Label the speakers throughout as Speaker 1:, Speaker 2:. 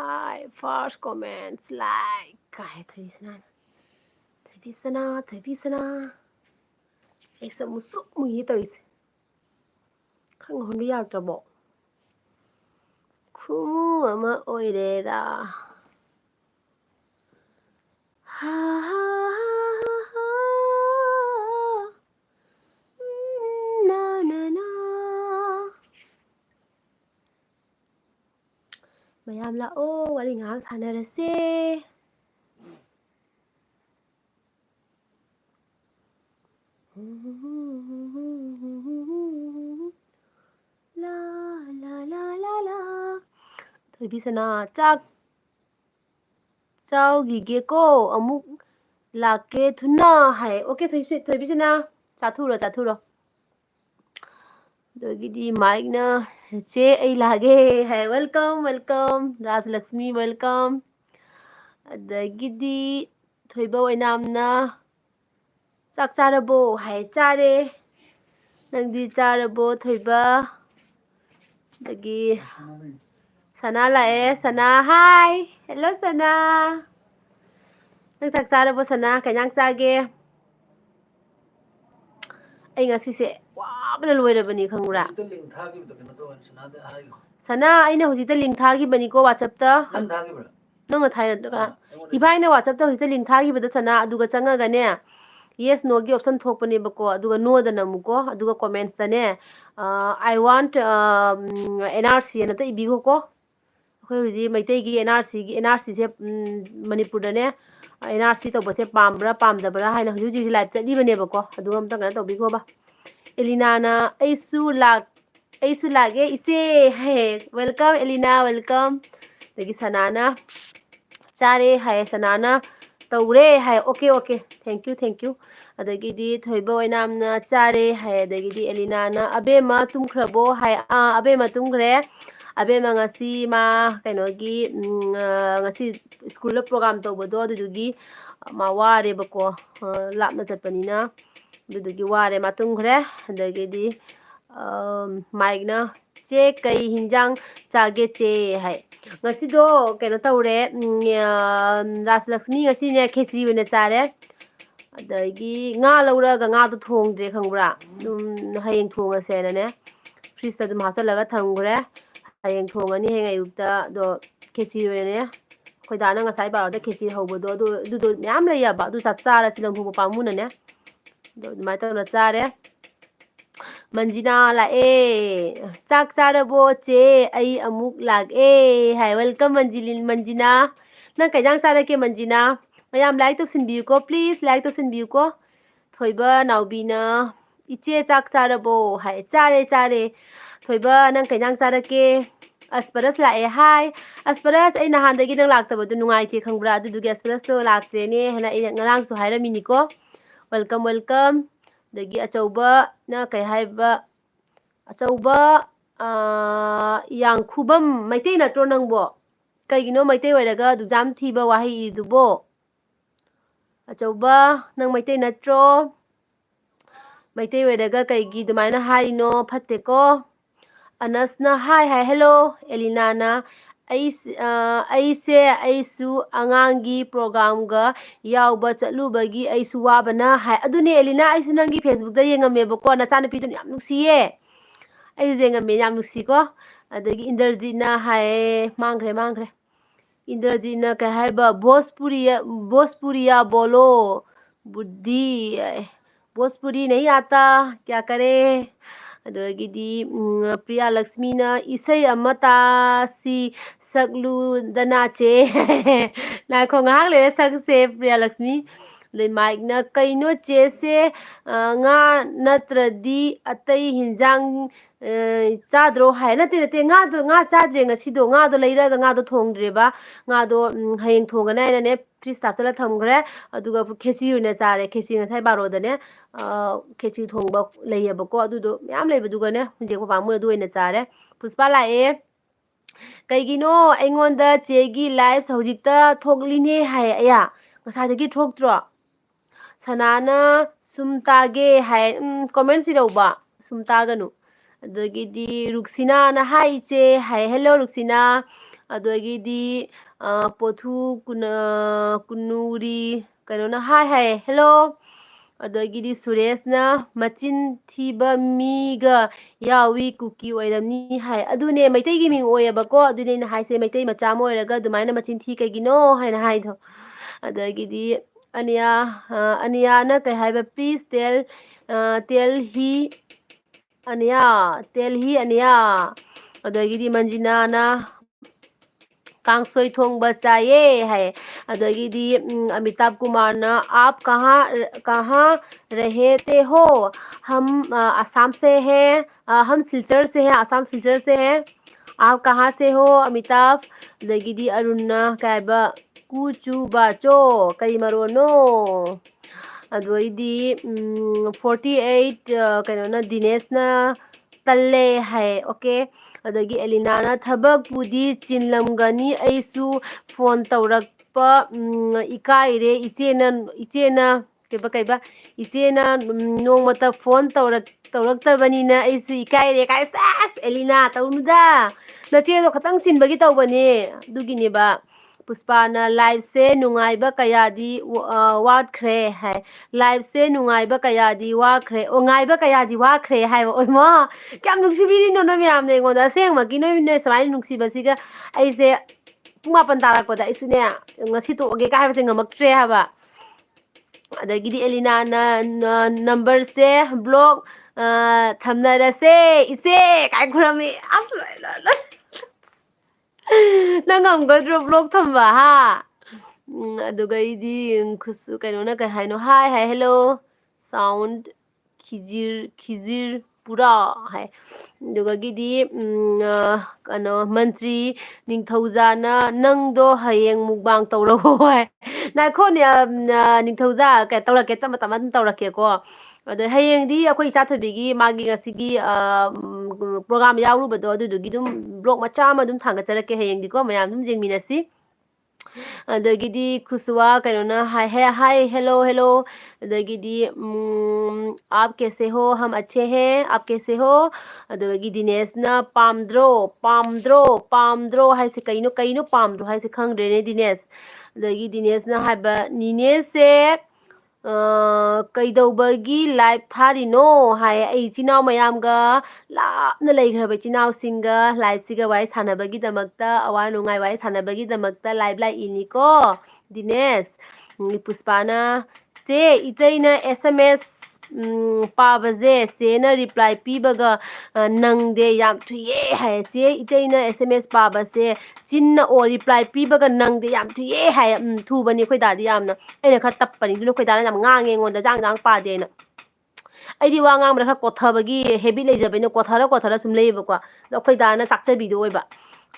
Speaker 1: Hi first comments like กายเธอพิษณาเธอพิษณาเธอพิษณาไอ้สมุสุมุยตัวสิข้างคนที่อยากจะบอกคู่มือมาโอยเดดาฮ่าฮ่าฮ่านานานามายามละโอ้วันนี้งานทานอะไรสิ ลาลาลาลาลาเธอพิศนาจากเจ้ากิเกโกอมุกลาเกทุนาให้โอเคเธอพิศนาสาธุเหรอสาธุเหรอโดยกิดีไมค์นะเจไอลาเกให้ welcome welcome ราชลักษมี welcome โดยกิดีเธอบอกไอ้นามนะจากจาระโบให้จาเรนังดีจาระโบเธอบ้าโดยกิSana lah Sana hi hello Sana nang sagsara po Sana kanyang sage ay nga sisi wow panaluway na bani kang ura Sana ay na husita link thagi bani ko WhatsApp ta nang thai na ka ibay na WhatsApp ta husita link thagi bada Sana aduga changa gane yes no gi option thokpani bako aduga no da namuko aduga comments ta ne I want NRC na ta ibigo ko ꯑꯩꯈꯣꯏ ꯍꯧꯖꯤꯛ ꯃꯩꯇꯩꯒꯤ NRCꯁꯦ ꯃꯅꯤꯄꯨꯔꯗꯅꯦ NRC ꯇꯧꯕꯁꯦ ꯄꯥꯝꯕ꯭ꯔꯥ ꯄꯥꯝꯗꯕ꯭ꯔꯥ ꯍꯥꯏꯅ ꯍꯧꯖꯤꯛ ꯍꯧꯖꯤꯛ live ꯆꯠꯂꯤꯕꯅꯦꯕꯀꯣ ꯑꯗꯨꯒ ꯑꯝꯇ ꯀꯩꯅꯣ ꯇꯧꯕꯤꯈꯣꯕ ꯑꯦꯂꯤꯅꯥꯅ ꯑꯩꯁꯨ ꯂꯥꯛꯑꯦ ꯏꯆꯦ ꯍꯥꯏ ꯋꯦꯜꯀꯝ ꯑꯦꯂꯤꯅꯥ ꯋꯦꯜꯀꯝ ꯑꯗꯒꯤ ꯁꯅꯥꯅ ꯆꯥꯔꯦ ꯍꯥꯏ ꯁꯅꯥꯅ ꯇꯧꯔꯦ ꯍꯥꯏ ꯑꯣꯀꯦ ꯊꯦꯡꯛ ꯌꯨ ꯑꯗꯒꯤꯗꯤ ꯊꯣꯏꯕ ꯑꯣꯏꯅꯥꯝꯅ ꯆꯥꯔꯦ ꯍꯥꯏ ꯑꯗꯒꯤꯗꯤ ꯑꯦꯂꯤꯅꯥꯅ ꯑꯕꯦꯝꯃ ꯇꯨꯝꯈ꯭ꯔꯕꯣ ꯍꯥꯏ ꯑꯕꯦꯝꯃ ꯇꯨꯝꯈ꯭ꯔꯦ ꯑꯕꯦꯝꯃ ꯉꯁꯤ ꯃꯥ ꯀꯩꯅꯣꯒꯤ ꯉꯁꯤ ꯁ꯭ꯀꯨꯜꯗ ꯄ꯭ꯔꯣꯒ꯭ꯔꯥꯝ ꯇꯧꯕꯗꯣ ꯑꯗꯨꯗꯨꯒꯤ ꯃꯥ ꯋꯥꯔꯦꯕꯀꯣ ꯂꯥꯞꯅ ꯆꯠꯄꯅꯤꯅ ꯑꯗꯨꯗꯨꯒꯤ ꯋꯥꯔꯦ ꯃꯥ ꯇꯨꯝꯈ꯭ꯔꯦ ꯑꯗꯒꯤꯗꯤ ꯃꯥꯏꯛꯅ ꯆꯦ ꯀꯩ ꯍꯤꯟꯖꯥꯡ ꯆꯥꯒꯦ ꯆꯦ ꯍꯥꯏ ngasido keno tawre Rajlakshmi ngasine khechri oina chare adagi nga lauraga nga du thongdre khangbra hayeng thongase ne fridge ta dum hasalaga thamgre hayeng thongani heng ayukta do khechri oina ne khoidana ngasai baroda khechri hawbodo du myam layaba du chara silang thuba pamuna ne do mai tawna chare Manjina la chak charabo che ai amuk lag hi welcome Manjina nang kaijang sarake Manjina mayam like to sinbiu ko please like to sinbiu ko thoiba naubina iche chak charabo hi chare thoiba nang kaijang sarake asparas la hi asparas ai nahan dagi nang laktabadu nungai the khangbra adudugi asparas to laktre ne hena ai ngarang su hairamini ko welcome dagi achauba na kai haiba achauba yang khubam maitai na tro nangbo kaigino maitai oiraga exam thiba wahi idubo achauba nang maitai na tro maitai oiraga kaigi dumaina harino phatte ko anasna hi hello Elina na aisu angangi program ga yauba chatlubagi aisu wabana hai adune Elina aisu nangi Facebook da yengameba ko na sana pidun yam nuksiye ai jengame yam nuksi ko adagi Inderjit na hai mangre Inderjit na ka haiba Bhojpuriya bolo buddhi Bhojpuri nahi aata kya kare adagidi Priya Lakshmi na isai amata si saglu dana che na ko ngak le sak se Priya Lakshmi le mic na kaino che se nga natradi atai hinjang chadro hai na te nga chadre ngasi do nga do leiraga nga do thongdreba nga do hayeng thongana ne fridge ta chala thamgre aduga khesi una chare khesi ngasai baro da ne khesi thongba leiyaba ko adudo myam leiba duga ne hunje ko pamu du oina chare Puspa la kaigino aingonda chegi live hojikta thokline hai aya ngasai thoktro sanana sumtage hai comment siroba sumtaganu adagidi Ruksina na hi che hi hello Ruksina ꯑꯗꯒꯤꯗꯤ ꯄꯣꯊꯨ ꯀꯨꯅꯨꯔꯤ ꯀꯩꯅꯣꯅ hi hello ꯑꯗꯒꯤꯗꯤ ꯁꯨꯔꯦꯁꯅ ꯃꯆꯤꯟ ꯊꯤꯕ ꯃꯤꯒ ꯌꯥꯎꯏ ꯀꯨꯀꯤ ꯑꯣꯏꯔꯝꯅꯤ ꯍꯥꯏ ꯑꯗꯨꯅꯦ ꯃꯩꯇꯩꯒꯤ ꯃꯤꯡ ꯑꯣꯏꯌꯦꯕꯀꯣ ꯑꯗꯨꯅꯦ ꯑꯩꯅ ꯍꯥꯏꯁꯦ ꯃꯩꯇꯩ ꯃꯆꯥ ꯑꯃ ꯑꯣꯏꯔꯒ ꯑꯗꯨꯃꯥꯏꯅ ꯃꯆꯤꯟ ꯊꯤ ꯀꯩꯒꯤꯅꯣ ꯍꯥꯏꯅ ꯍꯥꯏꯗꯣ ꯑꯗꯒꯤꯗꯤ ꯑꯅꯤꯌꯥꯅ ꯀꯩ ꯍꯥꯏꯕ ꯄ꯭ꯂꯤꯁ ꯇꯦꯜ ꯍꯤ ꯑꯅꯤꯌꯥ ꯑꯗꯒꯤꯗꯤ ꯃꯟꯖꯤꯅꯥꯅ कांसोई थोंबा चाहिए है अदगिदी अमिताभ कुमार ना आप कहाँ रहते हो हम असम से हैं हम सिलचर से हैं असम सिलचर से हैं आप कहाँ से हो अमिताभ अदगिदी अरुणा कैबा कुचू बाचो कई मरोनो अदगिदी 48 कꯩꯅꯣꯅ दिनेशना तल्ले है ओके अदगी एलिनाना थबकपुदी चिनलमगनी ऐसु फोन तौरक्पा इकाइरे इचेना कैबा इचेना नोंमता फोन तौरक्तबनीना ऐसु इकाइरे काइसास एलिना तौनुदा नचेदो खतंग सिनबगी तौबने दुगिनेबा पुष्पाना लाइव से नुंगाइबा कयादी वाटख्रे है लाइव से नुंगाइबा कयादी वाखरे ओ गाइबा कयादी वाखरे है ओइमा क्याम नुंसिबिरिनो नो म्याम ने गोदा सेंगमकी नो ने समाइ नुंसिबसिगा अइसे पुंग मापन तारकपदा अइसुने ngasi toge ka haibse ngamaktre haba adagidi elina na number se block thamnarase ise kai khurami nangamgadro block thamba ha अदुगैदी खुसु कैनोना कह हाइनो हाय हाय हेलो साउंड खिजिर पूरा है अदुगैदी कनो मंत्री निंगथौजाना नंगदो हयेंग मुकबांग तौरहो है नाखो ने निंगथौजा कै तौरके तम तम तौरकेको अदो हयेंदी अखोई चाथबिगी मागी ngasiगी program yaurubado adudugi dum blog macha ma dum thangacherake hayengdi ko mayam dum jengminasi अदगिदी खुशवा कैनोना हाय हेलो अदगिदी आप कैसे हो हम अच्छे हैं आप कैसे हो अदगी दिनेश ना पामद्रो हाय से कइनो पामद्रो हाय से खंगद्रेने दिनेश अदगी दिनेश ना हाबा नीने से कईदौबगी लाइव थारिनो हाय आई चिनाव मयामगा लापना लेग्रब चिनाव सिंगा लाइव सिगा वाई सानबगी दमकता अवा नुंगाई वाई सानबगी दमकता लाइव लाई इनिको दिनेश पुष्पाना से इतैना एसएमएस पाबजे सेना रिप्लाई पीबगा नंगदे याम थुये हाय चे इतैना एसएमएस पाबसे चिन्ना ओ रिप्लाई पीबगा नंगदे याम थुये हाय थुबनी खोई दादी यामना अैना खा तप्पनी दुनो खोई दाना याम ngang ngoda jang पादेना अैदी वा ngang खा कोथबगी हेबी लेजबेनो कोथरा सुम लेबको दो खोई दाना चाकचबीदो ओइबा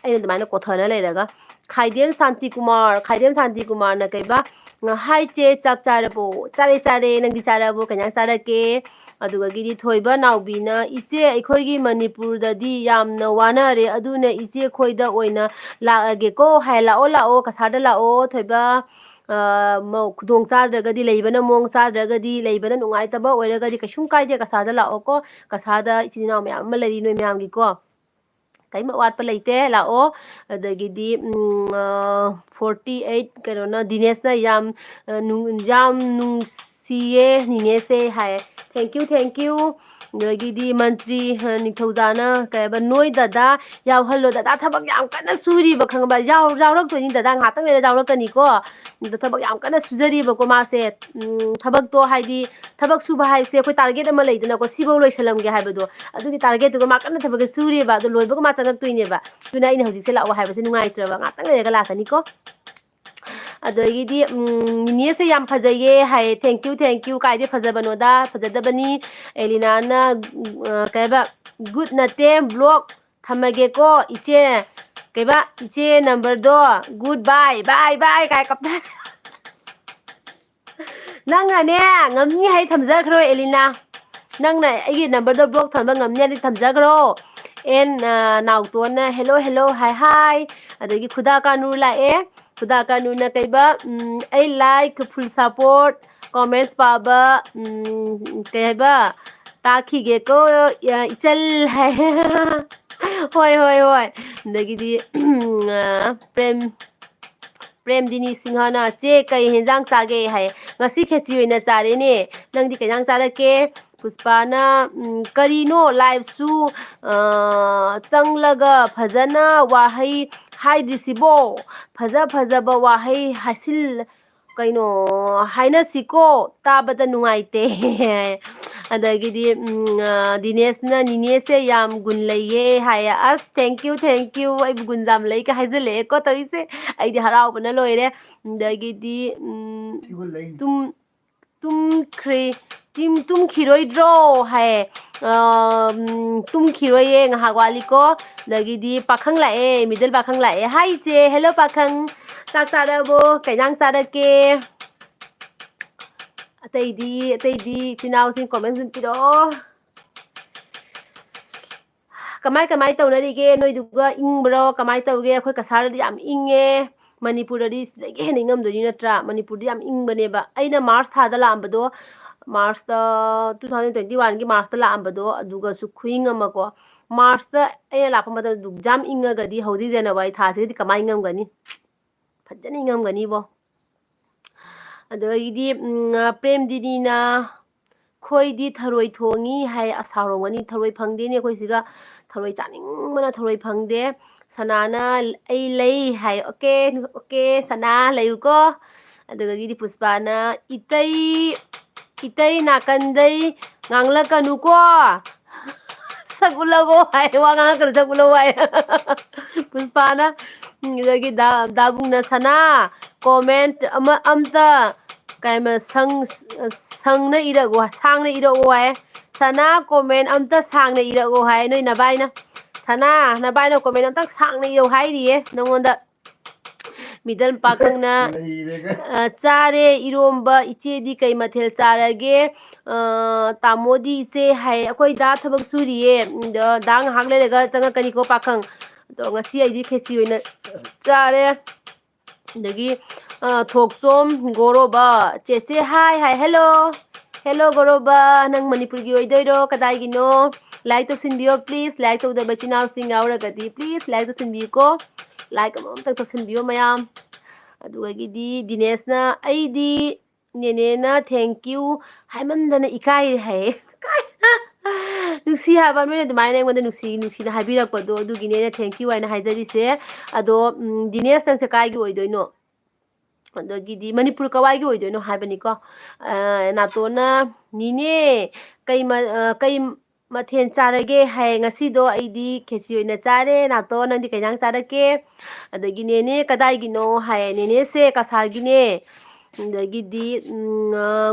Speaker 1: अैना दमाइना कोथरा लेरगा खाइदेम शांति कुमार ना कैबा हाय चे चाक चारबो चारे नंगी चारबो कन्या चारके अदुगगिदी थोइबा नाउबीना इचे अखोइगी मणिपुरददी यामना वानारे अदुना इचे खोइदा ओइना लागे हाय लाओ कसादा लाओ थोइबा खुदोंग चाद्रगदी लेबना मोंग चाद्रगदी लेबना नुंगाइतबा ओइरगदी कैसुम काइदे कसादा लाओ को कसादा इचिनाव म्याम अमा लरी नोइ म्यामगी को कईम वाटप लेते लाओ अदगिदी 48 कैनोना दिनेशना याम नुंसिये निनेसे हाय थैंक यू अदगिदी मंत्री निथौजाना कैबा नोई दादा याव हल्लो दादा थबक याम कन्ना सुरीबा खंगबा यावरक तोनी दादा ngaतंग लेरा जावरकनी को थबक याम कन्ना सुजरीबा को मासे थबक तो हाइदी थबक सुबा हाइसे कोई टारगेट अमा लेदना को सिबो लोइसलमगे हाइबदो अदुगी टारगेट तो मा कन्ना थबक सुरीबा अदु लोइबको मा चंगक्तोइनेबा तुना इन हजिसे लाओ हाइबसे नुंगाइत्रबा ngaतंग लेरा लाकनी को अदगिदी निने से याम फजये हाय थैंक यू कायदे फजबनोदा फजदबनी एलिनाना कैबा गुड नते ब्लॉक थमगे को इचे कैबा इचे नंबर दो गुड बाय काय कपदा नंगने ngमनी हाय थमजखरो एलिना नंगना अगी नंबर दो ब्लॉक थमबा ngमनी हाय थमजखरो एन नाउतोना हेलो हाय अदगी खुदा कानूर लाए खुदा कानूना कैबा I like full support comments पाबा कैबा ताखिगे को इचल है ꯍꯣꯏ ꯍꯣꯏ ꯍꯣꯏ ꯑꯗꯒꯤꯗꯤ ꯄ꯭ꯔꯦꯝꯗꯤꯅꯤ ꯁꯤꯡꯍꯅ ꯆꯦ ꯀꯩ ꯍꯦꯟꯖꯥꯡ ꯆꯥꯒꯦ ꯍꯥꯏ ꯉꯁꯤ ꯈꯦꯆꯤ ꯑꯣꯏꯅ ꯆꯥꯔꯦꯅꯦ ꯅꯪꯗꯤ ꯀꯩ ꯍꯦꯟꯖꯥꯡ ꯆꯥꯔꯛꯀꯦ ꯄꯨꯁꯄꯥꯅ ꯀꯔꯤꯅꯣ ꯂꯥꯏꯚꯁꯨ ꯆꯪꯂꯒ ꯐꯖꯅ ꯋꯥꯍꯩ ꯍꯥꯏꯗ꯭ꯔꯤꯁꯤꯕꯣ ꯐꯖꯕ ꯋꯥꯍꯩ ꯀꯩꯅꯣ ꯍꯥꯏꯅꯁꯤꯀꯣ ꯇꯥꯕꯗ ꯅꯨꯡꯉꯥꯏꯇꯦ ꯑꯗꯒꯤꯗꯤ ꯗꯤꯅꯦꯁꯅ ꯅꯤꯅꯦꯁꯦ ꯌꯥꯝ ꯒꯨꯟ ꯂꯩꯌꯦ ꯍꯥꯏꯌꯦ ꯑꯁ ꯊꯦꯡꯀ꯭ꯌꯨ ꯑꯩꯕꯨ ꯒꯨꯟ ꯌꯥꯝ ꯂꯩꯒ ꯍꯥꯏꯖꯤꯜꯂꯛꯑꯦꯀꯣ ꯇꯧꯔꯤꯁꯦ ꯑꯩꯗꯤ ꯍꯔꯥꯎꯕꯅ ꯂꯣꯏꯔꯦ ꯑꯗꯒꯤꯗꯤ ꯇꯨꯝꯈꯤꯔꯣꯏꯗ꯭ꯔꯣ ꯍꯥꯏꯌꯦ ꯇꯨꯝꯈꯤꯔꯣꯏꯌꯦ ꯉꯥꯏꯍꯥꯛ ꯋꯥꯠꯂꯤꯀꯣ ꯑꯗꯒꯤꯗꯤ ꯄꯥꯈꯪ ꯂꯥꯛꯑꯦ ꯃꯤꯗꯜ ꯄꯥꯈꯪ ꯂꯥꯛꯑꯦ ꯍꯥꯏ ꯏꯆꯦ ꯍꯦꯜꯂꯣ ꯄꯥꯈꯪ ꯆꯥꯛ ꯆꯥꯔꯕꯣ ꯀꯩ ꯏꯟꯖꯥꯡ ꯆꯥꯔꯛꯀꯦ ꯑꯇꯩꯗꯤ ꯏꯆꯤꯟ ꯏꯅꯥꯎꯁꯤꯡ ꯀꯣꯃꯦꯟ ꯄꯤꯔꯛꯑꯣ ꯀꯃꯥꯏ ꯇꯧꯅꯔꯤꯒꯦ ꯅꯣꯏꯗꯨꯒ ꯏꯪꯕ꯭ꯔꯣ ꯀꯃꯥꯏ ꯇꯧꯒꯦ ꯑꯩꯈꯣꯏ ꯀꯁꯥꯔꯗꯗꯤ ꯌꯥꯝ ꯏꯪꯉꯦ ꯃꯅꯤꯄꯨꯔꯗꯗꯤ ꯁꯤꯗꯒꯤ ꯍꯦꯟꯅ ꯏꯪꯉꯝꯗꯣꯏꯅꯤ ꯅꯠꯇ꯭ꯔꯥ ꯃꯅꯤꯄꯨꯔꯗꯤ ꯌꯥꯝ ꯏꯪꯕꯅꯦꯕ ꯑꯩꯅ ꯃꯥꯔꯆ ꯊꯥꯗ ꯂꯥꯛꯑꯝꯕꯗꯣ ꯃꯥꯔꯆꯇ 2021ꯒꯤ ꯃꯥꯔꯆꯇ ꯂꯥꯛꯑꯝꯕꯗꯣ ꯑꯗꯨꯒꯁꯨ ꯈꯨꯏꯪ ꯑꯃꯀꯣ ꯃꯥꯔꯆꯇ ꯑꯩꯅ ꯂꯥꯛꯄ ꯃꯇꯝꯗ ꯌꯥꯝ ꯏꯪꯉꯒꯗꯤ ꯍꯧꯖꯤꯛ ꯖꯅꯋꯥꯔꯤ ꯊꯥꯁꯤꯗꯤ ꯀꯃꯥꯏꯅ ꯏꯪꯉꯝꯒꯅꯤ ꯐꯖꯅ ꯏꯪꯉꯝꯒꯅꯤꯕꯣ ꯑꯗꯒꯤꯗꯤ ꯄ꯭ꯔꯦꯝꯗꯤꯅꯤꯅ ꯈꯣꯏꯗꯤ ꯊꯔꯣꯏ ꯊꯣꯡꯉꯤ ꯍꯥꯏ ꯑꯁ ꯍꯥꯎꯔꯝꯒꯅꯤ ꯊꯔꯣꯏ ꯐꯪꯗꯦꯅꯦ ꯑꯩꯈꯣꯏ ꯁꯤꯒ ꯊꯔꯣꯏ ꯆꯥꯅꯤꯡꯕꯅ ꯊꯔꯣꯏ ꯐꯪꯗꯦ ꯁꯅꯥꯅ ꯑꯩ ꯂꯩ ꯍꯥꯏ ꯑꯣꯀꯦ ꯁꯅꯥ ꯂꯩꯌꯨꯀꯣ ꯑꯗꯨꯗꯒꯤꯗꯤ ꯄꯨꯁꯄꯥꯅ ꯏꯇꯩ ꯅꯥꯀꯟꯗꯩ ꯉꯥꯡꯂꯛꯀꯅꯨꯀꯣ ꯁꯛ ꯎꯠꯂꯒꯣ ꯍꯥꯏ ꯋꯥ ꯉꯥꯡꯉꯛꯀꯅꯨ ꯁꯛ ꯎꯠꯂꯒꯣ ꯍꯥꯏ ꯄꯨꯁꯄꯥꯅ ꯑꯗꯒꯤ ꯗꯥꯕꯨꯡꯅ ꯁꯅꯥ ꯀꯣꯃꯦꯟꯠ ꯑꯝꯇ ꯀꯩꯃ ꯁꯥꯡꯅ ꯏꯔꯛꯑꯣ ꯍꯥꯏ ꯁꯅꯥ ꯀꯣꯃꯦꯟ ꯑꯝꯇ ꯁꯥꯡꯅ ꯏꯔꯛꯑꯣ ꯍꯥꯏ ꯅꯣꯏ ꯅꯕꯥꯏꯅ ꯁꯅꯥ ꯅꯕꯥꯏꯅ ꯀꯣꯃꯦꯟ ꯑꯝꯇꯪ ꯁꯥꯡꯅ ꯏꯔꯛꯑꯣ ꯍꯥꯏꯔꯤꯌꯦ ꯅꯪꯉꯣꯟꯗ ꯃꯤꯗꯜ ꯄꯥꯈꯪꯅ ꯆꯥꯔꯦ ꯏꯔꯣꯝꯕ ꯏꯆꯦꯗꯤ ꯀꯩ ꯃꯊꯦꯜ ꯆꯥꯔꯒꯦ ꯇꯥꯃꯣꯗꯤ ꯏꯆꯦ ꯍꯥꯏ ꯑꯩꯈꯣꯏ ꯗꯥ ꯊꯕꯛ ꯁꯨꯔꯤꯌꯦ ꯗꯥ ꯉꯥꯏꯍꯥꯛ ꯂꯩꯔꯒ ꯆꯪꯉꯛꯀꯅꯤꯀꯣ ꯄꯥꯈꯪ ꯑꯗꯣ ꯉꯁꯤ ꯑꯩꯗꯤ ꯈꯦꯆꯤ ꯑꯣꯏꯅ ꯆꯥꯔꯦ ꯑꯗꯒꯤ ꯊꯣꯛꯆꯣꯝ ꯒꯣꯔꯣꯕ ꯆꯦꯆꯦ ꯍꯥꯏ ꯍꯦꯜꯂꯣ ꯒꯣꯔꯣꯕ ꯅꯪ ꯃꯅꯤꯄꯨꯔꯒꯤ ꯑꯣꯏꯗꯣꯏꯔꯣ ꯀꯗꯥꯏꯒꯤꯅꯣ ꯂꯥꯏꯛ ꯇꯧꯁꯤꯟꯕꯤꯌꯣ ꯄ꯭ꯂꯤꯖ ꯂꯥꯏꯛ ꯇꯧꯗꯕ ꯏꯆꯤꯟ ꯏꯅꯥꯎꯁꯤꯡ ꯌꯥꯎꯔꯒꯗꯤ ꯄ꯭ꯂꯤꯖ ꯂꯥꯏꯛ ꯇꯧꯁꯤꯟꯕꯤꯌꯨꯀꯣ ꯂꯥꯏꯛ ꯑꯃꯃꯝꯇꯪ ꯇꯧꯁꯤꯟꯕꯤꯌꯣ ꯃꯌꯥꯝ ꯑꯗꯨꯗꯒꯤꯗꯤ ꯗꯤꯅꯦꯁꯅ ꯑꯩꯗꯤ ꯅꯦꯅꯦꯅ ꯊꯦꯡꯀ꯭ꯌꯨ ꯍꯥꯏꯃꯟꯗꯅ ꯏꯀꯥꯏꯔꯦ ꯍꯥꯏꯌꯦ ꯅꯨꯡꯁꯤ ꯍꯥꯏꯕ ꯅꯣꯏꯅ ꯑꯗꯨꯃꯥꯏꯅ ꯑꯩꯉꯣꯟꯗ ꯅꯨꯡꯁꯤꯅ ꯍꯥꯏꯕꯤꯔꯛꯄꯗꯣ ꯑꯗꯨꯒꯤꯅꯦ ꯑꯩꯅ ꯊꯦꯡꯀ꯭ꯌꯨ ꯍꯥꯏꯅ ꯍꯥꯏꯖꯔꯤꯁꯦ ꯑꯗꯣ ꯗꯤꯅꯦꯁ ꯅꯪꯁꯦ ꯀꯥꯏꯒꯤ ꯑꯣꯏꯗꯣꯏꯅꯣ ꯑꯗꯒꯤꯗꯤ ꯃꯅꯤꯄꯨꯔ ꯀꯋꯥꯏꯒꯤ ꯑꯣꯏꯗꯣꯏꯅꯣ ꯍꯥꯏꯕꯅꯤꯀꯣ ꯅꯥꯇꯣꯟꯅ ꯅꯤꯅꯦ ꯀꯩ ꯃꯊꯦꯜ ꯆꯥꯔꯒꯦ ꯍꯥꯏ ꯉꯁꯤꯗꯣ ꯑꯩꯗꯤ ꯈꯦꯆꯤ ꯑꯣꯏꯅ ꯆꯥꯔꯦ ꯅꯥꯇꯣꯟ ꯅꯪꯗꯤ ꯀꯩ ꯏꯟꯖꯥꯡ ꯆꯥꯔꯛꯀꯦ ꯑꯗꯒꯤ ꯅꯦꯅꯦ ꯀꯗꯥꯏꯒꯤꯅꯣ ꯍꯥꯏ ꯅꯦꯅꯦꯁꯦ ꯀꯁꯥꯔꯒꯤꯅꯦ ꯑꯗꯒꯤꯗꯤ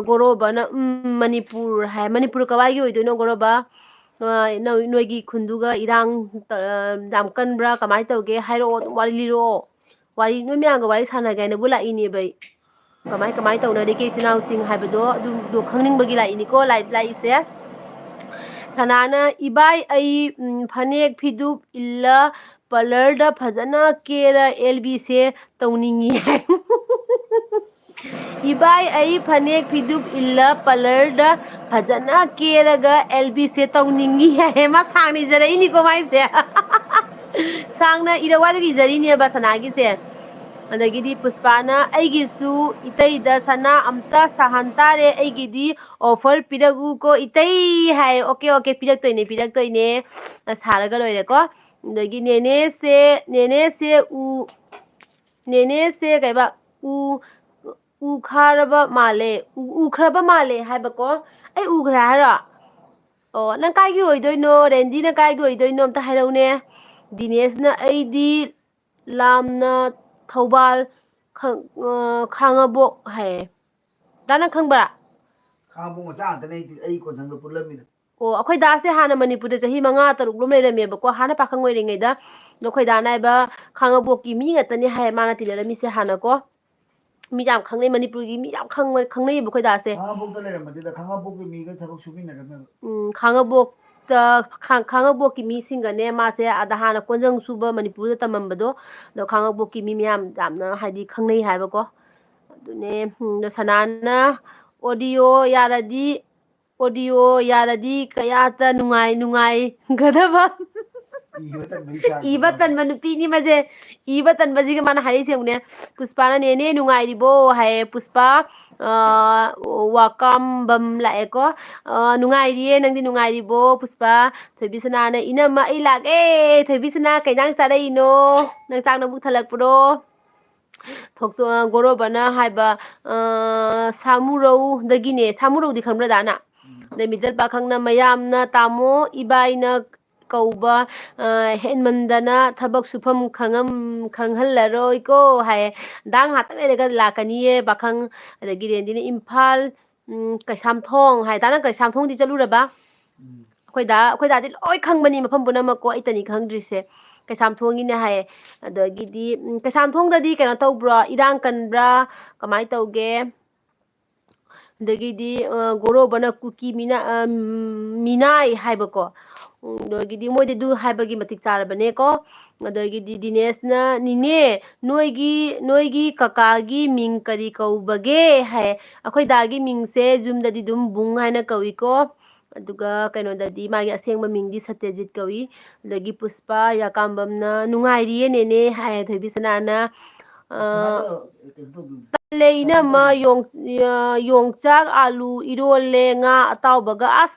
Speaker 1: ꯒꯣꯔꯣꯕꯅ ꯃꯅꯤꯄꯨꯔ ꯍꯥꯏ ꯃꯅꯤꯄꯨꯔ ꯀꯋꯥꯏꯒꯤ ꯑꯣꯏꯗꯣꯏꯅꯣ ꯒꯣꯔꯣꯕ ꯅꯣꯏꯒꯤ ꯈꯨꯟꯗꯨꯒ ꯏꯔꯥꯡ ꯌꯥꯝ ꯀꯟꯕ꯭ꯔꯥ ꯀꯃꯥꯏꯅ ꯇꯧꯒꯦ ꯍꯥꯏꯔꯛꯑꯣ ꯑꯗꯨꯝ ꯋꯥꯔꯤ ꯂꯤꯔꯛꯑꯣ ꯅꯣꯏ ꯃꯌꯥꯝꯒ ꯋꯥꯔꯤ ꯁꯥꯟꯅꯒꯦ ꯍꯥꯏꯅꯕꯨ ꯂꯥꯛꯏꯅꯦꯕ ꯑꯩ ꯀꯃꯥꯏ ꯇꯧꯅꯔꯤꯒꯦ ꯏꯆꯤꯟ ꯏꯅꯥꯎꯁꯤꯡ ꯍꯥꯏꯕꯗꯣ ꯑꯗꯨꯗꯣ ꯈꯪꯅꯤꯡꯕꯒꯤ ꯂꯥꯛꯏꯅꯤꯀꯣ ꯂꯥꯛꯏꯁꯦ ꯁꯅꯥꯅ ꯏꯕꯥꯏ ꯑꯩ ꯐꯅꯦꯛ ꯐꯤꯗꯨꯞ ꯏꯜꯂ ꯄꯥꯔꯂꯔꯗ ꯐꯖꯅ ꯀꯦꯔ ꯑꯦꯜꯕꯤꯁꯦ ꯇꯧꯅꯤꯡꯉꯤ ꯍꯥꯏ ꯏꯕꯥꯏ ꯑꯩ ꯐꯅꯦꯛ ꯐꯤꯗꯨꯞ ꯏꯜꯂ ꯄꯥꯔꯂꯔꯗ ꯐꯖꯅ ꯀꯦꯔꯒ ꯑꯦꯜꯕꯤꯁꯦ ꯇꯧꯅꯤꯡꯉꯤ ꯍꯥꯏ ꯃꯥ ꯁꯥꯡꯅ ꯏꯖꯔꯛꯏꯅꯤꯀꯣ ꯃꯥꯏꯁꯦ ꯁꯥꯡꯅ ꯏꯔꯋꯥꯏꯗꯒꯤ ꯏꯖꯔꯤꯅꯦꯕ ꯁꯅꯥꯒꯤꯁꯦ ꯑꯗꯒꯤꯗꯤ ꯄꯨꯁꯄꯥꯅ ꯑꯩꯒꯤꯁꯨ ꯏꯇꯩꯗ ꯁꯅꯥ ꯑꯝꯇ ꯁꯥꯍꯟ ꯇꯥꯔꯦ ꯑꯩꯒꯤꯗꯤ ꯑꯣꯐꯔ ꯄꯤꯔꯛꯎꯀꯣꯏꯇꯩ ꯍꯥꯏ ꯑꯣꯀꯦ ꯄꯤꯔꯛꯇꯣꯏꯅꯦ ꯁꯥꯔꯒ ꯂꯣꯏꯔꯦꯀꯣ ꯑꯗꯒꯤ ꯅꯦꯅꯦꯁꯦ ꯀꯩꯕ ꯎꯈ꯭ꯔꯕ ꯃꯥꯜꯂꯦ ꯍꯥꯏꯕꯀꯣ ꯑꯩ ꯎꯈ꯭ꯔꯦ ꯍꯥꯏꯔꯣ ꯑꯣ ꯅꯪ ꯀꯥꯏꯒꯤ ꯑꯣꯏꯗꯣꯏꯅꯣ ꯔꯦꯟꯗꯤꯅ ꯀꯥꯏꯒꯤ ꯑꯣꯏꯗꯣꯏꯅꯣ ꯑꯝꯇ ꯍꯥꯏꯔꯛꯎꯅꯦ ꯗꯤꯅꯦꯁꯅ ꯑꯩꯗꯤ ꯂꯥꯝꯅ ꯊꯧꯕꯥꯜ ꯈꯥꯡꯉꯕꯣꯛ ꯍꯥꯏꯌꯦ ꯗꯥ ꯅꯪ ꯈꯪꯕ꯭ꯔꯥ ꯈꯥꯡꯉꯕꯣꯛ ꯃꯆꯥ ꯉꯥꯛꯇꯅꯦ ꯑꯩ ꯀꯣꯟꯊꯪꯗ ꯄꯨꯜꯂꯝꯃꯤꯗꯣ ꯑꯣ ꯑꯩꯈꯣꯏ ꯗꯥꯁꯦ ꯍꯥꯟꯅ ꯃꯅꯤꯄꯨꯔꯗ ꯆꯍꯤ 5-6 ꯂꯣꯝ ꯂꯩꯔꯝꯃꯦꯕꯀꯣ ꯍꯥꯟꯅ ꯄꯥꯈꯪ ꯑꯣꯏꯔꯤꯉꯩꯗ ꯑꯗꯣ ꯑꯩꯈꯣꯏ ꯗꯥꯅ ꯍꯥꯏꯕ ꯈꯥꯡꯉꯕꯣꯛꯀꯤ ꯃꯤ ꯉꯥꯛꯇꯅꯦ ꯍꯥꯏ ꯃꯥꯅ ꯇꯤꯟꯅꯔꯝꯃꯤꯁꯦ ꯍꯥꯟꯅꯀꯣ ꯃꯤ ꯌꯥꯝ ꯈꯪꯅꯩ ꯃꯅꯤꯄꯨꯔꯒꯤ ꯃꯤ ꯌꯥꯝ ꯈꯪꯅꯩꯌꯦꯕ ꯑꯩꯈꯣꯏ ꯗꯥꯁꯦ ꯈꯥꯡꯉꯕꯣꯛꯇ ꯂꯩꯔꯝꯕꯗꯨꯗ ꯈꯥꯡꯉꯕꯣꯛꯀꯤ ꯃꯤꯒ ꯊꯕꯛ ꯁꯨꯃꯤꯟꯅꯔꯝꯃꯦꯕ ꯈꯥꯡꯉꯕꯣꯛꯀꯤ ꯃꯤꯁꯤꯡꯒꯅꯦ ꯃꯥꯁꯦ ꯑꯗ ꯍꯥꯟꯅ ꯀꯣꯟꯖꯪ ꯁꯨꯕ ꯃꯅꯤꯄꯨꯔꯗ ꯇꯝꯃꯝꯕꯗꯣ ꯑꯗꯣ ꯈꯥꯡꯉꯕꯣꯛꯀꯤ ꯃꯤ ꯃꯌꯥꯝ ꯌꯥꯝꯅ ꯍꯥꯏꯗꯤ ꯈꯪꯅꯩ ꯍꯥꯏꯕꯀꯣ ꯑꯗꯨꯅꯦ ꯁꯅꯥꯅ ꯑꯣꯗꯤꯑꯣ ꯌꯥꯔꯗꯤ ꯀꯌꯥꯇ ꯅꯨꯡꯉꯥꯏꯒꯗꯕ Iba tan manupi ni maje iba tan baji ka mana hari se une Puspa na nene nungaribo hai Puspa wakam bam la eko nungariye nangdi nungaribo Puspa thoibisana na inama ai lage thoibisana kainang sarai no nang chang na buk thalak pro thokso goro bana haiba samurau dagine samurau di khamra dana de middle pakhang na mayam na tamo ibai na kauba henmandana thabak sufam khanghallaroi ko hai dang hatang lega lakaniye bakhang adagi rendini imphal kaisamthong hai dana kaisamthong di chaluraba akhoi da di loi khangbani mafam punamako aitani khangdrise kaisamthong ine hai adagi di kaisamthong da di kana tawbra irang kanbra kamai tawge adagi di goro bana kuki minai haibako gidi moy du haibagi matik charabane ko adagidi Dinesh na nine noigi kakagi ming kari kaubage hai akhoi dagi ming se jum dadi dum bung haina kawi ko aduga kaino dadi magi asengba ming di Satyajit kawi adagi Puspa yakambam na nungairi nene hai thoibisana na leina ma yongchak alu irole nga atawbaga as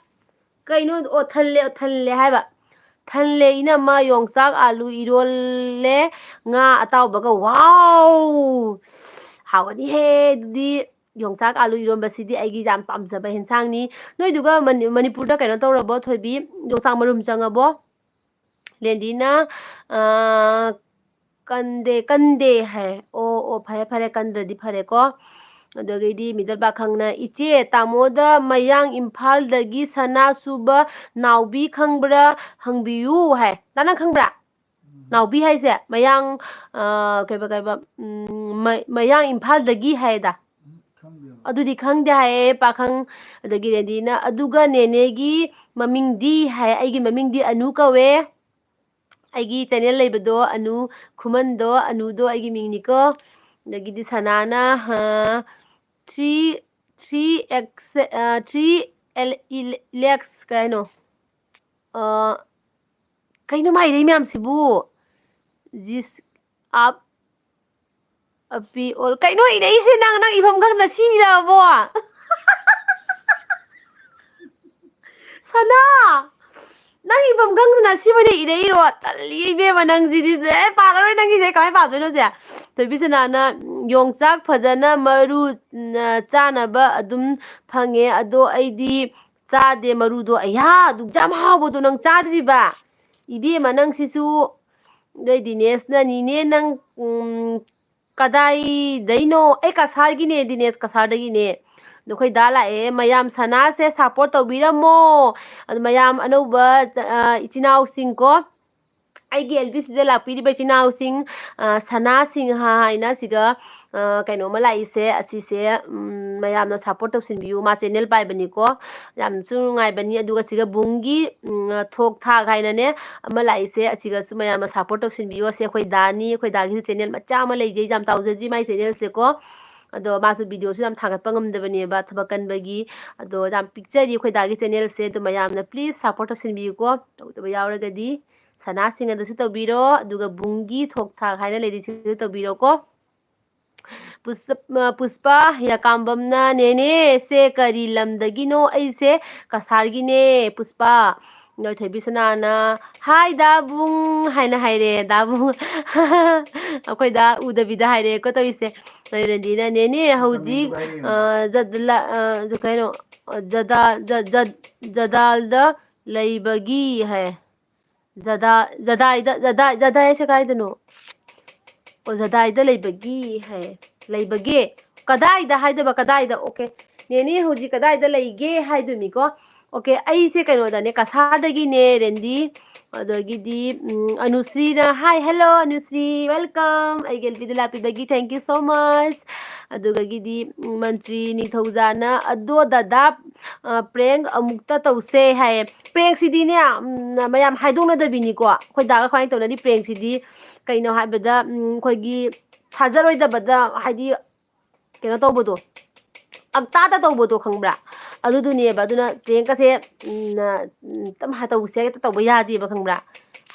Speaker 1: kaino thalle haiba thalle ina ma yongchak alu irole nga atawbaga wow hawani he di yongchak alu iromba sidi aigi jam pamjaba hensang ni noi duga manipur da kaino tawrabo thoibi yongchak marum changabo lendina kande hai o phare kandra di phare ko adogidi middle bakhangna iche tamoda mayang imphal dagi sana suba naubi khangbra hangbiyu hai dana khangbra naubi hai se mayang kaiba mayang imphal dagi hai da adudi khangde hai pakhang adagi redina aduga nenegi maming di hai aigi maming di anu kawe aigi channel leibado anu khumando anu do aigi mingni ko adagi di sanana 3x kaino kaino mai dei myam sibu this up api or kaino idei se nang ibam gang na sira bo sana nang ibam gang na sibane idei ro tali be manang jidi de paroi nang je kai pa do no je thoibisana na yongchak phajana maru chanaba adum phange ado aidi chade maru do aya du jam habo do nang chadriba ibe manang sisu doi Dinesh na nine nang kadai daino kasar gine Dinesh kasar dagi ne dokhoi dala mayam sana se support tawbiramo mayam anoba ichinau singko aigi LBC de lakpiri ba ichinau sing sana sing haina siga kaino malai se asise mayamna support tawsinbiyu ma channel pai bani ko yam chungai bani aduga siga bungi thok tha gaina ne malai se asiga su mayamna support tawsinbiyu se khoi dagi channel macha ma leije jam tawjeji mai channel se ko ado masu video su jam thagatpa ngamdabani ba thabakan bagi ado jam picture di khoi dagi channel se to mayamna please support tawsinbiyu ko tawdaba yawragadi sana singa da su tawbiro aduga bungi thok tha gaina leidi su tawbiro ko Puspa yakambam na nene se kari lamdagino aise kasargine Puspa noi thoibisana na hai dabung haina haire dabung akhoi da udabida haire ko toise rendina nene hauji jadla kaino jadalda leibagi hai jadai se kaidano o jadaida leibagi hai leibage kadaida haidaba kadaida okay nene hoji kadaida leige haidumi ko okay ai se kaino da ne kasardagi ne rendi adogidi Anusri na hi hello Anusri welcome I gel bidla pibagi thank you so much adogidi mantri ni thoujana ado dada prank amukta tause hai prank sidi ne mayam haidong na dabini ko khoi daga khoi tawna di prank sidi kaino haibada khoigi thazaroi haidi kena tawbodo agta ta tawbodo khangbra adudune ba aduna prank se tam ha tawse ta tawba yadi ba khangbra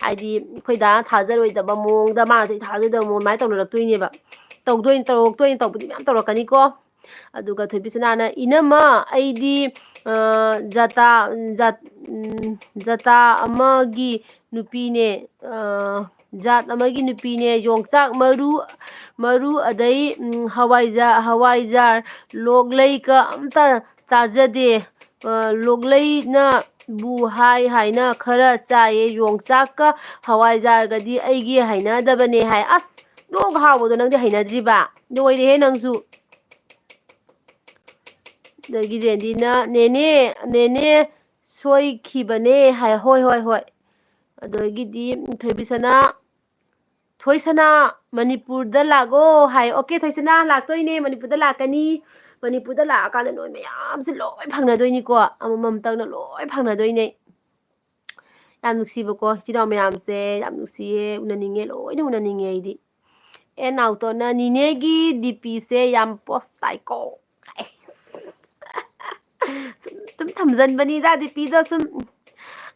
Speaker 1: ꯍꯥꯏꯗꯤ ꯑꯩꯈꯣꯏꯗ ꯊꯥꯖꯔꯣꯏꯗꯕ ꯃꯑꯣꯡꯗ ꯃꯥꯅꯁꯨ ꯊꯥꯖꯗꯕ ꯃꯑꯣꯡ ꯑꯗꯨꯃꯥꯏꯅ ꯇꯧꯅꯔꯛꯇꯣꯏꯅꯦꯕ ꯇꯧꯔꯛꯇꯣꯏꯅꯤ ꯇꯧꯕꯗꯤ ꯃꯌꯥꯝ ꯇꯧꯔꯛꯀꯅꯤꯀꯣ ꯑꯗꯨꯒ ꯊꯣꯏꯕꯤꯁꯅꯥꯅ ꯏꯅꯝꯃ ꯑꯩꯗꯤ ꯖꯥꯇꯥ ꯑꯃꯒꯤ ꯅꯨꯄꯤꯅꯦ ꯖꯥꯠ ꯑꯃꯒꯤ ꯅꯨꯄꯤꯅꯦ ꯌꯣꯡꯆꯥꯛ ꯃꯔꯨ ꯑꯗꯩ ꯍꯋꯥꯏꯖꯥꯔ ꯂꯣꯛꯂꯩꯒ ꯑꯝꯇ ꯆꯥꯖꯗꯦ ꯂꯣꯛꯂꯩꯅ ꯕꯨ ꯍꯥꯏꯅ ꯈꯔ ꯆꯥꯏꯌꯦ ꯌꯣꯡꯆꯥꯛꯀ ꯍꯋꯥꯏꯖꯥꯔꯒꯗꯤ ꯑꯩꯒꯤ ꯍꯩꯅꯗꯕꯅꯦ ꯍꯥꯏ ꯑꯁ ꯂꯣꯛ ꯍꯥꯎꯕꯗꯣ ꯅꯪꯗꯤ ꯍꯩꯅꯗ꯭ꯔꯤꯕ ꯂꯣꯏꯔꯦꯍꯦ ꯅꯪꯁꯨ ꯑꯗꯒꯤ ꯔꯦꯟꯗꯤꯅ ꯅꯦꯅꯦ ꯁꯣꯏꯈꯤꯕꯅꯦ ꯍꯥꯏ ꯍꯣꯏ ꯑꯗꯒꯤꯗꯤ ꯊꯣꯏꯁꯅꯥ ꯃꯅꯤꯄꯨꯔꯗ ꯂꯥꯛꯑꯣ ꯍꯥꯏ ꯑꯣꯀꯦ ꯊꯣꯏꯁꯅꯥ ꯂꯥꯛꯇꯣꯏꯅꯦ ꯃꯅꯤꯄꯨꯔꯗ ꯂꯥꯛꯀꯅꯤ ꯃꯅꯤꯄꯨꯔꯗ ꯂꯥꯛꯑꯀꯥꯟꯗ ꯅꯣꯏ ꯃꯌꯥꯝꯁꯦ ꯂꯣꯏ ꯐꯪꯅꯗꯣꯏꯅꯤꯀꯣ ꯑꯃꯃꯝꯇꯪꯅ ꯂꯣꯏ ꯐꯪꯅꯗꯣꯏꯅꯦ ꯌꯥꯝ ꯅꯨꯡꯁꯤꯕꯀꯣ ꯏꯆꯤꯜ ꯏꯅꯥꯎ ꯃꯌꯥꯝꯁꯦ ꯌꯥꯝ ꯅꯨꯡꯁꯤꯌꯦ ꯎꯅꯅꯤꯡꯉꯦ ꯂꯣꯏꯅ ꯎꯅꯅꯤꯡꯉꯦ ꯑꯩꯗꯤ ꯅꯥꯎꯇꯣꯟꯅ ꯅꯤꯅꯦꯒꯤ ꯗꯤꯄꯤꯁꯦ ꯌꯥꯝ ꯄꯣꯁ ꯇꯥꯏꯀꯣ ꯁꯨꯝ ꯊꯝꯖꯟꯕꯅꯤꯗ ꯗꯤꯄꯤꯗꯣ ꯁꯨꯝ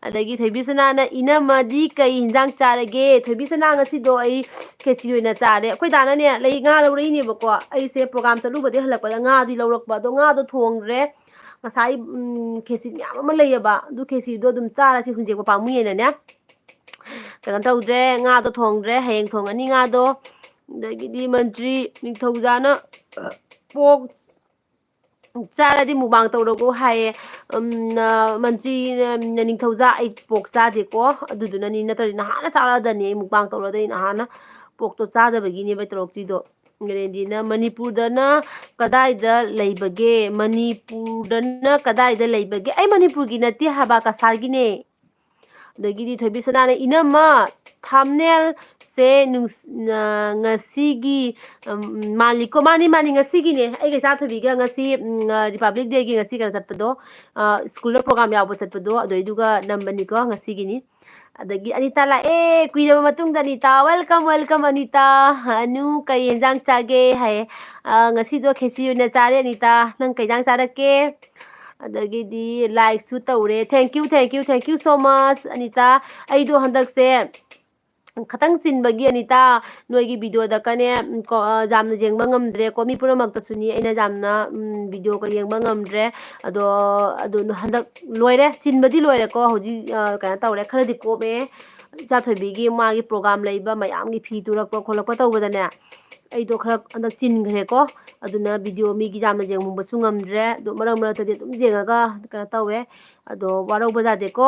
Speaker 1: ꯑꯗꯒꯤ ꯊꯣꯏꯕꯤꯁꯅꯥꯅ ꯏꯅꯝꯃꯗꯤ ꯀꯩ ꯌꯦꯟꯖꯥꯡ ꯆꯥꯔꯒꯦ ꯊꯣꯏꯕꯤꯁꯅꯥ ꯉꯁꯤꯗꯣ ꯑꯩ ꯈꯦꯆꯤ ꯑꯣꯏꯅ ꯆꯥꯔꯦ ꯑꯩꯈꯣꯏ ꯗꯥꯅꯅꯦ ꯉꯥ ꯂꯧꯔꯛꯏꯅꯦꯕꯀꯣ ꯑꯩꯁꯦ ꯄ꯭ꯔꯣꯒꯥꯝ ꯆꯠꯂꯨꯕꯗꯒꯤ ꯍꯜꯂꯛꯄꯗ ꯉꯥꯗꯤ ꯂꯧꯔꯛꯄ ꯑꯗꯣ ꯉꯥꯗꯣ ꯊꯣꯡꯗ꯭ꯔꯦ ꯉꯁꯥꯏ ꯈꯦꯆꯤ ꯃꯌꯥꯝ ꯑꯃ ꯂꯩꯌꯦꯕ ꯑꯗꯨ ꯈꯦꯆꯤꯗꯣ ꯑꯗꯨꯝ ꯆꯥꯔꯁꯤ ꯍꯨꯟꯖꯦꯛꯄ ꯄꯥꯝꯃꯨꯏꯅꯅꯦ ꯀꯩꯅꯣ ꯇꯧꯗ꯭ꯔꯦ ꯉꯥꯗꯣ ꯊꯣꯡꯗ꯭ꯔꯦ ꯍꯌꯦꯡ ꯊꯣꯡꯉꯅꯤ ꯉꯥꯗꯣ ꯑꯗꯒꯤꯗꯤ ꯃꯟꯇ꯭ꯔꯤ ꯅꯤꯡꯊꯧꯖꯥꯅ ꯄꯣꯛ ꯆꯥꯔꯗꯤ ꯃꯨꯛꯕꯥꯡ ꯇꯧꯔꯒꯣ ꯍꯥꯏꯌꯦ ꯃꯟꯇ꯭ꯔꯤ ꯅꯤꯡꯊꯧꯖꯥ ꯑꯩ ꯄꯣꯛ ꯆꯥꯗꯦꯀꯣ ꯑꯗꯨꯗꯨꯅꯅꯤ ꯅꯠꯇ꯭ꯔꯗꯤ ꯅꯍꯥꯟꯅ ꯆꯥꯔꯛꯑꯗꯅꯤ ꯑꯩ ꯃꯨꯛꯕꯥꯡ ꯇꯧꯔꯗꯤ ꯅꯍꯥꯟꯅ ꯄꯣꯛꯇꯣ ꯆꯥꯗꯕꯒꯤꯅꯦꯕ ꯇꯧꯔꯛꯇ꯭ꯔꯤꯗꯣ ꯔꯦꯟꯗꯤꯅ ꯃꯅꯤꯄꯨꯔꯗꯅ ꯀꯗꯥꯏꯗ ꯂꯩꯕꯒꯦ ꯑꯩ ꯃꯅꯤꯄꯨꯔꯒꯤ ꯅꯠꯇꯦ ꯍꯥꯏꯕ ꯀꯁꯥꯔꯒꯤꯅꯦ ꯑꯗꯒꯤꯗꯤ ꯊꯣꯏꯕꯤꯁꯅꯥꯅ ꯏꯅꯝꯃ ꯊꯥꯝꯅꯦꯜ ꯁꯦ ꯉꯁꯤꯒꯤ ꯃꯥꯜꯂꯤꯀꯣ ꯃꯥꯅꯤ ꯉꯁꯤꯒꯤꯅꯦ ꯑꯩꯒ ꯏꯆꯥꯊꯣꯏꯕꯤꯒ ꯉꯁꯤ ꯔꯤꯄꯥꯕ꯭ꯂꯤꯛ ꯗꯦꯒꯤ ꯉꯁꯤ ꯀꯩꯅꯣ ꯆꯠꯄꯗꯣ ꯁ꯭ꯀꯨꯜꯗ ꯄ꯭ꯔꯣꯒꯥꯝ ꯌꯥꯎꯕ ꯆꯠꯄꯗꯣ ꯑꯗꯨꯏꯗꯨꯒ ꯅꯝꯕꯅꯤꯀꯣ ꯉꯁꯤꯒꯤꯅꯤ ꯑꯗꯒꯤ ꯑꯅꯤꯇꯥ ꯂꯥꯛꯑꯦ ꯀꯨꯏꯔꯕ ꯃꯇꯨꯡꯗ ꯑꯅꯤꯇꯥ ꯋꯦꯜꯀꯝ ꯑꯅꯤꯇꯥ ꯑꯅꯨ ꯀꯩ ꯌꯦꯟꯖꯥꯡ ꯆꯥꯒꯦ ꯍꯥꯏꯌꯦ ꯉꯁꯤꯗꯣ ꯈꯦꯆꯤ ꯑꯣꯏꯅ ꯆꯥꯔꯦ ꯑꯅꯤꯇꯥ ꯅꯪ ꯀꯩ ꯌꯦꯟꯖꯥꯡ ꯆꯥꯔꯛꯀꯦ ꯑꯗꯒꯤꯗꯤ ꯂꯥꯏꯛꯁꯨ ꯇꯧꯔꯦ ꯊꯦꯡꯀ꯭ꯌꯨ ꯁꯣ ꯃꯁ ꯑꯅꯤꯇꯥ ꯑꯩꯗꯣ ꯍꯟꯗꯛꯁꯦ ꯈꯤꯇꯪ ꯆꯤꯟꯕꯒꯤ ꯑꯅꯤꯇꯥ ꯅꯣꯏꯒꯤ ꯚꯤꯗꯤꯑꯣꯗꯀꯅꯦ ꯌꯥꯝꯅ ꯌꯦꯡꯕ ꯉꯝꯗ꯭ꯔꯦꯀꯣ ꯃꯤ ꯄꯨꯝꯅꯃꯛꯇꯁꯨꯅꯤ ꯑꯩꯅ ꯌꯥꯝꯅ ꯚꯤꯗꯤꯑꯣꯒ ꯌꯦꯡꯕ ꯉꯝꯗ꯭ꯔꯦ ꯑꯗꯣ ꯍꯟꯗꯛ ꯂꯣꯏꯔꯦ ꯆꯤꯟꯕꯗꯤ ꯂꯣꯏꯔꯦꯀꯣ ꯍꯧꯖꯤꯛ ꯀꯩꯅꯣ ꯇꯧꯔꯦ ꯈꯔꯗꯤ ꯀꯣꯝꯃꯦ ꯏꯆꯥꯊꯣꯏꯕꯤꯒꯤ ꯃꯥꯒꯤ ꯄ꯭ꯔꯣꯒꯥꯝ ꯂꯩꯕ ꯃꯌꯥꯝꯒꯤ ꯐꯤ ꯇꯨꯔꯛꯄ ꯈꯣꯠꯂꯛꯄ ꯇꯧꯕꯗꯅꯦ ꯑꯩꯗꯣꯈꯔ ꯍꯟꯗꯛ ꯆꯤꯟꯈ꯭ꯔꯦꯀꯣ ꯑꯗꯨꯅ ꯚꯤꯗꯤꯑꯣ ꯃꯤꯒꯤ ꯌꯥꯝꯅ ꯌꯦꯡꯍꯨꯝꯕꯁꯨ ꯉꯝꯗ꯭ꯔꯦ ꯑꯗꯣ ꯃꯔꯛꯇꯗꯤ ꯑꯗꯨꯝ ꯌꯦꯡꯉꯒ ꯀꯩꯅꯣ ꯇꯧꯋꯦ ꯑꯗꯣ ꯋꯥꯔꯧꯕ ꯌꯥꯗꯦꯀꯣ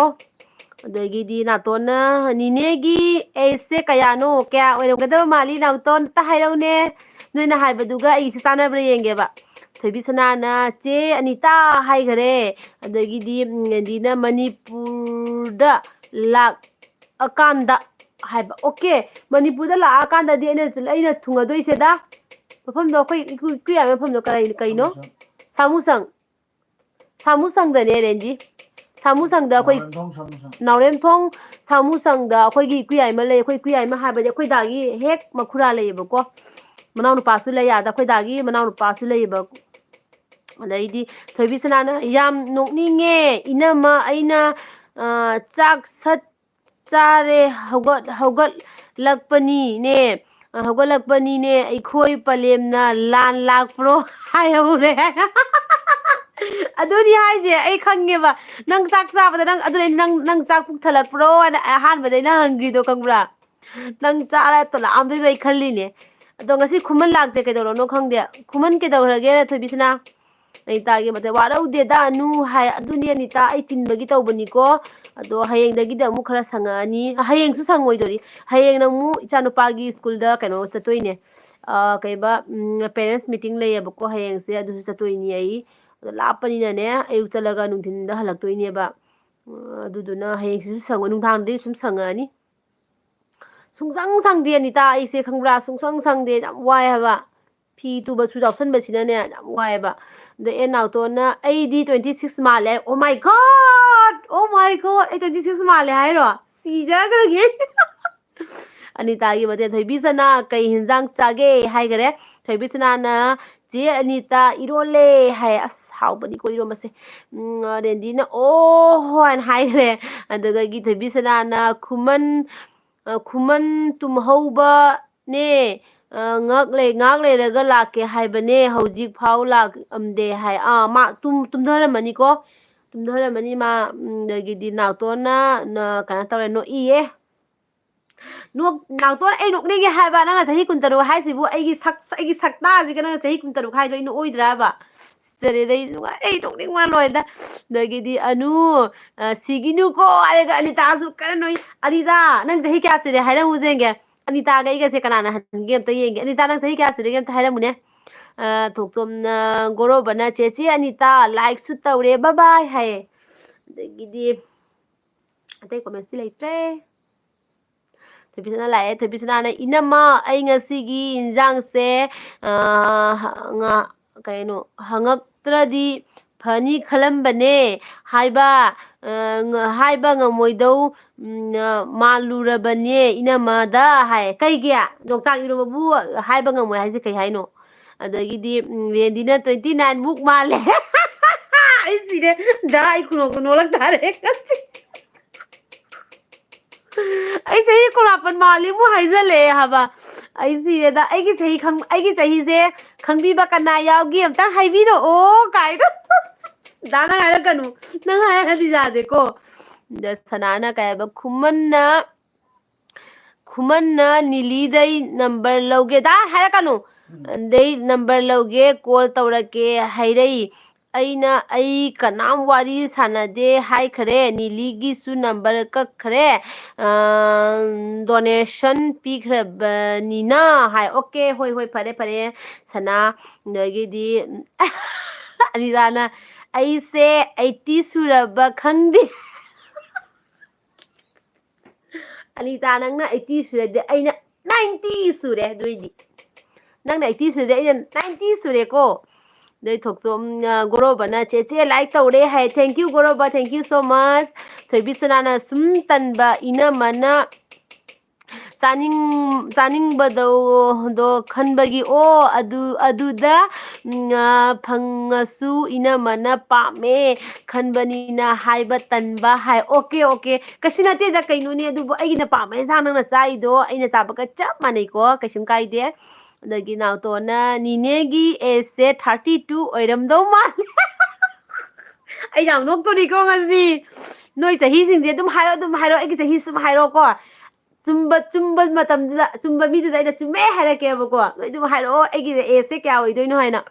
Speaker 1: ꯑꯗꯒꯤꯗꯤ ꯅꯥꯇꯣꯟꯅ ꯅꯤꯅꯦꯒꯤ ꯑꯦꯖꯁꯦ ꯀꯌꯥ ꯑꯣꯏꯔꯝꯒꯗꯕ ꯃꯥꯜꯂꯤ ꯅꯥꯎꯇꯣꯟ ꯑꯝꯇ ꯍꯥꯏꯔꯧꯅꯦ ꯅꯣꯏꯅ ꯍꯥꯏꯕꯗꯨꯒ ꯑꯩꯁꯦ ꯆꯥꯟꯅꯕ꯭ꯔꯥ ꯌꯦꯡꯒꯦꯕ ꯊꯣꯏꯕꯤꯁꯅꯥꯅ ꯆꯦ ꯑꯅꯤꯇꯥ ꯍꯥꯏꯈꯔꯦ ꯑꯗꯒꯤꯗꯤ ꯔꯦꯟꯗꯤꯅ ꯃꯅꯤꯄꯨꯔꯗ ꯂꯥꯛꯑꯀꯥꯟꯗ ꯍꯥꯏꯕ ꯑꯣꯀꯦ ꯃꯅꯤꯄꯨꯔꯗ ꯂꯥꯛꯑꯀꯥꯟꯗꯗꯤ ꯑꯩꯅ ꯊꯨꯡꯉꯗꯣꯏꯁꯦꯗ ꯃꯐꯝꯗꯣ ꯑꯩꯈꯣꯏ ꯏꯀꯨꯏ ꯃꯐꯝꯗꯣ ꯀꯩꯅꯣ ꯁꯥꯃꯨꯁꯪꯗꯅꯦ ꯔꯦꯟꯖꯤ ꯁꯥꯃꯨꯁꯪꯗ ꯑꯩꯈꯣꯏ ꯅꯥꯎꯔꯦꯝꯊꯣꯡ ꯁꯥꯃꯨꯁꯪꯗ ꯑꯩꯈꯣꯏꯒꯤ ꯏꯀꯨꯌꯥꯏꯃ ꯂꯩ ꯑꯩꯈꯣꯏ ꯏꯀꯨꯌꯥꯏꯃ ꯍꯥꯏꯕꯗꯤ ꯑꯩꯈꯣꯏꯗꯥꯒꯤ ꯍꯦꯛ ꯃꯈꯨꯔꯥ ꯂꯩꯌꯦꯕꯀꯣ ꯃꯅꯥꯎꯅꯨꯄꯥꯁꯨ ꯂꯩ ꯑꯗ ꯑꯩꯈꯣꯏꯗꯥꯒꯤ ꯃꯅꯥꯎꯅꯨꯄꯥꯁꯨ ꯂꯩꯌꯦꯕ ꯑꯗꯩꯗꯤ ꯊꯣꯏꯕꯤꯁꯅꯥꯅ ꯌꯥꯝ ꯅꯣꯛꯅꯤꯡꯉꯦ ꯏꯅꯝꯃ ꯑꯩꯅ ꯆꯥꯛ ꯁꯠ ꯆꯥꯔꯦ ꯍꯧꯒꯠꯂꯛꯄꯅꯤꯅꯦ ꯑꯩꯈꯣꯏ ꯄꯂꯦꯝꯅ ꯂꯥꯟ ꯂꯥꯛꯄ꯭ꯔꯣ ꯍꯥꯏꯍꯧꯔꯦ ꯑꯗꯨꯗꯤ ꯍꯥꯏꯁꯦ ꯑꯩ ꯈꯪꯉꯦꯕ ꯅꯪ ꯆꯥꯛ ꯆꯥꯕꯗ ꯑꯗꯨꯅ ꯅꯪ ꯆꯥꯛ ꯄꯨꯛꯊꯜꯂꯛꯄ꯭ꯔꯣ ꯍꯥꯏꯅ ꯑꯍꯥꯟꯕꯗ ꯅꯪ ꯍꯪꯈ꯭ꯔꯤꯗꯣ ꯈꯪꯕ꯭ꯔꯥ ꯅꯪ ꯆꯥꯔ ꯂꯥꯛꯑꯝꯗꯣꯏꯗꯣ ꯑꯩ ꯈꯜꯂꯤꯅꯦ ꯑꯗꯣ ꯉꯁꯤ ꯈꯨꯃꯟ ꯂꯥꯛꯇꯦ ꯀꯩꯗꯧꯔꯅꯣ ꯈꯪꯗꯦ ꯈꯨꯃꯟ ꯀꯩꯗꯧꯈ꯭ꯔꯒꯦ ꯊꯣꯏꯕꯤꯁꯅꯥ ꯑꯅꯤꯇꯥꯒꯤ ꯃꯇꯦ ꯋꯥꯔꯧꯗꯦꯗ ꯑꯅꯨ ꯍꯥꯏ ꯑꯗꯨꯅꯤ ꯑꯅꯤꯇꯥ ꯑꯩ ꯆꯤꯟꯕꯒꯤ ꯇꯧꯕꯅꯤꯀோ ꯑꯗꯣ ꯍꯌꯦꯡꯗꯒꯤꯗꯤ ꯑꯃꯨꯛ ꯈꯔ ꯁꯪꯉꯛꯑꯅꯤ ꯍꯌꯦꯡꯁꯨ ꯁꯪꯉꯣꯏꯗꯣꯔꯤ ꯍꯌꯦꯡꯅ ꯑꯃꯨꯛ ꯏꯆꯥꯅꯨꯄꯥꯒꯤ ꯁ꯭ꯀꯨꯜꯗ ꯀꯩꯅꯣ ꯆꯠꯇꯣꯏꯅꯦ ꯀꯩꯕ ꯄꯦꯔꯦꯟꯁ ꯃꯤꯇꯤꯡ ꯂꯩꯌꯦꯕꯀꯣ ꯍꯌꯦꯡꯁꯦ ꯑꯗꯨꯁꯨ ꯆꯠꯇꯣꯏꯅꯤ ꯑꯩ ꯑꯗꯣ ꯂꯥꯞꯄꯅꯤꯅꯅꯦ ꯑꯌꯨꯛ ꯆꯠꯂꯒ ꯅꯨꯡꯊꯤꯟꯗ ꯍꯜꯂꯛꯇꯣꯏꯅꯦꯕ ꯑꯗꯨꯗꯨꯅ ꯍꯌꯦꯡꯁꯤꯁꯨ ꯁꯪꯉꯣꯏ ꯅꯨꯡꯗꯥꯡꯗꯤ ꯁꯨꯝ ꯁꯪꯉꯛꯑꯅꯤ ꯁꯨꯡꯁꯪ ꯁꯪꯗꯦ ꯑꯅꯤꯇꯥ ꯑꯩꯁꯦ ꯈꯪꯕ꯭ꯔꯥ ꯁꯨꯡꯁꯪ ꯁꯪꯗꯦ ꯌꯥꯝ ꯋꯥꯏ ꯍꯥꯏꯕ ꯐꯤ ꯇꯨꯕꯁꯨ ꯌꯥꯎꯁꯟꯕꯁꯤꯅꯅꯦ ꯌꯥꯝ ꯋꯥꯏꯑꯦꯕ ꯑꯗ ꯅꯥꯎꯇꯣꯟꯅ ꯑꯩꯗꯤ 26 ꯃꯥꯜꯂꯦ ꯑꯣ ꯃꯥꯏ ꯒꯣꯗ ꯑꯩ 26 ꯃꯥꯜꯂꯦ ꯍꯥꯏꯔꯣ ꯁꯤꯖꯈ꯭ꯔꯒꯦ ꯑꯅꯤꯇꯥꯒꯤ ꯃꯇꯦ ꯊꯣꯏꯕꯤꯁꯅꯥ ꯀꯩ ꯍꯦꯟꯖꯥꯡ ꯆꯥꯒꯦ ꯍꯥꯏꯈꯔꯦ ꯊꯣꯏꯕꯤꯁꯅꯥꯅ ꯆꯦ ꯑꯅꯤꯇꯥ ꯏꯔꯣꯜꯂꯦ ꯍꯥꯏ ꯑꯁ ꯍꯥꯎꯕꯅꯤꯀꯣ ꯏꯔꯣꯝꯕꯁꯦ ꯔꯦꯟꯗꯤꯅ ꯑꯣ ꯍꯥꯏꯅ ꯍꯥꯏꯈ꯭ꯔꯦ ꯑꯗꯨꯒ ꯒꯤꯊꯣꯏꯕꯤ ꯁꯅꯥꯅ ꯈꯨꯃꯟ ꯇꯨꯝꯍꯧꯕꯅꯦ ꯉꯥꯛ ꯂꯩꯔꯒ ꯂꯥꯛꯀꯦ ꯍꯥꯏꯕꯅꯦ ꯍꯧꯖꯤꯛ ꯐꯥꯎ ꯂꯥꯛꯑꯝꯗꯦ ꯍꯥꯏ ꯃꯥ ꯇꯨꯝꯊꯔꯝꯃꯅꯤꯀꯣ ꯇꯨꯝꯊꯔꯝꯃꯅꯤ ꯃꯥ ꯑꯗꯒꯤꯗꯤ ꯅꯥꯎꯇꯣꯟꯅ ꯀꯩꯅꯣ ꯇꯧꯔꯦ ꯅꯣꯛꯏꯌꯦ ꯅꯥꯎꯇꯣꯟ ꯑꯩ ꯅꯣꯛꯅꯤꯡꯉꯦ ꯍꯥꯏꯕ ꯅꯪꯅ ꯆꯍꯤ 13 ꯍꯥꯏꯁꯤꯕꯨ ꯑꯩꯒꯤ ꯁꯛꯇꯥꯁꯤꯒ ꯅꯪꯅ ꯆꯍꯤ 13 ꯍꯥꯏꯗꯣ ꯑꯩ ꯅꯣꯛꯑꯣꯏꯗ꯭ꯔꯥꯕ ꯁꯤꯗꯩ ꯅꯨꯡꯉꯥꯏ ꯑꯩ ꯅꯣꯛꯅꯤꯡꯕ ꯂꯣꯏꯔꯦꯗ ꯑꯗꯒꯤꯗꯤ ꯁꯤꯒꯤꯅꯨꯀꯣ ꯍꯥꯏꯔꯒ ꯑꯅꯤꯇꯥꯁꯨ ꯀꯟꯅ ꯅꯣꯏ ꯑꯅꯤꯇꯥ ꯅꯪ ꯆꯍꯤ ꯀꯌꯥ ꯁꯨꯔꯦ ꯍꯥꯏꯔꯝꯃꯨ ꯌꯦꯡꯒꯦ ꯑꯅꯤꯇꯥꯒ ꯑꯩꯒꯁꯦ ꯀꯅꯥꯅ ꯍꯟꯒꯦ ꯑꯝꯇ ꯌꯦꯡꯒꯦ ꯑꯅꯤꯇꯥ ꯅꯪ ꯆꯍꯤ ꯀꯌꯥ ꯁꯨꯔꯦꯒꯦ ꯑꯝꯇ ꯍꯥꯏꯔꯝꯃꯨꯅꯦ ꯊꯣꯛꯆꯣꯝꯅ ꯒꯣꯔꯣꯕꯅ ꯆꯦꯆꯦ ꯑꯅꯤꯇꯥ ꯂꯥꯏꯛꯁꯨ ꯇꯧꯔꯦ ꯕꯕꯥꯏ ꯍꯥꯏꯌꯦ ꯑꯗꯒꯤꯗꯤ ꯑꯇꯩ ꯀꯣꯃꯦꯟꯁꯇꯤ ꯂꯩꯇ꯭ꯔꯦ ꯊꯣꯏꯕꯤꯁꯅꯥ ꯂꯥꯛꯑꯦ ꯊꯣꯏꯕꯤꯁꯅꯥꯅ ꯏꯅꯝꯃ ꯑꯩ ꯉꯁꯤꯒꯤ ꯏꯟꯖꯥꯡꯁꯦ ꯀꯩꯅꯣ ꯍꯪꯉꯛꯇ꯭ꯔꯗꯤ ꯐꯅꯤ ꯈꯜꯂꯝꯕꯅꯦ ꯍꯥꯏꯕ ꯉꯝꯃꯣꯏꯗꯧ ꯃꯥꯜꯂꯨꯔꯕꯅꯦ ꯏꯅꯝꯃꯗ ꯍꯥꯏ ꯀꯩꯒꯤ ꯌꯣꯡꯆꯥꯛ ꯏꯔꯣꯝꯕꯕꯨ ꯍꯥꯏꯕ ꯉꯝꯃꯣꯏ ꯍꯥꯏꯁꯦ ꯀꯩ ꯍꯥꯏꯅꯣ ꯑꯗꯒꯤꯗꯤ ꯔꯦꯟꯗꯤꯅ 29 ꯃꯨꯛ ꯃꯥꯜꯂꯦ ꯑꯩ ꯁꯤꯔꯦ ꯑꯩ ꯈꯨꯅꯣꯛꯇ ꯅꯣꯛꯂꯛ ꯇꯥꯔꯦ ꯑꯩ ꯆꯍꯤ 18 ꯃꯥꯜꯂꯤꯃꯨꯛ ꯍꯥꯏꯖꯜꯂꯛꯑꯦ ꯍꯥꯏꯕ ꯑꯩ ꯁꯤꯔꯦꯗ ꯑꯩꯒꯤ ꯆꯍꯤꯁꯦ ꯈꯪꯕꯤꯕ ꯀꯅꯥ ꯌꯥꯎꯒꯦ ꯑꯝꯇꯪ ꯍꯥꯏꯕꯤꯔꯛꯑꯣ ꯀꯥꯏꯅ ꯅꯪ ꯍꯥꯏꯔꯛꯀꯅꯨ ꯅꯪ ꯍꯥꯏꯔꯛꯑꯗꯤ ꯌꯥꯗꯦꯀꯣ ꯁꯅꯥꯅ ꯀꯩ ꯍꯥꯏꯕ ꯈꯨꯃꯟꯅ ꯅꯤꯂꯤꯗꯩ ꯅꯝꯕꯔ ꯂꯧꯒꯦ ꯍꯥꯏꯔꯛꯀꯅꯨ ꯑꯗꯩ ꯅꯝꯕꯔ ꯂꯧꯒꯦ ꯀꯣꯜ ꯇꯧꯔꯛꯀꯦ ꯍꯥꯏꯔꯛꯏ ꯑꯩ ꯀꯅꯥꯝ ꯋꯥꯔꯤ ꯁꯥꯟꯅꯗꯦ ꯍꯥꯏꯈ꯭ꯔꯦ ꯅꯤꯂꯤꯒꯤꯁꯨ ꯅꯝꯕꯔ ꯀꯛꯈ꯭ꯔꯦ ꯗꯣꯅꯦꯁꯟ ꯄꯤꯈ꯭ꯔꯕꯅꯤꯅ ꯍꯥꯏ ꯑꯣꯀꯦ ꯍꯣꯏ ꯐꯔꯦ ꯁꯅꯥ ꯑꯗꯒꯤꯗꯤ ꯑꯅꯤꯇꯥꯅ ꯑꯩꯁꯦ 80 ꯁꯨꯔꯕ ꯈꯪꯗꯦ ꯑꯅꯤꯇꯥ ꯅꯪꯅ 80 ꯁꯨꯔꯗꯤ ꯑꯩꯅ 90 ꯁꯨꯔꯦ ꯑꯗꯨꯏꯗꯤ ꯅꯪꯅ 80 ꯁꯨꯔꯗꯤ ꯑꯩꯅ 90 ꯁꯨꯔꯦꯀꯣ ꯑꯗꯩ ꯊꯣꯛꯆꯣꯝ ꯒꯣꯔꯣꯕꯅ ꯆꯦꯆꯦ ꯂꯥꯏꯛ ꯇꯧꯔꯦ ꯍꯥꯏ ꯊꯦꯡꯀ꯭ꯌꯨ ꯒꯣꯔꯣꯕ ꯊꯦꯡꯀ꯭ꯌꯨ ꯁꯣ ꯃꯆ ꯊꯣꯏꯕꯤꯁꯅꯥꯅ ꯁꯨꯝ ꯇꯟꯕ ꯏꯅꯝꯃꯅ ꯆꯥꯅꯤꯡꯕꯗꯣ ꯈꯟꯕꯒꯤ ꯑꯗꯨꯗ ꯐꯪꯉꯁꯨ ꯏꯅꯝꯃꯅ ꯄꯥꯝꯃꯦ ꯈꯟꯕꯅꯤꯅ ꯍꯥꯏꯕ ꯇꯟꯕ ꯍꯥꯏ ꯑꯣꯀꯦ ꯀꯩꯁꯨ ꯅꯠꯇꯦꯗ ꯀꯩꯅꯣꯅꯦ ꯑꯗꯨꯕꯨ ꯑꯩꯒꯤꯅ ꯄꯥꯝꯕ ꯏꯟꯁꯥꯡ ꯅꯪꯅ ꯆꯥꯏꯗꯣ ꯑꯩꯅ ꯆꯥꯕꯒ ꯆꯞ ꯃꯥꯟꯅꯩꯀꯣ ꯀꯩꯁꯨꯝ ꯀꯥꯏꯗꯦ ꯑꯗꯒꯤ ꯅꯥꯎꯇꯣꯟꯅ ꯅꯤꯅꯦꯒꯤ ꯑꯦꯖꯁꯦ 32 ꯑꯣꯏꯔꯝꯗꯧ ꯃꯥꯜꯂꯦ ꯑꯩ ꯌꯥꯝ ꯅꯣꯛꯇꯣꯔꯤꯀꯣ ꯉꯁꯤ ꯅꯣꯏ ꯆꯍꯤꯁꯤꯡꯁꯦ ꯑꯗꯨꯝ ꯍꯥꯏꯔꯣ ꯑꯩꯒꯤ ꯆꯍꯤ ꯁꯨꯝ ꯍꯥꯏꯔꯣꯀꯣ ꯆꯨꯝꯕ ꯃꯇꯝꯗꯨꯗ ꯆꯨꯝꯕ ꯃꯤꯗꯨꯗ ꯑꯩꯅ ꯆꯨꯝꯃꯦ ꯍꯥꯏꯔꯛꯀꯦꯕꯀꯣ ꯅꯣꯏ ꯑꯗꯨꯝ ꯍꯥꯏꯔꯛꯑꯣ ꯑꯩꯒꯤ ꯑꯦꯖꯁꯦ ꯀꯌꯥ ꯑꯣꯏꯗꯣꯏꯅೋ ꯍꯥꯏꯅ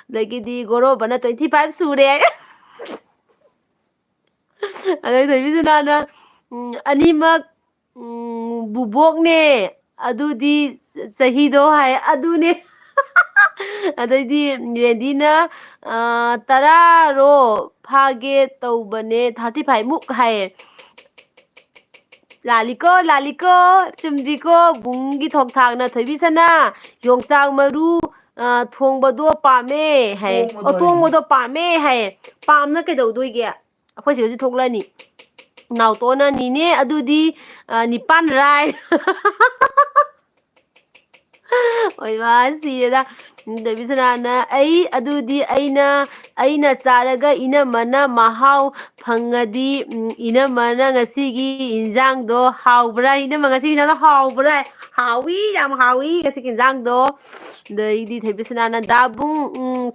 Speaker 1: ꯑꯗꯒꯤꯗꯤ ꯒꯣꯔꯣꯕꯅ 25 ꯁꯨꯔꯦ ꯑꯗꯩ ꯊꯣꯏꯕꯤꯁꯅꯥꯅ ꯑꯅꯤꯃꯛ ꯕꯨꯕꯣꯛꯅꯦ ꯑꯗꯨꯗꯤ ꯆꯍꯤꯗꯣ ꯍꯥꯏ ꯑꯗꯨꯅꯦ ꯑꯗꯩꯗꯤ ꯔꯦꯗꯤꯅ 10ꯔꯣ ꯐꯥꯒꯦ ꯇꯧꯕꯅꯦ 35 ꯃꯨꯛ ꯍꯥꯏꯌꯦ ꯂꯥꯂꯤꯀꯣ ꯆꯨꯝꯗ꯭ꯔꯤꯀꯣ ꯕꯨꯡꯒꯤ ꯊꯣꯛꯊꯥꯛꯅ ꯊꯣꯏꯕꯤꯁꯅꯥ ꯌꯣꯡꯆꯥꯛ ꯃꯔꯨ ꯊꯣꯡꯕꯗꯣ ꯄꯥꯝꯃꯦ ꯍꯥꯏꯌꯦ ꯇꯣꯡꯕꯗꯣ ꯄꯥꯝꯃꯦ ꯍꯥꯏꯌꯦ ꯄꯥꯝꯅ ꯀꯩꯗꯧꯗꯣꯏꯒꯦ ꯑꯩꯈꯣꯏ ꯁꯤꯗꯁꯨ ꯊꯣꯛꯂꯛꯑꯅꯤ ꯅꯥꯎꯇꯣꯟꯅꯅꯤꯅꯦ ꯑꯗꯨꯗꯤ 9 ꯔꯥꯏ ꯑꯣꯏꯕ ꯁꯤꯔꯦꯗ ꯊꯣꯏꯕꯤꯁꯅꯥꯅ ꯑꯗꯨꯗꯤ ꯑꯩꯅ ꯆꯥꯔꯒ ꯏꯅꯝꯃꯅ ꯃꯍꯥꯎ ꯐꯪꯉꯗꯤꯏꯅꯝꯃꯅ ꯉꯁꯤꯒꯤ ꯏꯟꯖꯥꯡꯗꯣ ꯍꯥꯎꯕ꯭ꯔꯥ ꯏꯅꯝꯃ ꯉꯁꯤꯒꯤ ꯏꯟꯖꯥꯡꯗꯣ ꯍꯥꯎꯕ꯭ꯔꯥ ꯍꯥꯎꯏ ꯌꯥꯝ ꯍꯥꯎꯏ ꯉꯁꯤꯒꯤ ꯏꯟꯖꯥꯡꯗꯣ ꯑꯗꯩꯗꯤ ꯊꯣꯏꯕꯤꯁꯅꯥꯅ ꯗꯥꯕꯨꯡ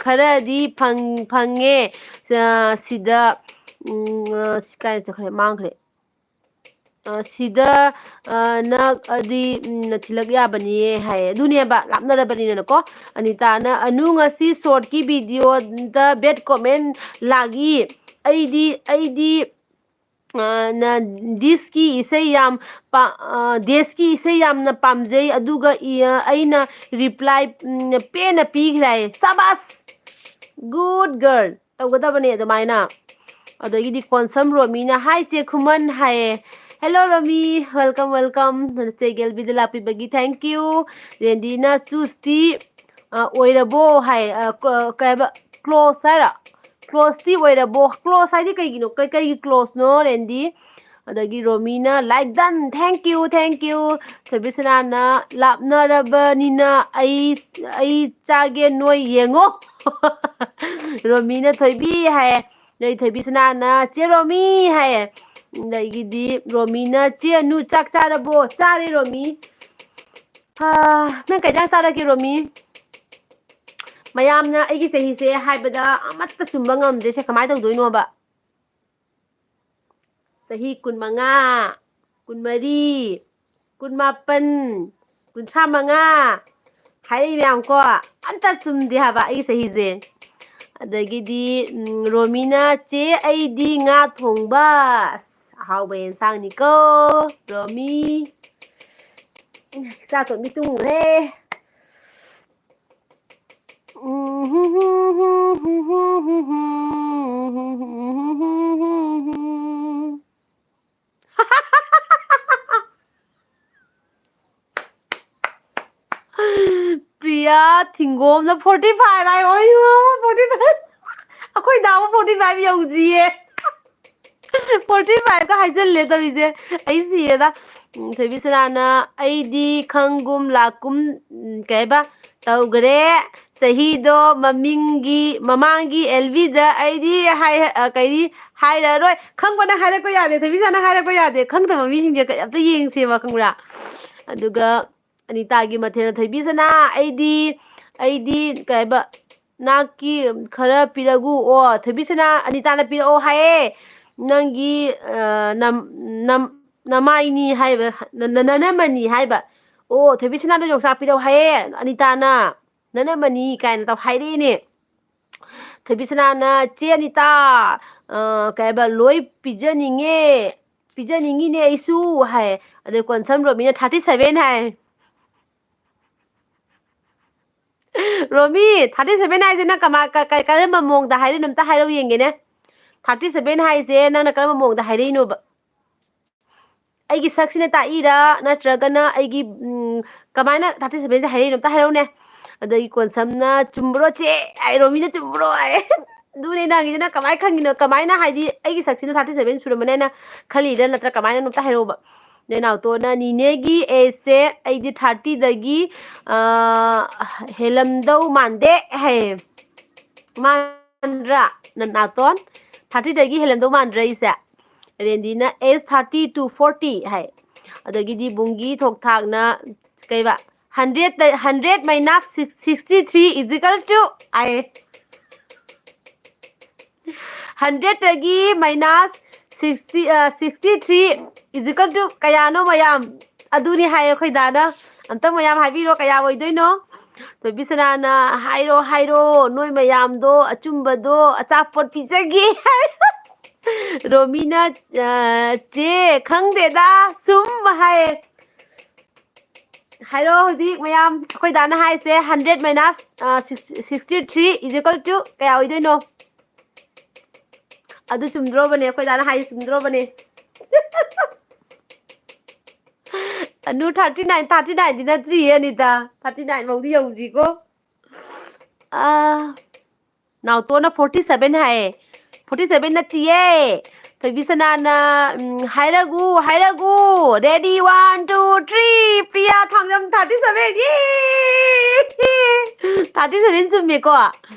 Speaker 1: ꯈꯔꯗꯤ ꯐꯪꯉꯦ ꯁꯤꯗ ꯀꯥꯏ ꯆꯠꯈ꯭ꯔꯦ ꯃꯥꯡꯈ꯭ꯔꯦ ꯁꯤꯗ ꯅꯛꯑꯗꯤ ꯊꯤꯜꯂꯛ ꯌꯥꯕꯅꯤꯌꯦ ꯍꯥꯏꯌꯦ ꯑꯗꯨꯅꯦꯕ ꯂꯥꯞꯅꯔꯕꯅꯤꯅꯀꯣ ꯑꯅꯤꯇꯥꯅ ꯉꯁꯤ ꯁꯣꯔꯠꯀꯤ ꯚꯤꯗꯤꯑꯣꯗ ꯕꯦꯠ ꯀꯣꯃꯦꯟ ꯂꯥꯛꯏ ꯑꯩꯗꯤ ꯗꯤꯁꯀꯤ ꯏꯁꯩ ꯌꯥꯝꯅ ꯄꯥꯝꯖꯩ ꯑꯗꯨꯒ ꯑꯩꯅ ꯔꯤꯄ꯭ꯂꯥꯏ ꯄꯦꯟꯅ ꯄꯤꯈ꯭ꯔꯦ ꯁꯕꯥꯁ ꯒꯨꯗ ꯒꯔꯜ ꯇꯧꯒꯗꯕꯅꯦ ꯑꯗꯨꯃꯥꯏꯅ ꯑꯗꯒꯤꯗꯤ ꯀꯣꯟꯁꯝ ꯔꯣꯃꯤꯅ ꯍꯥꯏ ꯆꯦ ꯈꯨꯃꯟ ꯍꯥꯏꯌꯦ ꯍꯦꯜꯂꯣ ꯔꯣꯃꯤ ꯋꯦꯜꯀꯝ ꯆꯦꯒꯦꯜꯕꯤꯗ ꯂꯥꯛꯄꯤꯕꯒꯤ ꯊꯦꯡꯀ꯭ꯌꯨ ꯔꯦꯟꯗꯤꯅ ꯆꯨꯁꯇꯤ ꯑꯣꯏꯔꯕꯣ ꯍꯥꯏ ꯀꯩ ꯍꯥꯏꯕ ꯀ꯭ꯂꯣꯁ ꯍꯥꯏꯔ ꯀ꯭ꯂꯣꯁꯇꯤ ꯑꯣꯏꯔꯕꯣ ꯀ꯭ꯂꯣꯁ ꯍꯥꯏꯗꯤ ꯀꯩꯒꯤꯅꯣ ꯀꯩꯒꯤ ꯀ꯭ꯂꯣꯁꯅꯣ ꯔꯦꯟꯗꯤ ꯑꯗꯒꯤ ꯔꯣꯃꯤꯅ ꯂꯥꯏꯛ ꯗꯟ ꯊꯦꯡꯛ ꯌꯨ ꯊꯣꯏꯕꯤꯁꯅꯥꯅ ꯂꯥꯞꯅꯔꯕꯅꯤꯅ ꯑꯩ ꯆꯥꯒꯦ ꯅꯣꯏ ꯌꯦꯡꯉꯣ ꯔꯣꯃꯤꯅ ꯊꯣꯏꯕꯤ ꯍꯥꯏꯌꯦ ꯅꯣꯏ ꯊꯣꯏꯕꯤꯁꯅꯥꯅ ꯆꯦ ꯔꯣꯃꯤ ꯍꯥꯏꯌꯦ ꯑꯗꯒꯤꯗꯤ ꯔꯣꯃꯤꯅ ꯆꯦ ꯑꯅꯨ ꯆꯥꯛ ꯆꯥꯔꯕꯣ ꯆꯥꯔꯦ ꯔꯣꯃꯤ ꯅꯪ ꯀꯩ ꯏꯟꯖꯥꯡ ꯆꯥꯔꯒꯦ ꯔꯣꯃꯤ ꯃꯌꯥꯝꯅ ꯑꯩꯒꯤ ꯆꯍꯤꯁꯦ ꯍꯥꯏꯕꯗ ꯑꯃꯠꯇ ꯆꯨꯝꯕ ꯉꯝꯗ꯭ꯔꯤꯁꯦ ꯀꯃꯥꯏꯅ ꯇꯧꯗꯣꯏꯅꯣꯕ ꯆꯍꯤ 15 14 18 35 ꯍꯥꯏꯔꯛꯏ ꯃꯌꯥꯝꯀꯣ ꯑꯝꯇ ꯆꯨꯝꯗꯦ ꯍꯥꯏꯕ ꯑꯩꯒꯤ ꯆꯍꯤꯁꯦ ꯑꯗꯒꯤꯗꯤ ꯔꯣꯃꯤꯅ ꯆꯦ ꯑꯩꯗꯤ ꯉꯥ ꯊꯣꯡꯕ ꯑꯍꯥꯎꯕ ꯌꯦꯟꯁꯥꯡꯅꯤꯀꯣ ꯔꯣꯃꯤ ꯏꯆꯥꯇꯣꯝꯕꯤ ꯇꯨꯝꯈ꯭ꯔꯦ प्रिया थिंगोम 45 आए ओयो 45 अखोई दाव 45 यौजिए 45 का हाइजल्ले तबिजे आई सिएदा थोबिसनाना आईदी खंगुम लाकुम कैबा तौगरे सहीदो ममिंगी ममांगी एलवीदा आईदी हाय कैदी हायररोय खंगबना हायरको यादे थोबिसना हायरको यादे खंगदबा मिसिंजे अम्ता येंगसेबा खंगरा अदुगा अनितागी मथेना थोबिसना आईदी कैबा नाकी खरा पिरगु ओ थोबिसना अनिताना पिरओ हाये नंगी नमाइनी हाइबा ननमनी हाइबा ओ थोबिसना योगसा पिरओ हाये अनिताना ननमनी कायना तब हाइरेने थोबिसना चे अनिता कैबा लोई पिजनिंगे ऐसु हाय अदे कोनसम रोमिना 37 हाय रोमी 37 हाइसे ना कमा करम मोंगदा हाइरे नमता हाइरो येंगेने 37 हाइसे नंना करम मोंगदा हाइरेनोबा ꯑꯩꯒꯤ ꯁꯛꯁꯤꯅ ꯇꯥꯛꯏꯔꯥ ꯅꯠꯇ꯭ꯔꯒꯅ ꯑꯩꯒꯤ ꯀꯃꯥꯏꯅ 37 ꯁꯦ ꯍꯥꯏꯔꯛꯏꯅꯣ ꯑꯝꯇ ꯍꯥꯏꯔꯛꯎꯅꯦ ꯑꯗꯒꯤ ꯀꯣꯟꯁꯝꯅ ꯆꯨꯝꯕ꯭ꯔꯣ ꯆꯦ ꯑꯩ ꯔꯣꯃꯤꯅ ꯆꯨꯝꯕ꯭ꯔꯣ ꯍꯥꯏ ꯑꯗꯨꯅꯦ ꯅꯪꯒꯤꯁꯤꯅ ꯀꯃꯥꯏꯅ ꯈꯪꯉꯤꯅꯣ ꯀꯃꯥꯏꯅ ꯍꯥꯏꯗꯤ ꯑꯩꯒꯤ ꯁꯛꯁꯤꯅ 37 ꯁꯨꯔꯝꯕꯅꯦꯅ ꯈꯜꯂꯤꯔꯥ ꯅꯠꯇ꯭ꯔꯒ ꯀꯃꯥꯏꯅ ꯑꯝꯇ ꯍꯥꯏꯔꯛꯎꯕ ꯅꯦꯅꯥꯎꯇꯣꯅ ꯅꯤꯅꯦꯒꯤ ꯑꯦꯖꯁꯦ ꯑꯩꯗꯤ 30 ꯍꯦꯜꯂꯝꯗꯧ ꯃꯥꯟꯗꯦ ꯍꯥꯏꯌꯦ ꯃꯥꯟꯗ꯭ꯔꯥ ꯅꯅꯥꯇꯣꯟ 30 ꯍꯦꯜꯂꯝꯗꯧ ꯃꯥꯟꯗ꯭ꯔꯥ ꯑꯩꯁꯦ रेंदीना एज 30 to 40 है अदगिदी बुंगी थोकथागना कैबा 100 minus 63 is equal to आई 100 तगी minus 63 is equal to कयानो मयाम अदुनी हायो खैदाना अमतंग मयाम हाबिरो कया ओइदोइनो तो बिसनाना हाइरो नोय मयामदो अचुंबदो अचापोट पिजगी रोमिना चे खंगदेदा सुम हाइरो हजिक मयाम अखोय दाना हाइसे 100 minus 63 is equal to कया ओइदोइनो अदु चुमद्रोबने अखोय दाना हाइ चुमद्रोबने अनु 39 दिना 3 अनिता 39 मौदी यौजीको नाउतोना 47 हाय 47 नतिये थोबिसनाना हाइरगु रेडी 1 2 3 प्रिया थांजम 37 ये 37 सुमेको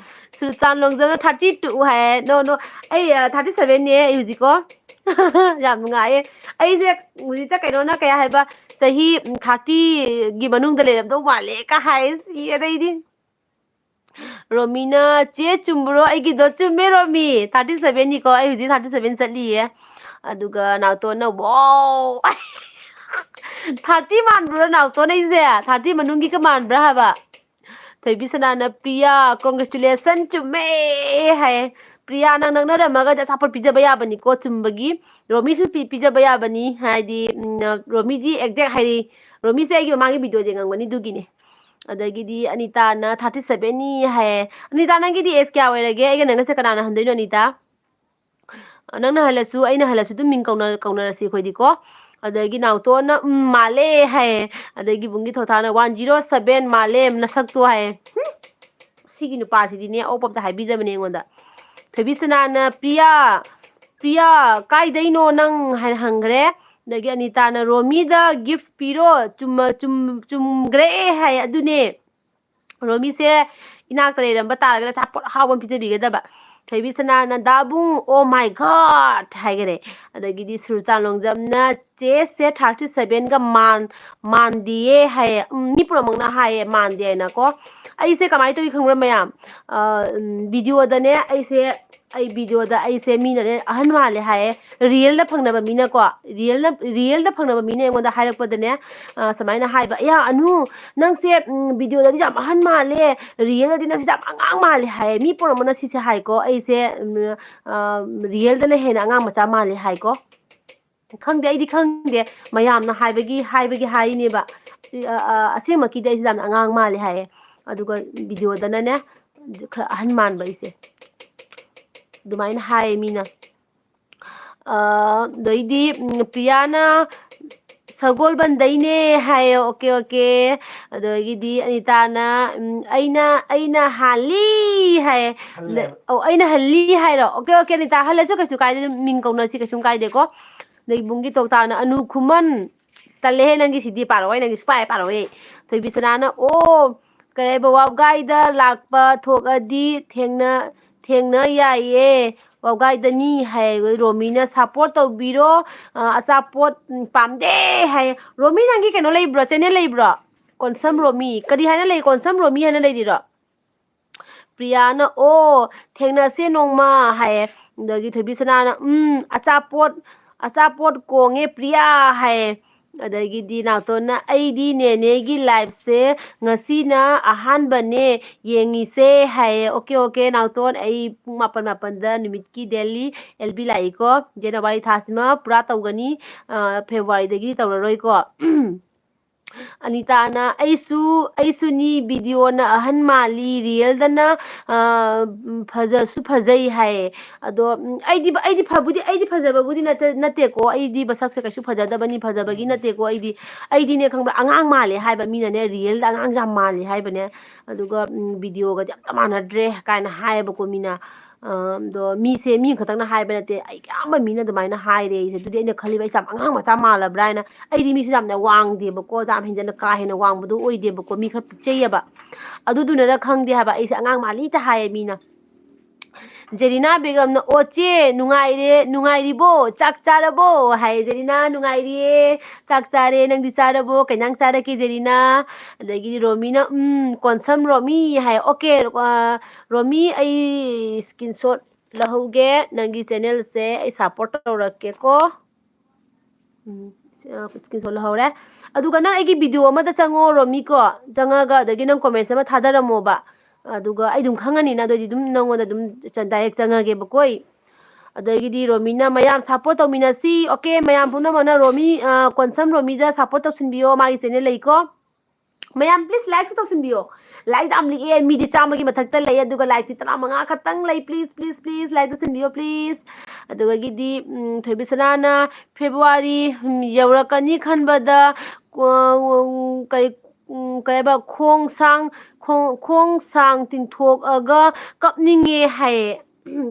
Speaker 1: सुचान लोंजम 32 है नो आई 37 ने युजिको याम नुगाए अइसे मुजिता कैनोना कया हाइबा सही 30 गी मनुंग दले रमदो माले का हाइस ये दैदी रोमिना चे चुम्बरो आइगी दो चुम्मे रोमी 37 नि को आई हुजी 37 चलिए अदुगा नाउतोना वाओ 30 मानब्रो नाउतोना इजे 30 मनुंगी का मानब्रा हाबा थैबिसनाना प्रिया कांग्रेचुलेशन चुम्मे है प्रिया नंग रमगा जासापर पिजबा याबनी को चुम्बगी रोमी सु पिजबा याबनी हाइदी रोमी जी एग्जैक्ट हाइरी रोमी से आइगी मांगी वीडियो जेंगंगनी दुगिने अदगिदी अनिता ना 37 नि है अनिता नंगिदी एज क्या ओइरगे आइगा नंगसे कनाना हंदैनो अनिता नंगना हलसु आइना हलसु तुम मिंग कौनरसी खोइदिको अदगी नाउतोना माले है अदगी बुंगी थोथाना 107 माले नसक्तो है सिगी नुपासिदिने ओपपता हाइबिजबने ngoda थबिसनाना प्रिया ꯄ꯭ꯔꯤꯌꯥ ꯀꯥꯏꯗꯩꯅꯣ ꯅꯪ ꯍꯥꯏꯅ ꯍꯪꯈ꯭ꯔꯦ ꯑꯗꯒꯤ ꯑꯅꯤꯇꯥꯅ ꯔꯣꯃꯤꯗ ꯒꯤꯐ ꯄꯤꯔꯣ ꯆꯨꯝꯈ꯭ꯔꯦ ꯍꯥꯏ ꯑꯗꯨꯅꯦ ꯔꯣꯃꯤꯁꯦ ꯏꯅꯥꯛꯇ ꯂꯩꯔꯝꯕ ꯇꯥꯔꯒꯅ ꯑꯆꯥꯄꯣꯠ ꯑꯍꯥꯎꯕ ꯑꯃ ꯄꯤꯖꯕꯤꯒꯗꯕ ꯊꯣꯏꯕꯤꯁꯅꯥꯅ ꯗꯥꯕꯨꯡ ꯑꯣ ꯃꯥꯏ ꯒॉड ꯍꯥꯏꯈꯔꯦ ꯑꯗꯒꯤꯗꯤ ꯁꯨꯔꯆꯥꯟ ꯂꯣꯡꯖꯝꯅ ꯆꯦꯁꯦ 37ꯒ ꯃꯥꯟꯗꯤꯌꯦ ꯍꯥꯏꯌꯦ ꯃꯤ ꯄꯨꯝꯅꯃꯛꯅ ꯍꯥꯏꯌꯦ ꯃꯥꯟꯗꯦ ꯍꯥꯏꯅꯀꯣ ꯑꯩꯁꯦ ꯀꯃꯥꯏꯅ ꯇꯧꯋꯤ ꯈꯪꯕ꯭ꯔꯥ ꯃꯌꯥꯝ ꯚꯤꯗꯤꯑꯣꯗꯅꯦ ꯑꯩ ꯚꯤꯗꯤꯑꯣꯗ ꯑꯩꯁꯦ ꯃꯤꯅꯅꯦ ꯑꯍꯟ ꯃꯥꯜꯂꯦ ꯍꯥꯏꯌꯦ ꯔꯤꯌꯦꯜꯗ ꯐꯪꯅꯕ ꯃꯤꯅꯀꯣ ꯔꯤꯌꯦꯜꯗ ꯐꯪꯅꯕ ꯃꯤꯅ ꯑꯩꯉꯣꯟꯗ ꯍꯥꯏꯔꯛꯄꯗꯅꯦ ꯁꯨꯃꯥꯏꯅ ꯍꯥꯏꯕ ꯑꯌꯥ ꯑꯅꯨ ꯅꯪꯁꯦ ꯚꯤꯗꯤꯑꯣꯗꯗꯤ ꯌꯥꯝ ꯑꯍꯟ ꯃꯥꯜꯂꯦ ꯔꯤꯌꯦꯜꯗꯗꯤ ꯅꯪꯁꯦ ꯌꯥꯝ ꯑꯉꯥꯡ ꯃꯥꯜꯂꯦ ꯍꯥꯏꯌꯦ ꯃꯤ ꯄꯨꯝꯅꯃꯛꯅ ꯁꯤꯁꯦ ꯍꯥꯏꯀꯣ ꯑꯩꯁꯦ ꯔꯤꯌꯦꯜꯗꯅ ꯍꯦꯟꯅ ꯑꯉꯥꯡ ꯃꯆꯥ ꯃꯥꯜꯂꯦ ꯍꯥꯏꯀꯣ ꯈꯪꯗꯦ ꯑꯩꯗꯤ ꯈꯪꯗꯦ ꯃꯌꯥꯝꯅ ꯍꯥꯏꯕꯒꯤ ꯍꯥꯏꯔꯤꯅꯦꯕ ꯑꯁꯦꯡꯃꯛꯀꯤꯗꯤ ꯑꯩꯁꯦ ꯌꯥꯝꯅ ꯑꯉꯥꯡ ꯃꯥꯜꯂꯦ ꯍꯥꯏꯌꯦ ꯑꯗꯨꯒ ꯚꯤꯗꯤꯑꯣꯗꯅꯅꯦ ꯈꯔ ꯑꯍꯟ ꯃꯥꯟꯕ ꯑꯩꯁꯦ ꯑꯗꯨꯃꯥꯏꯅ ꯍꯥꯏꯌꯦ ꯃꯤꯅ ꯑꯗꯩꯗꯤ ꯄ꯭ꯔꯤꯌꯥꯅ ꯁꯒꯣꯜꯕꯟꯗꯩꯅꯦ ꯍꯥꯏꯌꯦ ꯑꯣꯀꯦ ꯑꯣꯀꯦ ꯑꯗꯒꯤꯗꯤ ꯑꯅꯤꯇꯥꯅ ꯑꯩꯅ ꯍꯥꯜꯂꯤ ꯍꯥꯏꯌꯦ ꯑꯩꯅ ꯍꯜꯂꯤ ꯍꯥꯏꯔꯣ ꯑꯣꯀꯦ ꯑꯣꯀꯦ ꯑꯅꯤꯇꯥ ꯍꯜꯂꯁꯨ ꯀꯩꯁꯨ ꯀꯥꯏꯗꯦ ꯑꯗꯨꯝ ꯃꯤꯡ ꯀꯧꯅꯁꯤ ꯀꯩꯁꯨꯝ ꯀꯥꯏꯗꯦꯀꯣ ꯑꯗꯩ ꯕꯨꯡꯒꯤ ꯇꯣꯛꯇꯥꯅ ꯑꯅꯨ ꯈꯨꯃꯟ ꯇꯜꯂꯦꯍꯦ ꯅꯪꯒꯤ ꯁꯤꯗꯤ ꯄꯥꯔꯛꯑꯣꯏ ꯅꯪꯒꯤ ꯁꯨꯄꯥꯏ ꯄꯥꯔꯛꯑꯣꯏ ꯊꯣꯏꯕꯤꯁꯅꯥꯅ ꯑꯣ ꯀꯔꯤꯕ ꯋꯥꯒꯥꯏꯗ ꯂꯥꯛꯄ ꯊꯣꯛꯑꯗꯤ ꯊꯦꯡꯅ ꯌꯥꯏꯌꯦ ꯋꯥꯒꯥꯏꯗꯅꯤ ꯍꯥꯏ ꯔꯣꯃꯤꯅ ꯁꯞꯄꯣꯔꯠ ꯇꯧꯕꯤꯔꯣ ꯑꯆꯥꯄꯣꯠ ꯄꯥꯝꯗꯦ ꯍꯥꯏ ꯔꯣꯃꯤ ꯅꯪꯒꯤ ꯀꯩꯅꯣ ꯂꯩꯕ꯭ꯔꯣ ꯆꯦꯅꯦꯜ ꯂꯩꯕ꯭ꯔꯣ ꯀꯣꯟꯁꯝ ꯔꯣꯃꯤ ꯀꯔꯤ ꯍꯥꯏꯅ ꯂꯩ ꯀꯣꯟꯁꯝ ꯔꯣꯃꯤ ꯍꯥꯏꯅ ꯂꯩꯔꯤꯔꯣ ꯄ꯭ꯔꯤꯌꯥꯅ ꯑꯣ ꯊꯦꯡꯅꯁꯦ ꯅꯣꯡꯃ ꯍꯥꯏꯌꯦ ꯑꯗꯒꯤ ꯊꯣꯏꯕꯤꯁꯅꯥꯅ ꯑꯆꯥꯄꯣꯠ ꯀꯣꯡꯉꯦ ꯄ꯭ꯔꯤꯌꯥ ꯍꯥꯏꯌꯦ ꯑꯗꯒꯤꯗꯤ ꯅꯥꯎꯇꯣꯟꯅ ꯑꯩꯗꯤ ꯅꯦꯅꯦꯒꯤ ꯂꯥꯏꯐꯁꯦ ꯉꯁꯤꯅ ꯑꯍꯥꯟꯕꯅꯦ ꯌꯦꯡꯉꯤꯁꯦ ꯍꯥꯏꯌꯦ ꯑꯣꯀꯦ ꯑꯣꯀꯦ ꯅꯥꯎꯇꯣꯟ ꯑꯩ ꯄꯨꯡ 8 ꯅꯨꯃꯤꯠꯀꯤ ꯗꯦꯜꯂꯤ ꯑꯦꯜꯕꯤ ꯂꯥꯛꯏꯀꯣ ꯖꯅꯋꯥꯔꯤ ꯊꯥꯁꯤꯃ ꯄꯨꯔꯥ ꯇꯧꯒꯅꯤ ꯐꯦꯕꯋꯥꯔꯤꯗꯒꯤ ꯇꯧꯔꯔꯣꯏꯀꯣ ꯑꯅꯤꯇꯥꯅ ꯑꯩꯁꯨꯅꯤ ꯚꯤꯗꯤꯑꯣꯅ ꯑꯍꯟ ꯃꯥꯜꯂꯤ ꯔꯤꯌꯦꯜꯗꯅ ꯐꯖꯁꯨ ꯐꯖꯩ ꯍꯥꯏꯌꯦ ꯑꯗꯣ ꯑꯩꯗꯤ ꯐꯖꯕꯕꯨꯗꯤ ꯅꯠꯇꯦꯀꯣ ꯑꯩꯗꯤ ꯃꯁꯛꯁꯦ ꯀꯩꯁꯨ ꯐꯖꯗꯕꯅꯤ ꯐꯖꯕꯒꯤ ꯅꯠꯇꯦꯀꯣ ꯑꯩꯗꯤꯅꯦ ꯈꯪꯕ꯭ꯔꯥ ꯑꯉꯥꯡ ꯃꯥꯜꯂꯦ ꯍꯥꯏꯕ ꯃꯤꯅꯅꯦ ꯔꯤꯌꯦꯜꯗ ꯑꯉꯥꯡ ꯌꯥꯝ ꯃꯥꯜꯂꯦ ꯍꯥꯏꯕꯅꯦ ꯑꯗꯨꯒ ꯚꯤꯗꯤꯑꯣꯒꯗꯤ ꯑꯝꯇ ꯃꯥꯟꯅꯗ꯭ꯔꯦ ꯀꯥꯏꯅ ꯍꯥꯏꯌꯦꯕꯀꯣ ꯃꯤꯅ ꯑꯗꯣ ꯃꯤ ꯈꯛꯇꯪꯅ ꯍꯥꯏꯕ ꯅꯠꯇꯦ ꯑꯌꯥꯝꯕ ꯃꯤꯅ ꯑꯗꯨꯃꯥꯏꯅ ꯍꯥꯏꯔꯦ ꯑꯩꯁꯦ ꯑꯗꯨꯗꯤ ꯑꯩꯅ ꯈꯜꯂꯤꯕ ꯑꯩꯁꯦ ꯌꯥꯝ ꯑꯉꯥꯡ ꯃꯆꯥ ꯃꯥꯜꯂꯕ꯭ꯔꯥ ꯍꯥꯏꯅ ꯑꯩꯗꯤ ꯃꯤꯁꯨ ꯌꯥꯝꯅ ꯋꯥꯡꯗꯦꯕꯀꯣ ꯌꯥꯝ ꯍꯦꯟꯖꯟꯅ ꯀꯥ ꯍꯦꯟꯅ ꯋꯥꯡꯕꯗꯣ ꯑꯣꯏꯗꯦꯕꯀꯣ ꯃꯤ ꯈꯔ ꯄꯤꯛꯆꯩꯌꯦꯕ ꯑꯗꯨꯗꯨꯅꯔ ꯈꯪꯗꯦ ꯍꯥꯏꯕ ꯑꯩꯁꯦ ꯑꯉꯥꯡ ꯃꯥꯜꯂꯤꯇ ꯍꯥꯏꯌꯦ ꯃꯤꯅ ꯖꯦꯔꯤꯅꯥ ꯕꯦꯒꯝꯅ ꯑꯣꯆꯦ ꯅꯨꯡꯉꯥꯏꯔꯤꯕꯣ ꯆꯥꯛ ꯆꯥꯔꯕꯣ ꯍꯥꯏꯌꯦ ꯖꯦꯔꯤꯅꯥ ꯅꯨꯡꯉꯥꯏꯔꯤꯌꯦ ꯆꯥꯛ ꯆꯥꯔꯦ ꯅꯪꯗꯤ ꯆꯥꯔꯕꯣ ꯀꯩꯖꯥꯡ ꯆꯥꯔꯛꯀꯦ ꯖꯦꯔꯤꯅꯥ ꯑꯗꯒꯤꯗꯤ ꯔꯣꯃꯤꯅ ꯀꯣꯟꯁꯝ ꯔꯣꯃꯤ ꯍꯥꯏ ꯑꯣꯀꯦ ꯔꯣꯃꯤ ꯑꯩ ꯏꯁꯀ꯭ꯔꯤꯟ ꯁꯣꯠ ꯂꯧꯍꯧꯒꯦ ꯅꯪꯒꯤ ꯆꯦꯅꯦꯜꯁꯦ ꯑꯩ ꯁꯞꯄꯣꯔꯠ ꯇꯧꯔꯛꯀꯦꯀꯣ ꯏꯁꯀ꯭ꯔꯤꯟ ꯁꯣꯠ ꯂꯧꯍꯧꯔꯦ ꯑꯗꯨꯒ ꯅꯪ ꯑꯩꯒꯤ ꯚꯤꯗꯤꯑꯣ ꯑꯃꯗ ꯆꯪꯉꯣ ꯔꯣꯃꯤꯀꯣ ꯆꯪꯉꯒ ꯑꯗꯒꯤ ꯅꯪ ꯀꯣꯃꯦꯟꯠꯁ ꯑꯃ ꯊꯥꯗꯔꯝꯃꯣꯕ ꯑꯗꯨꯒ ꯑꯩ ꯑꯗꯨꯝ ꯈꯪꯉꯅꯤꯅ ꯑꯗꯨꯑꯣꯏꯗꯤ ꯑꯗꯨꯝ ꯅꯪꯉꯣꯟꯗ ꯑꯗꯨꯝ ꯗꯥꯏꯔꯦꯛ ꯆꯪꯉꯒꯦꯕꯀꯣ ꯑꯗꯒꯤꯗꯤ ꯔꯣꯃꯤꯅ ꯃꯌꯥꯝ ꯁꯞꯄꯣꯔꯠ ꯇꯧꯃꯤꯟꯅꯁꯤ ꯑꯣꯀꯦ ꯃꯌꯥꯝ ꯄꯨꯝꯅꯃꯛꯅ ꯀꯣꯟꯁꯝ ꯔꯣꯃꯤꯗ ꯁꯞꯄꯣꯔꯠ ꯇꯧꯁꯤꯟꯕꯤꯌꯣ ꯃꯥꯒꯤ ꯆꯦꯅꯦꯜ ꯂꯩꯀꯣ ꯃꯌꯥꯝ ꯄ꯭ꯂꯤꯖ ꯂꯥꯏꯛꯁꯨ ꯇꯧꯁꯤꯟꯕꯤꯌꯣ ꯂꯥꯏꯛ ꯌꯥꯝ ꯂꯤꯛꯑꯦ ꯃꯤꯗꯤ 100ꯒꯤ ꯃꯊꯛꯇ ꯂꯩ ꯑꯗꯨꯒ ꯂꯥꯏꯛꯇꯤ 15 ꯈꯛꯇꯪ ꯂꯩ ꯄ꯭ꯂꯤꯖ ꯂꯥꯏꯛ ꯇꯧꯁꯤꯟꯕꯤꯌꯣ प्लीज ꯑꯗꯨꯒꯤꯗꯤ ꯊꯣꯏꯕꯤꯁꯅꯥꯅ ꯐꯦꯕꯋꯥꯔꯤ ꯌꯧꯔꯛꯀꯅꯤ ꯈꯟꯕꯗ ꯀꯩꯕ ꯈꯣꯡ ꯁꯥꯡ ꯇꯤꯡꯊꯣꯛꯑꯒ ꯀꯞꯅꯤꯡꯉꯦ ꯍꯥꯏꯌꯦ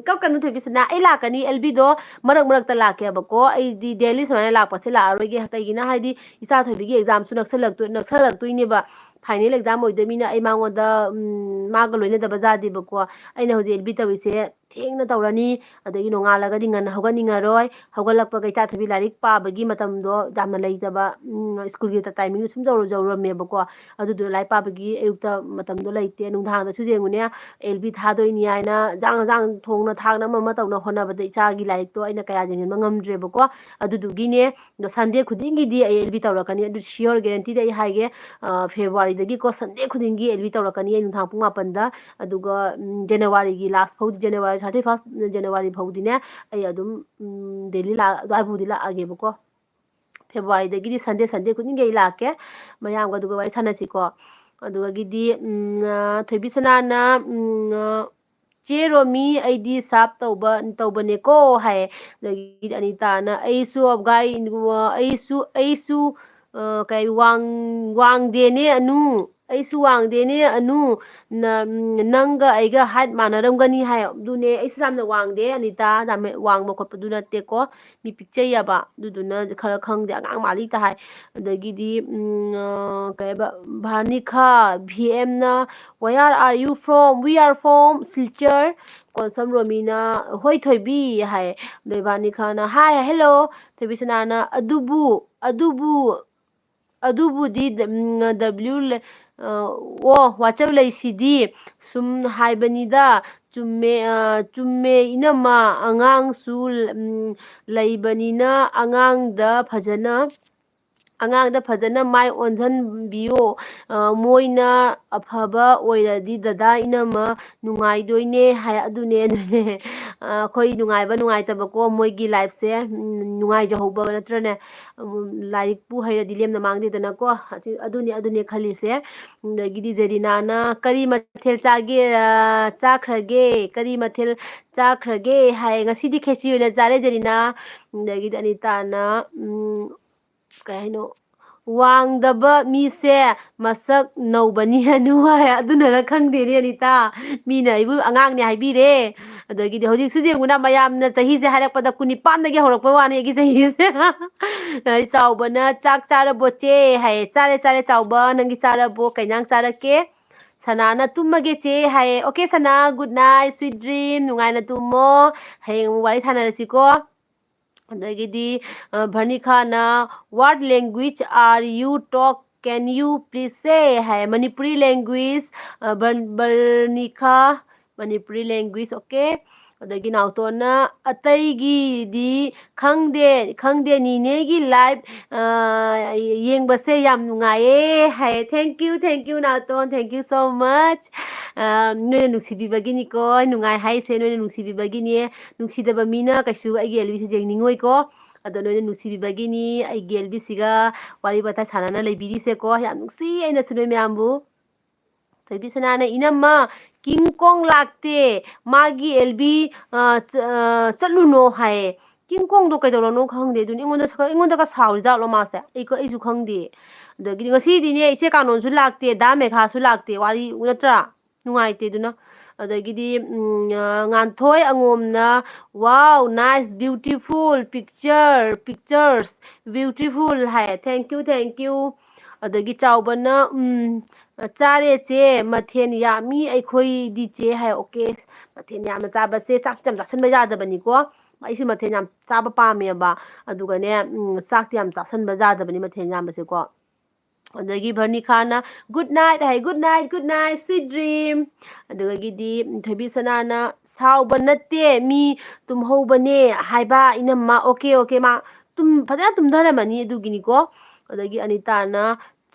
Speaker 1: ꯀꯞꯀꯅꯨ ꯊꯣꯏꯕꯤꯁꯅꯥ ꯑꯩ ꯂꯥꯛꯀꯅꯤ ꯑꯦꯜꯕꯤꯗꯣ ꯃꯔꯛꯇ ꯂꯥꯛꯀꯦꯕꯀꯣ ꯑꯩꯗꯤ ꯗꯦꯜꯂꯤ ꯁꯨꯃꯥꯏꯅ ꯂꯥꯛꯄꯁꯦ ꯂꯥꯛꯑꯔꯣꯏꯒꯦ ꯀꯩꯒꯤꯅꯣ ꯍꯥꯏꯗꯤ ꯏꯆꯥ ꯊꯣꯏꯕꯤꯒꯤ ꯑꯦꯛꯖꯥꯝꯁꯨ ꯅꯛꯁꯜꯂꯛꯇꯣꯏꯅꯦꯕ ꯐꯥꯏꯅꯦꯜ ꯑꯦꯛꯖꯥꯝ ꯑꯣꯏꯗꯣꯏꯅꯤꯅ ꯑꯩ ꯃꯉꯣꯟꯗ ꯃꯥꯒ ꯂꯣꯏꯅꯗꯕ ꯌꯥꯗꯦꯕꯀꯣ ꯑꯩꯅ ꯍꯧꯖꯤꯛ ꯑꯦꯜꯕꯤ ꯇꯧꯔꯤꯁꯦ ꯊꯦꯡꯅ ꯇꯧꯔꯅꯤ ꯑꯗꯒꯤ ꯅꯣꯡꯉꯥꯜꯂꯒꯗꯤ ꯉꯟꯅ ꯍꯧꯒꯠꯅꯤꯡꯉꯔꯣꯏ ꯍꯧꯒꯠꯂꯛꯄꯒ ꯏꯆꯥ ꯊꯣꯏꯕꯤ ꯂꯥꯏꯔꯤꯛ ꯄꯥꯕꯒꯤ ꯃꯇꯝꯗꯣ ꯌꯥꯝꯅ ꯂꯩꯇꯕ ꯁ꯭ꯀꯨꯜꯒꯤ ꯇꯥꯏꯃꯤꯡꯗꯣ ꯁꯨꯝ ꯖꯧꯔꯝꯃꯦꯕꯀꯣ ꯑꯗꯨꯗꯨꯅ ꯂꯥꯏꯔꯤꯛ ꯄꯥꯕꯒꯤ ꯑꯌꯨꯛꯇ ꯃꯇꯝꯗꯣ ꯂꯩꯇꯦ ꯅꯨꯡꯗꯥꯡꯗꯁꯨ ꯌꯦꯡꯉꯨꯅꯦ ꯑꯦꯜꯕꯤ ꯊꯥꯗꯣꯏꯅꯤ ꯍꯥꯏꯅ ꯖꯥꯡ ꯊꯣꯡꯅ ꯊꯥꯛꯅ ꯑꯃ ꯇꯧꯅ ꯍꯣꯠꯅꯕꯗ ꯏꯆꯥꯒꯤ ꯂꯥꯏꯔꯤꯛꯇꯣ ꯑꯩꯅ ꯀꯌꯥ ꯌꯦꯡꯁꯤꯟꯕ ꯉꯝꯗ꯭ꯔꯦꯕꯀோ ꯑꯗꯨꯗꯨꯒꯤꯅꯦ ꯑꯗꯣ ꯁꯟꯗꯦ ꯈꯨꯗꯤꯡꯒꯤꯗꯤ ꯑꯩ ꯑꯦꯜꯕꯤ ꯇꯧꯔꯛꯀꯅꯤ ꯑꯗꯨ ꯁꯤꯌꯣꯔ ꯒꯦꯔꯦꯟꯇꯤꯗ ꯑꯩ ꯍꯥꯏꯒꯦ ꯐꯦꯕꯋꯥꯔꯤꯗꯒꯤꯀꯣ ꯁꯟꯗꯦ ꯈꯨꯗꯤꯡꯒꯤ ꯑꯦꯜꯕꯤ ꯇꯧꯔꯛꯀꯅꯤ ꯑꯩ ꯅꯨꯡꯗꯥꯡ ꯄꯨꯡ 8ꯗ ꯑꯗꯨꯒ ꯖꯅꯋꯥꯔꯤꯒꯤ ꯂꯥꯁ ꯐꯥꯎꯗꯤ ꯖꯅꯋꯥꯔꯤ 31 ꯖꯅꯋꯥꯔꯤ ꯐꯥꯎꯗꯤꯅꯦ ꯑꯩ ꯑꯗꯨꯝ ꯗꯦꯜꯂꯤ ꯑꯗꯨꯋꯥꯏꯐꯥꯎꯗꯤ ꯂꯥꯛꯑꯒꯦꯕꯀꯣ ꯐꯦꯕꯋꯥꯔꯤꯗꯒꯤꯗꯤ ꯁꯟꯗꯦ ꯈꯨꯗꯤꯡꯒꯤ ꯑꯩ ꯂꯥꯛꯀꯦ ꯃꯌꯥꯝꯒ ꯑꯗꯨꯒ ꯋꯥꯔꯤ ꯁꯥꯟꯅꯁꯤꯀꯣ ꯑꯗꯨꯗꯒꯤꯗꯤ ꯊꯣꯏꯕꯤꯁꯅꯥꯅ ꯆꯦ ꯔꯣꯃꯤ ꯑꯩꯗꯤ ꯁꯥꯞ ꯇꯧꯕꯅꯦꯀꯣ ꯍꯥꯏꯌꯦ ꯑꯗꯒꯤꯗꯤ ꯑꯅꯤꯇꯥꯅ ꯑꯩꯁꯨ ꯀꯩ ꯋꯥꯡꯗꯦꯅꯦ ꯑꯅꯨ ꯑꯩꯁꯨ ꯋꯥꯡꯗꯦꯅꯦ ꯑꯅꯨ ꯅꯪꯒ ꯑꯩꯒ ꯍꯥꯏꯠ ꯃꯥꯟꯅꯔꯝꯒꯅꯤ ꯍꯥꯏ ꯑꯗꯨꯅꯦ ꯑꯩꯁꯨ ꯌꯥꯝꯅ ꯋꯥꯡꯗꯦ ꯑꯅꯤꯇꯥ ꯋꯥꯡꯕ ꯈꯣꯠꯄꯗꯨ ꯅꯠꯇꯦꯀꯣ ꯃꯤ ꯄꯤꯛꯆꯩꯌꯦꯕ ꯑꯗꯨꯗꯨꯅ ꯈꯔ ꯈꯪꯗꯦ ꯑꯉꯥꯡ ꯃꯥꯜꯂꯤꯇ ꯍꯥꯏ ꯑꯗꯒꯤꯗꯤ ꯀꯩꯕ ꯚꯥꯔꯅꯤꯈꯥ ꯚꯤ ꯑꯦꯝꯅ where are you from we are from Silchar ꯀꯣꯟꯁꯝ ꯔꯣꯃꯤꯅ ꯍꯣꯏ ꯊꯣꯏꯕꯤ ꯍꯥꯏ ꯑꯗꯩ ꯚꯥꯔꯅꯤꯈꯥꯅ ꯍꯥꯏ ꯍꯦꯜꯂꯣ ꯊꯣꯏꯕꯤꯁꯅꯥꯅ ꯑꯗꯨꯕꯨꯗꯤ ꯋꯥꯆꯞ ꯂꯩꯁꯤꯗꯤ ꯁꯨꯝ ꯍꯥꯏꯕꯅꯤꯗ ꯆꯨꯝꯃꯦ ꯏꯅꯝꯃ ꯑꯉꯥꯡꯁꯨ ꯂꯩꯕꯅꯤꯅ ꯑꯉꯥꯡꯗ ꯐꯖꯅ ꯃꯥꯏ ꯑꯣꯟꯁꯤꯟꯕꯤꯌꯣ ꯃꯣꯏꯅ ꯑꯐꯕ ꯑꯣꯏꯔꯗꯤ ꯗꯗꯥ ꯏꯅꯝꯃ ꯅꯨꯡꯉꯥꯏꯗꯣꯏꯅꯦ ꯍꯥꯏ ꯑꯗꯨꯅꯦ ꯑꯩꯈꯣꯏ ꯅꯨꯡꯉꯥꯏꯕ ꯅꯨꯡꯉꯥꯏꯇꯕꯀꯣ ꯃꯣꯏꯒꯤ ꯂꯥꯏꯐꯁꯦ ꯅꯨꯡꯉꯥꯏꯖꯍꯧꯕ ꯅꯠꯇ꯭ꯔꯅꯦ ꯂꯥꯏꯔꯤꯛꯄꯨ ꯍꯩꯔꯗꯤ ꯂꯦꯝꯅ ꯃꯥꯡꯗꯦꯗꯅꯀꯣ ꯑꯗꯨꯅꯦ ꯈꯜꯂꯤꯁꯦ ꯑꯗꯒꯤꯗꯤ ꯖꯦꯔꯤꯅꯥꯅ ꯀꯔꯤ ꯃꯊꯦꯜ ꯆꯥꯈ꯭ꯔꯒꯦ ꯀꯔꯤ ꯃꯊꯦꯜ ꯆꯥꯈ꯭ꯔꯒꯦ ꯍꯥꯏ ꯉꯁꯤꯗꯤ ꯈꯦꯆꯤ ꯑꯣꯏꯅ ꯆꯥꯔꯦ ꯖꯦꯔꯤꯅꯥ ꯑꯗꯒꯤꯗꯤ ꯑꯅꯤꯇꯥꯅ ꯀꯩ ꯍꯥꯏꯅꯣ ꯋꯥꯡꯗꯕ ꯃꯤꯁꯦ ꯃꯁꯛ ꯅꯧꯕꯅꯤ ꯍꯥꯏ ꯑꯗꯨꯅꯔ ꯈꯪꯗꯦꯅꯦ ꯑꯅꯤꯇꯥ ꯃꯤꯅ ꯑꯩꯕꯨ ꯑꯉꯥꯡꯅꯦ ꯍꯥꯏꯕꯤꯔꯦ ꯑꯗꯒꯤꯗꯤ ꯍꯧꯖꯤꯛꯁꯨ ꯌꯦꯡꯉꯨꯅ ꯃꯌꯥꯝꯅ ꯆꯍꯤꯁꯦ ꯍꯥꯏꯔꯛꯄꯗ 19 ꯍꯧꯔꯛꯄ ꯋꯥꯅꯤ ꯑꯩꯒꯤ ꯆꯍꯤꯁꯦ ꯆꯥꯎꯕꯅ ꯆꯥꯛ ꯆꯥꯔꯕꯣ ꯆꯦ ꯍꯥꯏꯌꯦ ꯆꯥꯔꯦ ꯆꯥꯎꯕ ꯅꯪꯒꯤ ꯆꯥꯔꯕꯣ ꯀꯩ ꯏꯟꯁꯥꯡ ꯆꯥꯔꯛꯀꯦ ꯁꯅꯥꯅ ꯇꯨꯝꯃꯒꯦ ꯆꯦ ꯍꯥꯏꯌꯦ ꯑꯣꯀꯦ ꯁꯅꯥ ꯒꯨꯗ ꯅꯥꯏꯠ ꯁ꯭ꯋꯤꯠ ꯗ꯭ꯔꯤꯝ ꯅꯨꯡꯉꯥꯏꯅ ꯇꯨꯝꯃꯣ ꯍꯌꯦꯡ ꯑꯃꯨꯛ ꯋꯥꯔꯤ ꯁꯥꯟꯅꯔꯁꯤꯀꯣ ꯑꯗꯒꯤꯗꯤ ꯚꯔꯅꯤꯈꯥꯅ what language are you talk can you please say ꯍꯥꯏ Manipuri language Varnikha Manipuri language okay ꯑꯗꯒꯤ ꯅꯥꯎꯇꯣꯟꯅ ꯑꯇꯩꯒꯤꯗꯤ ꯈꯪꯗꯦ ꯅꯤꯅꯦꯒꯤ ꯂꯥꯏꯐ ꯌꯦꯡꯕꯁꯦ ꯌꯥꯝ ꯅꯨꯡꯉꯥꯏꯌꯦ ꯍꯥꯏꯌꯦ ꯊꯦꯡꯀ꯭ꯌꯨ ꯅꯥꯎꯇꯣꯟ ꯊꯦꯡꯀ꯭ꯌꯨ ꯁꯣ ꯃꯆ ꯅꯣꯏꯅ ꯅꯨꯡꯁꯤꯕꯤꯕꯒꯤꯅꯤꯀꯣ ꯅꯨꯡꯉꯥꯏ ꯍꯥꯏꯁꯦ ꯅꯣꯏꯅ ꯅꯨꯡꯁꯤꯕꯤꯕꯒꯤꯅꯦ ꯅꯨꯡꯁꯤꯗꯕ ꯃꯤꯅ ꯀꯩꯁꯨ ꯑꯩꯒꯤ ꯑꯦꯜꯕꯤꯁꯤ ꯌꯦꯡꯅꯤꯡꯉꯣꯏꯀꯣ ꯑꯗꯣ ꯅꯣꯏꯅ ꯅꯨꯡꯁꯤꯕꯤꯕꯒꯤꯅꯤ ꯑꯩꯒꯤ ꯑꯦꯜꯕꯤꯁꯤꯒ ꯋꯥꯔꯤ ꯋꯥꯇꯥꯏ ꯁꯥꯟꯅꯅ ꯂꯩꯕꯤꯔꯤꯁꯦꯀꯣ ꯌꯥꯝ ꯅꯨꯡꯁꯤ ꯑꯩꯅꯁꯨ ꯅꯣꯏ ꯃꯌꯥꯝꯕꯨ ꯊꯣꯏꯕꯤꯁꯅꯥꯅ ꯏꯅꯝꯃ ꯀꯤꯡ ꯀꯣꯡ ꯂꯥꯛꯇꯦ ꯃꯥꯒꯤ ꯑꯦꯜꯕꯤ ꯆꯠꯂꯨꯅꯣ ꯍꯥꯏꯌꯦ ꯀꯤꯡ ꯀꯣꯡꯗꯣ ꯀꯩꯗꯧꯔꯅꯣ ꯈꯪꯗꯦ ꯑꯗꯨꯅꯤ ꯑꯩꯉꯣꯟꯗꯒ ꯁꯥꯎꯔꯤꯖꯥꯠꯂꯣ ꯃꯥꯁꯦ ꯑꯩꯁꯨ ꯈꯪꯗꯦ ꯑꯗꯒꯤꯗꯤ ꯉꯁꯤꯗꯤꯅꯦ ꯏꯆꯦ ꯀꯥꯅꯣꯟꯁꯨ ꯂꯥꯛꯇꯦ ꯗꯥ ꯃꯦꯘꯥꯁꯨ ꯂꯥꯛꯇꯦ ꯋꯥꯔꯤ ꯅꯠꯇ꯭ꯔꯥ ꯅꯨꯡꯉꯥꯏꯇꯦ ꯑꯗꯨꯅ ꯑꯗꯒꯤꯗꯤ ꯉꯥꯟꯊꯣꯏ ꯑꯉꯣꯝꯅ ꯋꯥꯎ ꯅꯥꯏꯁ ꯕ꯭ꯌꯨꯇꯤꯐꯨꯜ ꯄꯤꯛꯆꯔꯁ ꯕ꯭ꯌꯨꯇꯤꯐꯨꯜ ꯍꯥꯏ ꯊꯦꯡꯀ꯭ꯌꯨ ꯑꯗꯒꯤ ꯆꯥꯎꯕꯅ ꯆꯥꯔꯦ ꯆꯦ ꯃꯊꯦꯜ ꯌꯥꯝꯃꯤ ꯑꯩꯈꯣꯏꯗꯤ ꯆꯦ ꯍꯥꯏ ꯑꯣꯀꯦ ꯃꯊꯦꯜ ꯌꯥꯝꯅ ꯆꯥꯕꯁꯦ ꯆꯥꯛ ꯌꯥꯝ ꯆꯥꯁꯤꯟꯕ ꯌꯥꯗꯕꯅꯤꯀꯣ ꯑꯩꯁꯨ ꯃꯊꯦꯜ ꯌꯥꯝ ꯆꯥꯕ ꯄꯥꯝꯃꯦꯕ ꯑꯗꯨꯒꯅꯦ ꯆꯥꯛꯇꯤ ꯌꯥꯝ ꯆꯥꯁꯤꯟꯕ ꯌꯥꯗꯕꯅꯤ ꯃꯊꯦꯜ ꯌꯥꯝꯕꯁꯦꯀꯣ ꯑꯗꯒꯤ ꯚꯔꯅꯤꯈꯥꯅ ꯒꯨꯗ ꯅꯥꯏꯠ ꯍꯥꯏ ꯒꯨꯗ ꯅꯥꯏꯠ ꯁ꯭ꯋꯤꯠ ꯗ꯭ꯔꯤꯝ ꯑꯗꯨꯗꯒꯤꯗꯤ ꯊꯣꯏꯕꯤꯁꯅꯥꯅ ꯁꯥꯎꯕ ꯅꯠꯇꯦ ꯃꯤ ꯇꯨꯝꯍꯧꯕꯅꯦ ꯍꯥꯏꯕ ꯏꯅꯝꯃ ꯑꯣꯀꯦ ꯃꯥ ꯐꯖꯅ ꯇꯨꯝꯊꯔꯝꯃꯅꯤ ꯑꯗꯨꯒꯤꯅꯤꯀꯣ ꯑꯗꯒꯤ ꯑꯅꯤꯇꯥꯅ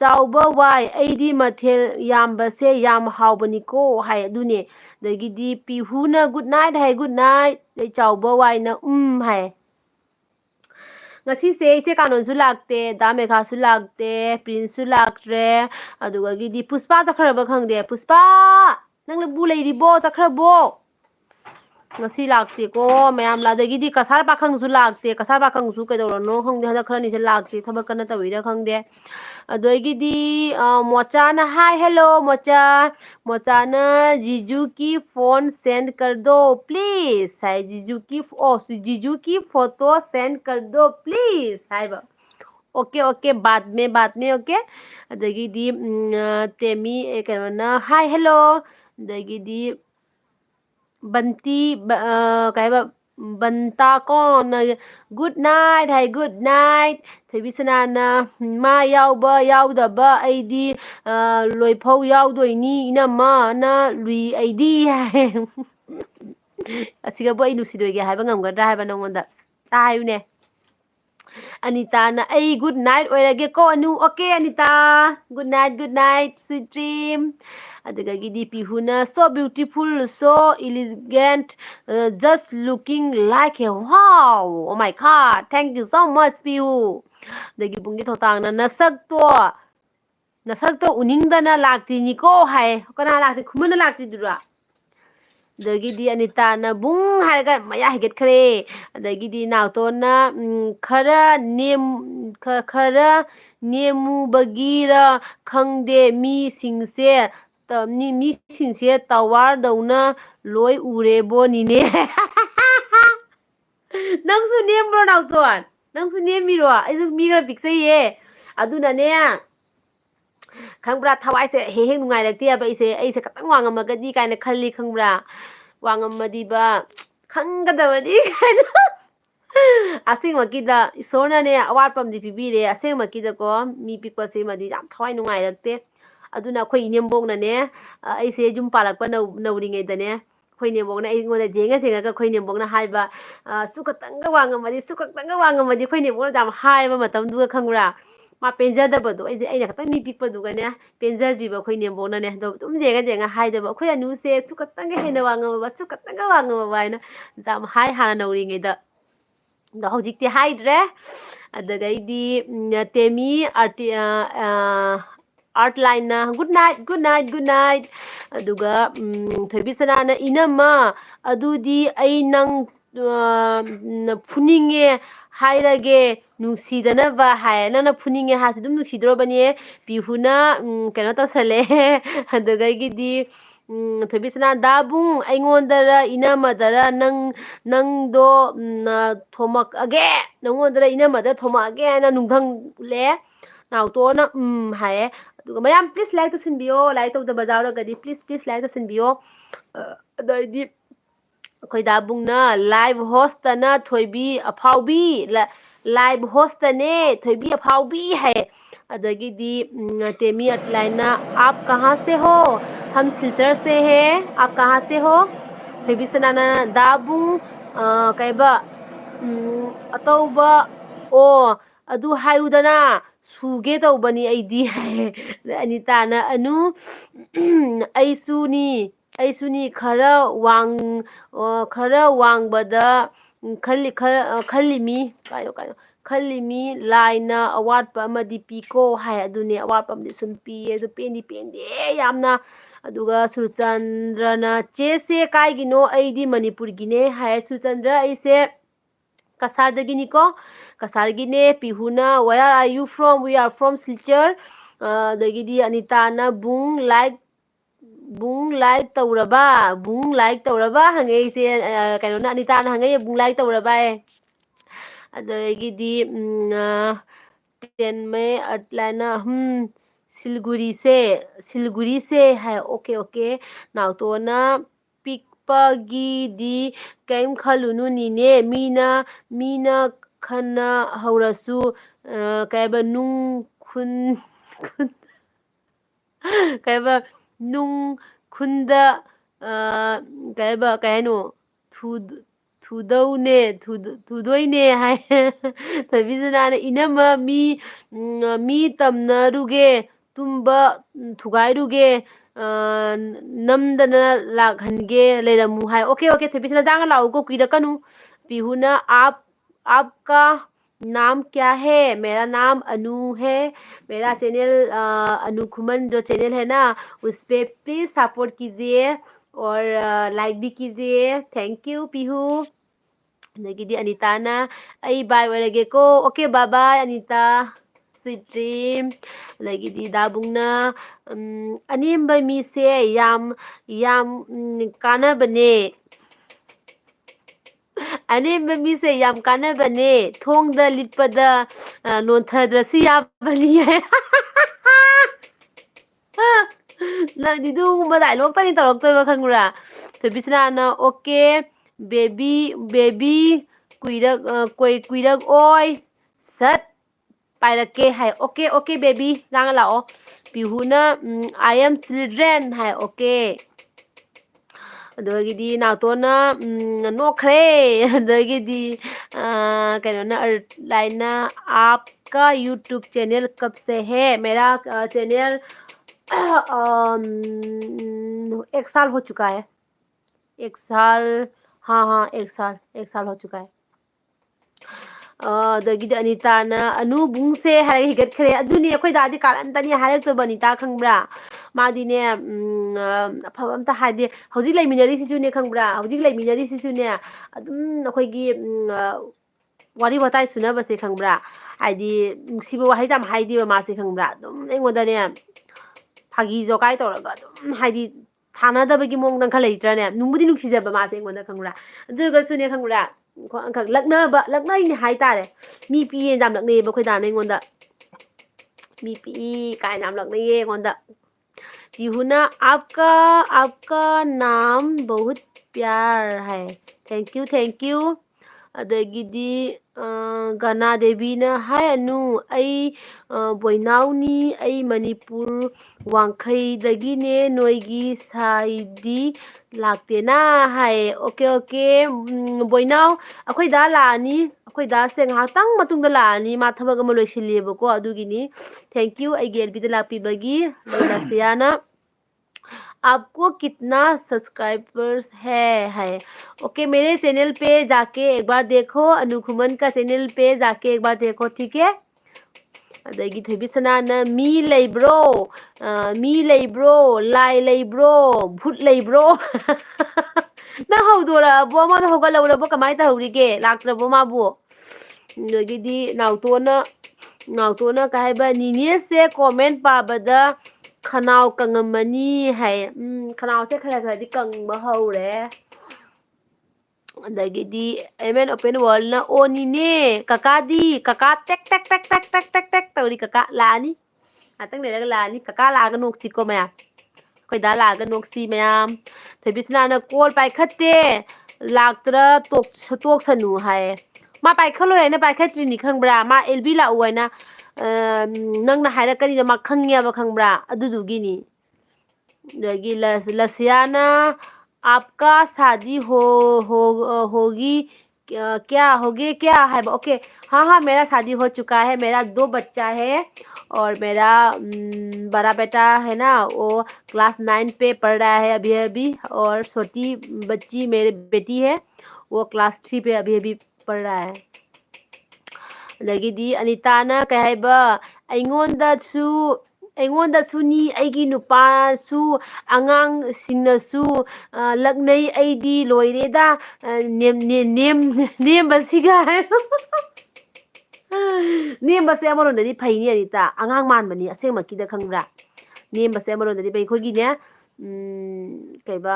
Speaker 1: ꯆꯥꯎꯕ ꯋꯥꯏ ꯑꯩꯗꯤ ꯃꯊꯦꯜ ꯌꯥꯝꯕꯁꯦ ꯌꯥꯝ ꯍꯥꯎꯕꯅꯤꯀꯣ ꯍꯥꯏ ꯑꯗꯨꯅꯦ ꯑꯗꯒꯤꯗꯤ ꯄꯤꯍꯨꯅ ꯒꯨꯗ ꯅꯥꯏꯠ ꯍꯥꯏ ꯒꯨꯗ ꯅꯥꯏꯠ ꯑꯗꯩ ꯆꯥꯎꯕ ꯋꯥꯏꯅ ꯍꯥꯏ ꯉꯁꯤꯁꯦ ꯏꯆꯦ ꯀꯥꯅꯣꯟꯁꯨ ꯂꯥꯛꯇꯦ ꯗꯥ ꯃꯦꯘꯥꯁꯨ ꯂꯥꯛꯇꯦ ꯄ꯭ꯔꯤꯟꯁꯁꯨ ꯂꯥꯛꯇ꯭ꯔꯦ ꯑꯗꯨꯗꯒꯤꯗꯤ ꯄꯨꯁꯄꯥ ꯆꯠꯈ꯭ꯔꯕ ꯈꯪꯗꯦ ꯄꯨꯁꯄꯥ ꯅꯪꯅꯕꯨ ꯂꯩꯔꯤꯕꯣ ꯆꯠꯈ꯭ꯔꯕꯣ ꯉꯁꯤ ꯂꯥꯛꯇꯦꯀꯣ ꯃꯌꯥꯝ ꯑꯗꯒꯤꯗꯤ ꯀꯁꯥꯔ ꯄꯥꯈꯪꯁꯨ ꯂꯥꯛꯇꯦ ꯀꯁꯥꯔ ꯄꯥꯈꯪꯁꯨ ꯀꯩꯗꯧꯔꯅꯣ ꯈꯪꯗꯦ ꯍꯟꯗꯛ ꯈꯔꯅꯤꯁꯦ ꯂꯥꯛꯇꯦ ꯊꯕꯛ ꯀꯟꯅ तवीरा खंगदे अदोइगिदी मोचाना हाय हेलो मोचाना जीजू की फोन सेंड कर दो प्लीज है जीजू की फोटो सेंड कर दो प्लीज है ओके ओके बाद में ओके अदगिदी तेमी कना हाय हेलो अदगिदी बंती कहबा बंता कौन गुड नाइट है गुड नाइट थोइबिसनाना मा याउबा याउदबा अइदी लोइफौ याउदोइनी इनम्मा ना लुई अइदी है असिगबो अइ नुसिदोइगे हाइबा ngamgadra हाइबा नंगोंदा तायुने अनिता ना अइ गुड नाइट ओइरगे को अनु okay Anita good night sweet dream अदगगिदी पिहुना so beautiful so elegant just looking like a wow oh my god thank you so much pihu dagi bungi thotangna nasakto uningdana lakti niko hai kana lakti khumana lakti dura ꯑꯗꯒꯤꯗꯤ ꯑꯅꯤꯇꯥꯅ ꯕꯨꯡ ꯍꯥꯏꯔꯒ ꯃꯌꯥ ꯍꯥꯏꯒꯠꯈ꯭ꯔꯦ ꯑꯗꯒꯤꯗꯤ ꯅꯥꯎꯇꯣꯟꯅ ꯈꯔ ꯅꯦꯝꯃꯨꯕꯒꯤꯔ ꯈꯪꯗꯦ ꯃꯤꯁꯤꯡꯁꯦ ꯇꯋꯥꯔꯗꯧꯅ ꯂꯣꯏ ꯎꯔꯦꯕꯣ ꯅꯤꯅꯦ ꯅꯪꯁꯨ ꯅꯦꯝꯕ꯭ꯔꯣ ꯅꯥꯎꯇꯣꯟ ꯅꯪꯁꯨ ꯅꯦꯝꯃꯤꯔꯣ ꯑꯩꯁꯨ ꯃꯤ ꯈꯔ ꯄꯤꯛꯆꯩꯌꯦ ꯑꯗꯨꯅꯅꯦ ꯈꯪꯕ꯭ꯔꯥ ꯊꯋꯥꯏꯁꯦ ꯍꯦꯛ ꯍꯦꯛ ꯅꯨꯡꯉꯥꯏꯔꯛꯇꯦꯕ ꯑꯩꯁꯦ ꯈꯤꯇꯪ ꯋꯥꯡꯉꯝꯃꯒꯗꯤ ꯀꯥꯏꯅ ꯈꯜꯂꯤ ꯈꯪꯕ꯭ꯔꯥ ꯋꯥꯡꯉꯝꯃꯗꯤꯕ ꯈꯪꯒꯗꯕꯅꯤ ꯀꯥꯏꯅ ꯑꯁꯦꯡꯃꯛꯀꯤꯗ ꯏꯁꯣꯔꯅꯅꯦ ꯑꯋꯥꯠꯄ ꯑꯃꯗꯤ ꯄꯤꯕꯤꯔꯦ ꯑꯁꯦꯡꯃꯛꯀꯤꯗꯀꯣ ꯃꯤ ꯄꯤꯛꯄꯁꯤꯃꯗꯤ ꯌꯥꯝ ꯊꯋꯥꯏ ꯅꯨꯡꯉꯥꯏꯔꯛꯇꯦ ꯑꯗꯨꯅ ꯑꯩꯈꯣꯏ ꯏꯅꯦꯝꯕꯣꯛꯅꯅꯦ ꯑꯩꯁꯦ ꯌꯨꯝ ꯄꯥꯜꯂꯛꯄ ꯅꯧꯔꯤꯉꯩꯗꯅꯦ ꯑꯩꯈꯣꯏ ꯅꯦꯝꯕꯣꯛꯅ ꯑꯩꯉꯣꯟꯗ ꯌꯦꯡꯉꯒ ꯑꯩꯈꯣꯏ ꯅꯦꯝꯕꯣꯛꯅ ꯍꯥꯏꯕ ꯁꯨ ꯈꯛꯇꯪꯒ ꯋꯥꯡꯉꯝꯃꯗꯤ ꯑꯩꯈꯣꯏ ꯅꯦꯝꯕꯣꯛꯅ ꯌꯥꯝ ꯍꯥꯏꯕ ꯃꯇꯝꯗꯨꯒ ꯈꯪꯕ꯭ꯔꯥ ꯃꯥ ꯄꯦꯟꯖꯗꯕꯗꯣ ꯑꯩꯅ ꯈꯛꯇꯪ ꯃꯤ ꯄꯤꯛꯄꯗꯨꯒꯅꯦ ꯄꯦꯟꯖꯗ꯭ꯔꯤꯕ ꯑꯩꯈꯣꯏ ꯅꯦꯝꯕꯣꯛꯅꯅꯦ ꯑꯗꯣ ꯑꯗꯨꯝ ꯌꯦꯡꯉ ꯍꯥꯏꯗꯕ ꯑꯩꯈꯣꯏ ꯑꯅꯨꯁꯦ ꯁꯨ ꯈꯛꯇꯪꯒ ꯍꯦꯟꯅ ꯋꯥꯡꯉꯝꯃꯕ ꯁꯨ ꯈꯛꯇꯪꯒ ꯋꯥꯡꯉꯝꯃꯕ ꯍꯥꯏꯅ ꯌꯥꯝ ꯍꯥꯟꯅ ꯅꯧꯔꯤꯉꯩꯗ ꯑꯗꯣ ꯍꯧꯖꯤꯛꯇꯤ ꯍꯥꯏꯗ꯭ꯔꯦ ꯑꯗꯨꯗꯩꯗꯤ ꯇꯦꯃꯤ ꯑꯥꯔꯠ ꯂꯥꯏꯟꯅ ꯒꯨꯗ ꯅꯥꯏꯠ ꯑꯗꯨꯒ ꯊꯣꯏꯕꯤꯁꯅꯥꯅ ꯏꯅꯝꯃ ꯑꯗꯨꯗꯤ ꯑꯩ ꯅꯪ ꯐꯨꯅꯤꯡꯉꯦ ꯍꯥꯏꯔꯒꯦ ꯅꯨꯡꯁꯤꯗꯅꯕ ꯍꯥꯏ ꯅꯪꯅ ꯐꯨꯅꯤꯡꯉꯦ ꯍꯥꯏꯔꯁꯨ ꯑꯗꯨꯝ ꯅꯨꯡꯁꯤꯗ꯭ꯔꯣꯕꯅꯦ ꯄꯤꯍꯨꯅ ꯀꯩꯅꯣ ꯇꯧꯁꯜꯂꯦ ꯑꯗꯨꯗꯒꯤꯗꯤ ꯊꯣꯏꯕꯤꯁꯅꯥ ꯗꯥꯕꯨꯡ ꯑꯩꯉꯣꯟꯗꯔ ꯏꯅꯝꯃꯗꯔ ꯅꯪꯗꯣ ꯊꯣꯝꯃꯛꯑꯒꯦ ꯅꯪꯉꯣꯟꯗꯔ ꯏꯅꯝꯃꯗ ꯊꯣꯝꯃꯛꯑꯒꯦ ꯍꯥꯏꯅ ꯅꯨꯡꯙꯪ ꯎꯠꯂꯦ ꯅꯥꯎꯇꯣꯟꯅ ꯍꯥꯏꯌꯦ ꯑꯗꯨꯒ ꯃꯌꯥꯝ ꯄ꯭ꯂꯤꯖ ꯂꯥꯏꯛ ꯇꯧꯁꯤꯟꯕꯤꯌꯣ ꯂꯥꯏꯛ ꯇꯧꯗꯕ ꯌꯥꯎꯔꯒꯗꯤ ꯄ꯭ꯂꯤꯖ ꯂꯥꯏꯛ ꯇꯧꯁꯤꯟꯕꯤꯌꯣ ꯑꯗꯩꯗꯤ ꯑꯩꯈꯣꯏ ꯗꯥꯕꯨꯡꯅ ꯂꯥꯏꯚ ꯍꯣꯁꯇꯅ ꯊꯣꯏꯕꯤ ꯑꯐꯥꯎꯕꯤ ꯂꯥꯏꯚ ꯍꯣꯁꯇꯅꯦ ꯊꯣꯏꯕꯤ ꯑꯐꯥꯎꯕꯤ ꯍꯥꯏ अदगिदी तेमी अटलाइना आप कहाँ से हो हम सिलचर से हैं आप कहाँ से हो थेबिसनाना दाबू कैबा अतौबा ओ अदु हायुदना सुगे तौबनी ऐदी है अनिताना अनु ऐसुनी खरा वांगबदा खल्लिमी कायो खल्लिमी लाइना अवाटपा अमदि पीको हाय अदुने अवाटपा अमदि सुम पीए अदु पेंदी यामना अदुगा सुरचंद्रना चेसे काइगिनो ऐदी मणिपुरगिने हाय सुरचंद्र ऐसे कसारदगिनिको कसारगिने पिहुना where are you from we are from Silchar दगिदी अनिताना बुंग लाइक तौरबा हंगे इसे कइनोना अनिताना हंगे बुंग लाइक तौरबा है अदगिदी में अटलाना सिलगुड़ी से है ओके नाउतोना पिकपगीदी कैम खलुनु नीने मीना खन्ना हौरसु कैबा नुंग खुन कैबा नुंग खुंदा कैबा कहनो थुदोइने हाय थबिसनाना इनमा मी तमनरुगे तुम्बा थुगाइरुगे नमदना लाघनगे लेरमु हाय ओके थबिसना जांगा लाउको कुइरकनु पिहुना आपका नाम क्या है मेरा नाम अनु है मेरा चैनल अनु खुमन जो चैनल है ना उस पे प्लीज सपोर्ट कीजिए और लाइक भी कीजिए थैंक यू पीहू अदगिदी अनिताना आई बाय ओरगेको okay bye bye Anita sweet dream अदगिदी दाबुंगना अनेम्बा मीसे याम कानाबने अनेम्बा मीसे याम कानाबने थोंगदा लिटपदा नोंथद्रसु याबनी है नंदी दुगुम्बा डायलॉग तनी तौरक्तोबा खंगुरा थबिसनाना ओके बेबी कुइरक ओय सट पाइरके है ओके बेबी जांगा लाओ पिहुना आई एम चिल्ड्रेन है ओके अदगिदी नाउतोना नोखरे अदगिदी कैनोना लाइना आपका यूट्यूब चैनल कब से है मेरा चैनल 1 साल हो चुका है 1 साल हाँ 1 साल हो चुका है ꯑꯗꯒꯤꯗꯤ ꯑꯅꯤꯇꯥꯅ ꯑꯅꯨꯕꯨꯡꯁꯦ ꯍꯥꯏꯔꯒ ꯍꯤꯒꯠꯈ꯭ꯔꯦ ꯑꯗꯨꯅꯤ ꯑꯩꯈꯣꯏ ꯗꯥꯗꯤ ꯀꯥꯔꯟꯇꯅꯤ ꯍꯥꯏꯔꯛꯇꯣꯏꯕ ꯑꯅꯤꯇꯥ ꯈꯪꯕ꯭ꯔꯥ ꯃꯥꯗꯤꯅꯦ ꯑꯐꯕ ꯑꯝꯇ ꯍꯥꯏꯗꯤ ꯍꯧꯖꯤꯛ ꯂꯩꯃꯤꯟꯅꯔꯤꯁꯤꯁꯨꯅꯦ ꯈꯪꯕ꯭ꯔꯥ ꯍꯧꯖꯤꯛ ꯂꯩꯃꯤꯟꯅꯔꯤꯁꯤꯁꯨꯅꯦ ꯑꯗꯨꯝ ꯑꯩꯈꯣꯏꯒꯤ ꯋꯥꯔꯤ ꯋꯥꯇꯥꯏ ꯁꯨꯅꯕꯁꯦ ꯈꯪꯕ꯭ꯔꯥ ꯍꯥꯏꯗꯤ ꯅꯨꯡꯁꯤꯕ ꯋꯥꯍꯩꯁꯦ ꯌꯥꯝ ꯍꯥꯏꯗꯦꯕ ꯃꯥꯁꯦ ꯈꯪꯕ꯭ꯔꯥ ꯑꯗꯨꯝ ꯑꯩꯉꯣꯟꯗꯅꯦ ꯐꯥꯒꯤ ꯖꯣꯒꯥꯏ ꯇꯧꯔꯒ ꯑꯗꯨꯝ ꯍꯥꯏꯗꯤ ꯊꯥꯅꯗꯕꯒꯤ ꯃꯑꯣꯡꯗ ꯈꯔ ꯂꯩꯇ꯭ꯔꯅꯦ ꯅꯨꯡꯕꯨꯗꯤ ꯅꯨꯡꯁꯤꯖꯕ ꯃꯥꯁꯦ ꯑꯩꯉꯣꯟꯗ ꯈꯪꯕ꯭ꯔꯥ ꯑꯗꯨꯒꯁꯨꯅꯦ ꯈꯪꯕ꯭ꯔꯥ ꯂꯛꯅꯩꯅꯦ ꯍꯥꯏꯇꯥꯔꯦ ꯃꯤ ꯄꯤꯌꯦ ꯌꯥꯝ ꯂꯛꯅꯩꯌꯦꯕ ꯑꯩꯈꯣꯏ ꯗꯥꯅ ꯑꯩꯉꯣꯟꯗ मी पी काय नाम लग नहीं है कौन दा पीहूना आपका नाम बहुत प्यार है थैंक यू अदगिदी गना देवीना हाय अनु आई बोइनाउनी आई मणिपुर वांखैदगिने नोइगी साइदी लाक्तेना हाय ओके बोइनाउ अखोई दा लानी अखोई दा से ngahaktang matungda laani ma thabak ama loisilebako adugini thank you ai gelbi da lapibagi Lasiana आपको कितना सब्सक्राइबर्स है ओके मेरे चैनल पे जाके एक बार देखो अनुखुमन का चैनल पे जाके एक बार देखो ठीक है अदगी थबिसनाना मी लेब्रो लाई लेब्रो भूत लेब्रो ना हौदोरा बो मा होगलौरबो कमाय तहौरिगे लाक्त्रबो माबो नगिदी नाउतोना कहबा निने से कमेंट पाबदा खनाव कंगमनी है खनाव से खरा खरादी कंगबा हौरे अदगिदी एमएन ओपन वर्ल्ड ना ओनीने ककादी कका टेक तौरी कका लानी आतंग लेरगा लानी कका लागा नोक्सी को मया कोइदा लागा नोक्सी मयाम थबिसना ना कॉल पाइखते लाक्तरा तोक सनु है मा पाइखलो है ना पाइखत्रिनी खंगब्रा मा एलबी लाउ है ना नंगना हाइरकनी मा खंगेबा खंगब्रा अदुदुगिनी दगी लसियाना आपका शादी होगी क्या है ओके हाँ मेरा शादी हो चुका है मेरा 2 बच्चा है और मेरा बड़ा बेटा है ना वो क्लास 9 पे पढ़ रहा है अभी और छोटी बच्ची मेरी बेटी है वो क्लास 3 पे अभी पढ़ रहा है लगी अनिताना कहबा अꯩꯉꯣꯟꯗꯁꯨꯅꯤ ꯑꯩꯒꯤ नुपासु ꯑꯉꯥꯡꯁꯤꯡꯅꯁꯨ ꯂꯛꯅꯩ ꯑꯩꯗꯤ ꯂꯣꯏꯔꯦꯗ नेमबसिगा नेमबसे अमरोंददꯤ फैनी अनिता अꯉꯥꯡ मानबनी असेंमकीदा खंगब्रा नेमबसे अमरोंददꯤ फै खोगिने कैबा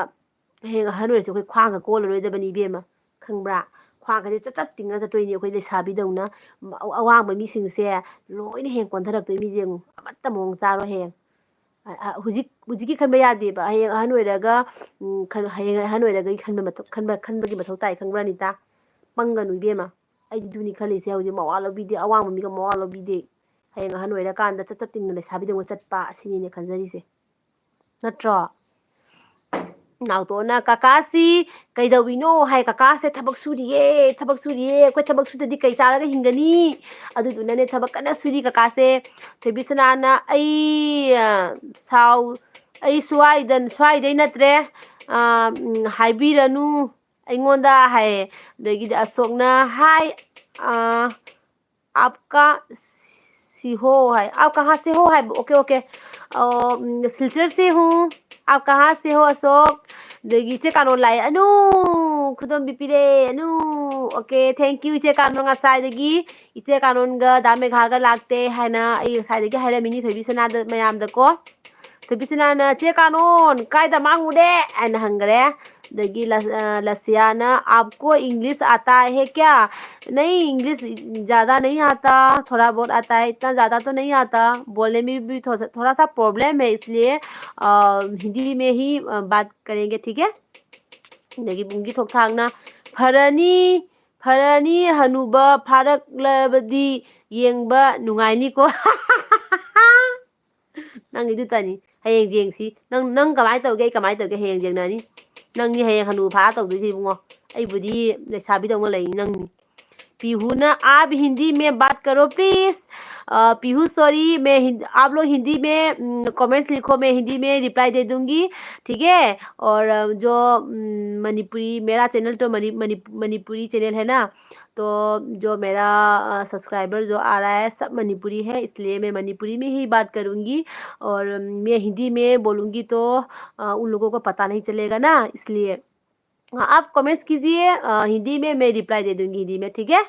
Speaker 1: हेंग हनुरसे खोइ ख्वांगा कोलरोइदबनी बेमा खंगब्रा ख्वांगासे चचत तिंगा जतोइनी खोइ लेसाबिदौना अवांग मिसिंगसे लोइने हेंग कोन्थरक्तोइ मिजेंगु अमत्ता मोंग चारो हेंग हुजिकी खनबा यादेबा हेंग हनुरगा हेंग हनुरगा खनबगी मथौ ताइ खंगब्रा निता पंगनु बेमा ꯑꯩꯗꯤ ꯗꯨꯅꯤ ꯈꯜꯂꯤꯁꯦ ꯍꯧꯖꯤꯛ ꯃꯋꯥ ꯂꯧꯕꯤꯗꯦ ꯑꯋꯥꯡꯕ ꯃꯤꯒ ꯃꯋꯥ ꯂꯧꯕꯤꯗꯦ ꯍꯌꯦꯡ ꯑꯍꯟ ꯑꯣꯏꯔꯀꯥꯟꯗ ꯆꯠ ꯇꯤꯡꯅ ꯂꯩꯁꯥꯕꯤꯗꯧꯅ ꯆꯠꯄ ꯑꯁꯤꯅꯤꯅꯦ ꯈꯟꯖꯔꯤꯁꯦ ꯅꯠꯇ꯭ꯔꯣ नाउतोना काकासी कैदौबिनो हाय काकासे थबक सुरिये अखोइ थबक सुददी कै चारगा हिंगनी अदुदुनने थबक कना सुरी काकासे थेबिसनाना आई स्वाइदै नत्रे हाइबिरनु अꯩꯉꯣꯟꯗ हाय दगी अशोकना हाय आपका सिहो है आप कहाँ से हो है ओके सिलचर से हूँ आप कहाँ से हो अशोक दगी इचे कानोन लाए अनु खुदम बिपिरे अनु okay thank you इचे Kanan साइदगी इचे Kanan गा दामे घागा लागते है ना आई साइदगी हाइरा मिनी थबिसना मयाम दको थबिसना ना चे कानोन कायदा मांगुदे एन हंगरे दगी लसियाना आपको इंग्लिश आता है क्या नहीं इंग्लिश ज़्यादा नहीं आता थोड़ा बहुत आता है इतना ज़्यादा तो नहीं आता बोलने में भी थोड़ा सा प्रॉब्लम है इसलिए हिंदी में ही बात करेंगे ठीक है दगी बुंगी थोक थांगना फरनी हनुबा फारकलबदी येंबा नुंगाइनी को नंग इदु तनी हयेंग जेंगसी नंग कमाय तौगे हयेंग जेंगनानी नंगनी हयेंग हनु फा तौदोइसे बुंगो अइबुदी लेसाबी दौना लई नंगनी पीहू ना आप हिंदी में बात करो प्लीज। पीहू सॉरी, आप लोग हिंदी में कमेंट्स लिखो, मैं हिंदी में रिप्लाई दे दूंगी, ठीक है। और जो मणिपुरी मेरा चैनल तो मणिपुरी चैनल है ना, तो जो मेरा सब्सक्राइबर जो आ रहा है सब मणिपुरी है, इसलिए मैं मणिपुरी में ही बात करूंगी। और मैं हिंदी में बोलूँगी तो उन लोगों को पता नहीं चलेगा ना, इसलिए हाँ, आप कमेंट्स कीजिए हिंदी में, मैं रिप्लाई दे दूंगी हिंदी में, ठीक है।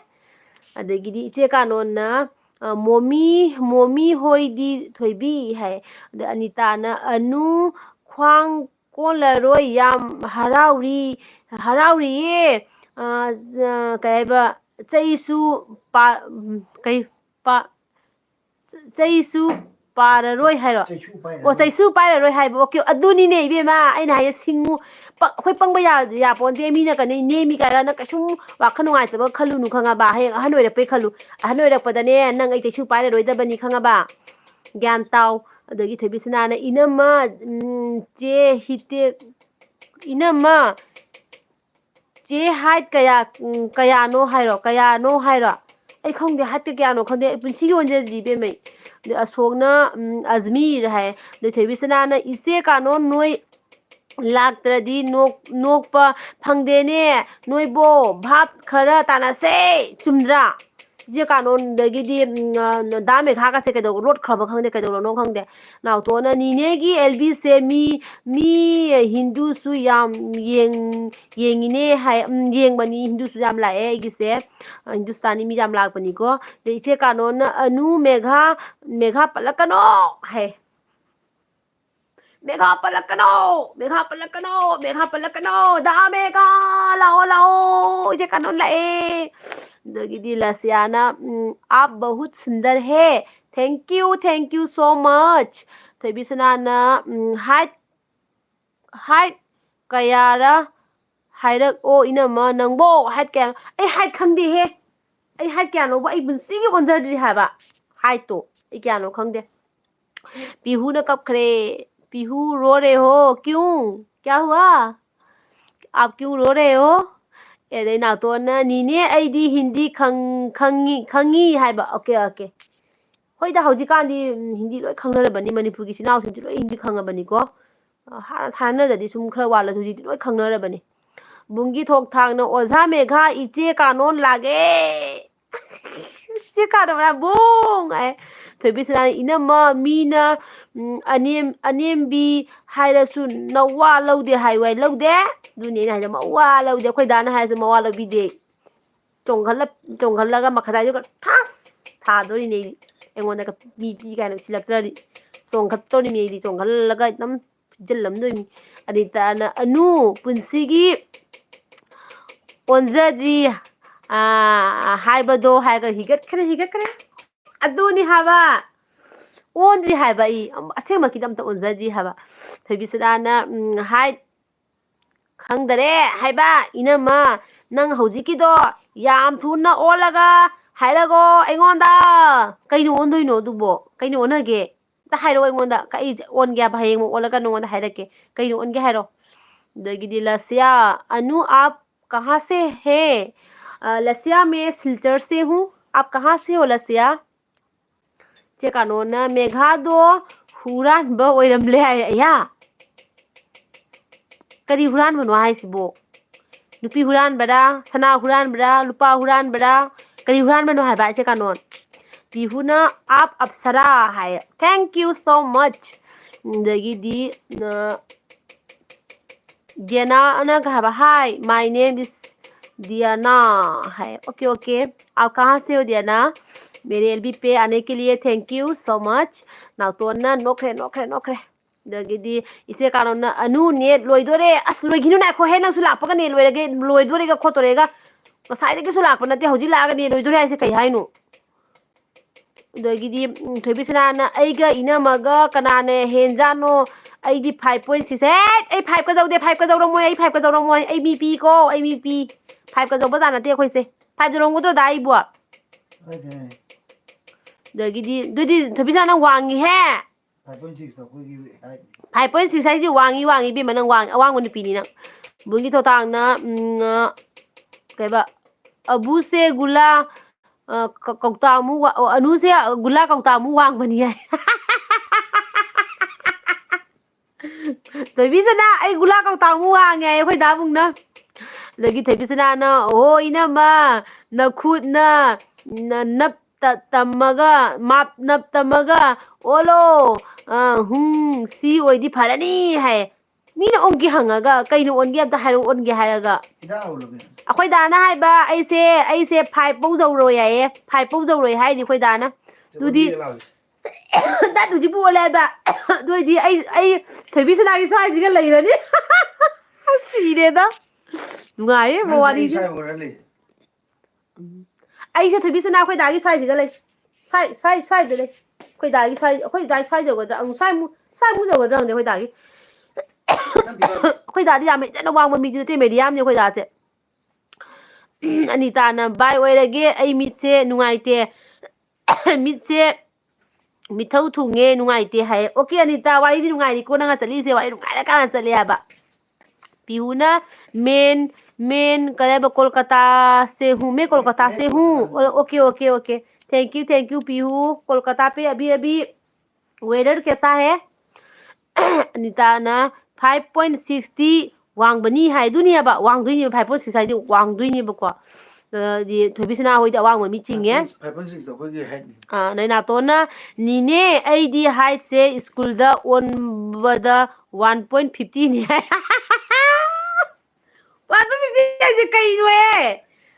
Speaker 1: अदगीदी इचे कानोना मोमी होइदी थोइबी है। अनिता ना अनु ख्वांग कोलरोय याम हराउरी ये कहबा चैसु पा कई पा चैसु पाररोय हाइरो ओ चैसु पाररोय हाइबो ओके अदुनिने इबेमा अइना हाय सिंगु अखोय पंगबा या पोंदे मीना कने नेमी काना कसुम वाखन नुगाइतबा खलुनु खंगाबा हे अहन ओइरपे खलु अहन ओइरपदने नंग अइ चैसु पाररोयदबनी खंगाबा ज्ञान ताव। अदगी थबिसनाना इनमा चे हिते इनमा चे हाइट कयानो हाइरो आई खंदे हाइट कयानो खंदे पुंसी ओंजदी बेमै अशोकना अजमीर है। थोबिसनाना इसे कानो नोय लाक्त्रदी नोकपा फंगदेने नोयबो भाप खरा तानासे चुमद्रा जे कानोनदगिदी दामे खाका से कदो रोड खब खंगदे कदो नो खंगदे नाउ तोना नीनेगी एलबी से मी हिंदू सु याम येंगिने हाय येंगबनी हिंदू सु याम लाए एगिसे हिंदुस्तानी मी याम लाकबनी को इसे कानोन अनु मेघा पलकनो है मेघा पलकनो दा मेघा लाओ इसे कानोन लाए। दगिदी लसियाना आप बहुत सुंदर है, थैंक यू सो मच। थोबिसनाना हाइट कयारा हाइरक ओ इनमा नंगबो हाइट क्या ए हाइट खंदे हे ए हाइट क्या नो आई बुंसी ओंजद्री हाबा हाइट तो ए क्या नो खंदे। पीहू न कपखरे, पीहू रो रहे हो क्यों, क्या हुआ, आप क्यों रो रहे हो। एदे ना तो ना नीने आईदी हिंदी खंगी हाइबा ओके होइदा हौजिकांदी हिंदी लोय खंगरबनी मणिपुरी सिनाउसिंजु लोय हिंदी खंगबनी को हानददी सुम खरा वाला जुजी लोय खंगरबनी। बुंगी थोक थांगना ओझा मेघा इचे कानोन लागे इचे कानोन बुंग आए थोबिसना इनमा मीना अनेमबी हाइरसु नवा लौदे हाइवाई लौदे दुनिया हाइजा मवा लौदे अखोय दाना हाइजा मवा लौबीदे चोंगहल्लगा मखदाइजो थास थादोरिने एंगोंदा पी काना सिलक्तरी चोंगखत्तोनि मेदी चोंगहल्लगा एकदम जल्लमदोइनी। अदिताना अनु पुंसीगी ओंजदी हाइबदो हाइगा हिगतखरे अदुनि हाबा ओंद्री हाइबा ई असेमकिदमता ओंजदी हाबा। थोबिसदाना हाइट खंगदरे हाइबा इनमा नंग हौजिकिदो याम थुना ओलगा हाइरगो एंगोंदा कइनो ओंदोइनो दुबो कइनो ओनगे ता हाइरो एंगोंदा कइ ओनगे भायेंग ओलगा नोंगोंदा हाइरके कइनो ओनगे हाइरो। दगिदी लसिया अनु आप कहाँ से हैं। लसिया मैं सिलचर से हूँ, आप कहाँ से हो लसिया। चे कानोना मेघादो हुरान बा ओइरमले या करी हुरान बनो हाइसिबो नुपी हुरान बड़ा सना हुरान बड़ा लुपा हुरान बड़ा करी हुरान बनो हाइबा चे कानोन। पीहुना आप अप्सरा है, थैंक यू सो मच। दगिदी दियाना कहा हाय माय नेम इज दियाना है ओके आप कहाँ से हो दियाना, मेरे एलबी पे आने के लिए thank you so much. Now तो ना नोखरे दगिदी इसे कारण अनु नेट लोइदोरे अस लोइगिनु नाखो हे नंसु लापगा नेट लोइरगे लोइदोरेगा खोतोरेगा गसाइदगिसु लापा नते हौजि लागा नेट लोइदोरे हाइसे कई हाइनो। दगिदी थोबिसनाना आइगा इनमगा कनाने हेंजानो आइदी 5.6 ए 5 का जाउदे 5 का जाउरमोय आई 5 का जाउरमोय आई बीपी को आई बीपी 5 का जाउबा जानाते अखोइसे 5 जाउरमगोदो दाइबो दगिदी दुदी थोबिसनाना वांगी हे 5.6 हाइजी वांगी बे मनंग वांग अवांग नुपीनी नंग बुंगी थोतांगना कैबा अबू से गुला कौता मु अनु से गुला कौता मु वांग बनी है थोइबीसना आई गुला कौता मु वांगे अखोई दाबुंगना लगी थोइबीसना ना ओ इनमा नखुदना नप तमगा माप नप तमगा ओलो सी ओइदी फरनी है मीना ओंगी हंगागा कइनो ओनगी अमता हाइरो ओनगी हायगा अखोई दाना हाइबा ऐसे 5 पौ जौरो याए 5 पौ जौरो हाइदि अखोई दाना दुदी दा दुजी बोलेबा दुइदी आई थोइबीसनागी स्वाइजिगा लैरनी सिरेदा नुगाए मवानी ऐसे थोइबीसना अखोई दागी स्वाइजिगा लै स्वाइ दे लै अखोई दागी स्वाइ जौगदा स्वाइ मु जौगदा हंदे अखोई दागी अखोई दादी याम जना वांगबा मीदि नते मेडियम ने अखोई दासे अनिताना बाय ओइरगे आई मिसे नुगाइते मिसे मिथौ थुंगे नुगाइते हाय ओके अनिता वारी दि नुगाइरी को नंगा चलीसे वारी नुगाइरा काना चले हाबा पिहुना मेन करेबा कोलकाता से हूँ मैं कोलकाता से हूँ okay okay okay thank you Pihu Kolkata पे अभी वेदर कैसा है अनिता ना 5.60 वांगबनी है दुनिया बा वांगदुनी 5.6 है वांगदुनी बको दी थोइबीसना होइदा वांगबा मी चिंगे
Speaker 2: 5.6 तो कोई हाइट
Speaker 1: नैना तोना नीने आईडी हाइट से स्कूल दा ओन बदा 1.50 ने 1.50 से कई रे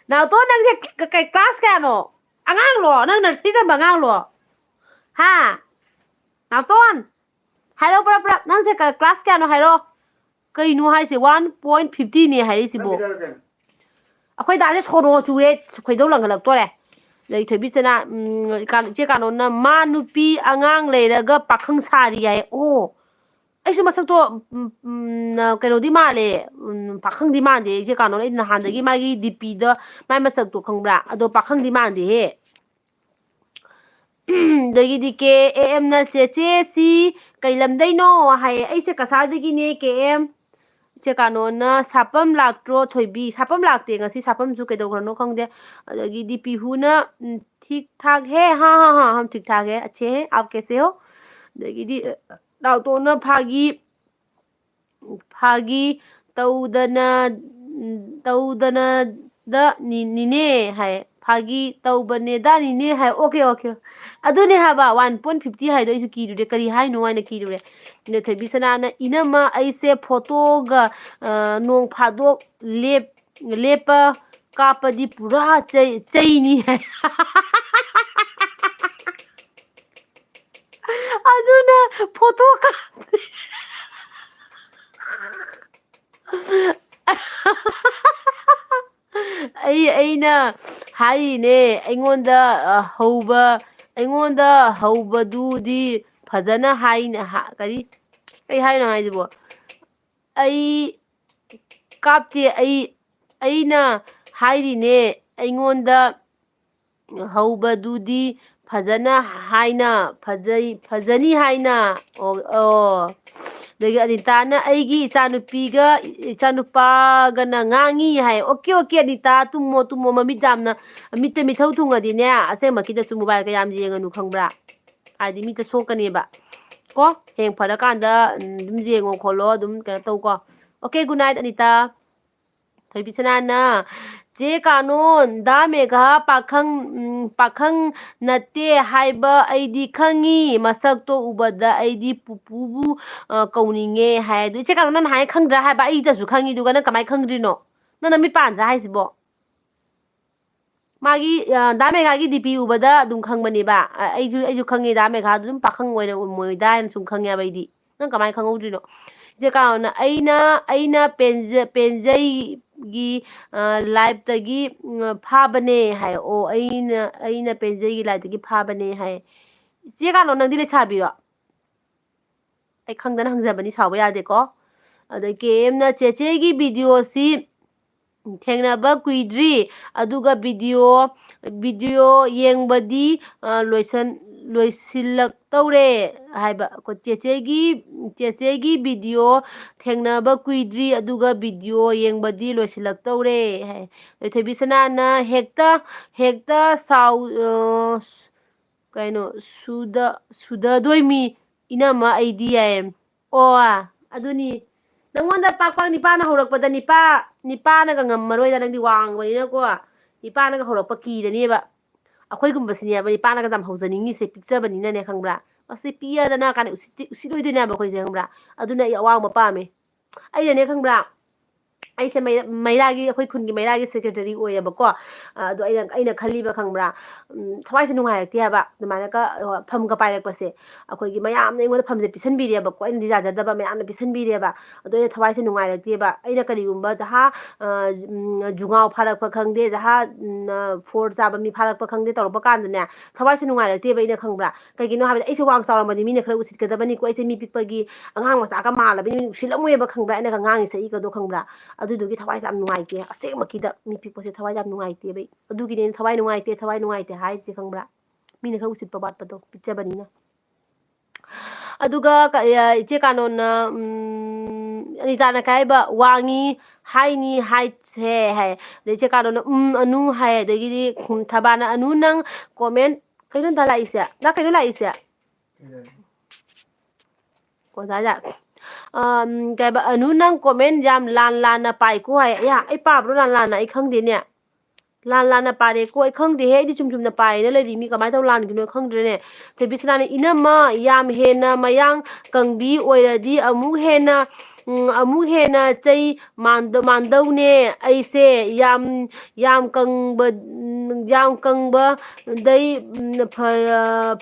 Speaker 1: ना तो नंग से कई क्लास क्या no angang lo nang nursery da bangang lo ha na ton hairo pra nang se class kya no hairo kai nu hai se 1.50 ne hai si bo akhoi da se sono chu re khoi dau lang galak to le lei thoi bi chena kan che kan na ma nupi angang le ra ga pakhang sari ai o ai su masak to kai ro di ma le pakhang di ma de che kan no na han da gi ma gi dp da mai masak to khangbra ado pakhang di ma de he दगी दी के M ना चेचे सी Callum दैनो हाय ऐसे कसा दगी ने के M चे कानो ना सापम लाक्ट्रो थोइबी सापम लाक्ते ngasi सापम जु केदो खनो खंगदे दगी दी पिहु ना ठीक ठाक है हां हम ठीक ठाक है अच्छे हैं आप कैसे हो दगी दी दाव तो ना फागी तौदना दा नीने हाय फागी तौबने दा नीने हाय ओके अदुने हाबा 1.50 हाय दो इसु कीरुरे करी हाय नो वाइना कीरुरे ने थबिसना ना इनमा ऐसे फोटो गा नोंग फादोक लेप कापदी पूरा चैनी है अदुना फोटो का अꯩꯅ ꯍꯥꯏꯔꯤꯅꯦ ꯑꯩꯉꯣꯟꯗ ꯍꯧꯕꯗꯨꯗꯤ ꯐꯖꯅ ꯍꯥꯏꯅ ꯀꯔꯤ ꯍꯥꯏꯅꯣ ꯍꯥꯏꯁꯤꯕꯣ ꯑꯩ ꯀꯥꯞꯇꯦ ꯑꯩꯅ ꯍꯥꯏꯔꯤꯅꯦ ꯑꯩꯉꯣꯟꯗ ꯍꯧꯕꯗꯨꯗꯤ ꯐꯖꯅ ꯍꯥꯏꯅ ꯐꯖꯅꯤ ꯍꯥꯏꯅ ꯑꯣ दगी अनिताना अगी इचानुपागना ngangi hai ओके अनिता तुमो ममित जामना मिते मिथौ थुंगदिने असेमकिदा सु मोबाइल का याम जेंगनु खंगब्रा आदि मिते सोकनेबा को हेंग फरकांदा दुम जेंगो खोलो दुम कने तौ को ओके गुड नाइट अनिता थोइबिसनाना जे कानोन दा मेघा पाखंग नते हाइबा आईदी खंगी मसक तो उबदा आईदी पुपुबु कौनिंगे हाय दु जे कानोन हाय खंगद्रा हाइबा आई दसु खंगी दुगा न कमाय खंगद्रिनो न मी पांद्रा हाइसिबो मागी दा मेघा गी डीपी उबदा दुम खंगबनेबा आइजु खंगे दा मेघा दुम पाखंग ओइना मोइदा न सुम खंगे आबाइदी न कमाय खंगौद्रिनो जे कानोन आइना पेंजई गी लाइफ तगी फाबने है ओ आइना पेंजई गी लाइफ तगी फाबने है जे कानो नंदी ले साबिरो आई खंगदन हंगजबनी साबो यादेको अदे केमना चेचे गी वीडियो सी थेंगनाबा कुइद्री अदुगा वीडियो येंगबदी ꯂꯣꯏꯁꯤꯜꯂꯛꯇꯧꯔꯦ ꯍꯥꯏꯕ ꯆꯦꯆꯦꯒꯤ ꯚꯤꯗꯤꯑꯣ ꯊꯦꯡꯅꯕ ꯀꯨꯏꯗ꯭ꯔꯤ ꯑꯗꯨꯒ ꯚꯤꯗꯤꯑꯣ ꯌꯦꯡꯕꯗꯤ ꯂꯣꯏꯁꯤꯜꯂꯛꯇꯧꯔꯦ ꯍꯥꯏ ꯊꯣꯏꯕꯤꯁꯅꯥꯅ ꯍꯦꯛꯇ ꯀꯩꯅꯣ ꯁꯨꯗꯗꯣꯏꯃꯤ ꯏꯅꯝꯃ ꯑꯩꯗꯤ ꯌꯥꯏ ꯑꯣ ꯑꯗꯨꯅꯤ ꯅꯪꯉꯣꯟꯗ ꯄꯥꯛ ꯅꯤꯄꯥꯅ ꯍꯧꯔꯛꯄꯗ ꯅꯤꯄꯥꯅꯒ ꯉꯝꯃꯔꯣꯏꯗ ꯅꯪꯗꯤ ꯋꯥꯡꯕꯅꯤꯅꯀꯣ ꯅꯤꯄꯥꯅꯒ ꯍꯧꯔꯛꯄ ꯀꯤꯔꯅꯦꯕ ꯑꯩꯈꯣꯏꯒꯨꯝꯕꯁꯤꯅꯦꯕ ꯅꯤꯄꯥꯅꯒ ꯌꯥꯝ ꯍꯧꯖꯅꯤꯡꯉꯤꯁꯦ ꯄꯤꯛꯆꯕꯅꯤꯅꯅꯦ ꯈꯪꯕ꯭ꯔꯥ ꯃꯁꯤ ꯄꯤꯛꯑꯗꯅ ꯀꯥꯟꯗ ꯎꯁꯤꯠꯂꯣꯏꯗꯣꯏꯅꯦꯕ ꯑꯩꯈꯣꯏꯁꯦ ꯈꯪꯕ꯭ꯔꯥ ꯑꯗꯨꯅ ꯑꯩ ꯑꯋꯥꯡꯕ ꯄꯥꯝꯃꯦ ꯑꯩꯅꯅꯦ ꯈꯪꯕ꯭ꯔꯥ ꯑꯩꯁꯦ ꯃꯩꯔꯥꯒꯤ ꯑꯩꯈꯣꯏ ꯈꯨꯟꯒꯤ ꯃꯩꯔꯥꯒꯤ ꯁꯦꯀ꯭ꯔꯦꯇꯔꯤ ꯑꯣꯏꯌꯦꯕꯀꯣ ꯑꯗꯣ ꯑꯩꯅ ꯈꯜꯂꯤꯕ ꯈꯪꯕ꯭ꯔꯥ ꯊꯋꯥꯏꯁꯦ ꯅꯨꯡꯉꯥꯏꯔꯛꯇꯦ ꯍꯥꯏꯕ ꯑꯗꯨꯃꯥꯏꯅꯒ ꯐꯝꯒ ꯄꯥꯏꯔꯛꯄꯁꯦ ꯑꯩꯈꯣꯏꯒꯤ ꯃꯌꯥꯝꯅ ꯑꯩꯉꯣꯟꯗ ꯐꯝꯁꯦ ꯄꯤꯁꯟꯕꯤꯔꯦꯕꯀꯣ ꯑꯩꯅꯗꯤ ꯌꯥꯖꯗꯕ ꯃꯌꯥꯝꯅ ꯄꯤꯁꯟꯕꯤꯔꯦꯕ ꯑꯗꯣ ꯑꯩꯅ ꯊꯋꯥꯏꯁꯦ ꯅꯨꯡꯉꯥꯏꯔꯛꯇꯦꯕ ꯑꯩꯅ ꯀꯔꯤꯒꯨꯝꯕ ꯖꯨꯉꯥꯎ ꯐꯥꯔꯛꯄ ꯈꯪꯗꯦ ꯐꯣꯔ ꯆꯥꯕ ꯃꯤ ꯐꯥꯔꯛꯄ ꯈꯪꯗꯦ ꯇꯧꯔꯛꯄ ꯀꯥꯟꯗꯅꯦ ꯊꯋꯥꯏꯁꯦ ꯅꯨꯡꯉꯥꯏꯔꯛꯇꯦꯕ ꯑꯩꯅ ꯈꯪꯕ꯭ꯔꯥ ꯀꯩꯒꯤꯅꯣ ꯍꯥꯏꯕꯗ ꯑꯩꯁꯦ ꯋꯥꯡ ꯆꯥꯎꯔꯝꯕꯗꯤ ꯃꯤꯅ ꯈꯔ ꯎꯁꯤꯠꯀꯗꯕꯅꯤꯀꯣ ꯑꯩꯁꯦ ꯃꯤ ꯄꯤꯛꯄꯒꯤ ꯑꯉꯥꯡ ꯃꯆꯥꯒ ꯃꯥꯜꯂꯕꯅꯤ ꯎꯁꯤꯠꯂꯝꯃꯣꯏꯕ ꯈꯪꯕ꯭ꯔꯥ ꯑꯩꯅꯒ ꯉꯥꯡꯉꯤ ꯁꯛꯏꯒꯗꯣ ꯈꯪꯕ꯭ꯔꯥ ꯑꯗꯨꯗꯨꯒꯤ ꯊꯋꯥꯏꯁꯦ ꯌꯥꯝ ꯅꯨꯡꯉꯥꯏꯇꯦ ꯑꯁꯦꯡꯃꯛꯀꯤꯗ ꯃꯤ ꯄꯤꯛꯄꯁꯦ ꯊꯋꯥꯏ ꯌꯥꯝ ꯅꯨꯡꯉꯥꯏꯇꯦꯕ ꯑꯗꯨꯒꯤꯅꯦ ꯊꯋꯥꯏ ꯅꯨꯡꯉꯥꯏꯇꯦ ꯍꯥꯏꯔꯤꯁꯦ ꯈꯪꯕ꯭ꯔꯥ ꯃꯤꯅ ꯈꯔ ꯎꯁꯤꯠꯄ ꯋꯥꯠꯄꯗꯣ ꯄꯤꯛꯆꯕꯅꯤꯅ ꯑꯗꯨꯒ ꯏꯆꯦ ꯀꯥꯅꯣꯟꯅ ꯑꯅꯤꯇꯥꯅ ꯀꯥꯏꯕ ꯋꯥꯡꯉꯤ ꯍꯥꯏꯅꯤ ꯍꯥꯏꯠꯁꯦ ꯍꯥꯏ ꯑꯗꯩ ꯏꯆꯦ ꯀꯥꯅꯣꯟꯅ ꯑꯅꯨ ꯍꯥꯏ ꯑꯗꯒꯤꯗꯤ ꯊꯕꯥꯅ ꯑꯅꯨ ꯅꯪ ꯀꯣꯃꯦꯟ ꯀꯩꯅꯣ ꯅꯇꯥ ꯂꯥꯛꯏꯁꯦ ꯀꯩꯅꯣ ꯂꯥꯛꯏꯁꯦ ꯑꯣꯖꯥ ꯀꯩꯕ ꯑꯅꯨ ꯅꯪ ꯀꯣꯃꯦꯟ ꯌꯥꯝ ꯂꯥꯟꯅ ꯄꯥꯏꯀꯣ ꯍꯥꯏ ꯑꯩ ꯄꯥꯕ꯭ꯔꯣ ꯂꯥꯟꯅ ꯑꯩ ꯈꯪꯗꯦꯅꯦ ꯂꯥꯟꯅ ꯄꯥꯔꯦꯀꯣ ꯑꯩ ꯈꯪꯗꯦꯍꯦ ꯑꯩꯗꯤ ꯆꯨꯝꯅ ꯄꯥꯏꯅ ꯂꯩꯔꯤ ꯃꯤ ꯀꯃꯥꯏꯅ ꯇꯧ ꯂꯥꯟꯈꯤꯅꯣ ꯈꯪꯗ꯭ꯔꯦꯅꯦ ꯊꯣꯏꯕꯤꯁꯅꯥꯅ ꯏꯅꯝꯃ ꯌꯥꯝ ꯍꯦꯟꯅ ꯃꯌꯥꯡ ꯀꯪꯕꯤ ꯑꯣꯏꯔꯗꯤ ꯑꯃꯨꯛ ꯍꯦꯟꯅ ꯆꯩ ꯃꯥꯟꯗꯧꯅꯦ ꯑꯩꯁꯦ ꯌꯥꯝ ꯀꯪꯕꯗꯩ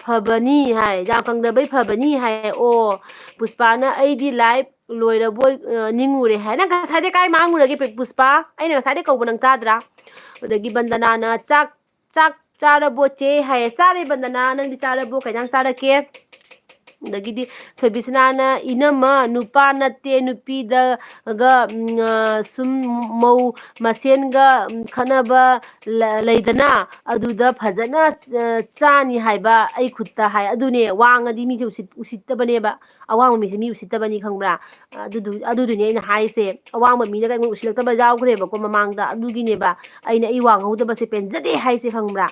Speaker 1: ꯐꯕꯅꯤ ꯍꯥꯏ ꯌꯥꯝ ꯀꯪꯗꯕꯩ ꯐꯕꯅꯤ ꯍꯥꯏ ꯑꯣ ꯄꯨꯁꯄꯥꯅ ꯑꯩꯗꯤ ꯂꯥꯏꯐ ꯂꯣꯏꯔꯕꯣꯏ ꯅꯤꯡꯉꯨꯔꯦ ꯍꯥꯏ ꯅꯪ ꯉꯁꯥꯏꯗꯩ ꯀꯥꯏ ꯃꯥꯡꯉꯨꯔꯒꯦ ꯄꯨꯁꯄꯥ ꯑꯩꯅ ꯉꯁꯥꯏꯗꯩ ꯀꯧꯕ ꯅꯪ ꯇꯥꯗ꯭ꯔꯥ ꯑꯗꯒꯤ ꯕꯟꯗꯅꯥꯅ ꯆꯥꯛ ꯆꯥꯔꯕꯣ ꯆꯦ ꯍꯥꯏꯌꯦ ꯆꯥꯔꯦ ꯕꯟꯗꯅꯥ ꯅꯪꯗꯤ ꯆꯥꯔꯕꯣ ꯀꯩ ꯏꯟꯖꯥꯡ ꯆꯥꯔꯛꯀꯦ ꯑꯗꯒꯤꯗꯤ ꯊꯣꯏꯕꯤꯁꯅꯥꯅ ꯏꯅꯝꯃ ꯅꯨꯄꯥ ꯅꯠꯇꯦ ꯅꯨꯄꯤꯗꯒ ꯁꯨꯝ ꯃꯧ ꯃꯁꯦꯟꯒ ꯈꯠꯅꯕ ꯂꯩꯗꯅ ꯑꯗꯨꯗ ꯐꯖꯅ ꯆꯥꯅꯤ ꯍꯥꯏꯕ ꯑꯩ ꯈꯨꯠꯇ ꯍꯥꯏ ꯑꯗꯨꯅꯦ ꯋꯥꯡꯉꯗꯤ ꯃꯤꯁꯦ ꯎꯁꯤꯠꯇꯕꯅꯦꯕ ꯑꯋꯥꯡꯕ ꯃꯤꯁꯦ ꯃꯤ ꯎꯁꯤꯠꯇꯕꯅꯤ ꯈꯪꯕ꯭ꯔꯥ ꯑꯗꯨꯗꯨꯅꯦ ꯑꯩꯅ ꯍꯥꯏꯁꯦ ꯑꯋꯥꯡꯕ ꯃꯤꯅ ꯑꯩꯉꯣꯟꯗ ꯎꯁꯤꯜꯂꯛꯇꯕ ꯌꯥꯎꯈ꯭ꯔꯦꯕꯀꯣ ꯃꯃꯥꯡꯗ ꯑꯗꯨꯒꯤꯅꯦꯕ ꯑꯩ ꯋꯥꯡꯍꯧꯗꯕꯁꯦ ꯄꯦꯟꯖꯗꯦ ꯍꯥꯏꯁꯦ ꯈꯪꯕ꯭ꯔꯥ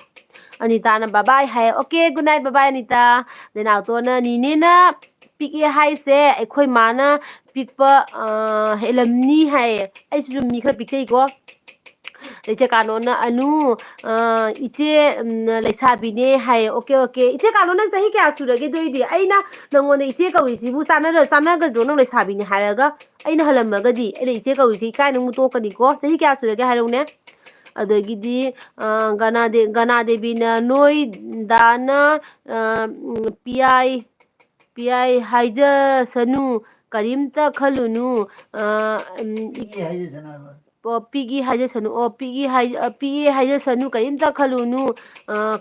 Speaker 1: ꯑꯅꯤꯇꯥꯅ ꯕꯕꯥꯏ ꯍꯥꯏ ꯑꯣꯀꯦ ꯒꯨꯗ ꯅꯥꯏꯠ ꯕꯕꯥꯏ ꯑꯅꯤꯇꯥ ꯅꯥꯎꯇꯣꯟꯅ ꯅꯤꯅꯦꯅ ꯄꯤꯛꯑꯦ ꯍꯥꯏꯁꯦ ꯑꯩꯈꯣꯏ ꯃꯥꯅ ꯄꯤꯛꯄ ꯍꯦꯜꯂꯝꯅꯤ ꯍꯥꯏꯌꯦ ꯑꯩꯁꯤꯁꯨ ꯃꯤ ꯈꯔ ꯄꯤꯛꯆꯩꯀꯣ ꯏꯆꯦ ꯀꯥꯅꯣꯅ ꯑꯅꯨ ꯏꯆꯦ ꯂꯩꯁꯥꯕꯤꯅꯦ ꯍꯥꯏꯌꯦ ꯑꯣꯀꯦ ꯏꯆꯦ ꯀꯥꯅꯣ ꯅꯪ ꯆꯍꯤ ꯀꯌꯥ ꯁꯨꯔꯒꯦ ꯑꯗꯨꯏꯗꯤ ꯑꯩꯅ ꯅꯪꯉꯣꯟꯗ ꯏꯆꯦ ꯀꯧꯏꯁꯤꯕꯨ ꯆꯥꯟꯅꯒꯗ꯭ꯔꯣ ꯅꯪ ꯂꯩꯁꯥꯕꯤꯅꯦ ꯍꯥꯏꯔꯒ ꯑꯩꯅ ꯍꯜꯂꯝꯃꯒꯗꯤ ꯑꯩꯅ ꯏꯆꯦ ꯀꯧꯏꯁꯤ ꯏꯀꯥꯏꯅ ꯑꯃꯨꯛ ꯇꯣꯛꯀꯅꯤꯀꯣ ꯆꯍꯤ ꯀꯌꯥ ꯁꯨꯔꯒꯦ ꯍꯥꯏꯔꯧꯅꯦ ꯑꯗꯒꯤꯗꯤ ꯒꯅꯥꯗꯦꯕꯤꯅ ꯅꯣꯏ ꯗꯥꯅ ꯄꯤꯌꯥꯏ ꯍꯥꯏꯖꯁꯅꯨ ꯀꯔꯤꯝꯇ ꯈꯜꯂꯨꯅꯨ ꯄꯤꯛꯏ ꯍꯥꯏꯖꯁꯅꯨ ꯄꯤꯛꯏ ꯍꯥꯏꯖꯁꯅꯨ ꯀꯔꯤꯝꯇ ꯈꯜꯂꯨꯅꯨ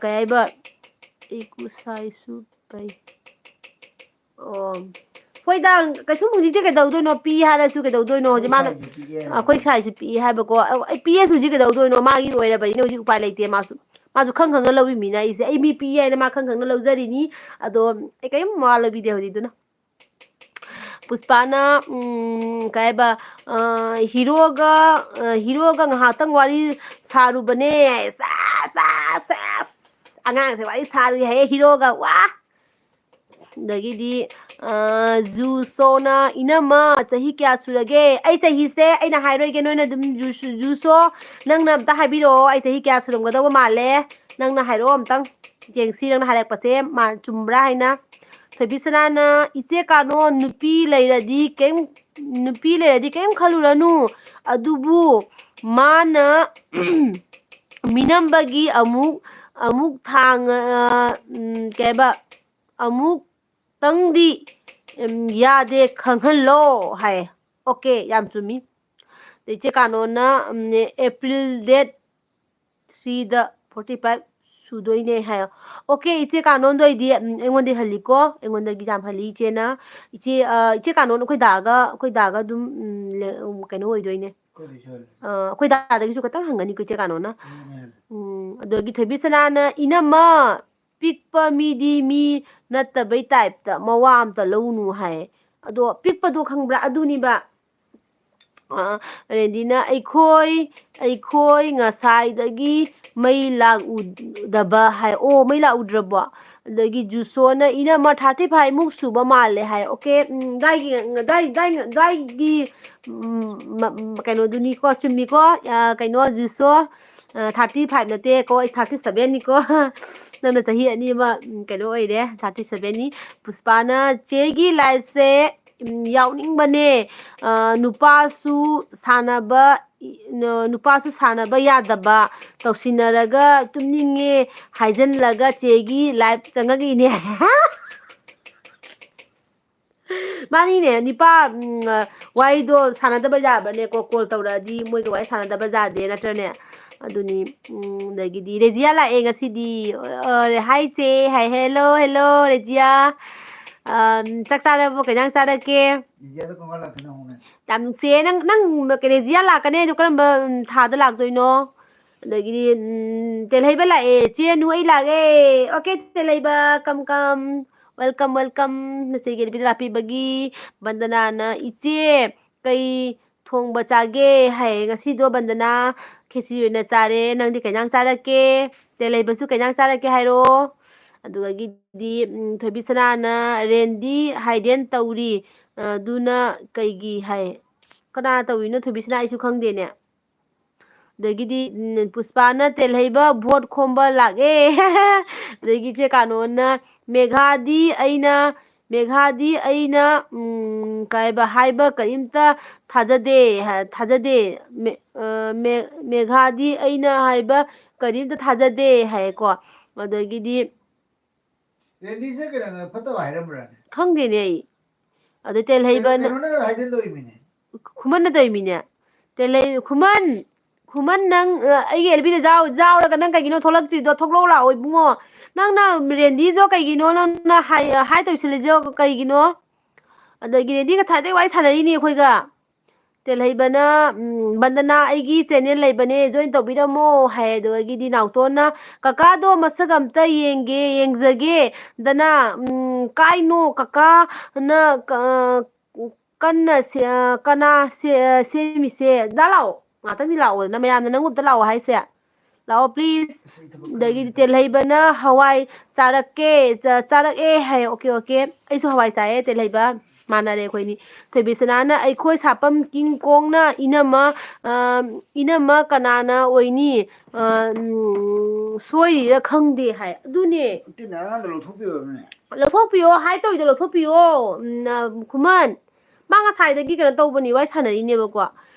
Speaker 1: ꯀꯩ ꯍꯥꯏꯕ ꯏꯀꯨꯁꯥꯏꯁꯨ ꯀꯩ ꯍꯣꯏꯗ ꯀꯩꯁꯨꯝ ꯍꯧꯖꯤꯛꯇꯤ ꯀꯩꯗꯧꯗꯣꯏꯅꯣ ꯄꯤ ꯍꯥꯏꯔꯁꯨ ꯀꯩꯗꯧꯗꯣꯏꯅꯣ ꯍꯧꯖꯤꯛ ꯃꯥꯅ ꯑꯩꯈꯣꯏ ꯁꯥꯏꯁꯨ ꯄꯤꯛꯏ ꯍꯥꯏꯕꯀꯣ ꯑꯩ ꯄꯤꯑꯁꯨ ꯍꯧꯖꯤꯛ ꯀꯩꯗꯧꯗꯣꯏꯅꯣ ꯃꯥꯒꯤ ꯑꯣꯏꯔꯕꯅꯤꯅ ꯍꯧꯖꯤꯛ ꯎꯄꯥꯏ ꯂꯩꯇꯦ ꯃꯥꯁꯨ ꯈꯪꯅ ꯂꯧꯔꯤꯃꯤꯅ ꯑꯩ ꯃꯤ ꯄꯤꯑꯦ ꯍꯥꯏꯅ ꯃꯥ ꯈꯪꯅ ꯂꯧꯖꯔꯤꯅꯤ ꯑꯗꯣ ꯑꯩ ꯀꯔꯤꯝ ꯃꯋꯥ ꯂꯧꯕꯤꯗꯦ ꯍꯧꯖꯤꯛꯇꯨꯅ ꯄꯨꯁꯄꯥꯅ ꯀꯩ ꯍꯥꯏꯕ ꯍꯤꯔꯣꯒ ꯉꯥꯏꯍꯥꯛꯇꯪ ꯋꯥꯔꯤ ꯁꯥꯔꯨꯕꯅꯦ ꯑꯉꯥꯡꯁꯦ ꯋꯥꯔꯤ ꯁꯥꯔꯨꯏ ꯍꯥꯏꯌꯦ ꯍꯤꯔꯣꯒ ꯋꯥ ꯑꯗꯒꯤꯗꯤ ꯖꯨꯁꯣꯅ ꯏꯅꯝꯃ ꯆꯍꯤ ꯀꯌꯥ ꯁꯨꯔꯒꯦ ꯑꯩ ꯆꯍꯤꯁꯦ ꯑꯩꯅ ꯍꯥꯏꯔꯣꯏꯒꯦ ꯅꯣꯏꯅ ꯑꯗꯨꯝ ꯖꯨꯁꯣ ꯅꯪꯅ ꯑꯝꯇ ꯍꯥꯏꯕꯤꯔꯛꯑꯣ ꯑꯩ ꯆꯍꯤ ꯀꯌꯥ ꯁꯨꯔꯝꯒꯗꯧꯕ ꯃꯥꯜꯂꯦ ꯅꯪꯅ ꯍꯥꯏꯔꯛꯑꯣ ꯑꯝꯇꯪ ꯌꯦꯡꯁꯤ ꯅꯪꯅ ꯍꯥꯏꯔꯛꯄꯁꯦ ꯆꯨꯝꯕ꯭ꯔꯥ ꯍꯥꯏꯅ ꯊꯣꯏꯕꯤꯁꯅꯥꯅ ꯏꯆꯦ ꯀꯥꯅꯣ ꯅꯨꯄꯤ ꯂꯩꯔꯗꯤ ꯀꯩꯝ ꯈꯜꯂꯨꯔꯅꯨ ꯑꯗꯨꯕꯨ ꯃꯥꯅ ꯃꯤꯅꯝꯕꯒꯤ ꯑꯃꯨꯛ ꯀꯩꯕ ꯑꯃꯨꯛꯇꯪꯗꯤ ꯌꯥꯗꯦ ꯈꯪꯍꯜꯂꯣ ꯍꯥꯏ ꯑꯣꯀꯦ ꯌꯥꯝ ꯆꯨꯝꯃꯤ ꯏꯆꯦ ꯀꯥꯅꯣꯅ ꯑꯦꯄ꯭ꯔꯤꯜ ꯗꯦꯠ 3 45 ꯁꯨꯗꯣꯏꯅꯦ ꯍꯥꯏꯌꯣ ꯑꯣꯀꯦ ꯏꯆꯦ ꯀꯥꯅꯣꯟꯗꯣ ꯑꯩꯗꯤ ꯑꯩꯉꯣꯟꯗꯒꯤ ꯍꯜꯂꯤꯀꯣ ꯑꯩꯉꯣꯟꯗꯒꯤ ꯌꯥꯝ ꯍꯜꯂꯤ ꯏꯆꯦꯅ ꯏꯆꯦ ꯀꯥꯅꯣꯟ ꯑꯩꯈꯣꯏ ꯗꯥꯒ ꯑꯗꯨꯝ ꯀꯩꯅꯣ ꯑꯣꯏꯗꯣꯏꯅꯦ ꯑꯩꯈꯣꯏ ꯗꯥꯗꯒꯤꯁꯨ ꯈꯤꯇꯪ ꯍꯪꯒꯅꯤꯀꯣ ꯏꯆꯦ ꯀꯥꯅꯣꯅ ꯑꯗꯒꯤ ꯊꯣꯏꯕꯤꯁꯅꯥꯅ ꯏꯅꯝꯃ ꯄꯤꯛꯄ ꯃꯤꯗꯤ ꯃꯤ ꯅꯠꯇꯕꯩ ꯇꯥꯏꯞꯇ ꯃꯋꯥ ꯑꯝꯇ ꯂꯧꯅꯨ ꯍꯥꯏ ꯑꯗꯣ ꯄꯤꯛꯄꯗꯣ ꯈꯪꯕ꯭ꯔꯥ ꯑꯗꯨꯅꯤꯕ ꯔꯦꯟꯗꯤꯅ ꯑꯩꯈꯣꯏ ꯉꯁꯥꯏꯗꯒꯤ ꯃꯩ ꯂꯥꯛꯎꯗꯕ ꯍꯥꯏ ꯑꯣ ꯃꯩ ꯂꯥꯛꯎꯗ꯭ꯔꯕꯣ ꯑꯗꯒꯤ ꯖꯨꯁꯣꯅ ꯏꯅꯝꯃ 35 ꯃꯨꯛ ꯁꯨꯕ ꯃꯥꯜꯂꯦ ꯍꯥꯏ ꯑꯣꯀꯦ ꯗꯥꯏꯒꯤ ꯀꯩꯅꯣꯗꯨꯅꯤꯀꯣ ꯆꯨꯝꯃꯤꯀꯣ ꯀꯩꯅꯣ ꯖꯨꯁꯣ 35 ꯅꯠꯇꯦꯀꯣ 37니ꯀꯣ ꯅꯪꯅ ꯆꯍꯤ ꯑꯅꯤ ꯑꯃ ꯀꯩꯅꯣ ꯑꯣꯏꯔꯦ 37니 ꯄꯨꯁꯄꯥꯅ ꯆꯦꯒꯤ ꯂꯥꯏꯐꯁꯦ ꯌꯥꯎꯅꯤꯡꯕꯅꯦ ꯅꯨꯄꯥꯁꯨ ꯁꯥꯟꯅꯕ ꯌꯥꯗꯕ ꯇꯧꯁꯤꯟꯅꯔꯒ ꯇꯨꯝꯅꯤꯡꯉꯦ ꯍꯥꯏꯖꯤꯜꯂꯒ ꯆꯦꯒꯤ ꯂꯥꯏꯐ ꯆꯪꯉꯛꯏꯅꯦ ꯃꯥꯅꯤꯅꯦ ꯅꯤꯄꯥ ꯋꯥꯔꯤꯗꯣ ꯁꯥꯟꯅꯗꯕ ꯌꯥꯕꯅꯦꯀꯣ ꯀꯣꯜ ꯇꯧꯔꯛꯑꯗꯤ ꯃꯣꯏꯒ ꯋꯥꯔꯤ ꯁꯥꯟꯅꯗꯕ ꯌꯥꯗꯦ ꯅꯠꯇ꯭ꯔꯅꯦ ꯑꯗꯨꯅꯤ ꯑꯗꯒꯤꯗꯤ ꯔꯦꯖꯤꯌꯥ ꯂꯥꯛꯑꯦ ꯉꯁꯤꯗꯤ ꯍꯥꯏ ꯆꯦ ꯍꯥꯏ ꯍꯦꯜꯂꯣ ꯔꯦꯖꯤꯌꯥ ꯆꯥꯛ ꯆꯥꯔꯕꯣ ꯀꯩ ꯏꯟꯖꯥꯡ ꯆꯥꯔꯛꯀꯦ ꯌꯥꯝ ꯅꯨꯡꯁꯤꯌꯦ ꯅꯪ ꯔꯦꯖꯤꯌꯥ ꯂꯥꯛꯀꯅꯤ ꯑꯗꯣ ꯀꯔꯝꯕ ꯊꯥꯗ ꯂꯥꯛꯇꯣꯏꯅꯣ ꯑꯗꯒꯤꯗꯤ ꯇꯦꯜꯍꯩꯕ ꯂꯥꯛꯑꯦ ꯆꯦ ꯅꯨ ꯑꯩ ꯂꯥꯛꯑꯦ ꯑꯣꯀꯦ ꯇꯦꯜꯍꯩꯕ ꯀꯝ ꯋꯦꯜꯀꯝ ꯅꯆꯦꯒꯤ ꯅꯨꯄꯤꯗ ꯂꯥꯛꯄꯤꯕꯒꯤ ꯕꯟꯗꯅꯥꯅ ꯏꯆꯦ ꯀꯩ ꯊꯣꯡꯕ ꯆꯥꯒꯦ ꯍꯥꯏ ꯉꯁꯤꯗꯣ ꯕꯟꯗꯅꯥ ꯈꯦꯆꯤ ꯑꯣꯏꯅ ꯆꯥꯔꯦ ꯅꯪꯗꯤ ꯀꯩ ꯏꯟꯖꯥꯡ ꯆꯥꯔꯛꯀꯦ ꯇꯦꯜꯍꯩꯕꯁꯨ ꯀꯩ ꯏꯟꯖꯥꯡ ꯆꯥꯔꯛꯀꯦ ꯍꯥꯏꯔꯣ ꯑꯗꯨꯗꯒꯤꯗꯤ ꯊꯣꯏꯕꯤꯁꯅꯥꯅ ꯔꯦꯟꯗꯤ ꯍꯥꯏꯗꯦꯟ ꯇꯧꯔꯤ ꯑꯗꯨꯅ ꯀꯩꯒꯤ ꯍꯥꯏ ꯀꯅꯥ ꯇꯧꯔꯤꯅꯣ ꯊꯣꯏꯕꯤꯁꯅꯥ ꯑꯩꯁꯨ ꯈꯪꯗꯦꯅꯦ ꯑꯗꯒꯤꯗꯤ ꯄꯨꯁꯄꯥꯅ ꯇꯦꯜꯍꯩꯕ ꯚꯣꯠ ꯈꯣꯝꯕ ꯂꯥꯛꯑꯦ ꯑꯗꯒꯤ ꯆꯦ ꯀꯥꯅꯣꯅ ꯃꯦꯘꯥꯗꯤ ꯑꯩꯅ ꯀꯩꯕ ꯍꯥꯏꯕ ꯀꯔꯤꯝꯇ ꯊꯥꯖꯗꯦ ꯃꯦꯘꯥꯗꯤ ꯑꯩꯅ ꯍꯥꯏꯕ ꯀꯔꯤꯝꯇ ꯊꯥꯖꯗꯦ ꯍꯥꯏꯌꯦꯀꯣ ꯑꯗꯒꯤꯗꯤ
Speaker 2: ꯔꯦꯟꯗꯤꯁꯦ ꯀꯩꯅꯣ ꯐꯠꯇꯕ ꯍꯥꯏꯔꯝꯕ꯭ꯔꯥꯅꯦ
Speaker 1: ꯈꯪꯗꯦꯅꯦ ꯑꯩ ꯑꯗꯩ ꯇꯦꯜꯍꯩꯕꯅ
Speaker 2: ꯀꯩꯅꯣꯅ ꯍꯥꯏꯖꯤꯟ ꯇꯧꯔꯤꯃꯤꯅꯦ
Speaker 1: ꯈꯨꯃꯟꯅ ꯇꯧꯔꯤꯃꯤꯅꯦ ꯈꯨꯃꯟ ꯅꯪ ꯑꯩꯒꯤ ꯑꯦꯜꯕꯤꯗ ꯌꯥꯎꯔꯒ ꯅꯪ ꯀꯩꯒꯤꯅꯣ ꯊꯣꯛꯂꯛꯇ꯭ꯔꯤꯗꯣ ꯊꯣꯛꯂꯛꯑꯣ ꯂꯥꯛꯑꯣ ꯏꯕꯨꯡꯉो ꯅꯪꯅ ꯔꯦꯟꯗꯤꯗꯣ ꯀꯩꯒꯤꯅꯣ ꯅꯪꯅ ꯍꯥꯏ ꯇꯧꯁꯤꯜꯂꯤꯖꯣ ꯀꯩꯒꯤꯅꯣ ꯑꯗꯒꯤ ꯔꯦꯟꯗꯤ ꯉꯁꯥꯏꯗꯩ ꯋꯥꯔꯤ ꯁꯥꯟꯅꯔꯤꯅꯤ ꯑꯩꯈꯣꯏꯒ ꯇꯦꯜꯍꯩꯕꯅ ꯕꯟꯗꯅꯥ ꯑꯩꯒꯤ ꯆꯦꯅꯦꯜ ꯂꯩꯕꯅꯦ ꯖꯣꯏꯟ ꯇꯧꯕꯤꯔꯝꯃꯣ ꯍꯥꯏ ꯑꯗꯨꯗꯒꯤꯗꯤ ꯅꯥꯎꯇꯣꯟꯅ ꯀꯀꯥꯗꯣ ꯃꯁꯛ ꯑꯝꯇ ꯌꯦꯡꯖꯒꯦ ꯗꯅ ꯀꯥꯏꯅꯣ ꯀꯀꯥꯅ ꯀꯅꯥ ꯁꯦꯝꯃꯤꯁꯦ ꯗꯥ ꯂꯥꯛꯑꯣ ꯉꯥꯛꯇꯪꯗꯤ ꯂꯥꯛꯑꯣꯗꯅ ꯃꯌꯥꯝꯅ ꯅꯪ ꯑꯝꯇ ꯂꯥꯛꯑꯣ ꯍꯥꯏꯁꯦ ꯂꯥꯛꯑꯣ ꯄ꯭ꯂꯤꯖ ꯑꯗꯒꯤꯗꯤ ꯇꯦꯜꯍꯩꯕꯅ ꯍꯋꯥꯏ ꯆꯥꯔꯛꯑꯦ ꯍꯥꯏ ꯑꯣꯀꯦ ꯑꯩꯁꯨ ꯍꯋꯥꯏ ꯆꯥꯏꯑꯦ ꯇꯦꯜꯍꯩꯕ ꯃꯥꯟꯅꯔꯦ ꯑꯩꯈꯣꯏꯅꯤ ꯊꯣꯏꯕꯤꯁꯅꯥꯅ ꯑꯩꯈꯣꯏ ꯁꯥꯄꯝ ꯀꯤꯡ ꯀꯣꯡꯅ ꯏꯅꯝꯃ ꯀꯅꯥꯅ ꯑꯣꯏꯅꯤ ꯁꯣꯏꯔꯤꯔꯥ ꯈꯪꯗꯦ ꯍꯥꯏ ꯑꯗꯨꯅꯦ ꯂꯧꯊꯣꯛꯄꯤꯌꯣ ꯍꯥꯏ ꯇꯧꯔꯤꯗꯣ ꯂꯧꯊꯣꯛꯄꯤꯌꯣ ꯈꯨꯃꯟ ꯃꯥ ꯉꯁꯥꯏꯗꯒꯤ ꯀꯩꯅꯣ ꯇꯧꯕꯅꯤ ꯋꯥꯔꯤ ꯁꯥꯟꯅꯔꯤꯅꯦꯕꯀꯣ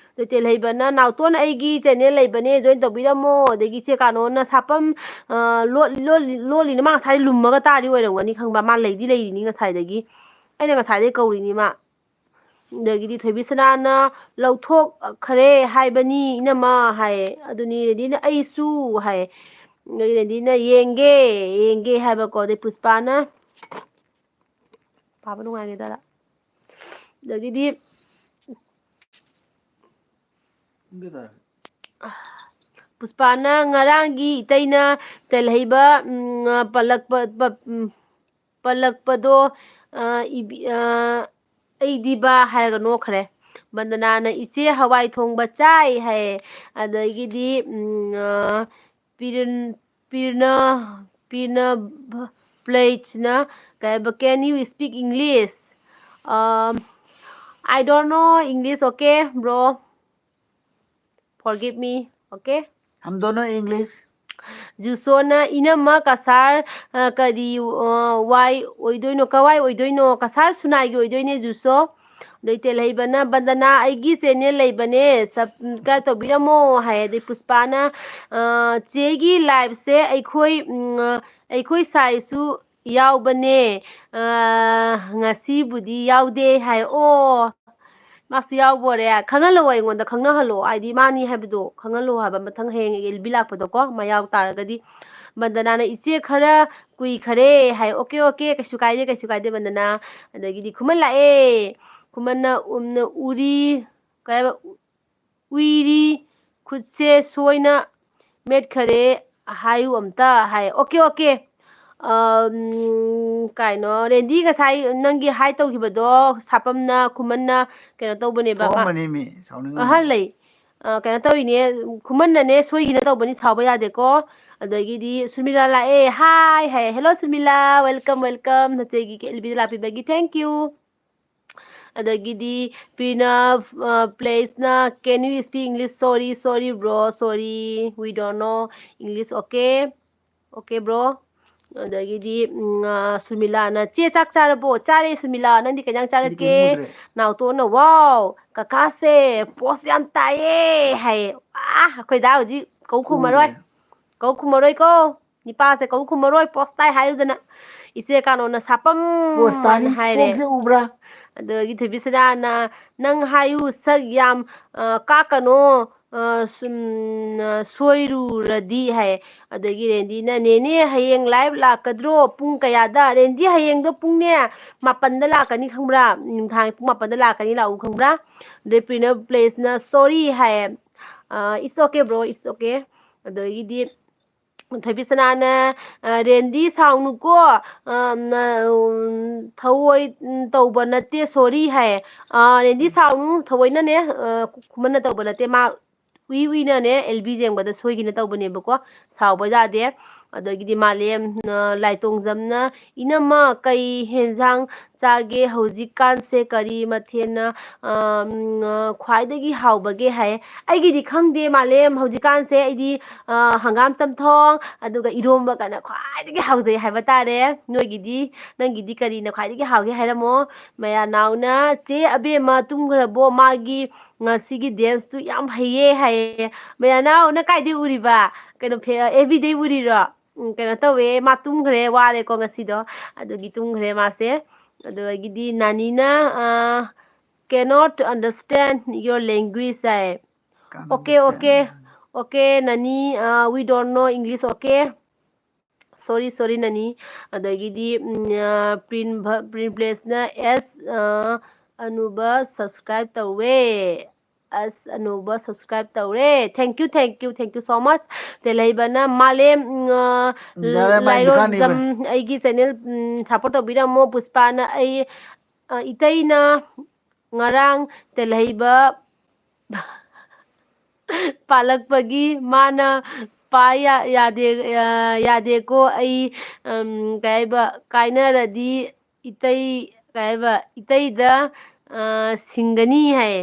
Speaker 1: ꯇꯦꯜꯍꯩꯕꯅ ꯅꯥꯎꯇꯣꯟ ꯑꯩꯒꯤ ꯆꯦꯅꯦꯜ ꯂꯩꯕꯅꯦ ꯖꯣꯏꯟ ꯇꯧꯕꯤꯔꯝꯃꯣ ꯑꯗꯒꯤ ꯆꯦ ꯀꯥꯅꯣꯅ ꯁꯥꯄꯝ ꯂꯣꯜꯂꯤꯅ ꯃꯥ ꯉꯁꯥꯏ ꯂꯨꯝꯃꯒ ꯇꯥꯔꯤ ꯑꯣꯏꯔꯝꯒꯅꯤ ꯈꯪꯕ꯭ꯔꯥ ꯃꯥ ꯂꯩꯔꯤꯅꯤ ꯉꯁꯥꯏꯗꯒꯤ ꯑꯩꯅ ꯉꯁꯥꯏꯗꯒꯤ ꯀꯧꯔꯤꯅꯤ ꯃꯥ ꯑꯗꯒꯤꯗꯤ ꯊꯣꯏꯕꯤꯁꯅꯥꯅ ꯂꯧꯊꯣꯛꯈ꯭ꯔꯦ ꯍꯥꯏꯕꯅꯤ ꯏꯅꯝꯃ ꯍꯥꯏꯌꯦ ꯑꯗꯨꯅꯤ ꯔꯦꯟꯗꯤꯅ ꯑꯩꯁꯨ ꯍꯥꯏꯌꯦ ꯔꯦꯟꯗꯤꯅ ꯌꯦꯡꯒꯦ ꯍꯥꯏꯕꯀꯣ ꯑꯗꯩ ꯄꯨꯁꯄꯥꯅ ꯄꯥꯕ ꯅꯨꯡꯉꯥꯏꯒꯗꯔꯥ ꯑꯗꯒꯤꯗꯤ ꯄꯨꯁꯄꯥꯅ ꯉꯔꯥꯡꯒꯤ ꯏꯇꯩꯅ ꯇꯦꯜꯍꯩꯕ ꯄꯜꯂꯛꯄꯗꯣ ꯑꯩꯗꯤꯕ ꯍꯥꯏꯔꯒ ꯅꯣꯛꯈ꯭ꯔꯦ ꯕꯟꯗꯅꯥꯅ ꯏꯆꯦ ꯍꯋꯥꯏ ꯊꯣꯡꯕ ꯆꯥꯏ ꯍꯥꯏꯌꯦ ꯑꯗꯒꯤꯗꯤ ꯄꯤꯔꯅ ꯄ꯭ꯂꯦꯠꯁꯅ ꯀꯩ can you speak English I don't know English, okay, bro. Forgive me, okay?
Speaker 2: हम दोनों इंग्लिश
Speaker 1: ꯖꯨꯁꯣꯅ ꯏꯅꯝꯃ ꯀꯁꯥꯔ ꯀꯋꯥꯏ ꯑꯣꯏꯗꯣꯏꯅꯣ ꯀꯁꯥꯔ ꯁꯨꯅꯥꯏꯒꯤ ꯑꯣꯏꯗꯣꯏꯅꯦ ꯖꯨꯁꯣ ꯑꯗꯩ ꯇꯦꯜꯍꯩꯕꯅ ꯕꯟꯗꯅꯥ ꯑꯩꯒꯤ ꯆꯦꯅꯦꯜ ꯂꯩꯕꯅꯦ ꯁꯕꯁꯀ꯭ꯔꯥꯏꯕ ꯇꯧꯕꯤꯔꯝꯃꯣ ꯍꯥꯏ ꯑꯗꯩ ꯄꯨꯁꯄꯥꯅ ꯆꯦꯒꯤ ꯂꯥꯏꯐꯁꯦ ꯑꯩꯈꯣই ꯁꯥꯏꯁꯨ ꯌꯥꯎꯕꯅꯦ ꯉꯁꯤꯕꯨꯗꯤ ꯌꯥꯎꯗꯦ ꯍꯥꯏ ꯑꯣ ꯃꯥꯁꯨ ꯌꯥꯎꯕꯣꯔꯦ ꯈꯪꯍꯜꯂꯛꯑꯣ ꯑꯩꯉꯣꯟꯗ ꯈꯪꯅꯍꯜꯂꯣ ꯍꯥꯏꯗꯤ ꯃꯥꯅꯤ ꯍꯥꯏꯕꯗꯣ ꯈꯪꯍꯜꯂꯣ ꯍꯥꯏꯕ ꯃꯊꯪ ꯍꯌꯦꯡ ꯑꯦꯜꯕꯤ ꯂꯥꯛꯄꯗꯀꯣ ꯃꯥ ꯌꯥꯎ ꯇꯥꯔꯒꯗꯤ ꯕꯟꯗꯅꯥꯅ ꯏꯆꯦ ꯈꯔ ꯀꯨꯏꯈꯔꯦ ꯍꯥꯏ ꯑꯣꯀꯦ ꯀꯩꯁꯨ ꯀꯥꯏꯗꯦ ꯕꯟꯗꯅꯥ ꯑꯗꯒꯤꯗꯤ ꯈꯨꯃꯟ ꯂꯥꯛꯑꯦ ꯈꯨꯃꯟꯅ ꯎꯏꯔꯤ ꯈꯨꯠꯁꯦ ꯁꯣꯏꯅ ꯃꯦꯠꯈꯔꯦ ꯍꯥꯏꯌꯨ ꯑꯝꯇ ꯍꯥꯏ ꯑꯣꯀꯦ ꯀꯩꯅꯣ ꯔꯦꯟꯗꯤ ꯉꯁꯥꯏ ꯅꯪꯒꯤ ꯍꯥꯏ ꯇꯧꯈꯤꯕꯗꯣ ꯁꯥꯄꯝꯅ ꯈꯨꯃꯟꯅ ꯀꯩꯅꯣ ꯇꯧꯕꯅꯦꯕ ꯃꯥ
Speaker 2: ꯊꯣꯛꯑꯝꯕꯅꯤ ꯃꯤ
Speaker 1: ꯑꯍꯜ
Speaker 2: ꯁꯥꯎꯅꯤꯡꯉꯝꯃꯅꯤ
Speaker 1: ꯂꯩ ꯀꯩꯅꯣ ꯇꯧꯔꯤꯅꯦ ꯈꯨꯃꯟꯅꯅꯦ ꯁꯣꯏꯒꯤꯅ ꯇꯧꯕꯅꯤ ꯁꯥꯎꯕ ꯌꯥꯗꯦꯀꯣ ꯑꯗꯒꯤꯗꯤ ꯁꯨꯃꯤꯂꯥ ꯂꯥꯛꯑꯦ hi hi hello Sumila welcome welcome ꯅꯆꯦꯒꯤ ꯑꯦꯜꯕꯤꯗ ꯂꯥꯛꯄꯤꯕꯒꯤ ꯊꯦꯡꯛ ꯌꯨ ꯑꯗꯒꯤꯗꯤ ꯄ꯭ꯔꯤꯅ ꯄ꯭ꯂꯦꯁꯅ can you speak English sorry sorry bro sorry we don't know English okay okay bro ꯑꯗꯒꯤꯗꯤ ꯁꯨꯃꯤꯂꯥꯅ ꯆꯦ ꯆꯥꯛ ꯆꯥꯔꯕꯣ ꯆꯥꯔꯦ ꯁꯨꯃꯤꯂꯥ ꯅꯪꯗꯤ ꯀꯩ ꯏꯟꯖꯥꯡ
Speaker 2: ꯑꯩꯗꯤ
Speaker 1: ꯆꯥꯔꯛꯀꯦ
Speaker 2: ꯀꯩꯝ ꯎꯗ꯭ꯔꯦ
Speaker 1: ꯅꯥꯎꯇꯣꯟꯅ ꯋꯥꯎ ꯀꯀꯥꯁꯦ ꯄꯣꯁ ꯌꯥꯝ ꯇꯥꯏꯌꯦ ꯍꯥꯏꯌꯦ ꯑꯩꯈꯣꯏꯗꯥ ꯍꯧꯖꯤꯛ ꯀꯧ ꯈꯨꯝꯃꯔꯣꯏ
Speaker 2: ꯎꯗ꯭ꯔꯦ
Speaker 1: ꯀꯧ ꯈꯨꯝꯃꯔꯣꯏꯀꯣ ꯅꯤꯄꯥꯁꯦ ꯀꯧ ꯈꯨꯝꯃꯔꯣꯏ ꯄꯣꯁ ꯇꯥꯏ ꯍꯥꯏꯔꯨꯗꯅ ꯏꯆꯦ ꯀꯥꯅꯣꯅ ꯁꯥꯄꯝ
Speaker 2: ꯄꯣꯁ
Speaker 1: ꯑꯅ
Speaker 2: ꯇꯥꯅꯤ
Speaker 1: ꯍꯥꯏꯔꯦ
Speaker 2: ꯀꯣꯛꯁꯦ ꯎꯕ꯭ꯔꯥ
Speaker 1: ꯑꯗꯒꯤ ꯊꯣꯏꯕꯤꯁꯅꯥꯅ ꯅꯪ ꯍꯥꯏꯌꯨ ꯁꯛ ꯌꯥꯝ ꯀꯥꯛꯀꯅꯣ ꯁꯨꯝ ꯁꯣꯏꯔꯨꯔꯗꯤ ꯍꯥꯏꯌꯦ ꯑꯗꯒꯤ ꯔꯦꯟꯗꯤꯅ ꯅꯦꯅꯦ ꯍꯌꯦꯡ ꯂꯥꯏꯚ ꯂꯥꯛꯀꯗ꯭ꯔꯣ ꯄꯨꯡ ꯀꯌꯥꯗ ꯔꯦꯟꯗꯤ ꯍꯌꯦꯡꯗꯣ ꯄꯨꯡꯅꯦ 7ꯗ ꯂꯥꯛꯀꯅꯤ ꯈꯪꯕ꯭ꯔꯥ ꯅꯨꯡꯗꯥꯡ ꯄꯨꯡ 7ꯗ ꯂꯥꯛꯀꯅꯤ ꯂꯥꯛꯎ ꯈꯪꯕ꯭ꯔꯥ ꯑꯗꯩ ꯄ꯭ꯔꯤꯅ ꯄ꯭ꯂꯦꯁꯅ ꯁꯣꯔꯤ ꯍꯥꯏꯌꯦ it's okay bro it's okay ꯑꯗꯒꯤꯗꯤ ꯊꯣꯏꯕꯤꯁꯅꯥꯅ ꯔꯦꯟꯗꯤ ꯁꯥꯎꯅꯨꯀꯣ ꯊꯧꯑꯣꯏ ꯇꯧꯕ ꯅꯠꯇꯦ ꯁꯣꯔꯤ ꯍꯥꯏꯌꯦ ꯔꯦꯟꯗꯤ ꯁꯥꯎꯅꯨ ꯊꯑꯣꯏꯅꯅꯦ ꯈꯨꯃꯟꯅ ꯇꯧꯕ ꯅꯠꯇꯦ ꯃꯥ ꯎꯏꯅꯅꯦ ꯑꯦꯜꯕꯤ ꯌꯦꯡꯕꯗ ꯁꯣꯏꯒꯤꯅ ꯇꯧꯕꯅꯦꯕꯀꯣ ꯁꯥꯎꯕ ꯌꯥꯗꯦ ꯑꯗꯒꯤꯗꯤ ꯃꯥꯂꯦꯝ ꯂꯥꯏꯇꯣꯡꯖꯝꯅ ꯏꯅꯝꯃ ꯀꯩ ꯍꯦꯟꯖꯥꯡ ꯆꯥꯒꯦ ꯍꯧꯖꯤꯛꯀꯥꯟꯁꯦ ꯀꯔꯤ ꯃꯊꯦꯜꯅ ꯈ꯭ꯋꯥꯏꯗꯒꯤ ꯍꯥꯎꯕꯒꯦ ꯍꯥꯏꯌꯦ ꯑꯩꯒꯤꯗꯤ ꯈꯪꯗꯦ ꯃꯥꯂꯦꯝ ꯍꯧꯖꯤꯛꯀꯥꯟꯁꯦ ꯑꯩꯗꯤ ꯍꯪꯒꯥꯝ ꯆꯝꯊꯣꯡ ꯑꯗꯨꯒ ꯏꯔꯣꯝꯕ ꯀꯥꯏꯅ ꯈ꯭ꯋꯥꯏꯗꯒꯤ ꯍꯥꯎꯖꯩ ꯍꯥꯏꯕ ꯇꯥꯔꯦ ꯅꯣꯏꯒꯤꯗꯤ ꯅꯪꯒꯤꯗꯤ ꯀꯔꯤꯅ ꯈ꯭ꯋꯥꯏꯗꯒꯤ ꯍꯥꯎꯒꯦ ꯍꯥꯏꯔꯝꯃꯣ ꯃꯌꯥꯅꯥꯎꯅ ꯆꯦ ꯑꯕꯦꯝꯃ ꯇꯨꯝꯈ꯭ꯔꯕꯣ ꯃꯥꯒꯤ ꯉꯁꯤꯒꯤ ꯗꯦꯟꯁꯇꯨ ꯌꯥꯝ ꯍꯩꯌꯦ ꯍꯥꯏꯌꯦ ꯃꯌꯥꯅꯥꯎ ꯅꯪ ꯀꯥꯏꯗꯩ ꯎꯔꯤꯕ ꯀꯩꯅꯣ ꯑꯦꯕꯤꯗꯩ ꯎꯔꯤꯔꯣ ꯀꯩꯅꯣ ꯇꯧꯋꯦ ꯃꯥ ꯇꯨꯝꯈ꯭ꯔꯦ ꯋꯥꯔꯦꯀꯣ ꯉꯁꯤꯗꯣ ꯑꯗꯨꯒꯤ ꯇꯨꯝꯈ꯭ꯔꯦ ꯃꯥꯁꯦ ꯑꯗꯨꯗꯒꯤꯗꯤ ꯅꯥꯅꯤꯅ ꯀꯦꯅꯣꯠ ꯑꯟꯗꯔꯁꯇꯦꯟ ꯌꯣꯔ ꯂꯦꯡꯒ꯭ꯋꯦꯖ ꯍꯥꯏ
Speaker 2: can't
Speaker 1: okay
Speaker 2: understand
Speaker 1: okay okay ꯅꯅꯤ we don't know English okay sorry sorry ꯅꯅꯤ ꯑꯗꯒꯤꯗꯤ ꯄ꯭ꯂꯦꯁꯅ ꯑꯅꯨꯕ ꯁꯕꯁꯀ꯭ꯔꯥꯏꯕ ꯇꯧꯋꯦ ꯑꯁ ꯑꯅꯧꯕ ꯁꯕꯁꯀ꯭ꯔꯥꯏꯕ ꯇꯧꯔꯦ ꯊꯦꯡꯛ ꯌꯨ ꯁꯣ ꯃꯆ ꯇꯦꯜꯍꯩꯕꯅ ꯃꯥꯂꯦꯝ
Speaker 2: ꯌꯥꯔꯦ ꯃꯥꯏ
Speaker 1: ꯂꯥꯏꯔꯣꯖꯝ
Speaker 2: ꯃꯈꯥꯅꯤꯕ
Speaker 1: ꯑꯩꯒꯤ ꯆꯦꯅꯦꯜ ꯁꯞꯄꯣꯔꯠ ꯇꯧꯕꯤꯔꯝꯃꯣ ꯄꯨꯁꯄꯥꯅ ꯑꯩ ꯏꯇꯩꯅ ꯉꯔꯥꯡ ꯇꯦꯜꯍꯩꯕ ꯄꯥꯜꯂꯛꯄꯒꯤ ꯃꯥꯅ ꯌꯥꯗꯦꯀꯣ ꯑꯩ ꯀꯩ ꯍꯥꯏꯕ ꯀꯥꯏꯅꯔꯗꯤ ꯏꯇꯩ ꯀꯩ ꯍꯥꯏꯕ ꯏꯇꯩꯗ ꯁꯤꯡꯒꯅꯤ ꯍꯥꯏꯌꯦ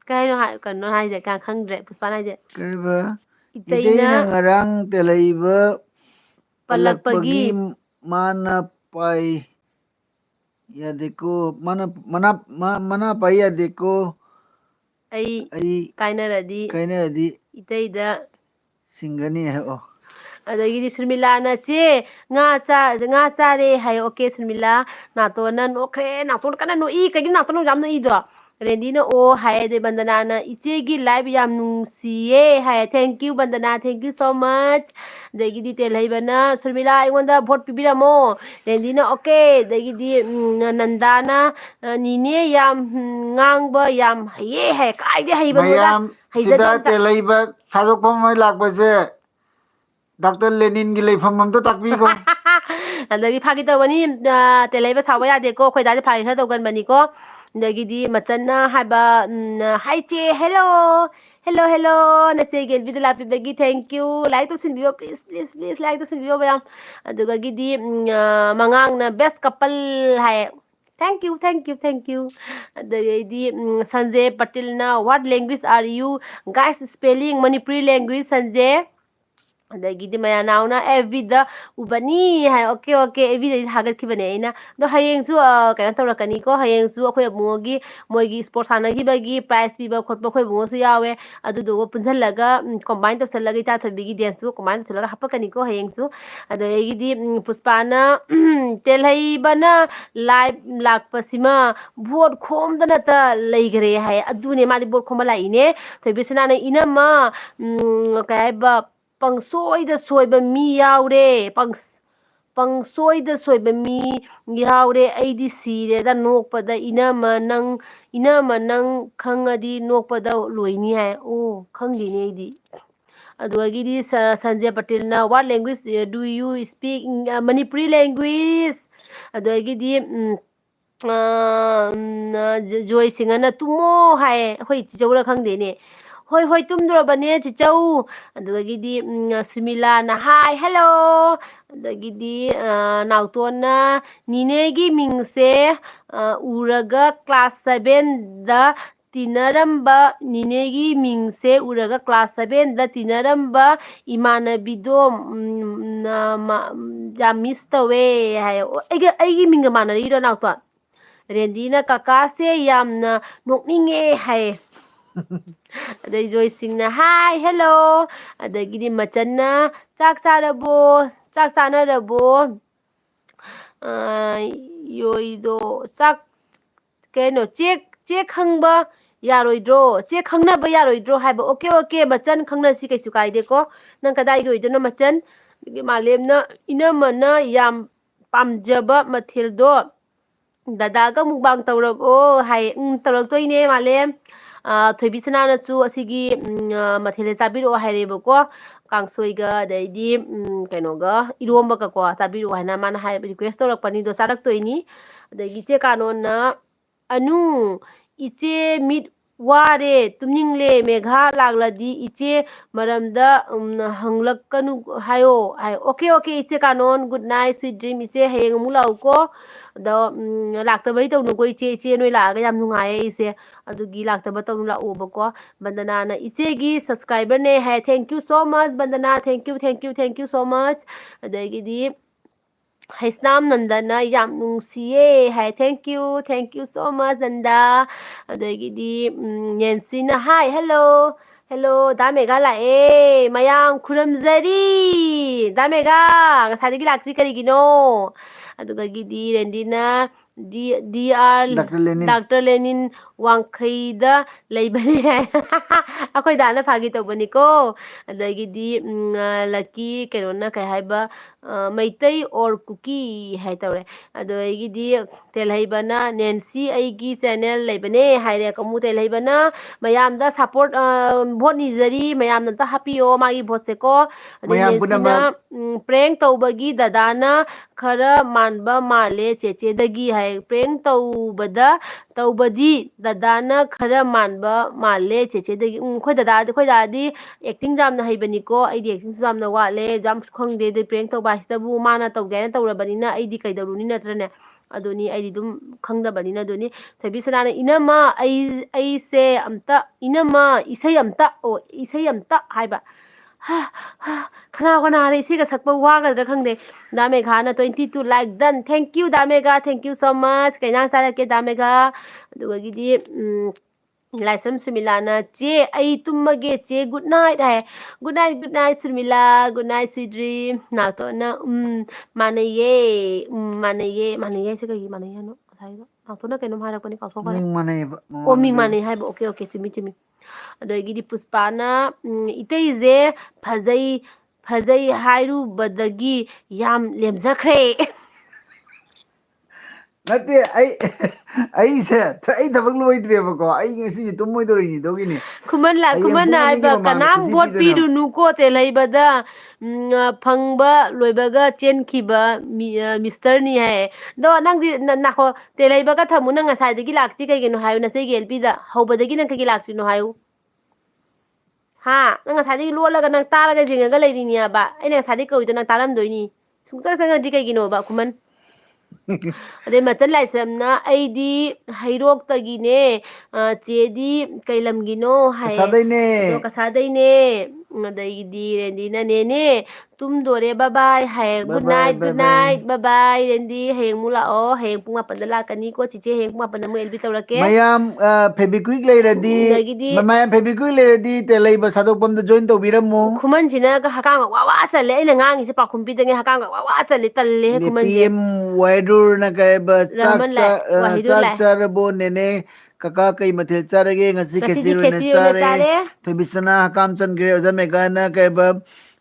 Speaker 1: ꯀꯩꯅꯣ ꯀꯩꯅꯣ ꯍꯥꯏꯁꯦ ꯀꯌꯥ ꯈꯪꯗ꯭ꯔꯦ ꯄꯨꯁꯄꯥꯅ ꯍꯥꯏꯁꯦ
Speaker 2: ꯀꯩꯕ
Speaker 1: ꯏꯇꯩꯅ
Speaker 2: ꯏꯇꯩꯅ ꯉꯔꯥꯡ ꯇꯦꯜꯍꯩꯕ
Speaker 1: ꯄꯜꯂꯛꯄꯒꯤ
Speaker 2: ꯄꯜꯂꯛꯄꯒꯤ ꯃꯥꯅ ꯄꯥꯏ ꯌꯥꯗꯦꯀꯣ ꯃꯅꯥ ꯄꯥꯏ ꯌꯥꯗꯦꯀꯣ ꯑꯩ
Speaker 1: ꯀꯥꯏꯅꯔꯗꯤ
Speaker 2: ꯀꯥꯏꯅꯔꯗꯤ
Speaker 1: ꯏꯇꯩꯗ
Speaker 2: ꯁꯤꯡꯒꯅꯤ ꯍꯥꯏꯔꯛꯑꯣ
Speaker 1: ꯑꯗꯒꯤꯗꯤ ꯁꯨꯔꯃꯤꯂꯥꯅ ꯆꯦ ꯉꯥ ꯆꯥꯔꯦ ꯍꯥꯏꯌꯣ ꯑꯣꯀꯦ ꯁꯨꯔꯃꯤꯂꯥ ꯅꯥꯇꯣꯟꯅ ꯅꯣꯛꯈ꯭ꯔꯦ ꯅꯥꯇꯣꯟ ꯀꯟꯅ ꯅꯣꯛꯏ ꯀꯩꯒꯤꯅꯣ ꯅꯥꯇꯣꯟ ꯌꯥꯝ ꯅꯣꯛꯏꯗꯣ ꯔꯦꯟꯗꯤꯅ ꯑꯣ ꯍꯥꯏ ꯑꯗꯩ ꯕꯟꯗꯅꯥꯅ ꯏꯆꯦꯒꯤ ꯂꯥꯏꯚ ꯌꯥꯝ ꯅꯨꯡꯁꯤꯌꯦ ꯍꯥꯏ thank you Vandana thank you ꯁꯣ ꯃꯆ ꯑꯗꯒꯤꯗꯤ ꯇꯦꯜꯍꯩꯕꯅ ꯁꯨꯔꯃꯤꯂꯥ ꯑꯩꯉꯣꯟꯗ ꯚꯣꯠ ꯄꯤꯕꯤꯔꯝꯃꯣ ꯔꯦꯟꯗꯤꯅ ꯑꯣꯀꯦ ꯑꯗꯒꯤꯗꯤ ꯅꯟꯗꯥꯅ ꯅꯤꯅꯦ ꯌꯥꯝ ꯉꯥꯡꯕ ꯌꯥꯝ ꯍꯩꯌꯦ ꯍꯥꯏ ꯀꯥꯏꯗꯩ ꯍꯩꯕꯅꯣꯗ
Speaker 2: ꯃꯌꯥꯝ
Speaker 1: ꯍꯩꯖꯗꯦ
Speaker 2: ꯁꯤꯗ
Speaker 1: ꯑꯝꯇ
Speaker 2: ꯇꯦꯜꯍꯩꯕ ꯁꯥꯗꯣꯛꯐꯝ ꯃꯣꯏ ꯂꯥꯛꯄꯁꯦ ꯗꯥꯛꯇꯔ ꯂꯦꯅꯤꯟꯒꯤ ꯂꯩꯐꯝ ꯑꯝꯇ ꯇꯥꯛꯄꯤꯈꯣ
Speaker 1: ꯑꯗꯒꯤ ꯐꯥꯒꯤ ꯇꯧꯕꯅꯤ ꯇꯦꯜꯍꯩꯕ ꯁꯥꯎꯕ ꯌꯥꯗꯦꯀꯣ ꯑꯩꯈꯣꯏ ꯗꯥꯗꯤ ꯐꯥꯒꯤ ꯈꯔ ꯇꯧꯒꯟꯕꯅꯤꯀꯣ ꯑꯗꯒꯤꯗꯤ ꯃꯆꯟꯅ ꯍꯥꯏꯕ ꯍꯥꯏ ꯆꯦ ꯍꯦꯜꯂꯣ ꯍꯦꯜꯂꯣ ꯅꯆꯦꯒꯤ ꯑꯦꯜꯕꯤꯗ ꯂꯥꯛꯄꯤꯕꯒꯤ ꯊꯦꯡꯛ ꯌꯨ ꯂꯥꯏꯛ ꯇꯧꯁꯤꯟꯕꯤꯌꯣ ꯄ꯭ꯂꯤꯖ ꯂꯥꯏꯛ ꯇꯧꯁꯤꯟꯕꯤꯌꯣ ꯃꯌꯥꯝ ꯑꯗꯨꯗꯒꯤꯗꯤ ꯃꯉꯥꯡꯅ ꯕꯦꯁ ꯀꯄꯜ ꯍꯥꯏꯌꯦ ꯊꯦꯡꯛ ꯌꯨ ꯑꯗꯒꯤꯗꯤ ꯁꯟꯖꯦ ꯄꯇꯤꯜꯅ what language are you guys speaking Manipuri language ꯁꯟꯖꯦ ꯑꯗꯒꯤꯗꯤ ꯃꯌꯥꯅꯥꯎꯅ ꯑꯦꯐꯕꯤꯗ ꯎꯕꯅꯤ ꯍꯥꯏ ꯑꯣꯀꯦ ꯑꯦꯐꯕꯤꯗꯩ ꯊꯥꯒꯠꯈꯤꯕꯅꯦ ꯑꯩꯅ ꯑꯗꯣ ꯍꯌꯦꯡꯁꯨ ꯀꯩꯅꯣ ꯇꯧꯔꯛꯀꯅꯤꯀꯣ ꯍꯌꯦꯡꯁꯨ ꯑꯩꯈꯣꯏ ꯑꯕꯨꯡꯉꯣꯒꯤ ꯃꯣꯏꯒꯤ ꯏꯁꯄꯣꯔꯠ ꯁꯥꯟꯅꯈꯤꯕꯒꯤ ꯄ꯭ꯔꯥꯏꯖ ꯄꯤꯕ ꯈꯣꯠꯄ ꯑꯩꯈꯣꯏ ꯑꯕꯨꯡꯉꯣꯁꯨ ꯌꯥꯎꯋꯦ ꯑꯗꯨꯗꯨꯒ ꯄꯨꯟꯁꯤꯜꯂꯒ ꯀꯣꯝꯕꯥꯏꯟ ꯇꯧꯁꯜꯂꯒ ꯏꯆꯥꯊꯣꯏꯕꯤꯒꯤ ꯗꯦꯟꯁꯇꯨ ꯀꯣꯝꯕꯥꯏꯟ ꯇꯧꯁꯜꯂꯒ ꯍꯥꯞꯄꯛꯀꯅꯤꯀꯣ ꯍꯌꯦꯡꯁꯨ ꯑꯗꯒꯤꯗꯤ ꯄꯨꯁꯄꯥꯅ ꯇꯦꯜꯍꯩꯕꯅ ꯂꯥꯏꯚ ꯂꯥꯛꯄꯁꯤꯃ ꯚꯣꯠ ꯈꯣꯝꯗꯅꯇ ꯂꯩꯈ꯭ꯔꯦ ꯍꯥꯏ ꯑꯗꯨꯅꯦ ꯃꯥꯗꯤ ꯚꯣꯠ ꯈꯣꯝꯕ ꯂꯥꯛꯏꯅꯦ ꯊꯣꯏꯕꯤꯁꯅꯥꯅ ꯏꯅꯝꯃ ꯀꯩ ꯍꯥꯏꯕ ꯄꯪꯁꯣꯏꯗ ꯁꯣꯏꯕ ꯃꯤ ꯌꯥꯎꯔꯦ ꯄꯪꯁꯣꯏꯗ ꯁꯣꯏꯕ ꯃꯤ ꯌꯥꯎꯔꯦ ꯑꯩꯗꯤ ꯁꯤꯔꯦꯗ ꯅꯣꯛꯄꯗ ꯏꯅꯝꯃ ꯅꯪ ꯈꯪꯉꯗꯤ ꯅꯣꯛꯄꯗ ꯂꯣꯏꯅꯤ ꯍꯥꯏ ꯑꯣ ꯈꯪꯗꯦꯅꯦ ꯑꯩꯗꯤ ꯑꯗꯨꯒꯤꯗꯤ Sanjay Patilna what language do you speak Manipuri language ꯑꯗꯨꯒꯤꯗꯤ Joy Singana tumo hai hoi chichau khangdene hoi hoi tumdrobane chichau adugidi Srimila na hi hello adugidi Nautona ninegi mingse uraga class 7 da tinaramba ninegi mingse uraga class 7 da tinaramba imanabido ya miss tawe hai aigi minga manariro Nauton Rendina kakase yamna nokninge hai adai Joy Singna hi hello adagidi Machanna chak charabo chak chanarabo yoido chak keno che khangba yaroidro che khangnaba yaroidro haiba okay Machan khangnasi kaisu kaide ko nang kadai doidona Machan malemna inamana yam pamjaba mathildo Dadaga mukbang tawrago hai tawraktoine malem Thoibisana na su asigi mathile tabiro hairebo kangsoiga daidi kainoga iromba ka ko tabiro haina mana hai request tawrakpani do saraktoini adagi che kanona anu iche mit ware tumningle megha lagladi iche maramda hanglakkanu hayo hai okay iche kanon good night sweet dream iche hayeng mulau ko da laktabai tawnu ko iche noi laga yam nungaye ise adugi laktaba tawnu la obako bandana na iche gi subscriber ne hai thank you so much bandana thank you so much adagi di Haisnam Nandana yam nungsiye hai thank you so much Nanda adagi di Nancy na hi hello Damega la mayam khuramzari Damega ngasadagi lakti karigino aduga gidi Rendina Dr. Lenin Wangkhaida leibane akhoi dana phagi tawbani ko adagidi Lucky kerona kai haiba Maitai or Cookie hai tawre adagidi telhaibana Nancy aigi channel leibane haire kamu telhaibana mayamda support vote nizari mayamna ta happio magi vote se ko Nancy na prank tawbagi dadana khara manba male cheche dagi hai prank tawbadi dadana khara manba male cheche dagi khoi dadi acting jamna haibani ko aidi acting jamna wale jam khongde de prank tawba hisabu mana tawgaina tawrabanina aidi kaidaruni natrane adoni aidi dum khangdabanina adoni Thoibisana inama ai se amta inama isai amta haiba kana isi ka sakpa waga da khangde Damega na 22 like done thank you Damega thank you so much kaina sarake Damega aduga gidi Laisam Sumilana che ai tummage che good night hai good night Sumila good night Sidri na to na manaye se kai manaye no thai do na to na kaino mara ko ni ka so ka ming mane hai okay chimi adagidi Puspana iteize phajai hairu badagi yam lemzakhre
Speaker 2: nate ai se ai dabak loidrebako ai ngasi tumoidorini dogini
Speaker 1: kumana ba kanam bot pirunu ko te leibada phangba loibaga chenkhiba mister ni hai do nangdi nakho te leibaga thamuna ngasai dagi lakti kaigeno hayu na sei gelpi da hobadagi nang kagi lakti no hayu ha nang ngasai dagi lolaga nang taraga jingaga leirini ba aina ngasai dagi koido nang taramdoini sungsa sanga di kaigeno ba kuman Ade Machan Laisamna aidi hairok tagine chedi kailamgino hai kasadaine adaidi Rendina nene tumdore bye bye hai good night bye bye Rendi heng mula o heng pung apan da lakani ko chiche heng pung apan da mo elbi tawrake
Speaker 2: mayam febiquick leiradi mayam febiquick leiradi te leiba sadokpam da join tawbiramu
Speaker 1: khuman sina ka hakang wa chale aina ngangi se pakhum pi dange hakang wa chale talle he khuman je
Speaker 2: waidur na kai ba chak charabo nene kaka kai mathil charage ngasi khechiro na chare Thoibisana hakam changre Damega na kai ba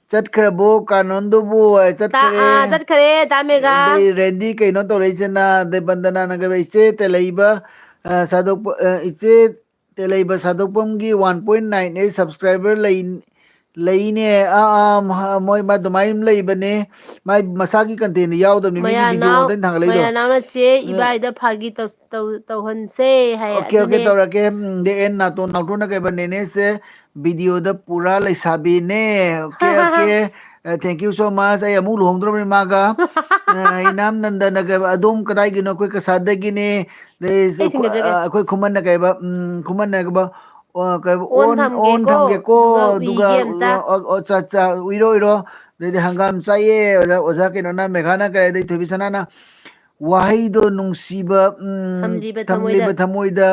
Speaker 2: chatkrabo kanondubu
Speaker 1: chatkhare Damega
Speaker 2: Rendi kaino toraisena de bandana na kai iche te leiba sadok iche te leiba sadokpam gi 1.98 subscriber ꯂꯩꯅꯦ ꯃꯣꯏ ꯑꯗꯨꯃꯥꯏꯅ ꯂꯩꯕꯅꯦ ꯃꯥꯏ ꯃꯁꯥꯒꯤ contained ꯌꯥꯎꯗꯕꯅꯤ ꯃꯤꯒꯤ video ꯉꯥꯛꯇ ꯊꯥꯡꯒꯠꯂꯛꯏꯗꯣ
Speaker 1: ꯃꯌꯥꯅꯥꯎꯅ ꯆꯦ ꯏꯕꯥꯏꯗ ꯐꯥꯒꯤ ꯇꯧꯍꯟꯁꯦ ꯍꯥꯏ
Speaker 2: okay okay
Speaker 1: ꯑꯗꯨꯅꯦ
Speaker 2: तौरके एन नातो नाउटोना के बनेने से वीडियो द पूरा लैसाबी ने okay okay thank you so much आई अमूल होंद्रो मागा इनाम नंदन के अदोम कदाई गिनो कोई कसादगिने
Speaker 1: ꯑꯩ ꯊꯤꯡꯖꯤꯟꯖꯒꯦ
Speaker 2: अखोई खुमन के खुमन के
Speaker 1: ꯑꯣꯟ
Speaker 2: ओन
Speaker 1: ꯊꯝꯒꯦꯀꯣ
Speaker 2: थमगे को
Speaker 1: ꯑꯗꯨꯒ
Speaker 2: दुगा
Speaker 1: ꯎꯏꯒꯦ ꯑꯝꯇ
Speaker 2: अच्छा अच्छा उइरो उइरो हंगाम चाहिए ओजा के ना मेघाना के थोबी सनाना ꯋꯥꯍꯩꯗꯣ ꯅꯨꯡꯁꯤꯕ ꯊꯝꯂꯤꯕ ꯊꯃꯣꯏꯗ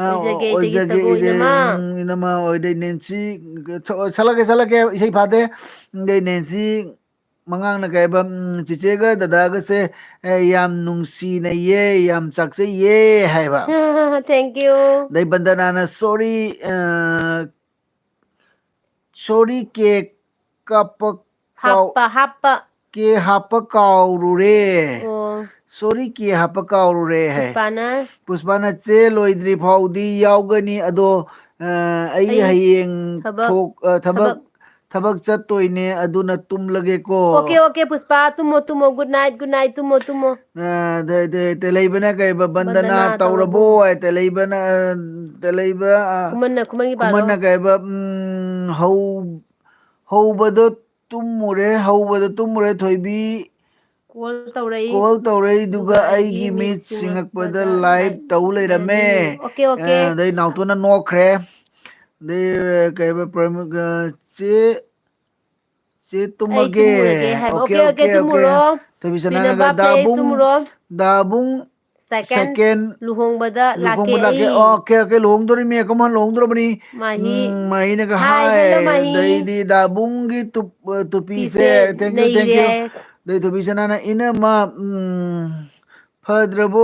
Speaker 1: ꯑꯣꯏꯖꯒꯦ ꯑꯩꯗꯒꯤ
Speaker 2: ꯑꯣꯏꯖꯒꯦ
Speaker 1: ꯁꯒꯣꯜ ꯏꯅꯃꯥ
Speaker 2: ꯏꯅꯃ ꯑꯣꯏꯗꯩ ꯅꯦꯟꯁꯤ ꯁꯠꯂꯛꯀꯦ ꯏꯁꯩ ꯐꯥꯗꯦ ꯑꯗꯩ ꯅꯦꯟꯁꯤ ꯃꯉꯥꯡꯅ ꯀꯩꯕ ꯆꯤꯆꯦꯒ ꯗꯗꯥꯒꯁꯦ ꯌꯥꯝ ꯅꯨꯡꯁꯤꯅꯩꯌꯦ ꯌꯥꯝ ꯆꯥꯛꯆꯩꯌꯦ ꯍꯥꯏꯕ
Speaker 1: ꯊꯦꯡꯀ꯭ꯌꯨ
Speaker 2: ꯑꯗꯩ ꯕꯟꯗꯅꯥꯅ ꯁꯣꯔꯤ ꯀꯦ ꯀꯥꯞꯄ
Speaker 1: ꯍꯥꯞꯄ
Speaker 2: ꯀꯦ ꯍꯥꯞꯄ ꯀꯥꯎꯔꯨꯔꯦ
Speaker 1: ꯑꯣ
Speaker 2: ꯁꯣꯔꯤ ꯀꯦ ꯍꯥꯞꯄ ꯀꯥꯎꯔꯨꯔꯦ ꯍꯥꯏ
Speaker 1: ꯄꯨꯁꯄꯥꯅ
Speaker 2: ꯄꯨꯁꯄꯥꯅ ꯆꯦ ꯂꯣꯏꯗ꯭ꯔꯤ ꯐꯥꯎꯗꯤ ꯌꯥꯎꯒꯅꯤ ꯑꯗꯣ ꯑꯩ ꯍꯌꯦꯡ ꯊꯕꯛ ꯆꯠꯇꯣꯏꯅꯦ ꯑꯗꯨꯅ ꯇꯨꯝꯂꯒꯦꯀꯣ
Speaker 1: ꯑꯣꯀꯦ ꯑꯣꯀꯦ ꯄꯨꯁꯄꯥ ꯇꯨꯝꯃꯣ ꯇꯨꯝꯃꯣ ꯒꯨꯗ ꯅꯥꯏꯠ ꯇꯨꯝꯃꯣ
Speaker 2: ꯇꯦꯂꯩꯕꯅ ꯀꯩꯕ ꯕꯟꯗꯅꯥ ꯇꯧꯔꯕꯣ ꯇꯦꯂꯩꯕꯅ ꯇꯦꯂꯩꯕ
Speaker 1: ꯈꯨꯃꯟꯒꯤ ꯄꯥꯔꯣ
Speaker 2: ꯈꯨꯃꯟꯅ ꯀꯩꯕ ꯍꯧꯕꯗ ꯇꯨꯝꯃꯨꯔꯦ ꯊꯣꯏꯕꯤ
Speaker 1: ꯀꯣꯜ ꯇꯧꯔꯛꯏ
Speaker 2: ꯀꯣꯜ
Speaker 1: ꯑꯗꯨꯒ
Speaker 2: ꯇꯧꯔꯛꯏꯗꯨꯒ ꯑꯩꯒꯤ ꯃꯤꯠ ꯁꯤꯡꯉꯛꯄꯗ
Speaker 1: ꯁꯤꯡꯉꯛꯄꯗ
Speaker 2: ꯂꯥꯏꯚ ꯇꯧ ꯂꯩꯔꯝꯃꯦ
Speaker 1: ꯑꯣꯀꯦ ꯑꯣꯀꯦ
Speaker 2: ꯑꯗꯩ ꯅꯥꯎꯇꯣꯟꯅ ꯅꯣꯛꯈ꯭ꯔꯦ ꯑꯗꯩ ꯀꯩꯕ ꯆꯦ ꯆꯦ
Speaker 1: ꯑꯩ
Speaker 2: ꯇꯨꯝꯃꯒꯦ
Speaker 1: ꯇꯨꯝꯃꯨꯔꯒꯦ ꯍꯥꯏꯕ
Speaker 2: ꯑꯣꯀꯦ ꯑꯣꯀꯦ ꯑꯣꯀꯦ
Speaker 1: ꯇꯨꯝꯃꯨꯔꯣ ꯄꯤꯅ
Speaker 2: ꯊꯣꯏꯕꯤꯁꯅꯥꯅꯒ
Speaker 1: ꯕꯥꯞꯄꯦ ꯇꯨꯝꯃꯨꯔꯣ
Speaker 2: ꯗꯥꯕꯨꯡ ꯁꯦꯀꯦꯟ
Speaker 1: ꯂꯨꯍꯣꯡꯕꯗ
Speaker 2: ꯂꯨꯍꯣꯡꯕ ꯂꯥꯛꯀꯦ
Speaker 1: ꯑꯩ
Speaker 2: ꯑꯣꯀꯦ ꯑꯣꯀꯦ ꯂꯨꯍꯣꯡꯗꯣꯔꯤꯃꯤ ꯑꯀꯃ ꯂꯨꯍꯣꯡꯗꯣꯔꯕꯅꯤ
Speaker 1: ꯃꯥꯍꯤ
Speaker 2: ꯃꯍꯤꯅꯒ
Speaker 1: ꯍꯜꯂꯣ
Speaker 2: ꯍꯥꯏ
Speaker 1: ꯃꯥꯍꯤ
Speaker 2: ꯑꯗꯩꯗꯤ ꯗꯥꯕꯨꯡꯒꯤ ꯇꯨꯄꯤꯁꯦ
Speaker 1: ꯐꯤꯁꯦ
Speaker 2: ꯊꯦꯡꯀ꯭ꯌꯨ
Speaker 1: ꯅꯩꯔꯦ ꯍꯥꯏ
Speaker 2: ꯑꯗꯩ ꯊꯣꯕꯤꯁꯅꯥꯅ ꯏꯅꯝꯃ ꯐꯥꯗ꯭ꯔꯕꯣ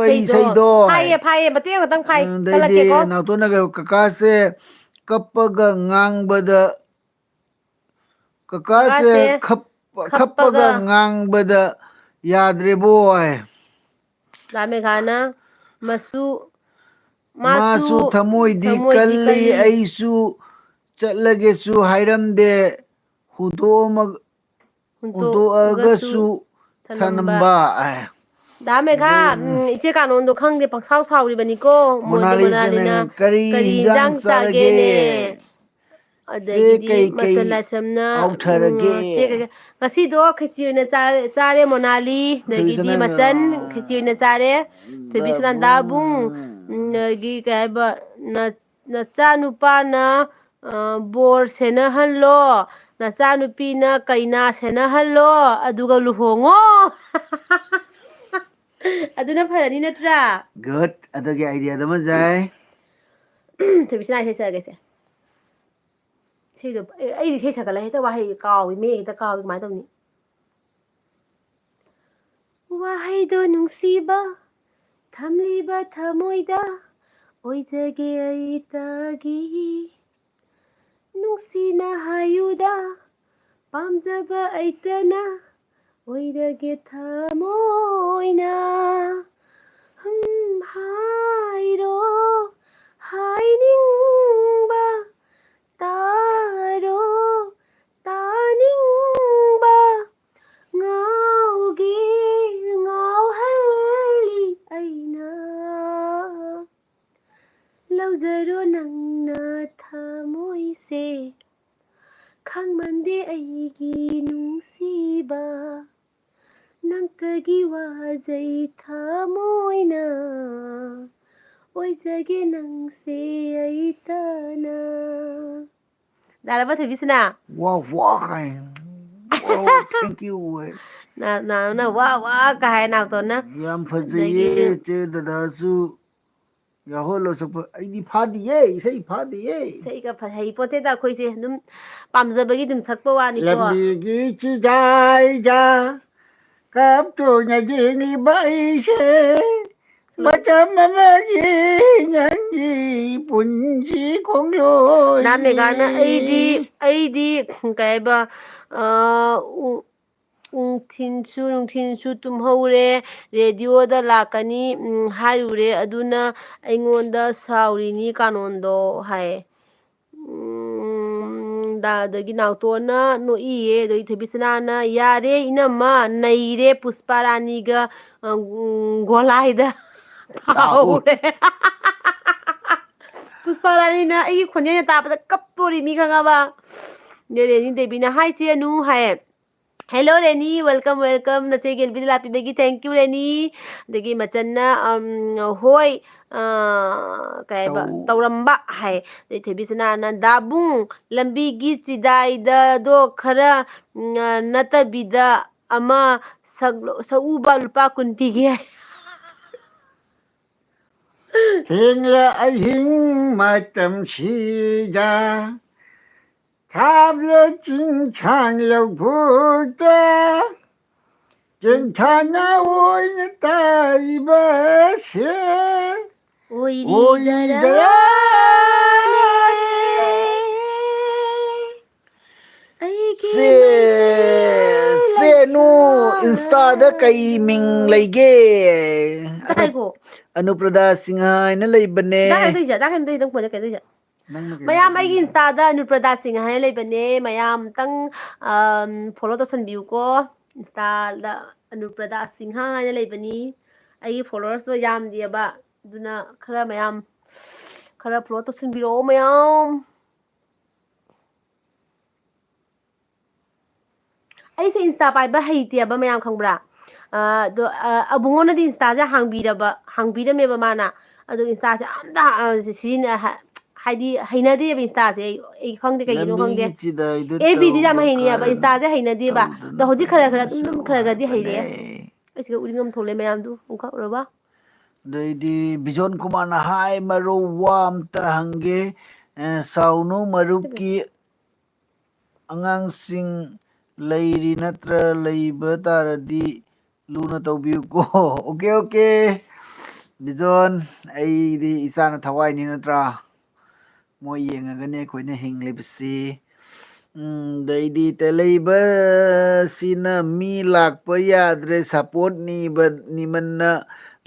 Speaker 2: ꯑꯩ ꯏꯁꯩꯗꯣ ꯍꯥꯏ
Speaker 1: ꯐꯥꯏꯌꯦ ꯃꯇꯦꯛ ꯑꯃꯇꯪ ꯐꯥꯏ
Speaker 2: ꯑꯗꯩꯗꯤ
Speaker 1: ꯁꯛꯂꯛꯀꯦꯀꯣ
Speaker 2: ꯅꯥꯎꯇꯣꯟꯅꯒ ꯀꯀꯥꯁꯦ ꯀꯞꯄꯒ ꯉꯥꯡꯕꯗ ꯀꯀꯥꯁꯦ ꯈꯞꯄꯒ ꯉꯥꯡꯕꯗ ꯌꯥꯗ꯭ꯔꯦꯕꯣ ꯍꯥꯏ
Speaker 1: ꯃꯦꯘꯥꯅ
Speaker 2: ꯃꯥꯁꯨ ꯊꯃꯣꯏꯗꯤ ꯀꯜꯂꯤ ꯑꯩꯁꯨ ꯆꯠꯂꯒꯦꯁꯨ ꯍꯥꯏꯔꯝꯗꯦ ꯍꯨꯟꯇꯣꯛꯑꯒꯁꯨ ꯊꯅꯝꯕ
Speaker 1: ꯗꯥ ꯃꯦꯘꯥ ꯏꯆꯦ ꯀꯥꯅꯣꯟꯗꯣ ꯈꯪꯗꯦ ꯄꯪꯁꯥꯎ ꯁꯥꯎꯔꯤꯕꯅꯤꯀꯣ ꯃꯣꯅꯥꯂꯤꯅ ꯀꯔꯤ ꯏꯟꯖꯥꯡ ꯆꯥꯒꯦꯅꯦ
Speaker 2: ꯆꯦ
Speaker 1: ꯑꯗꯒꯤꯗꯤ ꯃꯆꯜ
Speaker 2: ꯀꯩ
Speaker 1: ꯂꯥꯏꯁꯝꯅ
Speaker 2: ꯍꯥꯎꯊꯔꯒꯦ
Speaker 1: ꯉꯁꯤꯗꯣ ꯈꯦꯆꯤ ꯑꯣꯏꯅ ꯆꯥꯔꯦ ꯃꯣꯅꯥꯂꯤ ꯑꯗꯒꯤꯗꯤ
Speaker 2: ꯊꯣꯏꯕꯤꯁꯅꯥꯅ
Speaker 1: ꯃꯆꯟ ꯈꯦꯆꯤ ꯑꯣꯏꯅ ꯆꯥꯔꯦ ꯊꯣꯏꯕꯤꯁꯅꯥ ꯗꯥꯕꯨꯡ ꯑꯗꯒꯤ ꯀꯩ ꯍꯥꯏꯕ ꯅꯆꯥ ꯅꯨꯄꯥꯅ ꯕꯣꯔ ꯁꯦꯟꯅꯍꯜꯂꯣ ꯅꯆꯥꯅꯨꯄꯤꯅ ꯀꯩꯅꯥ ꯁꯦꯟꯅꯍꯜꯂꯣ ꯑꯗꯨꯒ ꯂꯨꯍꯣꯡꯉꯣ ꯑꯗꯨꯅ ꯐꯔꯅꯤ ꯅꯠꯇ꯭ꯔꯥ
Speaker 2: ꯒꯨꯗ ꯑꯗꯨꯒꯤ ꯑꯥꯏꯗꯤꯌꯥꯗꯨꯃ ꯌꯥꯏ
Speaker 1: ꯊꯣꯏꯕꯤꯁꯅꯥ ꯏꯁꯩ ꯁꯛꯑꯒꯦꯁꯦ ꯏꯁꯩꯗꯣ ꯑꯩꯗꯤ ꯏꯁꯩ ꯁꯛꯀꯠꯂ ꯍꯦꯛꯇ ꯋꯥꯍꯩ ꯀꯥꯎꯏ ꯃꯌꯦꯛ ꯍꯦꯛꯇ ꯀꯥꯎꯏ ꯀꯃꯥꯏꯅ ꯇꯧꯅꯤ ꯋꯥꯍꯩꯗꯣ ꯅꯨꯡꯁꯤꯕ ꯊꯝꯂꯤꯕ ꯊꯃꯣꯏꯗ ꯑꯣꯏꯖꯒꯦ ꯑꯩꯇꯒꯤ ꯅꯨꯡꯁꯤꯅ ꯍꯥꯏꯌꯨꯗ ꯄꯥꯝꯖꯕ ꯑꯩꯇꯅ ꯑꯣꯏꯔꯒꯦ ꯊꯃꯣꯏꯅ ꯍꯥꯏꯔꯣ ꯍꯥꯏꯅꯤꯡꯕ ꯇꯥꯔꯣ ꯇꯥꯅꯤꯡꯕ ꯉꯥꯎꯒꯦ ꯉꯥꯎꯍꯜꯂꯤ ꯑꯩꯅ ꯂꯧꯖꯔꯣ ꯅꯪꯅ ꯊꯃꯣꯏꯁꯦ ꯈꯪꯃꯟꯗꯦ ꯑꯩꯒꯤ ꯅꯨꯡꯁꯤꯕ ꯅꯪꯇꯒꯤ ꯋꯥꯖꯩ ꯊꯃꯣꯏꯅ ꯑꯣꯏꯖꯒꯦ ꯅꯪꯁꯦ ꯑꯩꯇꯅ ꯌꯥꯔꯕ ꯊꯣꯏꯕꯤꯁꯅꯥ
Speaker 2: ꯊꯦꯡꯀ꯭ꯌꯨ
Speaker 1: ꯅꯥꯎꯅ ꯋꯥ ꯀ ꯍꯥꯏ ꯅꯥꯎꯇꯣꯟꯅ
Speaker 2: ꯌꯥꯝ
Speaker 1: ꯑꯗꯒꯤ
Speaker 2: ꯐꯖꯩꯌꯦ ꯆꯦ ꯗꯗꯥꯁꯨ ꯌꯥꯍꯧꯜꯂꯣ ꯁꯛꯄ ꯑꯩꯗꯤ ꯐꯥꯗꯤꯌꯦ ꯏꯁꯩ ꯐꯥꯗꯤꯌꯦ
Speaker 1: ꯏꯁꯩꯒ ꯍꯩ ꯄꯣꯠꯇꯦꯗ ꯑꯩꯈꯣꯏꯁꯦ ꯑꯗꯨꯝ ꯄꯥꯝꯖꯕꯒꯤ ꯑꯗꯨꯝ ꯁꯛꯄ ꯋꯥꯅꯤꯀꯣ
Speaker 2: ꯂꯝꯕꯤꯒꯤ ꯆꯤꯗꯥꯏꯗ ꯀꯞꯇꯨꯅ ꯌꯦꯡꯂꯤꯕ ꯑꯩꯁꯦ ꯃꯇꯝ ꯑꯃꯒꯤ ꯅꯪꯒꯤ ꯄꯨꯟꯁꯤ
Speaker 1: ꯗꯥ ꯃꯦꯘꯥꯅ
Speaker 2: ꯈꯣꯡꯂꯣꯏ
Speaker 1: ꯑꯩꯗꯤ ꯀꯩ ꯍꯥꯏꯕ ꯅꯨꯡꯊꯤꯟꯁꯨ ꯇꯨꯝꯍꯧꯔꯦ ꯔꯦꯗꯤꯑꯣꯗ ꯂꯥꯛꯀꯅꯤ ꯍꯥꯏꯔꯨꯔꯦ ꯑꯗꯨꯅ ꯑꯩꯉꯣꯟꯗ ꯁꯥꯎꯔꯤꯅꯤ ꯀꯥꯅꯣꯟꯗꯣ ꯍꯥꯏꯌꯦ ꯑꯗꯒꯤ ꯅꯥꯎꯇꯣꯟꯅ ꯅꯣꯛꯏꯌꯦ ꯑꯗꯒꯤ ꯊꯣꯏꯕꯤꯁꯅꯥꯅ ꯌꯥꯔꯦ ꯏꯅꯝꯃ ꯅꯩꯔꯦ ꯄꯨꯁꯄꯥꯔꯥꯅꯤꯒ ꯒꯣꯂꯥꯏꯗ ꯇꯥꯍꯧꯔꯦ ꯄꯨꯁꯄꯥꯔꯥꯅꯤꯅ ꯑꯩꯒꯤ ꯈꯣꯟꯖꯦꯜ ꯇꯥꯕꯗ ꯀꯞꯇꯣꯔꯤꯃꯤ ꯈꯪꯉꯕ ꯔꯦꯅꯤ ꯗꯦꯕꯤꯅ ꯍꯥꯏ ꯆꯦ Anu hi hello rainy welcome welcome ꯅꯆꯦ ꯒꯦꯜꯕꯤꯗ ꯂꯥꯛꯄꯤꯕꯒꯤ ꯊꯦꯡꯛ ꯌꯨ ꯔꯦꯅꯤ ꯑꯗꯒꯤ ꯃꯆꯟꯅ ꯍꯣꯏ ꯀꯩꯕ ꯇꯧꯔꯝꯕ ꯍꯥꯏ ꯑꯗꯩ ꯊꯣꯏꯕꯤꯁꯅꯥꯅ ꯗꯥꯕꯨꯡ ꯂꯝꯕꯤꯒꯤ ꯆꯤꯗꯥꯏꯗꯗꯣ ꯈꯔ ꯅꯠꯇꯕꯤꯗ ꯑꯃ ꯁꯛꯎꯕ ꯂꯨꯄꯥ 10 ꯄꯤꯒꯦ ꯍꯥꯏ
Speaker 3: ꯊꯦꯡꯂ ꯑꯍꯤꯡ ꯃꯇꯝꯁꯤꯗ ꯊꯥꯕ꯭ꯂ ꯆꯤꯡꯁꯥꯡ ꯂꯧꯕꯨꯛꯇ ꯆꯦꯟꯊꯥꯅ ꯑꯣꯏꯅ ꯇꯥꯏꯕꯁꯦ ꯑꯣꯏꯗꯔꯥꯅꯦ
Speaker 2: ꯁꯦꯅꯨ ꯏꯟꯁꯇꯥꯗ ꯀꯩ ꯃꯤꯡ ꯂꯩꯒꯦ ꯑꯅꯨꯄ꯭ꯔꯗꯥ ꯁꯤꯡꯍ ꯍꯥꯏꯅ ꯂꯩꯕꯅꯦ
Speaker 1: ꯃꯌꯥꯝ ꯑꯩꯒꯤ ꯏꯟꯁꯇꯥꯗ ꯑꯅꯨꯄ꯭ꯔꯗꯥ ꯁꯤꯡꯍ ꯍꯥꯏꯅ ꯂꯩꯕꯅꯦ ꯃꯌꯥꯝ ꯑꯝꯇꯪ ꯐꯣꯂꯣ ꯇꯧꯁꯟꯕꯤꯌꯨꯀꯣ ꯏꯟꯁꯇꯥꯗ ꯑꯅꯨꯄ꯭ꯔꯗꯥ ꯁꯤꯡꯍ ꯍꯥꯏꯅ ꯂꯩꯕꯅꯤ ꯑꯩꯒꯤ ꯐꯣꯂꯣꯋꯔꯁꯇꯣ ꯌꯥꯝꯗꯦꯕ ꯑꯗꯨꯅ ꯈꯔ ꯃꯌꯥꯝ ꯈꯔ ꯐꯣꯂꯣ ꯇꯧꯁꯟꯕꯤꯔꯛꯑꯣ ꯃꯌꯥꯝ ꯑꯩꯁꯦ ꯏꯟꯁꯇꯥ ꯄꯥꯏꯕ ꯍꯩꯇꯦꯕ ꯃꯌꯥꯝ ꯈꯪꯕ꯭ꯔꯥ ꯑꯗꯣ ꯑꯕꯨꯡꯉꯣꯅꯗꯤ ꯏꯟꯁꯇꯥꯁꯦ ꯍꯥꯡꯕꯤꯔꯝꯃꯦꯕ ꯃꯥꯅ ꯑꯗꯣ ꯏꯟꯁꯇꯥꯁꯦ ꯑꯝꯇ ꯍꯥꯏꯗꯤ ꯍꯩꯅꯗꯦꯕ ꯏꯟꯁꯇꯥꯁꯦ ꯑꯩ ꯈꯪꯗꯦ ꯀꯩꯒꯤꯅꯣ ꯈꯪꯗꯦ
Speaker 2: ꯂꯝꯕꯤꯒꯤ ꯆꯤꯗꯥꯏꯗ
Speaker 1: ꯑꯦꯐ ꯕꯤꯗꯤ ꯌꯥꯝ
Speaker 2: ꯇꯧꯕ
Speaker 1: ꯍꯩꯅꯤꯡꯑꯕ
Speaker 2: ꯈꯔ
Speaker 1: ꯏꯟꯁꯇꯥꯁꯦ ꯍꯩꯅꯗꯦꯕ ꯑꯗꯣ
Speaker 2: ꯇꯧꯗꯨꯅ
Speaker 1: ꯍꯧꯖꯤꯛ ꯈꯔ
Speaker 2: ꯀꯔꯤꯅꯣꯁꯨ
Speaker 1: ꯑꯗꯨꯝ ꯈꯔꯗꯤ
Speaker 2: ꯍꯥꯏꯕꯅꯦ
Speaker 1: ꯍꯩꯔꯛꯑꯦ ꯑꯩꯁꯤꯒ ꯎꯔꯤꯡ ꯑꯃ ꯊꯣꯛꯂꯦ ꯃꯌꯥꯝꯗꯨ ꯑꯃꯈꯛꯎꯔꯕ
Speaker 2: ꯑꯗꯩꯗꯤ ꯕꯤꯖꯣꯟ ꯀꯨꯃꯥꯔꯅ ꯍꯥꯏ ꯃꯔꯨ ꯋꯥ ꯑꯝꯇ ꯍꯪꯒꯦ ꯁꯥꯎꯅꯨ ꯃꯔꯨꯞꯀꯤ ꯑꯉꯥꯡꯁꯤꯡ ꯂꯩꯔꯤ ꯅꯠꯇ꯭ꯔ ꯂꯩꯕ ꯇꯥꯔꯗꯤ ꯂꯨꯅ ꯇꯧꯕꯤꯌꯨꯀꯣ ꯑꯣꯀꯦ ꯑꯣꯀꯦ ꯕꯤꯖꯣꯟ ꯑꯩꯗꯤ ꯏꯆꯥꯅ ꯊꯋꯥꯏꯅꯤ ꯅꯠꯇ꯭ꯔꯥ ꯃꯣꯏ ꯌꯦꯡꯉꯒꯅꯤ ꯑꯩꯈꯣꯏꯅ ꯍꯤꯡꯂꯤꯕꯁꯤ ꯑꯗꯩꯗꯤ ꯇꯦꯜꯂꯩꯕꯁꯤꯅ ꯃꯤ ꯂꯥꯛꯄ ꯌꯥꯗ꯭ꯔꯦ ꯁꯞꯄꯣꯔꯠ ꯅꯤꯃꯟꯅ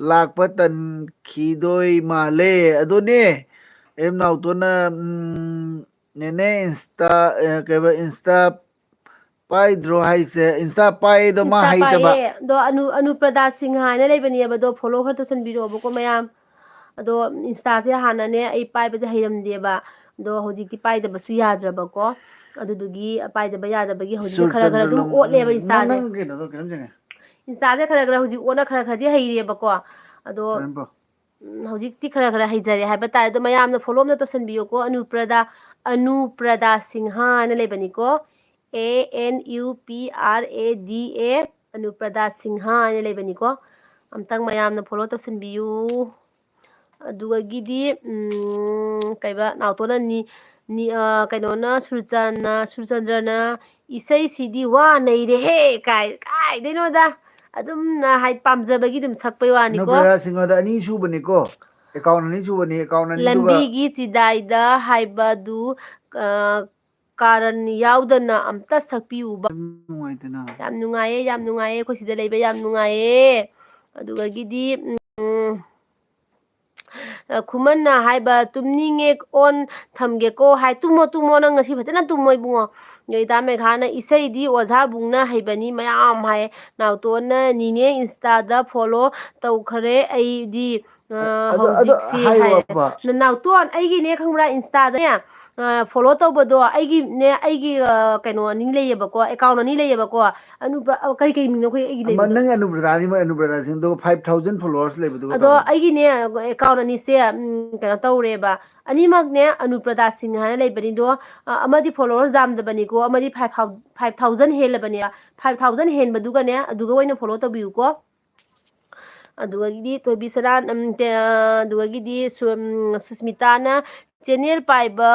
Speaker 2: ꯂꯥꯛꯄ ꯇꯟꯈꯤꯗꯣꯏ ꯃꯥꯜꯂꯦ ꯑꯗꯨꯅꯦ ꯅꯥꯎꯇꯣꯟꯅ ꯅꯦꯅꯦ ꯏꯟꯁꯇꯥ ꯀꯩꯕ ꯏꯟꯁꯇꯥ ꯄꯥꯏꯗ꯭ꯔꯣ ꯍꯥꯏꯁꯦ ꯏꯟꯁꯇꯥ ꯄꯥꯏꯗꯣ ꯃꯥ
Speaker 1: ꯏꯟꯁꯇꯥ
Speaker 2: ꯍꯩꯇꯕ
Speaker 1: ꯄꯥꯏꯌꯦ ꯑꯗꯣ ꯑꯅꯨꯄ꯭ꯔꯗꯥ ꯁꯤꯡꯍ ꯍꯥꯏꯅ ꯂꯩꯕꯅꯦꯕ ꯑꯗꯣ ꯐꯣꯂꯣ ꯈꯔ ꯇꯧꯁꯟꯕꯤꯔꯛꯑꯣꯕꯀꯣ ꯃꯌꯥꯝ ꯑꯗꯣ ꯏꯟꯁꯇꯥꯁꯦ ꯍꯥꯟꯅꯅꯦ ꯑꯩ ꯄꯥꯏꯕꯁꯦ ꯍꯩꯔꯝꯗꯦꯕ ꯑꯗꯣ ꯍꯧꯖꯤꯛꯇꯤ ꯄꯥꯏꯗꯕꯁꯨ ꯌꯥꯗ꯭ꯔꯕꯀꯣ ꯑꯗꯨꯗꯨꯒꯤ ꯄꯥꯏꯗꯕ ꯌꯥꯗꯕꯒꯤ ꯍꯧꯖꯤꯛꯁꯦ ꯈꯔ ꯈꯔ ꯑꯗꯨꯝ ꯑꯣꯠꯂꯦꯕ ꯏꯟꯁꯇꯥꯁꯦ ꯏꯟꯁꯇꯥꯁꯦ ꯈꯔ ꯈꯔ ꯍꯧꯖꯤꯛ ꯑꯣꯟꯅ ꯈꯔ ꯈꯔꯗꯤ ꯍꯩꯔꯦꯕꯀꯣ ꯑꯗꯣ ꯍꯧꯖꯤꯛꯇꯤ ꯈꯔ ꯈꯔ ꯍꯩꯖꯔꯦ ꯍꯥꯏꯕ ꯇꯥꯔꯦ ꯑꯗꯣ ꯃꯌꯥꯝꯅ ꯐꯣꯂꯣ ꯑꯝꯇ ꯇꯧꯁꯟꯕꯤꯌꯨꯀꯣ ꯑꯅꯨꯄ꯭ꯔꯗꯥ ꯁꯤꯡꯍ ꯍꯥꯏꯅ ꯂꯩꯕꯅꯤꯀꯣ ANUPRADA ꯑꯅꯨꯄ꯭ꯔꯗꯥ ꯁꯤꯡꯍ ꯍꯥꯏꯅ ꯂꯩꯕꯅꯤꯀꯣ ꯑꯝꯇꯪ ꯃꯌꯥꯝꯅ ꯐꯣꯂꯣ ꯇꯧꯁꯟꯕꯤꯌꯨ ꯑꯗꯨꯒꯤꯗꯤ ꯀꯩꯕ ꯅꯥꯎꯇꯣꯟꯅ ꯀꯩꯅꯣꯅ ꯁꯨꯔꯆꯟꯗ꯭ꯔꯅ ꯏꯁꯩꯁꯤꯗꯤ ꯋꯥ ꯅꯩꯔꯦꯍꯦ ꯀꯥꯏꯗꯩꯅꯣꯗ ꯑꯗꯨꯝ ꯄꯥꯝꯖꯕꯒꯤ ꯑꯗꯨꯝ ꯁꯛꯄꯩ ꯋꯥꯅꯤꯀꯣ
Speaker 2: ꯑꯅꯨꯄ꯭ꯔꯗꯥ ꯁꯤꯡꯍꯗ ꯑꯅꯤ ꯁꯨꯕꯅꯤꯀꯣ ꯑꯦꯀꯥꯎꯟ ꯑꯅꯤ ꯁꯨꯕꯅꯤ ꯑꯦꯀꯥꯎꯟ ꯑꯅꯤꯗꯨꯒ
Speaker 1: ꯂꯝꯕꯤꯒꯤ ꯆꯤꯗꯥꯏꯗ ꯍꯥꯏꯕꯗꯨ ꯀꯥꯔꯟ ꯌꯥꯎꯗꯅ ꯑꯝꯇ ꯁꯛꯄꯤꯌꯨꯕ
Speaker 2: ꯅꯨꯡꯉꯥꯏꯇꯅ
Speaker 1: ꯌꯥꯝ ꯅꯨꯡꯉꯥꯏꯌꯦ ꯌꯥꯝ ꯅꯨꯡꯉꯥꯏꯌꯦ ꯑꯩꯈꯣꯏ ꯁꯤꯗ ꯂꯩꯕ ꯌꯥꯝ ꯅꯨꯡꯉꯥꯏꯌꯦ ꯑꯗꯨꯗꯒꯤꯗꯤ ꯈꯨꯃꯟꯅ ꯍꯥꯏꯕ ꯇꯨꯝꯅꯤꯡꯉꯦ ꯑꯣꯟ ꯊꯝꯒꯦꯀꯣ ꯍꯥꯏ ꯇꯨꯝꯃꯣ ꯇꯨꯝꯃꯣ ꯅꯪ ꯉꯁꯤ ꯐꯖꯅ ꯇꯨꯝꯃꯣ ꯏꯕꯨꯡꯉꯣ ꯅꯣꯏꯗꯥ ꯃꯦꯘꯥꯅ ꯏꯁꯩꯗꯤ ꯑꯣꯖꯥꯕꯨꯡꯅ ꯍꯩꯕꯅꯤ ꯃꯌꯥꯝ ꯍꯥꯏ ꯅꯥꯎꯇꯣꯟꯅ ꯅꯤꯅꯦ ꯏꯟꯁꯇꯥꯗ ꯐꯣꯂꯣ ꯇꯧꯈ꯭ꯔꯦ ꯑꯩꯗꯤ
Speaker 2: ꯑꯗꯨ
Speaker 1: ꯍꯧꯖꯤꯛꯁꯤ ꯍꯥꯏ
Speaker 2: ꯍꯥꯏꯌꯣꯕ
Speaker 1: ꯅꯥꯎꯇꯣꯟ ꯑꯩꯒꯤꯅꯦ ꯈꯪꯕ꯭ꯔꯥ ꯏꯟꯁꯇꯥꯗꯅꯦ ꯐꯣꯂꯣ ꯇꯧꯕꯗꯣ ꯑꯩꯒꯤꯅꯦ ꯑꯩꯒꯤ ꯀꯩꯅꯣ ꯑꯅꯤ ꯂꯩꯌꯦꯕꯀꯣ ꯑꯦꯀꯥꯎꯟ ꯑꯅꯤ ꯂꯩꯌꯦꯕꯀꯣ ꯀꯩ ꯃꯤꯡꯅꯣ ꯑꯩꯈꯣꯏ ꯑꯩꯒꯤ
Speaker 2: ꯑꯃ
Speaker 1: ꯂꯩꯕꯗꯣ
Speaker 2: ꯅꯪ ꯑꯅꯨꯕ꯭ꯔꯗꯥꯅꯤ ꯃꯣꯏ ꯑꯅꯨꯕ꯭ꯔꯗꯥꯁꯤꯡꯗꯨꯒ 5,000 ꯐꯣꯂꯣꯋꯔꯁ ꯂꯩꯕꯗꯨꯒ
Speaker 1: ꯑꯗꯣ
Speaker 2: ꯇꯧꯔꯣ
Speaker 1: ꯑꯩꯒꯤꯅꯦ ꯑꯦꯀꯥꯎꯟ ꯑꯅꯤꯁꯦ ꯀꯩꯅꯣ ꯇꯧꯔꯦꯕ ꯑꯅꯤꯃꯛꯅꯦ ꯑꯅꯨꯄ꯭ꯔꯗꯥ ꯁꯤꯡꯍ ꯍꯥꯏꯅ ꯂꯩꯕꯅꯤꯗꯣ ꯑꯃꯗꯤ ꯐꯣꯂꯣꯋꯔ ꯌꯥꯝꯗꯕꯅꯤꯀꯣ ꯑꯃꯗꯤ 5,000 ꯍꯦꯜꯂꯕꯅꯦ 5,000 ꯍꯦꯟꯕꯗꯨꯒꯅꯦ ꯑꯗꯨꯒ ꯑꯣꯏꯅ ꯐꯣꯂꯣ ꯇꯧꯕꯤꯌꯨꯀꯣ ꯑꯗꯨꯗꯒꯤꯗꯤ ꯊꯣꯏꯕꯤꯁꯅꯥ ꯑꯗꯨꯗꯒꯤꯗꯤ ꯁꯨꯁꯃꯤꯇꯥꯅ ꯆꯦꯅꯦꯜ ꯄꯥꯏꯕ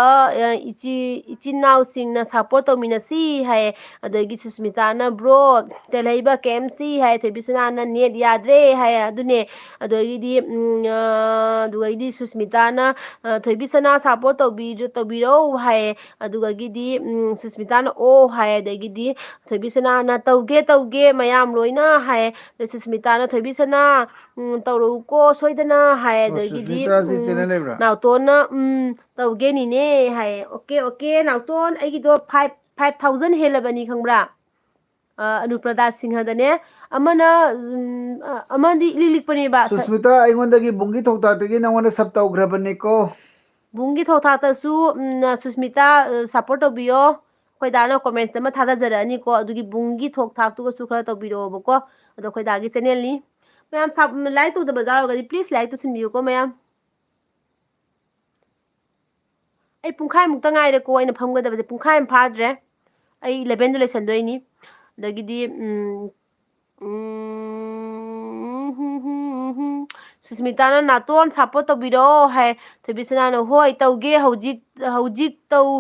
Speaker 1: ꯏꯆꯤꯟ ꯏꯅꯥꯎꯁꯤꯡꯅ ꯁꯞꯄꯣꯔꯠ ꯇꯧꯃꯤꯟꯅꯁꯤ ꯍꯥꯏꯌꯦ ꯑꯗꯒꯤ ꯁꯨꯁꯃꯤꯇꯥꯅ ꯕ꯭ꯔꯣ ꯇꯦꯜꯍꯩꯕ ꯀꯦꯝꯁꯤ ꯍꯥꯏ ꯊꯣꯏꯕꯤꯁꯅꯥꯅ ꯅꯦꯠ ꯌꯥꯗ꯭ꯔꯦ ꯍꯥꯏ ꯑꯗꯨꯅꯦ ꯑꯗꯨꯗꯒꯤꯗꯤ ꯁꯨꯁꯃꯤꯇꯥꯅ ꯊꯣꯏꯕꯤꯁꯅꯥ ꯁꯞꯄꯣꯔꯠ ꯇꯧꯕꯤꯔꯧ ꯍꯥꯏꯌꯦ ꯑꯗꯨꯗꯒꯤꯗꯤ ꯁꯨꯁꯃꯤꯇꯥꯅ ꯑꯣ ꯍꯥꯏ ꯑꯗꯒꯤꯗꯤ ꯊꯣꯏꯕꯤꯁꯅꯥꯅ ꯇꯧꯒꯦ ꯇꯧꯒꯦ ꯃꯌꯥꯝ ꯂꯣꯏꯅ ꯍꯥꯏ ꯁꯨꯁꯃꯤꯇꯥꯅ ꯊꯣꯏꯕꯤꯁꯅꯥ ꯇꯧꯔꯛꯎꯀꯣ ꯁꯣꯏꯗꯅ ꯍꯥꯏ
Speaker 2: ꯑꯣ
Speaker 1: ꯑꯗꯒꯤꯗꯤ
Speaker 2: ꯁꯨꯁꯃꯤꯇꯥꯁꯤ ꯆꯦꯅꯦꯜ ꯂꯩꯕ꯭ꯔꯥ
Speaker 1: ꯅꯥꯎꯇꯣꯟꯅ ꯇꯧꯒꯦꯅꯤꯅꯦ ꯍꯥꯏ ꯑꯣꯀꯦ ꯑꯣꯀꯦ ꯅꯥꯎꯇꯣꯟ ꯑꯩꯒꯤꯗꯣ 5,000 ꯍꯦꯜꯂꯕꯅꯤ ꯈꯪꯕ꯭ꯔꯥ ꯑꯅꯨꯄ꯭ꯔꯗꯥ ꯁꯤꯡꯍꯗꯅꯦ ꯑꯃꯗꯤ ꯂꯤꯛꯄꯅꯦꯕ
Speaker 2: ꯁꯨꯁꯃꯤꯇꯥ ꯑꯩꯉꯣꯟꯗꯒꯤ ꯕꯨꯡꯒꯤ ꯊꯧꯇꯥꯛꯇꯒꯤ ꯅꯪꯉꯣꯟꯗ ꯁꯞ ꯇꯧꯈ꯭ꯔꯕꯅꯤꯀꯣ
Speaker 1: ꯕꯨꯡꯒꯤ ꯊꯧꯊꯥꯛꯇꯁꯨ ꯁꯨꯁꯃꯤꯇꯥ ꯁꯞꯄꯣꯔꯠ ꯇꯧꯕꯤꯌꯣ ꯑꯩꯈꯣꯏꯗꯥꯅ ꯀꯣꯃꯦꯟꯠꯁ ꯑꯃ ꯊꯥꯗꯖꯔꯛꯑꯅꯤꯀꯣ ꯑꯗꯨꯒꯤ ꯕꯨꯡꯒꯤ ꯊꯥꯛꯇꯨꯒꯁꯨ ꯈꯔ ꯇꯧꯕꯤꯔꯛꯑꯣꯕꯀꯣ ꯑꯗꯣ ꯑꯩꯈꯣꯏꯗꯥꯒꯤ ꯆꯦꯅꯦꯜꯅꯤ ꯃꯌꯥꯝ ꯂꯥꯏꯛ ꯇꯧꯗꯕ ꯌꯥꯎꯔꯒꯗꯤ ꯄ꯭ꯂꯤꯖ ꯂꯥꯏꯛ ꯇꯧꯁꯤꯟꯕꯤꯌꯨꯀꯣ ꯃꯌꯥꯝ ꯑꯩ ꯄꯨꯡꯈꯥꯏꯃꯨꯛꯇ ꯉꯥꯏꯔꯦꯀꯣ ꯑꯩꯅ ꯐꯝꯒꯗꯕꯁꯦ ꯄꯨꯡꯈꯥꯏ ꯑꯃ ꯐꯥꯗ꯭ರೆ ꯑꯩ 11ꯗ ꯂꯣꯏꯁꯟꯗꯣꯏꯅꯤ ꯑꯗꯒꯤꯗꯤ ꯁꯨꯁꯃꯤꯇꯥꯅ ꯅꯥꯇꯣꯟ ꯁꯞꯄꯣꯔꯠ ꯇꯧꯕꯤꯔꯛꯑꯣ ꯍꯥꯏ ꯊꯣꯏꯕꯤꯁꯅꯥꯅ ꯍꯣꯏ ꯇꯧꯒꯦ ꯍꯧꯖꯤꯛ ꯇꯧ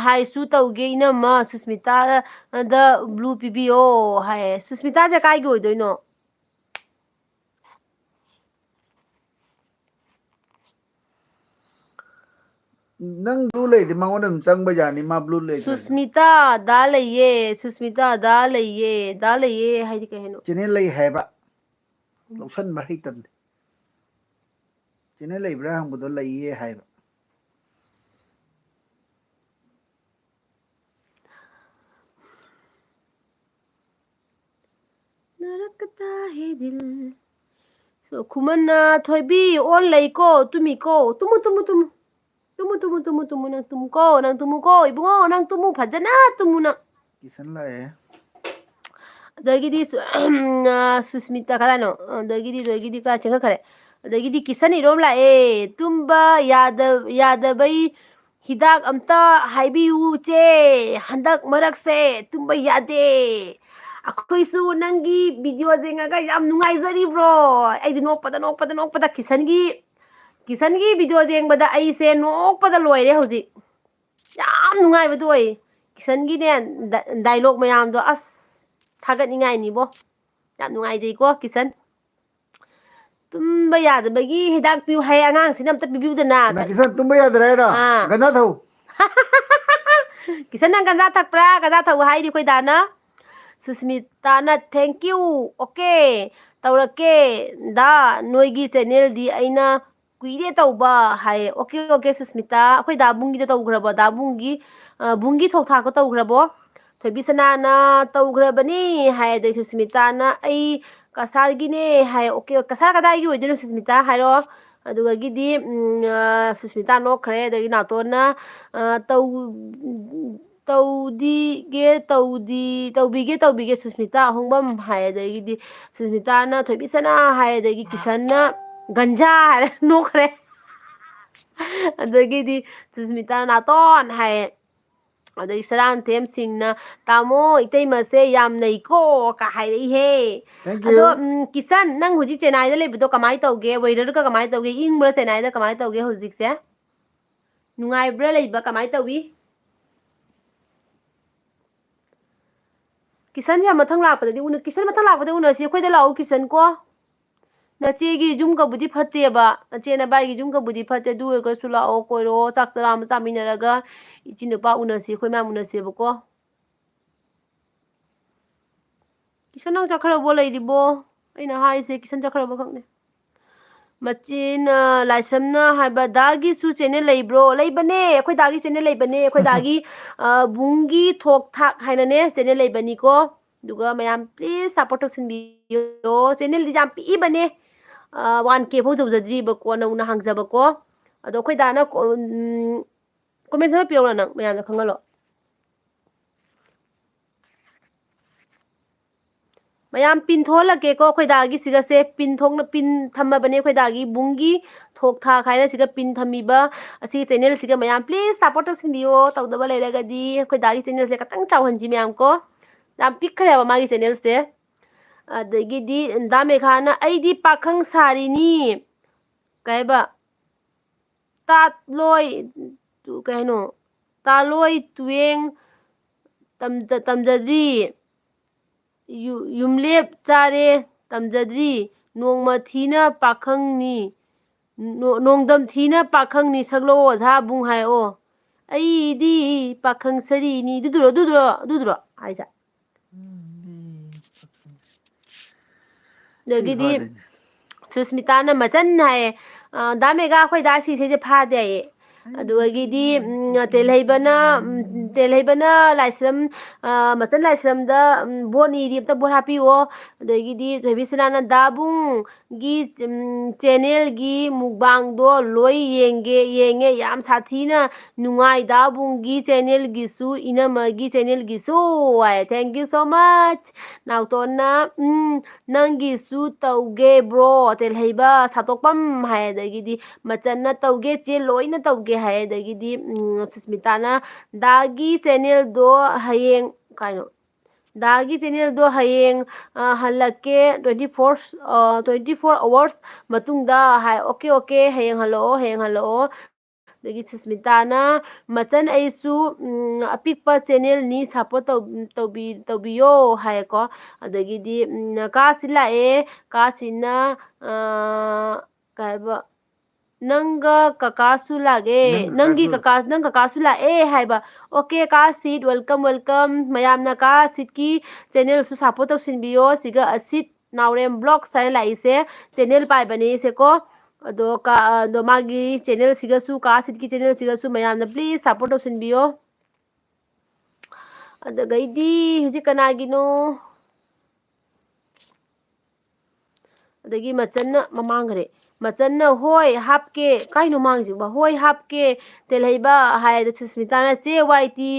Speaker 1: ꯍꯥꯏꯁꯨ ꯇꯧꯒꯦ ꯏꯅꯝꯃ ꯁꯨꯁꯃꯤꯇꯥꯗ ꯕ꯭ꯂꯨ ꯄꯤꯕꯤꯌꯣ ꯍꯥꯏ ꯁꯨꯁꯃꯤꯇꯥꯁꯦ ꯀꯥꯏꯒꯤ ꯑꯣꯏꯗꯣꯏꯅꯣ
Speaker 2: ꯅꯪ ꯕ꯭ꯂꯨ ꯂꯩꯗꯤ ꯃꯉꯣꯟꯗ ꯑꯗꯨꯝ ꯆꯪꯕ ꯌꯥꯅꯤ ꯃꯥ ꯕ꯭ꯂꯨ ꯂꯩꯈ꯭ꯔꯁꯨ
Speaker 1: ꯁꯨꯁꯃꯤꯇꯥ ꯗꯥ ꯂꯩꯌꯦ ꯁꯨꯁꯃꯤꯇꯥ ꯗꯥ ꯂꯩꯌꯦ ꯍꯥꯏꯗꯤ ꯀꯩ ꯍꯥꯏꯅꯣ
Speaker 2: ꯆꯦꯅꯦꯜ ꯂꯩ ꯍꯥꯏꯕ ꯂꯧꯁꯟꯕ ꯍꯩꯇꯕꯅꯤ ꯆꯦꯅꯦꯜ ꯂꯩꯕ꯭ꯔꯥ ꯍꯪꯕꯗꯣ ꯂꯩꯌꯦ ꯍꯥꯏꯕ
Speaker 1: नरकता है दिल खुमन्ना थोइबी ऑन लैको तुमिको तुमु नang tumuko ibungo nang tumu fajana tumuna
Speaker 2: Kishan लाए
Speaker 1: adagidi susmita kalano adagidi ka chenga khare adagidi kisan irom la e tumba yadabai hidak amta haibiyu che handak marak se tumba yade ꯑꯩꯈꯣꯏꯁꯨ ꯅꯪꯒꯤ video ꯌꯦꯡꯉꯒ ꯌꯥꯝ ꯅꯨꯡꯉꯥꯏꯖꯔꯤꯕ꯭ꯔꯣ ꯑꯩꯗꯤ ꯅꯣꯛꯄꯗ ꯀꯤꯁꯟꯒꯤ video ꯌꯦꯡꯕꯗ ꯑꯩꯁꯦ ꯅꯣꯛꯄꯗ ꯂꯣꯏꯔꯦ ꯍꯧꯖꯤꯛ ꯌꯥꯝ ꯅꯨꯡꯉꯥꯏꯕꯗꯣ ꯑꯣꯏ ꯀꯤꯁꯟꯒꯤꯅꯦ ꯗꯥꯏꯂꯣꯛ ꯃꯌꯥꯝꯗꯣ ꯑꯁ ꯊꯥꯒꯠꯅꯤꯡꯉꯥꯏꯅꯤꯕꯣ ꯌꯥꯝ ꯅꯨꯡꯉꯥꯏꯖꯩꯀꯣ ꯀꯤꯁꯟ ꯇꯨꯝꯕ ꯌꯥꯗꯕꯒꯤ ꯍꯤꯗꯥꯛ ꯄꯤꯌꯨ ꯍꯥꯏ ꯑꯉꯥꯡꯁꯤꯅ ꯑꯝꯇ ꯄꯤꯕꯤꯌꯨꯗꯅ
Speaker 2: ना किशन तुम्बा याद रहेगा गंजा था
Speaker 1: किशन नंग गंजा थकप्रा गंजा थौ हाइदि कोई दाना सुस्मिताना थैंक यू ओके तौरके दा नोइगी चैनल दी अइना कुइरे तौबा हाय ओके ओके सुस्मिता अखोई दाबुंगी दा तौग्रबो दाबुंगी बुंगी थौथा को तौग्रबो थोइबिसनाना तौग्रबनी हाय दे सुस्मिताना अई कसारगिने हाय ओके कसार कदाइगी ओइदनो सुस्मिता हायरो अदुगगिदी सुस्मिता नोखरे दगी नातोना तौ तौबीगे सुस्मिता होंबम हाय दगी सुस्मिता ना थोइबिसना हाय दगी किसना गंजा हाय नोखरे अदगी सुस्मिता नातोन हाय अदगी सरांथेम सिंहना तामो इतैमसे याम नैको का हायरई हे अदो किसन नंग हुजी चेन्नईदा लेबदो कमाय तौगे वेदर का कमाय तौगे इंग्ब्रा चेन्नईदा कमाय तौगे हुजिक से नुंगाइब्रा लेबा कमाय तौवी किसन से मथंग लापददी उन किसन मथंग लापदे उनसी अखोइदा लाउ किसन को नचेगी जुम का बुद्धि फतेबा नचेना बाइगी जुम का बुद्धि फते दु ओरगसु लाओ कोइरो चाक चरा म चामिनरगा इचिनुपा उनसी अखोइ मा उनसेबको किसन नंग चखरबो लैरिबो अइना हाइसे किसन चखरबो खंगने मचिन लाइसमना हाइबा दागी सु चैनल लैब्रो लैबने अखोइ दागी चैनल लैबने अखोइ दागी बुंगी थोक थाक हाइनने चैनल लैबनिको दुगा मयाम प्लीज सपोर्ट तौसनबियो चैनल दी जाम पीबने 1K फो जौजद्रीबको नौना हांगजबको अदो अखोइ दाना कमेन्ट मा पियोना नंग मयाम खंगलो मयाम पिन थोलके को खोइदागी सिगसे पिन थोंना पिन थम्मबने खोइदागी बुंगी थोक था खाइना सिगा पिन थम्मीबा असि चैनल सिगा मयाम प्लीज सपोर्ट तौसनबियो तौदबा लेरगदी खोइदागी चैनल से कतंग चावहंजी मयाम को याम पिखरेबा मागी चैनल से अदगिदी दामेखाना अइदी पाखंग सारिनी कहबा तालोय तु कहनो तालोय तुएंग तमजदी युमलेप चारे तमजद्री नोंगमा थीना पाखंगनी नोंगदम थीना पाखंगनी सगलो ओझा बुंग हायो अइदी पाखंग सरीनी दुदुरो हाइजा दगिदी सुस्मिता ना मचन हाय दामेगा खोइ दासी से फादे ꯑꯗꯨꯒꯤꯗꯤ ꯇꯦꯜꯍꯩꯕꯅ ꯂꯥꯏꯁ꯭ꯔꯝ ꯃꯆꯟ ꯂꯥꯏꯁ꯭ꯔꯝꯗ ꯚꯣꯠ ꯅꯤꯔꯤ ꯑꯝꯇ ꯚꯣꯠ ꯍꯥꯞꯄꯤꯌꯣ ꯑꯗꯒꯤꯗꯤ ꯊꯣꯏꯕꯤꯁꯅꯥꯅ ꯗꯥꯕꯨꯡꯒꯤ ꯆꯦꯅꯦꯜꯒꯤ ꯃꯨꯛꯕꯥꯡꯗꯣ ꯂꯣꯏ ꯌꯦꯡꯉꯦ ꯌꯥꯝ ꯁꯥꯊꯤꯅ ꯅꯨꯡꯉꯥꯏ ꯗꯥꯕꯨꯡꯒꯤ ꯆꯦꯅꯦꯜꯒꯤꯁꯨ ꯏꯅꯝꯃꯒꯤ ꯆꯦꯅꯦꯜꯒꯤꯁꯨ ꯍꯥꯏ ꯊꯦꯡꯛ ꯌꯨ ꯁꯣ ꯃꯆ ꯅꯥꯎꯇꯣꯟꯅ ꯅꯪꯒꯤꯁꯨ ꯇꯧꯒꯦ ꯕ꯭ꯔꯣ ꯇꯦꯜꯍꯩꯕ ꯁꯥꯠꯇꯣꯛꯄꯝ ꯍꯥꯏ ꯑꯗꯒꯤꯗꯤ ꯃꯆꯟꯅ ꯇꯧꯒꯦ ꯆꯦ ꯂꯣꯏꯅ ꯇꯧꯒꯦ ꯍꯥꯏ ꯑꯗꯒꯤꯗꯤ ꯁꯨꯁꯃꯤꯇꯥꯅ ꯗꯥꯒꯤ ꯆꯦꯅꯦꯜꯗꯣ ꯍꯌꯦꯡ ꯀꯩꯅꯣ ꯗꯥꯒꯤ ꯆꯦꯅꯦꯜꯗꯣ ꯍꯌꯦꯡ ꯍꯜꯂꯛꯀꯦ 24 ꯑꯋꯥꯔꯁ ꯃꯇꯨꯡꯗ ꯍꯥꯏ ꯑꯣꯀꯦ ꯍꯌꯦꯡ ꯍꯜꯂꯛꯑꯣ ꯑꯗꯒꯤ ꯁꯨꯁꯃꯤꯇꯥꯅ ꯃꯆꯟ ꯑꯩꯁꯨ ꯑꯄꯤꯛꯄ ꯆꯦꯅꯦꯜꯅꯤ ꯁꯞꯄꯣꯔꯠ ꯇꯧꯕꯤꯌꯣ ꯍꯥꯏꯌꯦꯀꯣ ꯑꯗꯒꯤꯗꯤ ꯀꯥꯁꯤ ꯂꯥꯛꯑꯦ ꯀꯥꯁꯤꯅ ꯀꯩ ꯍꯥꯏꯕ ꯅꯪꯒ ꯀꯀꯥꯁꯨ ꯂꯥꯛꯑꯦ ꯅꯪ ꯀꯀꯥꯁꯨ ꯂꯥꯛꯑꯦ ꯍꯥꯏꯕ ꯑꯣꯀꯦ ꯀꯥ ꯁꯤꯠ ꯋꯦꯜꯀꯝ ꯃꯌꯥꯝꯅ ꯀꯥ ꯁꯤꯠꯀꯤ ꯆꯦꯅꯦꯜꯁꯨ ꯁꯞꯄꯣꯔꯠ ꯇꯧꯁꯤꯟꯕꯤꯌꯣ ꯁꯤꯒ ꯑꯁꯤꯠ ꯅꯥꯎꯔꯦꯝ ꯕ꯭ꯂꯣꯛꯁ ꯍꯥꯏꯅ ꯂꯥꯛꯏꯁꯦ ꯆꯦꯅꯦꯜ ꯄꯥꯏꯕꯅꯦ ꯁꯦꯀꯣ ꯑꯗꯣ ꯃꯥꯒꯤ ꯆꯦꯅꯦꯜꯁꯤꯒꯁꯨ ꯀꯥ ꯁꯤꯠꯀꯤ ꯆꯦꯅꯦꯜꯁꯤꯒꯁꯨ ꯃꯌꯥꯝꯅ ꯄ꯭ꯂꯤꯖ ꯁꯞꯄꯣꯔꯠ ꯇꯧꯁꯤꯟꯕꯤꯌꯣ ꯑꯗꯒꯩꯗꯤ ꯍꯧꯖꯤꯛ ꯀꯅꯥꯒꯤꯅꯣ ꯑꯗꯒꯤ ꯃꯆꯟꯅ ꯃꯃꯥꯡꯈꯔꯦ ꯃꯆꯟꯅ ꯍꯣꯏ ꯍꯥꯞꯀꯦ ꯀꯥꯏꯅꯣ ꯃꯥꯡꯁꯤꯕ ꯍꯣꯏ ꯍꯥꯞꯀꯦ ꯇꯦꯜꯍꯩꯕ ꯍꯥꯏꯗ ꯁꯨꯁꯃꯤꯇꯥꯅ ꯆꯦ ꯋꯥꯏꯇꯤ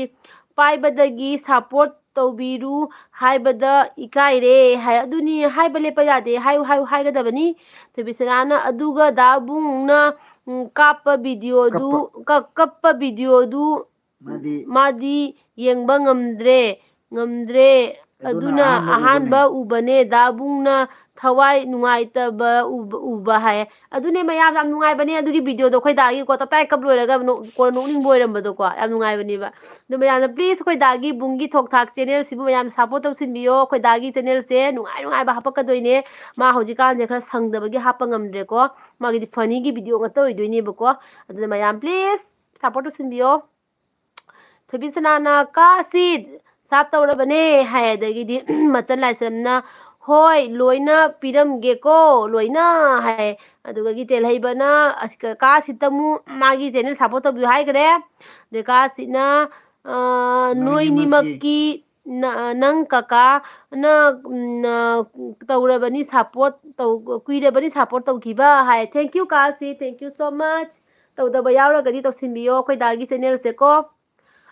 Speaker 1: ꯄꯥꯏꯕꯗꯒꯤ ꯁꯞꯄꯣꯔꯠ ꯇꯧꯕꯤꯔꯨ ꯍꯥꯏꯕꯗ ꯏꯀꯥꯏꯔꯦ ꯍꯥꯏ ꯑꯗꯨꯅꯤ ꯍꯥꯏꯕ ꯂꯦꯞꯄ ꯌꯥꯗꯦ ꯍꯥꯏꯌꯨ ꯍꯥꯏꯒꯗꯕꯅꯤ ꯊꯣꯏꯕꯤꯁꯅꯥꯅ ꯑꯗꯨꯒ ꯗꯥꯕꯨꯡꯅ ꯀꯞꯄ ꯚꯤꯗꯤꯑꯣꯗꯨ ꯃꯥꯗꯤ ꯌꯦꯡꯕ ꯉꯝꯗ꯭ꯔꯦ ꯑꯗꯨꯅ ꯑꯍꯥꯟꯕ ꯎꯕꯅꯦ ꯗꯥꯕꯨꯡꯅ ꯊꯋꯥꯏ ꯅꯨꯡꯉꯥꯏꯇꯕ ꯎꯕ ꯍꯥꯏꯌꯦ ꯑꯗꯨꯅꯦ ꯃꯌꯥꯝ ꯌꯥꯝ ꯅꯨꯡꯉꯥꯏꯕꯅꯦ ꯑꯗꯨꯒꯤ ꯚꯤꯗꯤꯑꯣꯗꯣ ꯑꯩꯈꯣꯏ ꯗꯥꯒꯤꯀꯣ ꯇꯞꯇꯥꯏ ꯀꯞ ꯂꯣꯏꯔꯒ ꯅꯣꯛꯅꯤꯡꯕ ꯑꯣꯏꯔꯝꯕꯗꯣꯀꯣ ꯌꯥꯝ ꯅꯨꯡꯉꯥꯏꯕꯅꯦꯕ ꯑꯗꯨ ꯃꯌꯥꯝꯅ ꯄ꯭ꯂꯤꯖ ꯑꯩꯈꯣꯏ ꯗꯥꯒꯤ ꯕꯨꯡꯒꯤ ꯊꯣꯛ ꯊꯥꯛ ꯆꯦꯅꯦꯜꯁꯤꯕꯨ ꯃꯌꯥꯝ ꯁꯞꯄꯣꯔꯠ ꯇꯧꯁꯤꯟꯕꯤꯌꯣ ꯑꯩꯈꯣꯏ ꯗꯥꯒꯤ ꯆꯦꯅꯦꯜꯁꯦ ꯅꯨꯡꯉꯥꯏꯕ ꯍꯥꯞꯄꯛꯀꯗꯣꯏꯅꯦ ꯃꯥ ꯍꯧꯖꯤꯛꯀꯥꯟꯁꯦ ꯈꯔ ꯁꯪꯗꯕꯒꯤ ꯍꯥꯞꯄ ꯉꯝꯗ꯭ꯔꯦꯀꯣ ꯃꯥꯒꯤꯗꯤ ꯐꯅꯤꯒꯤ ꯚꯤꯗꯤꯑꯣ ꯉꯥꯛꯇ ꯑꯣꯏꯗꯣꯏꯅꯦꯕꯀꯣ ꯑꯗꯨꯅ ꯃꯌꯥꯝ ꯄ꯭ꯂꯤꯖ ꯁꯞꯄꯣꯔꯠ ꯇꯧꯁꯤꯟꯕꯤꯌꯣ ꯊꯣꯏꯕꯤꯁꯅꯥꯅ ꯀꯥꯁꯤꯠ ꯁꯥꯞ ꯇꯧꯔꯕꯅꯦ ꯍꯥꯏ ꯑꯗꯒꯤꯗꯤ ꯃꯆꯟ ꯂꯥꯏꯁ꯭ꯔꯝꯅ ꯍꯣꯏ ꯂꯣꯏꯅ ꯄꯤꯔꯝꯒꯦꯀꯣ ꯂꯣꯏꯅ ꯍꯥꯏ ꯑꯗꯨꯒꯤ ꯇꯦꯜꯍꯩꯕꯅ ꯀꯥꯁꯤꯠꯇꯃꯨ ꯃꯥꯒꯤ ꯆꯦꯅꯦꯜ ꯁꯞꯄꯣꯔꯠ ꯇꯧꯕꯤꯌꯨ ꯍꯥꯏꯈ꯭ꯔꯦ ꯑꯗꯩ ꯀꯥꯁꯤꯠꯅ ꯅꯣꯏꯅꯤꯃꯛꯀꯤ ꯅꯪ ꯀꯀꯥꯅ ꯇꯧꯔꯕꯅꯤ ꯁꯞꯄꯣꯔꯠ ꯀꯨꯏꯔꯕꯅꯤ ꯁꯞꯄꯣꯔꯠ ꯇꯧꯈꯤꯕ ꯍꯥꯏ ꯊꯦꯡꯛ ꯌꯨ ꯀꯥꯁꯤꯠ ꯊꯦꯡꯛ ꯌꯨ ꯁꯣ ꯃꯆ ꯇꯧꯗꯕ ꯌꯥꯎꯔꯒꯗꯤ ꯇꯧꯁꯤꯟꯕꯤꯌꯣ ꯑꯩꯈꯣꯏ ꯗꯥꯒꯤ ꯆꯦꯅꯦꯜꯁꯦꯀꯣ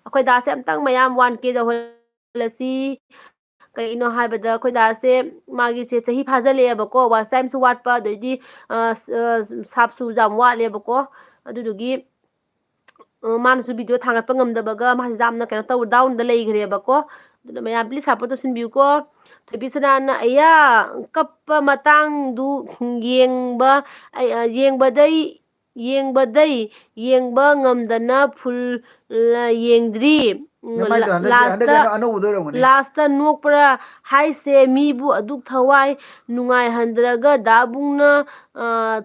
Speaker 1: ꯑꯩꯈꯣꯏ ꯗꯥꯁꯦ ꯑꯝꯇꯪ ꯃꯌꯥꯝ 1K ꯌꯧꯍꯜꯂꯁꯤ ꯀꯩꯅꯣ ꯍꯥꯏꯕꯗ ꯑꯩꯈꯣꯏ ꯗꯥꯁꯦ ꯃꯥꯒꯤꯁꯦ ꯆꯍꯤ ꯐꯥꯖꯤꯜꯂꯛꯑꯦꯕꯀꯣ ꯋꯥꯆ ꯇꯥꯏꯝꯁꯨ ꯋꯥꯠꯄ ꯑꯗꯩꯗꯤ ꯁꯥꯞꯁꯨ ꯌꯥꯝ ꯋꯥꯠꯂꯦꯕꯀꯣ ꯑꯗꯨꯗꯨꯒꯤ ꯃꯥꯅꯁꯨ ꯚꯤꯗꯤꯑꯣ ꯊꯥꯒꯠꯄ ꯉꯝꯗꯕꯒ ꯃꯥꯁꯦ ꯌꯥꯝꯅ ꯀꯩꯅꯣ ꯇꯧ ꯗꯥꯎꯟꯗ ꯂꯩꯈ꯭ꯔꯦꯕꯀꯣ ꯑꯗꯨꯅ ꯃꯌꯥꯝ ꯄ꯭ꯂꯤꯖ ꯁꯞꯄꯣꯔꯠ ꯇꯧꯁꯤꯟꯕꯤꯌꯨꯀꯣ ꯊꯣꯏꯕꯤꯁꯅꯥꯅ ꯑꯌꯥ ꯀꯞꯄ ꯃꯇꯥꯡꯗꯨ ꯌꯦꯡꯕꯗꯩ ꯌꯦꯡꯕ ꯉꯝꯗꯅ ꯐꯨꯜ ꯌꯦꯡꯗ꯭ꯔꯤ ꯂꯥꯁꯇ ꯅꯣꯛꯄ꯭ꯔꯥ ꯍꯥꯏꯁꯦ ꯃꯤꯕꯨ ꯑꯗꯨꯛ ꯊꯋꯥꯏ ꯅꯨꯡꯉꯥꯏꯍꯟꯗ꯭ꯔꯒ ꯗꯥꯕꯨꯡꯅ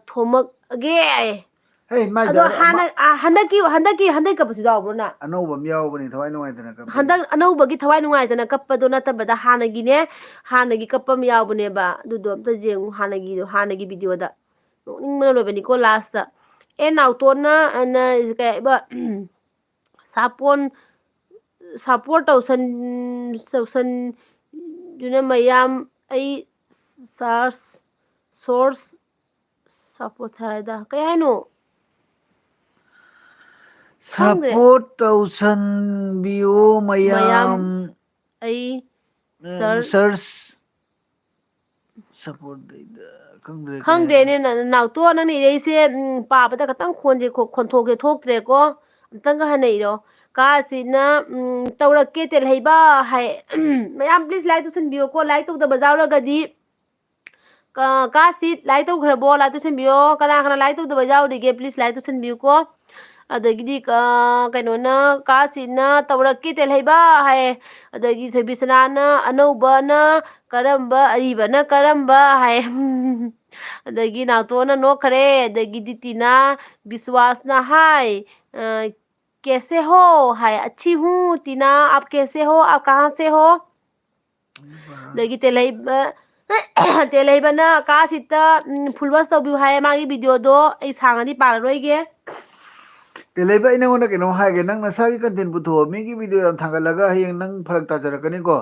Speaker 1: ꯊꯣꯝꯃꯛꯑꯒꯦ ꯑꯗꯣ ꯍꯟꯗꯛꯀꯤ ꯀꯞꯄꯁꯨ ꯌꯥꯎꯕ꯭ꯔꯣ
Speaker 2: ꯑꯅꯧꯕ ꯑꯃ ꯌꯥꯎꯕꯅꯤ ꯊꯋꯥꯏ ꯅꯨꯡꯉꯥꯏꯇꯅ ꯀꯞꯄ
Speaker 1: ꯍꯟꯗꯛ ꯑꯅꯧꯕꯒꯤ ꯊꯋꯥꯏ ꯅꯨꯡꯉꯥꯏꯇꯅ ꯀꯞꯄꯗꯣ ꯅꯠꯇꯕꯗ ꯍꯥꯟꯅꯒꯤ ꯀꯞꯄ ꯑꯃ ꯌꯥꯎꯕꯅꯦꯕ ꯑꯗꯨꯗꯣ ꯑꯝꯇ ꯌꯦꯡꯉꯨ ꯍꯥꯟꯅꯒꯤ ꯚꯤꯗꯤꯑꯣꯗ ꯅꯣꯛꯅꯤꯡꯕꯅ ꯂꯣꯏꯕꯅꯤꯀꯣ ꯂꯥꯁꯇ ꯅꯥꯎꯇꯣꯟꯅ ꯀꯩꯕ ꯁꯞꯄꯣꯔꯠ ꯇꯧꯁꯟꯗꯨꯅ ꯃꯌꯥꯝ ꯑꯩ ꯁꯣꯔꯁ ꯁꯞꯄꯣꯔꯠ ꯍꯥꯏꯗ ꯀꯩ ꯍꯥꯏꯅꯣ ꯈꯪꯗ꯭ꯔꯦ
Speaker 2: ꯁꯞꯄꯣꯔꯠ ꯇꯧꯁꯟꯕꯤꯌꯣ ꯃꯌꯥꯝ
Speaker 1: ꯑꯩ
Speaker 2: ꯁꯔꯁ ꯁꯞꯄꯣꯔꯠ ꯈꯪꯗ꯭ꯔꯦ
Speaker 1: ꯈꯪꯗ꯭ꯔꯦꯅꯦ ꯅꯥꯎꯇꯣꯟ ꯅꯪꯅ ꯏꯔꯛꯏꯁꯦ ꯄꯥꯕꯗ ꯈꯇꯪ ꯈꯣꯟꯊꯣꯛꯁꯦ ꯊꯣꯛꯇ꯭ꯔꯦꯀꯣ ꯑꯝꯇꯪꯒ ꯍꯟꯅ ꯏꯔꯣ ꯀꯥꯁꯤꯅ ꯇꯧꯔꯛꯀꯦ ꯇꯦꯜꯍꯩꯕ ꯍꯥꯏ ꯃꯌꯥꯝ ꯄ꯭ꯂꯤꯖ ꯂꯥꯏꯛ ꯇꯧꯁꯟꯕꯤꯌꯣꯀꯣ ꯂꯥꯏꯛ ꯇꯧꯗꯕ ꯌꯥꯎꯔꯒꯗꯤ ꯀꯥꯁꯤꯠ ꯂꯥꯏꯛ ꯇꯧꯈ꯭ꯔꯕꯣ ꯂꯥꯏꯛ ꯇꯧꯁꯟꯕꯤꯌꯣ ꯀꯅꯥ ꯂꯥꯏꯛ ꯇꯧꯗꯕ ꯌꯥꯎꯔꯤꯒꯦ ꯄ꯭ꯂꯤꯖ ꯂꯥꯏꯛ ꯇꯧꯁꯟꯕꯤꯌꯨꯀꯣ ꯑꯗꯒꯤꯗꯤ ꯀꯩꯅꯣꯅ ꯀꯥꯁꯤꯠꯅ ꯇꯧꯔꯛꯀꯦ ꯇꯦꯜꯍꯩꯕ ꯍꯥꯏꯌꯦ ꯑꯗꯒꯤ ꯊꯣꯏꯕꯤꯁꯅꯥꯅ ꯑꯅꯧꯕꯅ ꯀꯔꯝꯕ ꯑꯔꯤꯕꯅ ꯀꯔꯝꯕ ꯍꯥꯏ ꯑꯗꯒꯤ ꯅꯥꯎꯇꯣꯟꯅ ꯅꯣꯛꯈꯔꯦ ꯑꯗꯒꯤꯗꯤ ꯇꯤꯅꯥ ꯕꯤꯁꯋꯥꯁꯅ ꯍꯥꯏ कैसे हो हाय अच्छी हूँ टीना आप कैसे हो आप कहाँ से हो ꯑꯗꯒꯤ ꯇꯦꯜꯍꯩꯕꯅ ꯀꯥꯁꯤꯠꯇ ꯐꯨꯜ ꯋꯥꯁ ꯇꯧꯕꯤꯌꯨ ꯍꯥꯏꯌꯦ ꯃꯥꯒꯤ ꯚꯤꯗꯤꯑꯣꯗꯣ ꯑꯩ ꯁꯥꯡꯉꯗꯤ ꯄꯥꯔꯔꯣꯏꯒꯦ
Speaker 2: ꯇꯦꯂꯩꯕ ꯑꯩ ꯅꯪꯉꯣꯟꯗ ꯀꯩꯅꯣ ꯍꯥꯏꯒꯦ ꯅꯪ ꯅꯁꯥꯒꯤ ꯀꯟꯇꯦꯟ ꯄꯨꯊꯣꯛꯑꯣ ꯃꯤꯒꯤ ꯚꯤꯗꯤꯑꯣ ꯌꯥꯝ ꯊꯥꯡꯒꯠꯂꯒ ꯍꯌꯦꯡ ꯅꯪ ꯐꯔꯛ ꯇꯥꯖꯔꯛꯀꯅꯤꯀꯣ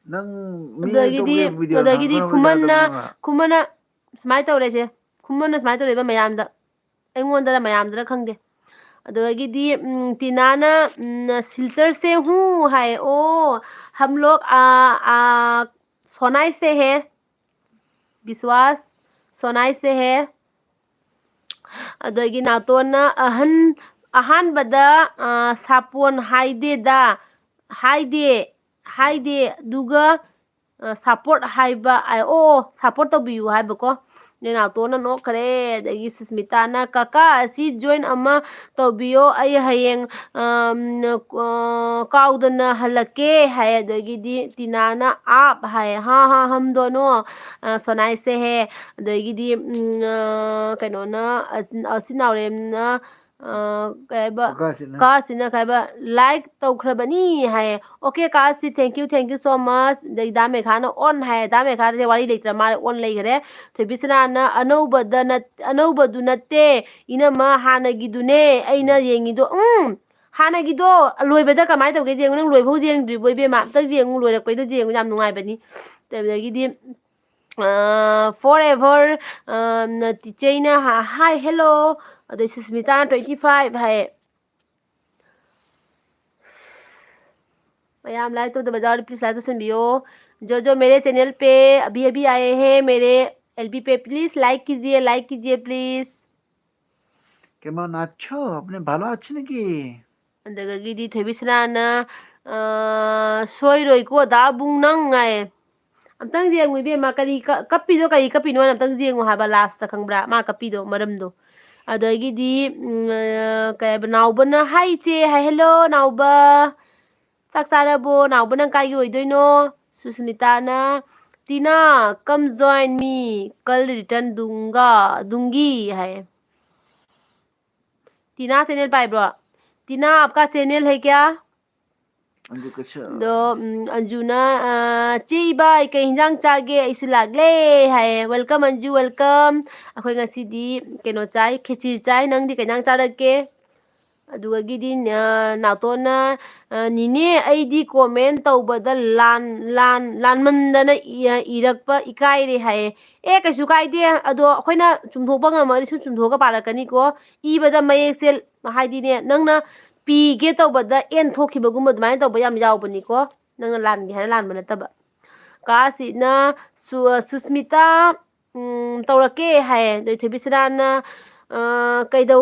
Speaker 2: ꯅꯪ ꯃꯤ ꯑꯇꯣꯞꯄꯒꯤ ꯚꯤꯗꯤꯑꯣ ꯌꯥꯝ ꯊꯥꯡꯒꯠꯀꯅꯣ ꯌꯥꯗꯕꯅꯤ ꯅꯪꯅ
Speaker 1: ꯈꯨꯃꯟꯅ ꯁꯨꯃꯥꯏꯅ ꯇꯧꯔꯦꯁꯦ ꯈꯨꯃꯟꯅ ꯁꯨꯃꯥꯏꯅ ꯇꯧꯔꯦꯕ ꯃꯌꯥꯝꯗ ꯑꯩꯉꯣꯟꯗꯔ ꯃꯌꯥꯝꯗꯔ ꯈꯪꯗꯦ अदगी टीनाना सिल्चर से हूँ है ओ हम लोग सोनाई से है विश्वास सोनाई से है अदगी नातोना अहनबदा सापोन हाइदेदा हाइदे दुगा सपोर्ट हाइबा आई ओ सपोर्ट तौबियु हाइबको नातोना नोखरे अदगी सुस्मिताना काका असी जॉइन अमा तौबियो आई हयेंग काउदना हलके है अदगी टीनाना आप है हाँ हाँ हम दोनों सोनाई से है अदगी कनोना असिनावरेमना कासिना कहबा लाइक तौखरबनी है ओके कासी थैंक यू सो मच दा मेघाना ऑन है दा मेघाना वारी लेत्र मारे ऑन लेगरे थबिसना अनौबदु नत्ते इनमा हानगिदुने अइना येंगिदो हानगिदो लोइबदा कमाय तौगे जेंग नंग लोइबौ जेंद्रिबो बेमा तक जेंग लोइरकपैदो जेंग याम नुंगाइबनी तबदगिदी forever टीचेना हाय हेलो अदे सुस्मिता 25 है मैम लाइक तो बाजार प्लीज लाइक तो सुनियो जो मेरे चैनल पे अभी आए हैं मेरे एलबी पे प्लीज लाइक कीजिए प्लीज
Speaker 2: केमन अच्छो अपने भालो अच्छे नकी
Speaker 1: अंदगगी थोबिसना सोइरोइको दा बुंग नंगाय अमतंग जेंगु बेमा करी कपिनो अमतंग जेंगु हाबा लास्ट खंगब्रा मा कपिदो मरमदो अदगिदी कय नाउबना हाय चे हाय हेलो नाउबा चाकसारबो नाउबना काई ओइदोइनो सुस्मिताना टीना कम जॉइन मी कल रिटर्न दूंगी है टीना चैनल पाइब्रो टीना आपका चैनल है क्या दो अंजुना चीबा कई हिंजांग चागे ऐसु लागले है वेलकम अंजू वेलकम अखोय ngasiदी केनो चाय खिचड़ी चाय नंगदी कइनांग चारके अदुगीदी नातोना निने ऐदी कमेंट तौबदा लान मंदना इरकपा इकाइरे है ए कइसु काइदे अदो अखोयना चुमथोपा ngमरिसु चुमथोका पारकनिको इबदा मयेक से हाइदीने नंगना पीगे तौबदा एन थोखिबगुम अदुमाय तौबा याम यावबनिको नंगना लानगे हाना लानबा नतबा कासिना सुस्मिता तौरके है दोइथबिसराना कैदौ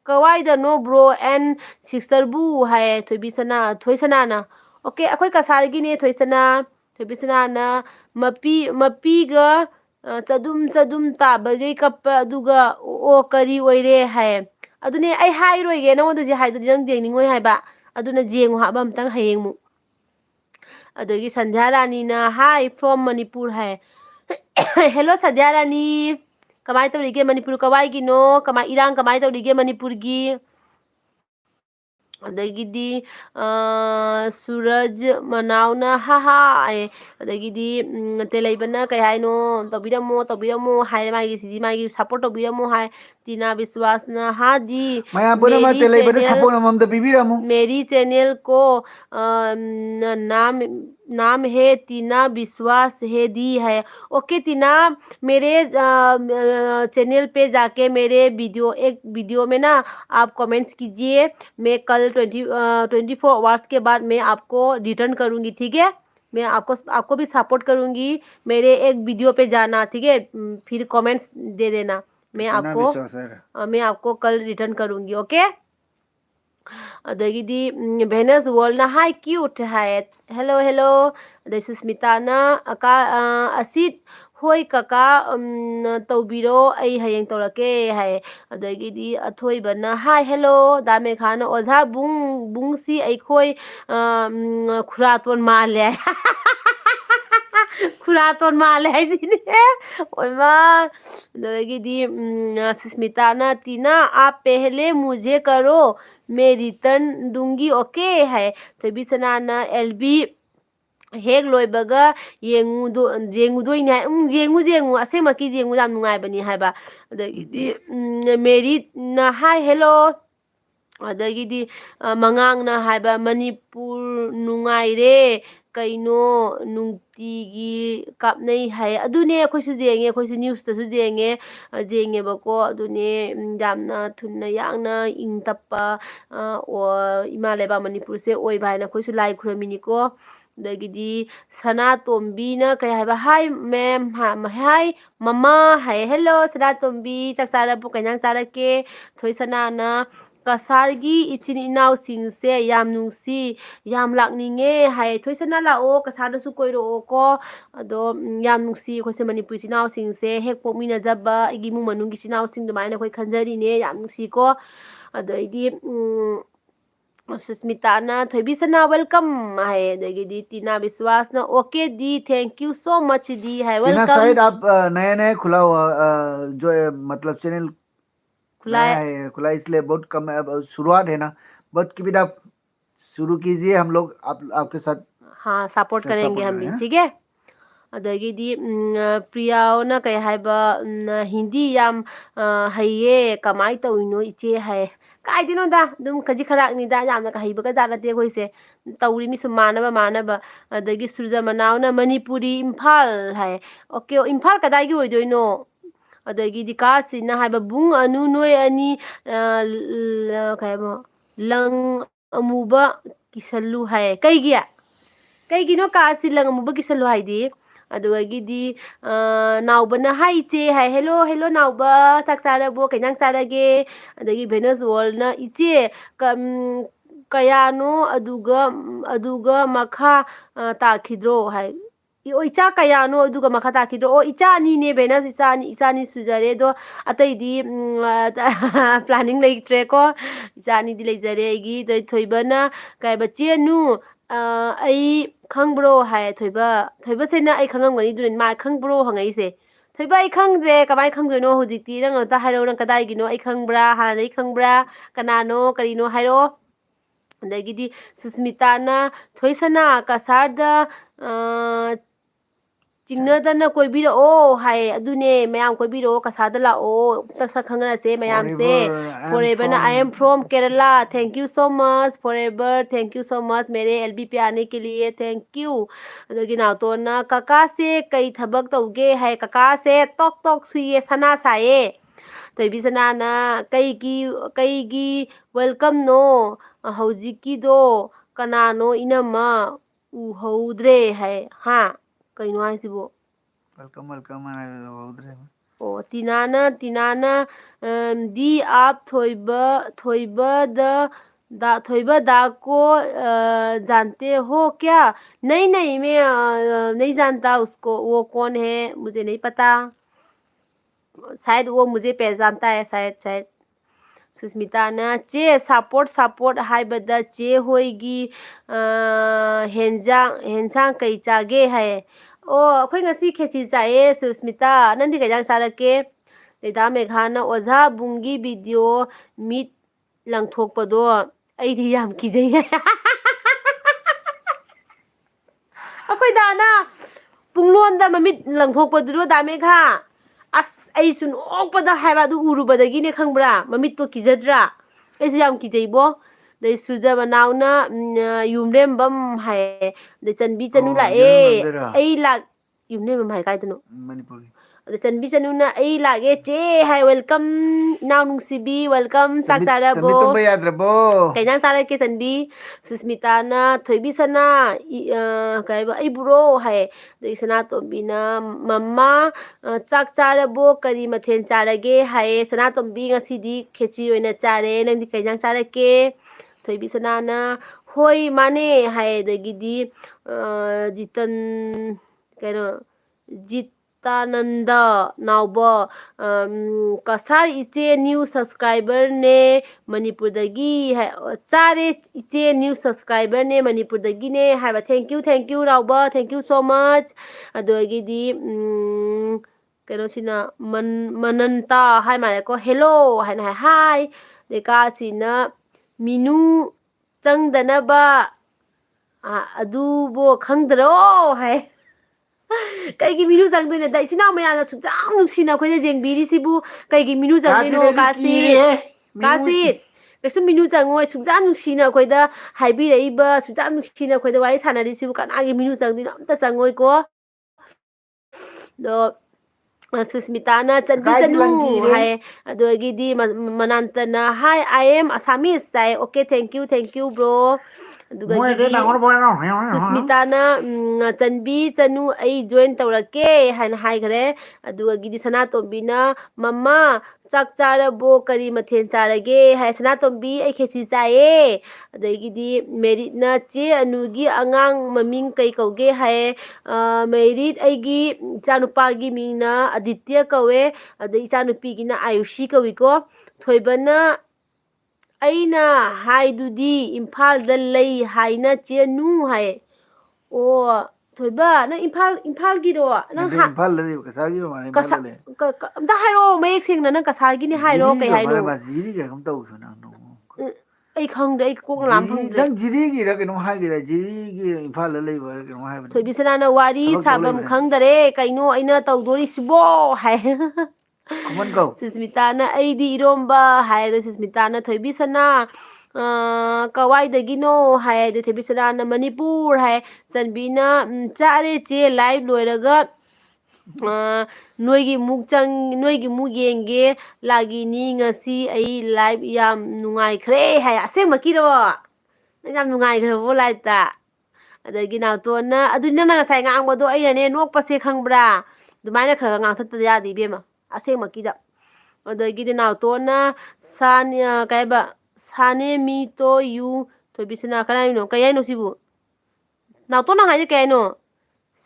Speaker 1: कवाइदनो ब्रो एंड सिस्टर बू है थोइसना ओके अखोय कसारगिने थोइसना थोइबिसना मपीगा चदुम ताबगे कप अदुगा ओ करी ओइरे है अदुने आई हाइरोइगे नोदुजी हाइदुदी नंग जेंगनिंगोय हाइबा अदुना जेंगु हाबा अमतंग हयेंगमु अदगी संध्या रानी ना हाय फ्रॉम मणिपुर है हेलो संध्या रानी कमाई तौरीगे मणिपुर कवाइगिनो कमाई इरांग कमाई तौरीगे मणिपुर की अदगिदी सूरज मनाउना हाहा अदगिदी तेलैबना कय हाइनो तौबिरमो हाय मागी सिदी मागी सपोर्ट तौबिरमो हाय टीना विश्वासना हादी
Speaker 2: माया पुना मा तेलैबना सपोर्ट ममदा बिबिरमु
Speaker 1: मेरी चैनल को नाम है टीना विश्वास है दी है ओके टीना मेरे चैनल पे जाके मेरे एक वीडियो में ना आप कमेंट्स कीजिए मैं कल 24 आवर्स के बाद मैं आपको रिटर्न करूंगी ठीक है मैं आपको भी सपोर्ट करूंगी मेरे एक वीडियो पे जाना ठीक है फिर कमेंट्स दे देना मैं आपको कल रिटर्न करूंगी ओके अदगिदी भेनस वर्ल्ड ना हाय क्यूट है हेलो सुस्मिताना अका असित होय काका तौबिरो आई हयेंग तौरके है अदगिदी अथोइबना हाय हेलो दा मेघाना ओझा बुंगसी अखोय खुरातोन माले खुरातोन माले है जिने ओइमा अदगिदी सुस्मिताना टीना आप पहले मुझे करो मैं रिटर्न दूंगी ओके है तो बिसनाना एलबी ꯍꯦꯛ ꯂꯣꯏꯕꯒ ꯌꯦꯡꯉꯨꯗꯣꯏꯅꯤ ꯍꯥꯏ ꯌꯦꯡꯉꯨ ꯑꯁꯦꯡꯃꯛꯀꯤ ꯌꯦꯡꯉꯨ ꯌꯥꯝ ꯅꯨꯡꯉꯥꯏꯕꯅꯤ ꯍꯥꯏꯕ ꯑꯗꯒꯤꯗꯤ ꯃꯦꯔꯤꯠꯅ ꯍꯥꯏ ꯍꯦꯜꯂꯣ ꯑꯗꯒꯤꯗꯤ ꯃꯉꯥꯡꯅ ꯍꯥꯏꯕ ꯃꯅꯤꯄꯨꯔ ꯅꯨꯡꯉꯥꯏꯔꯦ ꯀꯩꯅꯣ ꯅꯨꯡꯇꯤꯒꯤ ꯀꯥꯞꯅꯩ ꯍꯥꯏ ꯑꯗꯨꯅꯦ ꯑꯩꯈꯣꯏꯁꯨ ꯌꯦꯡꯉꯦ ꯑꯩꯈꯣꯏꯁꯨ ꯅ꯭ꯌꯨꯁꯇꯁꯨ ꯌꯦꯡꯉꯦꯕꯀꯣ ꯑꯗꯨꯅꯦ ꯌꯥꯝꯅ ꯊꯨꯅ ꯌꯥꯡꯅ ꯏꯪ ꯇꯞꯄ ꯏꯃꯥ ꯂꯩꯕꯥꯛ ꯃꯅꯤꯄꯨꯔꯁꯦ ꯑꯣꯏꯕ ꯍꯥꯏꯅ ꯑꯩꯈꯣꯏꯁꯨ ꯂꯥꯏ ꯈꯨꯔꯝꯃꯤꯅꯤꯀꯣ ꯑꯗꯒꯤꯗꯤ ꯁꯅꯥꯇꯣꯝꯕꯤꯅ ꯀꯩ ꯍꯥꯏꯕ ꯍꯥꯏ ꯃꯦꯝ ꯍꯥꯏ ꯃꯃꯥ ꯍꯥꯏ ꯍꯦꯜꯂꯣ ꯁꯅꯥꯇꯣꯝꯕꯤ ꯆꯥꯛ ꯆꯥꯔꯕꯣ ꯀꯩ ꯏꯟꯖꯥꯡ ꯆꯥꯔꯛꯀꯦ ꯊꯣꯏꯁꯅꯥꯅ ꯀꯁꯥꯔꯒꯤ ꯏꯆꯤꯟ ꯏꯅꯥꯎꯁꯤꯡꯁꯦ ꯌꯥꯝ ꯅꯨꯡꯁꯤ ꯌꯥꯝ ꯂꯥꯛꯅꯤꯡꯉꯦ ꯍꯥꯏ ꯊꯣꯏꯁꯅꯥ ꯂꯥꯛꯑꯣ ꯀꯁꯥꯔꯗꯁꯨ ꯀꯣꯏꯔꯛꯑꯣꯀꯣ ꯑꯗꯣ ꯌꯥꯝ ꯅꯨꯡꯁꯤ ꯑꯩꯈꯣꯏꯁꯦ ꯃꯅꯤꯄꯨꯔ ꯏꯆꯤꯟ ꯏꯅꯥꯎꯁꯤꯡꯁꯦ ꯍꯦꯛ ꯄꯣꯛꯃꯤꯟꯅꯖꯕ ꯑꯩꯒꯤ ꯏꯃꯨꯡ ꯃꯅꯨꯡꯒꯤ ꯏꯆꯤꯟ ꯏꯅꯥꯎꯁꯤꯡ ꯑꯗꯨꯃꯥꯏꯅ ꯑꯩꯈꯣꯏ ꯈꯟꯖꯔꯤꯅꯦ ꯌꯥꯝ ꯅꯨꯡꯁꯤꯀꯣ ꯑꯗꯩꯗꯤ ꯁꯨꯁꯃꯤꯇꯥꯅ ꯊꯣꯏꯕꯤꯁꯅꯥ ꯋꯦꯜꯀꯝ ꯍꯥꯏ ꯑꯗꯒꯤꯗꯤ ꯇꯤꯅꯥ ꯕꯤꯁꯋꯥꯁꯅ ꯑꯣके दी थैंक यू सो मच दी है
Speaker 2: टीना
Speaker 1: वेलकम
Speaker 2: शायद आप नया नया खुला हुआ जो मतलब चैनल
Speaker 1: खुला
Speaker 2: नया है खुला इसलिए बहुत कम है अब शुरुआत है ना बहुत की भी आप शुरू कीजिए हम लोग आपके साथ
Speaker 1: हाँ सपोर्ट करेंगे
Speaker 2: सपोर्ट
Speaker 1: हम भी
Speaker 2: करेंगे
Speaker 1: ठीक है अदगीदी प्रियाओना कई हाइबा हिंदी याम हइये कमाई तौइनो इचे है काइदिनोदा दुम खजी खराकनिदा यामना हइबगा जानाते अखोइसे तौरी मिसु मानबा अदगी सुरजा मनावना मणिपुरी इम्फाल है ओके इम्फाल कदाइगी ओइदोइनो अदगीदी कासिना हाइबा बुंग अनु नोय अनि कइबो लंग अमुबा किसल्लु है कइगिया कईगिनो कासी लंगमुबा किसल्लु हाइदी अदुगीदी नावबना हाय इचे हाय हेलो हेलो नावबा चाक चारबो कइनांग चारगे अदगी भेनस वॉलना इचे कयानो अदुगा मखा ताखिद्रो हाय ओ इचा कयानो अदुगा मखा ताखिद्रो ओ इचा अनीने भेनस इचानी सुजरे दो अतैदी प्लानिंग लेट्रेको इचानी दी लेजरे आइगी दoi थोइबना काइबा चेनु आई खंब्रो हाय थोइबसेना आई खंगमगनी दुन मा खंब्रो हंगाइसे थोइबा आई खंग्रे कमाई खंगदोइनो हुजिक्ति नंग ता हाइरो नंग कदाइगिनो आई खंब्रा हानादै खंब्रा कनानो करिनो हाइरो अदगिदी सुस्मिताना थोइसना कसारदा चिंगनदना कोइबिरओ हाय अदुने मयाम कोइबिरओ कसादा लाओ तक्सा खंगनसे मयामसे forever I am from Kerala thank you so much forever thank you so much मेरे एलबी पे आने के लिए थैंक यू अदगी नातोना काका से कई थबक तौगे है काका से टॉक टॉक सुइए सना साए तोइबिसनाना कईगी वेलकम नो हौजिकीदो कनानो इनमा उहौद्रे है हाँ कइनो हाइसिबो
Speaker 2: वेलकम वेलकम उधर
Speaker 1: ओ तिनाना दी आप थोइबा दा को जानते हो क्या नहीं नहीं मैं नहीं जानता उसको वो कौन है मुझे नहीं पता शायद वो मुझे पहचानता है शायद सुस्मिताना चे सपोर्ट हाइबदा चे होइगी हेंजांग कई चागे है ओ अखोइ ngasi खेची चाए सुस्मिता नंदी कइजांग चारके लेदा मेघाना ओझा बुंगी वीडियो मीट लंगथोकपदो अइदी याम किजै अखोइ दाना पुंगलोंदा ममिट लंगथोकपदुरो दामेघा अस अइसु नोकपदा हाइबा अदु उरुबदगिने खंब्रा ममिटतो किजद्रा अइसु याम किजैबो दे सुजा बनावना युमलेमबम हाय दे चनबी चनु लाए अई लाग युमलेमबम हाय काइदनो
Speaker 2: मणिपुरी
Speaker 1: अदे चनबी चनुना अई लागे चे हाय वेलकम नाउ नुंसीबी वेलकम चाक चारबो
Speaker 2: तुम याद्रबो
Speaker 1: कइनांग चारके चनबी सुस्मिताना थोइबिसना काइबा आई बुरो हाय दे सना तोबिना मम्मा चाक चारबो करी मथेन चारगे हाय सना तोबी ngasiदी खेची ओइना चारे नंदी कइनांग चारके थोइबिसनाना होय माने हाय दगिदी जितन कइनो जितानंदा नावबो कसार इचे न्यू सब्सक्राइबर ने मणिपुरदगी है चारे इचे न्यू सब्सक्राइबर ने मणिपुरदगी ने हाय थैंक यू रावबा थैंक यू सो मच अदगिदी कइनो मनंता हाय मारेको हेलो हाय हाय लेका सिना मिनु चंगदनबा ꯑꯗꯨꯕꯨ ꯈꯪꯗ꯭ꯔꯣ ꯍꯥꯏ ꯀꯩꯒꯤ ꯃꯤꯅꯨ ꯆꯪꯗꯣꯏꯅꯣ ꯗ ꯏꯆꯤꯟ ꯏꯅꯥꯎ ꯃꯌꯥꯝꯅ ꯁꯨꯡꯆꯥꯡ ꯅꯨꯡꯁꯤꯅ ꯑꯩꯈꯣꯏꯅ ꯌꯦꯡꯕꯤꯔꯤꯁꯤꯕꯨ ꯀꯩꯒꯤ ꯃꯤꯅꯨ ꯆꯪꯗꯣꯏꯅꯣ ꯀꯥꯁꯤꯠ ꯀꯩꯁꯨ ꯃꯤꯅꯨ ꯆꯪꯉꯣꯏ ꯁꯨꯡꯆꯥꯡ ꯅꯨꯡꯁꯤꯅ ꯑꯩꯈꯣꯏꯗ ꯍꯥꯏꯕꯤꯔꯛꯏꯕ ꯁꯨꯡꯆꯥꯡ ꯅꯨꯡꯁꯤꯅ ꯑꯩꯈꯣꯏꯗ ꯋꯥꯔꯤ ꯁꯥꯟꯅꯔꯤꯁꯤꯕꯨ ꯀꯅꯥꯒꯤ ꯃꯤꯅꯨ ꯆꯪꯗꯣꯏꯅꯣ ꯑꯝꯇ ꯆꯪꯉꯣꯏꯀꯣ ꯑꯗꯣ ꯁꯨꯁꯃꯤꯇꯥꯅ ꯆꯟꯕꯤ ꯆꯅꯨ ꯍꯥꯏ ꯑꯗꯨꯗꯒꯤꯗꯤ ꯃꯅꯥꯟꯇꯅ ꯍꯥꯏ ꯑꯥꯏ ꯑꯦꯝ ꯑꯁꯥꯃꯤꯁ ꯍꯥꯏ ꯑꯣꯀꯦ ꯊꯦꯡꯛ ꯌꯨ ꯕ꯭ꯔꯣ ꯑꯗꯨꯗꯒꯤꯗꯤ ꯁꯨꯁꯃꯤꯇꯥꯅ ꯆꯟꯕꯤ ꯆꯅꯨ ꯑꯩ ꯖꯣꯏꯟ ꯇꯧꯔꯛꯀꯦ ꯍꯥꯏꯅ ꯍꯥꯏꯈ꯭ꯔꯦ ꯑꯗꯨꯗꯒꯤꯗꯤ ꯁꯅꯥꯇꯣꯝꯕꯤꯅ ꯃꯃꯥ ꯆꯥꯛ ꯆꯥꯔꯕꯣ ꯀꯔꯤ ꯃꯊꯦꯜ ꯆꯥꯔꯒꯦ ꯍꯥꯏ ꯁꯅꯥꯇꯣꯝꯕꯤ ꯑꯩ ꯈꯦꯆꯤ ꯆꯥꯏꯌꯦ ꯑꯗꯒꯤꯗꯤ ꯃꯦꯔꯤꯠꯅ ꯆꯦ ꯑꯅꯨꯒꯤ ꯑꯉꯥꯡ ꯃꯃꯤꯡ ꯀꯩ ꯀꯧꯒꯦ ꯍꯥꯏꯌꯦ ꯃꯦꯔꯤꯠ ꯑꯩꯒꯤ ꯏꯆꯥꯅꯨꯄꯥꯒꯤ ꯃꯤꯡꯅ ꯑꯗꯤꯇ꯭ꯌ ꯀꯧꯋꯦ ꯑꯗꯩ ꯏꯆꯥꯅꯨꯄꯤꯒꯤꯅ ꯑꯌꯨꯁꯤ ꯀꯧꯏꯀꯣ ꯊꯣꯏꯕꯅ ꯑꯩꯅ ꯍꯥꯏꯗꯨꯗꯤ ꯏꯝꯐꯥꯜꯗ ꯂꯩ ꯍꯥꯏꯅ ꯆꯦꯅꯨ ꯍꯥꯏ ꯑꯣ ꯊꯣꯏꯕ ꯅꯪ ꯏꯝꯐꯥꯜꯒꯤꯔꯣ ꯅꯪ ꯑꯝꯇ ꯍꯥꯏꯔꯛꯑꯣ ꯃꯌꯦꯛ ꯁꯦꯡꯅ ꯅꯪ ꯀꯁꯥꯔꯒꯤꯅꯤ ꯍꯥꯏꯔꯣ ꯀꯩ ꯍꯥꯏꯅꯣ ꯑꯩ ꯈꯪꯗ꯭ꯔꯦ ꯑꯩ ꯀꯣꯛ ꯂꯥꯝ ꯐꯪꯗ꯭ꯔꯦ
Speaker 2: ꯅꯪ ꯖꯤꯔꯤꯒꯤꯔ ꯀꯩꯅꯣ ꯍꯥꯏꯈꯤꯗꯥꯏ ꯖꯤꯔꯤꯒꯤ ꯏꯝꯐꯥꯜꯗ ꯂꯩꯕ ꯀꯩꯅꯣ ꯍꯥꯏꯕꯅꯤ
Speaker 1: ꯊꯣꯏꯕꯤꯁꯅꯥꯅ ꯋꯥꯔꯤ ꯁꯥꯐꯝ ꯈꯪꯗꯔꯦ ꯀꯩꯅꯣ ꯑꯩꯅ ꯇꯧꯗꯣꯔꯤꯁꯤꯕꯣ ꯍꯥꯏ
Speaker 2: ꯈꯨꯃꯟ ꯀꯧ
Speaker 1: ꯁꯨꯁꯃꯤꯇꯥꯅ ꯑꯩꯗꯤ ꯏꯔꯣꯝꯕ ꯍꯥꯏ ꯁꯨꯁꯃꯤꯇꯥꯅ ꯊꯣꯏꯕꯤꯁꯅꯥ ꯀꯋꯥꯏꯗꯒꯤꯅꯣ ꯍꯥꯏ ꯑꯗꯨ ꯊꯣꯏꯕꯤꯁꯅꯥꯅ ꯃꯅꯤꯄꯨꯔ ꯍꯥꯏ ꯆꯟꯕꯤꯅ ꯆꯥꯔꯦ ꯆꯦ ꯂꯥꯏꯚ ꯂꯣꯏꯔꯒ ꯅꯣꯏꯒꯤ ꯃꯨꯛ ꯌꯦꯡꯒꯦ ꯂꯥꯒꯤꯅꯤ ꯉꯁꯤ ꯑꯩ ꯂꯥꯏꯚ ꯌꯥꯝ ꯅꯨꯡꯉꯥꯏꯈ꯭ꯔꯦ ꯍꯥꯏ ꯑꯁꯦꯡꯃꯛꯀꯤꯔꯣ ꯅꯪ ꯌꯥꯝ ꯅꯨꯡꯉꯥꯏꯈ꯭ꯔꯕꯣ ꯂꯥꯏꯚꯇ ꯑꯗꯒꯤ ꯅꯥꯎꯇꯣꯟꯅ ꯑꯗꯨ ꯅꯪꯅ ꯉꯁꯥꯏ ꯉꯥꯡꯕꯗꯣ ꯑꯩꯅꯅꯦ ꯅꯣꯛꯄꯁꯦ ꯈꯪꯕ꯭ꯔꯥ ꯑꯗꯨꯃꯥꯏꯅ ꯈꯔ ꯉꯥꯡꯊꯠꯇꯗ ꯌꯥꯗꯦ ꯏꯕꯦꯝꯃ ꯑꯁꯦꯡꯃꯛꯀꯤꯗ ꯑꯗꯒꯤꯗꯤ ꯅꯥꯎꯇꯣꯟꯅ ꯀꯩ ꯍꯥꯏꯕ ꯁꯥꯅꯦ ꯃꯤ ꯇꯣ ꯌꯨ ꯊꯣꯏꯕꯤꯁꯅꯥ ꯀꯅꯥꯅꯣ ꯀꯩ ꯍꯥꯏꯅꯣ ꯁꯤꯕꯨ ꯅꯥꯎꯇꯣꯟ ꯅꯪ ꯍꯥꯏꯁꯦ ꯀꯩ ꯍꯥꯏꯅꯣ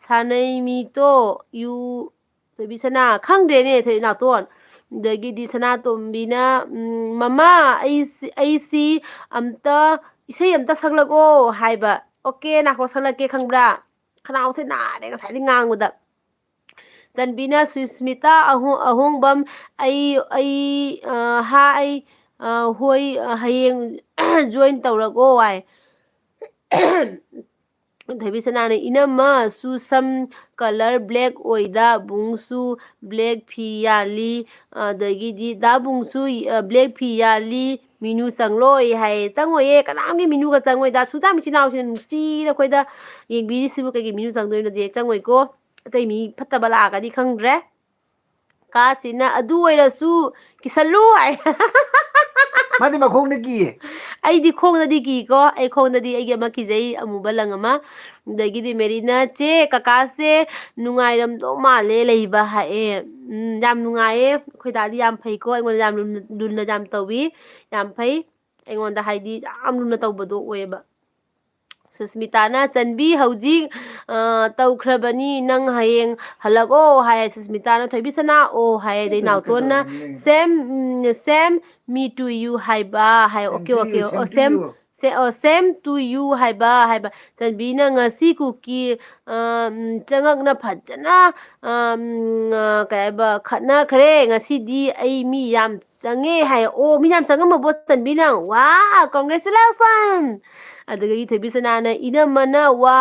Speaker 1: ꯁꯥꯅꯩ ꯃꯤꯇꯣ ꯌꯨ ꯊꯣꯏꯕꯤꯁꯅꯥ ꯈꯪꯗ꯭ꯔꯦꯅꯦ ꯅꯥꯎꯇꯣꯟ ꯑꯗꯒꯤꯗꯤ ꯁꯅꯥꯇꯣꯝꯕꯤꯅ ꯃꯃꯥ ꯑꯩꯁꯤ ꯑꯝꯇ ꯏꯁꯩ ꯑꯝꯇ ꯁꯛꯂꯛꯑꯣ ꯍꯥꯏꯕ ꯑꯣꯀꯦ ꯅꯥꯀꯣ ꯁꯛꯂꯛꯀꯦ ꯈꯪꯕ꯭ꯔꯥ ꯈꯅꯥꯎꯁꯦ ꯅꯥꯔꯦ ꯉꯁꯥꯏꯗꯩ ꯉꯥꯡꯕꯗ ꯆꯟꯕꯤꯅ ꯁꯨꯁꯃꯤꯇꯥ ꯑꯍꯣꯡꯕꯝ ꯑꯩ ꯍꯣꯏ ꯍꯌꯦꯡ ꯖꯣꯏꯟ ꯇꯧꯔꯒꯣ ꯍꯥꯏ ꯊꯣꯏꯕꯤꯁꯅꯥꯅ ꯏꯅꯝꯃ ꯁꯨ ꯁꯝ ꯀꯂꯔ ꯕ꯭ꯂꯦꯛ ꯑꯣꯏꯗ ꯕꯨꯡꯁꯨ ꯕ꯭ꯂꯦꯛ ꯐꯤ ꯌꯥꯜꯂꯤ ꯑꯗꯒꯤꯗꯤ ꯗꯥꯕꯨꯡꯁꯨ ꯕ꯭ꯂꯦꯛ ꯐꯤ ꯌꯥꯜꯂꯤ ꯃꯤꯅꯨ ꯆꯪꯂꯣꯏ ꯍꯥꯏꯌꯦ ꯆꯪꯉꯣꯏꯌꯦ ꯀꯅꯥꯝꯒꯤ ꯃꯤꯅꯨꯒ ꯆꯪꯉꯣꯏꯗ ꯁꯨꯡꯆꯥ ꯃꯆꯤꯟ ꯏꯅꯥꯎꯁꯤꯅ ꯅꯨꯡꯁꯤꯅ ꯑꯩꯈꯣꯏꯗ ꯌꯦꯡꯕꯤꯔꯤꯁꯤꯕꯨ ꯀꯩꯒꯤ ꯃꯤꯅꯨ ꯆꯪꯗꯣꯏꯅꯣꯗꯤ ꯆꯪꯉꯣꯏꯀꯣ ꯑꯇꯩ ꯃꯤ ꯐꯠꯇꯕ ꯂꯥꯛꯑꯒꯗꯤ ꯈꯪꯗ꯭ꯔꯦ ꯀꯥꯁꯤꯅ ꯑꯗꯨ ꯑꯣꯏꯔꯁꯨ ꯀꯤꯁꯜꯂꯨ ꯍꯥꯏ
Speaker 2: ꯃꯥꯗꯤ ꯃꯈꯣꯡꯗ ꯀꯤꯌꯦ
Speaker 1: ꯑꯩꯗꯤ ꯈꯣꯡꯗꯗꯤ ꯀꯤꯀꯣ ꯑꯩ ꯈꯣꯡꯗꯗꯤ ꯑꯩꯒꯤ ꯑꯃ ꯀꯤꯖꯩ ꯑꯃꯨꯕ ꯂꯪ ꯑꯃ ꯑꯗꯒꯤꯗꯤ ꯃꯦꯔꯤꯅ ꯆꯦ ꯀꯀꯥꯁꯦ ꯅꯨꯡꯉꯥꯏꯔꯝꯗꯧ ꯃꯥꯜꯂꯦ ꯂꯩꯕ ꯍꯥꯏꯑꯦ ꯌꯥꯝ ꯅꯨꯡꯉꯥꯏꯌꯦ ꯑꯩꯈꯣꯏ ꯗꯥꯗꯤ ꯌꯥꯝ ꯐꯩꯀꯣ ꯑꯩꯉꯣꯟꯗ ꯌꯥꯝ ꯂꯨꯅ ꯌꯥꯝ ꯇꯧꯕꯤ ꯌꯥꯝ ꯐꯩ ꯑꯩꯉꯣꯟꯗ ꯍꯥꯏꯗꯤ ꯌꯥꯝ ꯂꯨꯅ ꯇꯧꯕꯗꯣ ꯑꯣꯏꯌꯦꯕ ꯁꯨꯁꯃꯤꯇꯥꯅ ꯆꯟꯕꯤ ꯍꯧꯖꯤꯛ ꯇꯧꯈ꯭ꯔꯕꯅꯤ ꯅꯪ ꯍꯌꯦꯡ ꯍꯜꯂꯛꯑꯣ ꯍꯥꯏ ꯁꯨꯁꯃꯤꯇꯥꯅ ꯊꯣꯏꯕꯤꯁꯅꯥ ꯑꯣ ꯍꯥꯏ ꯑꯗꯩ ꯅꯥꯎꯇꯣꯟꯅ ꯁꯦꯝ ꯃꯤ ꯇꯨ ꯌꯨ ꯍꯥꯏꯕ ꯍꯥꯏ ꯑꯣꯀꯦ ꯁꯦꯝ ꯇꯨ ꯌꯨ ꯍꯥꯏꯕ ꯆꯟꯕꯤꯅ ꯉꯁꯤ ꯀꯨꯀꯤ ꯆꯉꯛꯅ ꯐꯖꯅ ꯀꯩ ꯍꯥꯏꯕ ꯈꯠꯅꯈ꯭ꯔꯦ ꯉꯁꯤꯗꯤ ꯑꯩ ꯃꯤ ꯌꯥꯝ ꯆꯪꯉꯦ ꯍꯥꯏ ꯑꯣ ꯃꯤ ꯌꯥꯝ ꯆꯪꯉꯝꯃꯕꯣ ꯆꯟꯕꯤ ꯅꯪ ꯋꯥ ꯀꯣꯡꯒ꯭ꯔꯦꯆꯨꯂꯦꯁꯟ ꯑꯗꯨꯗꯒꯤ ꯊꯣꯏꯕꯤꯁꯅꯥꯅ ꯏꯅꯝꯃꯅ ꯋꯥ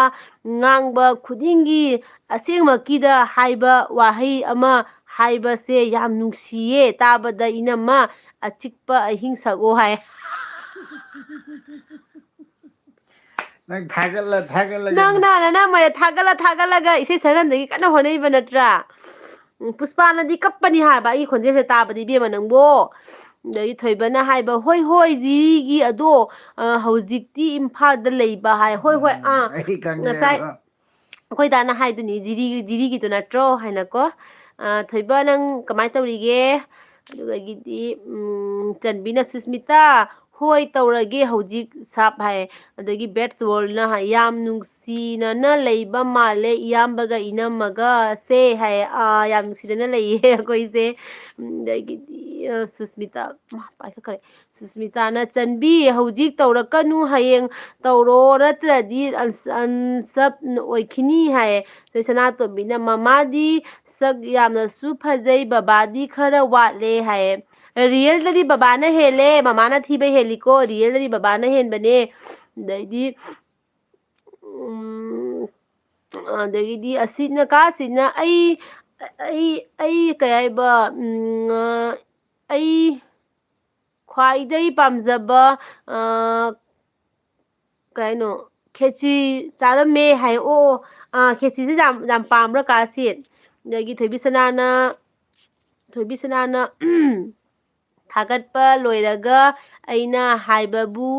Speaker 1: ꯉꯥꯡꯕ ꯈꯨꯗꯤꯡꯒꯤ ꯑꯁꯦꯡꯃꯛꯀꯤꯗ ꯍꯥꯏꯕ ꯋꯥꯍꯩ ꯑꯃ ꯍꯥꯏꯕꯁꯦ ꯌꯥꯝ ꯅꯨꯡꯁꯤꯌꯦ ꯇꯥꯕꯗ ꯏꯅꯝꯃ ꯑꯆꯤꯛꯄ ꯑꯍꯤꯡ ꯁꯛꯑꯣ ꯍꯥꯏ
Speaker 2: ꯅꯪ ꯊꯥꯒꯠꯂꯒ
Speaker 1: ꯅꯪꯅ ꯅꯅꯝꯃꯗ ꯊꯥꯒꯠꯂꯒ ꯏꯁꯩ ꯁꯛꯍꯟꯕꯒꯤ ꯀꯟꯅ ꯍꯣꯠꯅꯔꯤꯕ ꯅꯠꯇ꯭ꯔꯥ ꯄꯨꯁꯄꯥꯅꯗꯤ ꯀꯞꯄꯅꯤ ꯍꯥꯏꯕ ꯑꯩꯒꯤ ꯈꯣꯟꯖꯦꯜꯁꯦ ꯇꯥꯕꯗꯤ ꯏꯕꯦꯝꯃ ꯅꯪꯕꯣ ꯑꯗꯒꯤ ꯊꯣꯏꯕꯅ ꯍꯥꯏꯕ ꯍꯣꯏ ꯖꯤꯔꯤꯒꯤ ꯑꯗꯣ ꯍꯧꯖꯤꯛꯇꯤ ꯏꯝꯐꯥꯜꯗ ꯂꯩꯕ ꯍꯥꯏ ꯍꯣꯏ
Speaker 2: ꯑꯩ
Speaker 1: ꯉꯁꯥꯏ
Speaker 2: ꯈꯪꯉꯦꯕ
Speaker 1: ꯑꯩꯈꯣꯏ ꯗꯥꯅ ꯍꯥꯏꯗꯨꯅꯤ ꯖꯤꯔꯤꯒꯤꯗꯨ ꯅꯠꯇ꯭ꯔꯣ ꯍꯥꯏꯅꯀꯣ ꯊꯣꯏꯕ ꯅꯪ ꯀꯃꯥꯏꯅ ꯇꯧꯔꯤꯒꯦ ꯑꯗꯨꯗꯒꯤꯗꯤ ꯆꯟꯕꯤꯅ ꯁꯨꯁꯃꯤꯇꯥ ꯍꯣꯏ ꯇꯧꯔꯒꯦ ꯍꯧꯖꯤꯛ ꯁꯥꯞ ꯍꯥꯏ ꯑꯗꯒꯤ ꯕꯦꯠꯁ ꯋꯥꯔꯜꯅ ꯌꯥꯝ ꯅꯨꯡꯁꯤꯅꯅ ꯂꯩꯕ ꯃꯥꯜꯂꯦ ꯏꯌꯥꯝꯕꯒ ꯏꯅꯝꯃꯒ ꯁꯦ ꯍꯥꯏ ꯌꯥꯝ ꯅꯨꯡꯁꯤꯅꯅ ꯂꯩꯌꯦ ꯑꯩꯈꯣꯏꯁꯦ ꯑꯗꯒꯤꯗꯤ ꯁꯨꯁꯃꯤꯇꯥ ꯄꯥꯏꯈꯠꯈ꯭ꯔꯦ ꯁꯨꯁꯃꯤꯇꯥꯅ ꯆꯟꯕꯤ ꯍꯧꯖꯤꯛ ꯇꯧꯔꯛꯀꯅꯨ ꯍꯌꯦꯡ ꯇꯧꯔꯣ ꯅꯠꯇ꯭ꯔꯗꯤ ꯑꯟꯁꯞ ꯑꯣꯏꯈꯤꯅꯤ ꯍꯥꯏꯌꯦ ꯑꯗꯩ ꯁꯅꯥꯇꯣꯝꯕꯤꯅ ꯃꯃꯥꯗꯤ ꯁꯛ ꯌꯥꯝꯅꯁꯨ ꯐꯖꯩ ꯕꯕꯥꯗꯤ ꯈꯔ ꯋꯥꯠꯂꯦ ꯍꯥꯏꯌꯦ ꯔꯤꯌꯦꯜꯗꯗꯤ ꯕꯕꯥꯅ ꯍꯦꯜꯂꯦ ꯃꯃꯥꯅ ꯊꯤꯕ ꯍꯦꯜꯂꯤꯀꯣ ꯔꯤꯌꯦꯜꯗꯗꯤ ꯕꯕꯥꯅ ꯍꯦꯟꯕꯅꯦ ꯑꯗꯩꯗꯤ ꯑꯗꯒꯤꯗꯤ ꯑꯁꯤꯅ ꯀꯥꯁꯤꯅ ꯑꯩ ꯀꯩ ꯍꯥꯏꯕ ꯑꯩ ꯈ꯭ꯋꯥꯏꯗꯒꯤ ꯄꯥꯝꯖꯕ ꯀꯩꯅꯣ ꯈꯦꯆꯤ ꯆꯥꯔꯝꯃꯦ ꯍꯥꯏ ꯑꯣ ꯈꯦꯆꯤꯁꯦ ꯌꯥꯝ ꯄꯥꯝꯕ꯭ꯔꯥ ꯀꯥꯁꯤ ꯑꯗꯒꯤ ꯊꯣꯏꯕꯤꯁꯅꯥꯅ ꯊꯥꯒꯠꯄ ꯂꯣꯏꯔꯒ ꯑꯩꯅ ꯍꯥꯏꯕꯕꯨ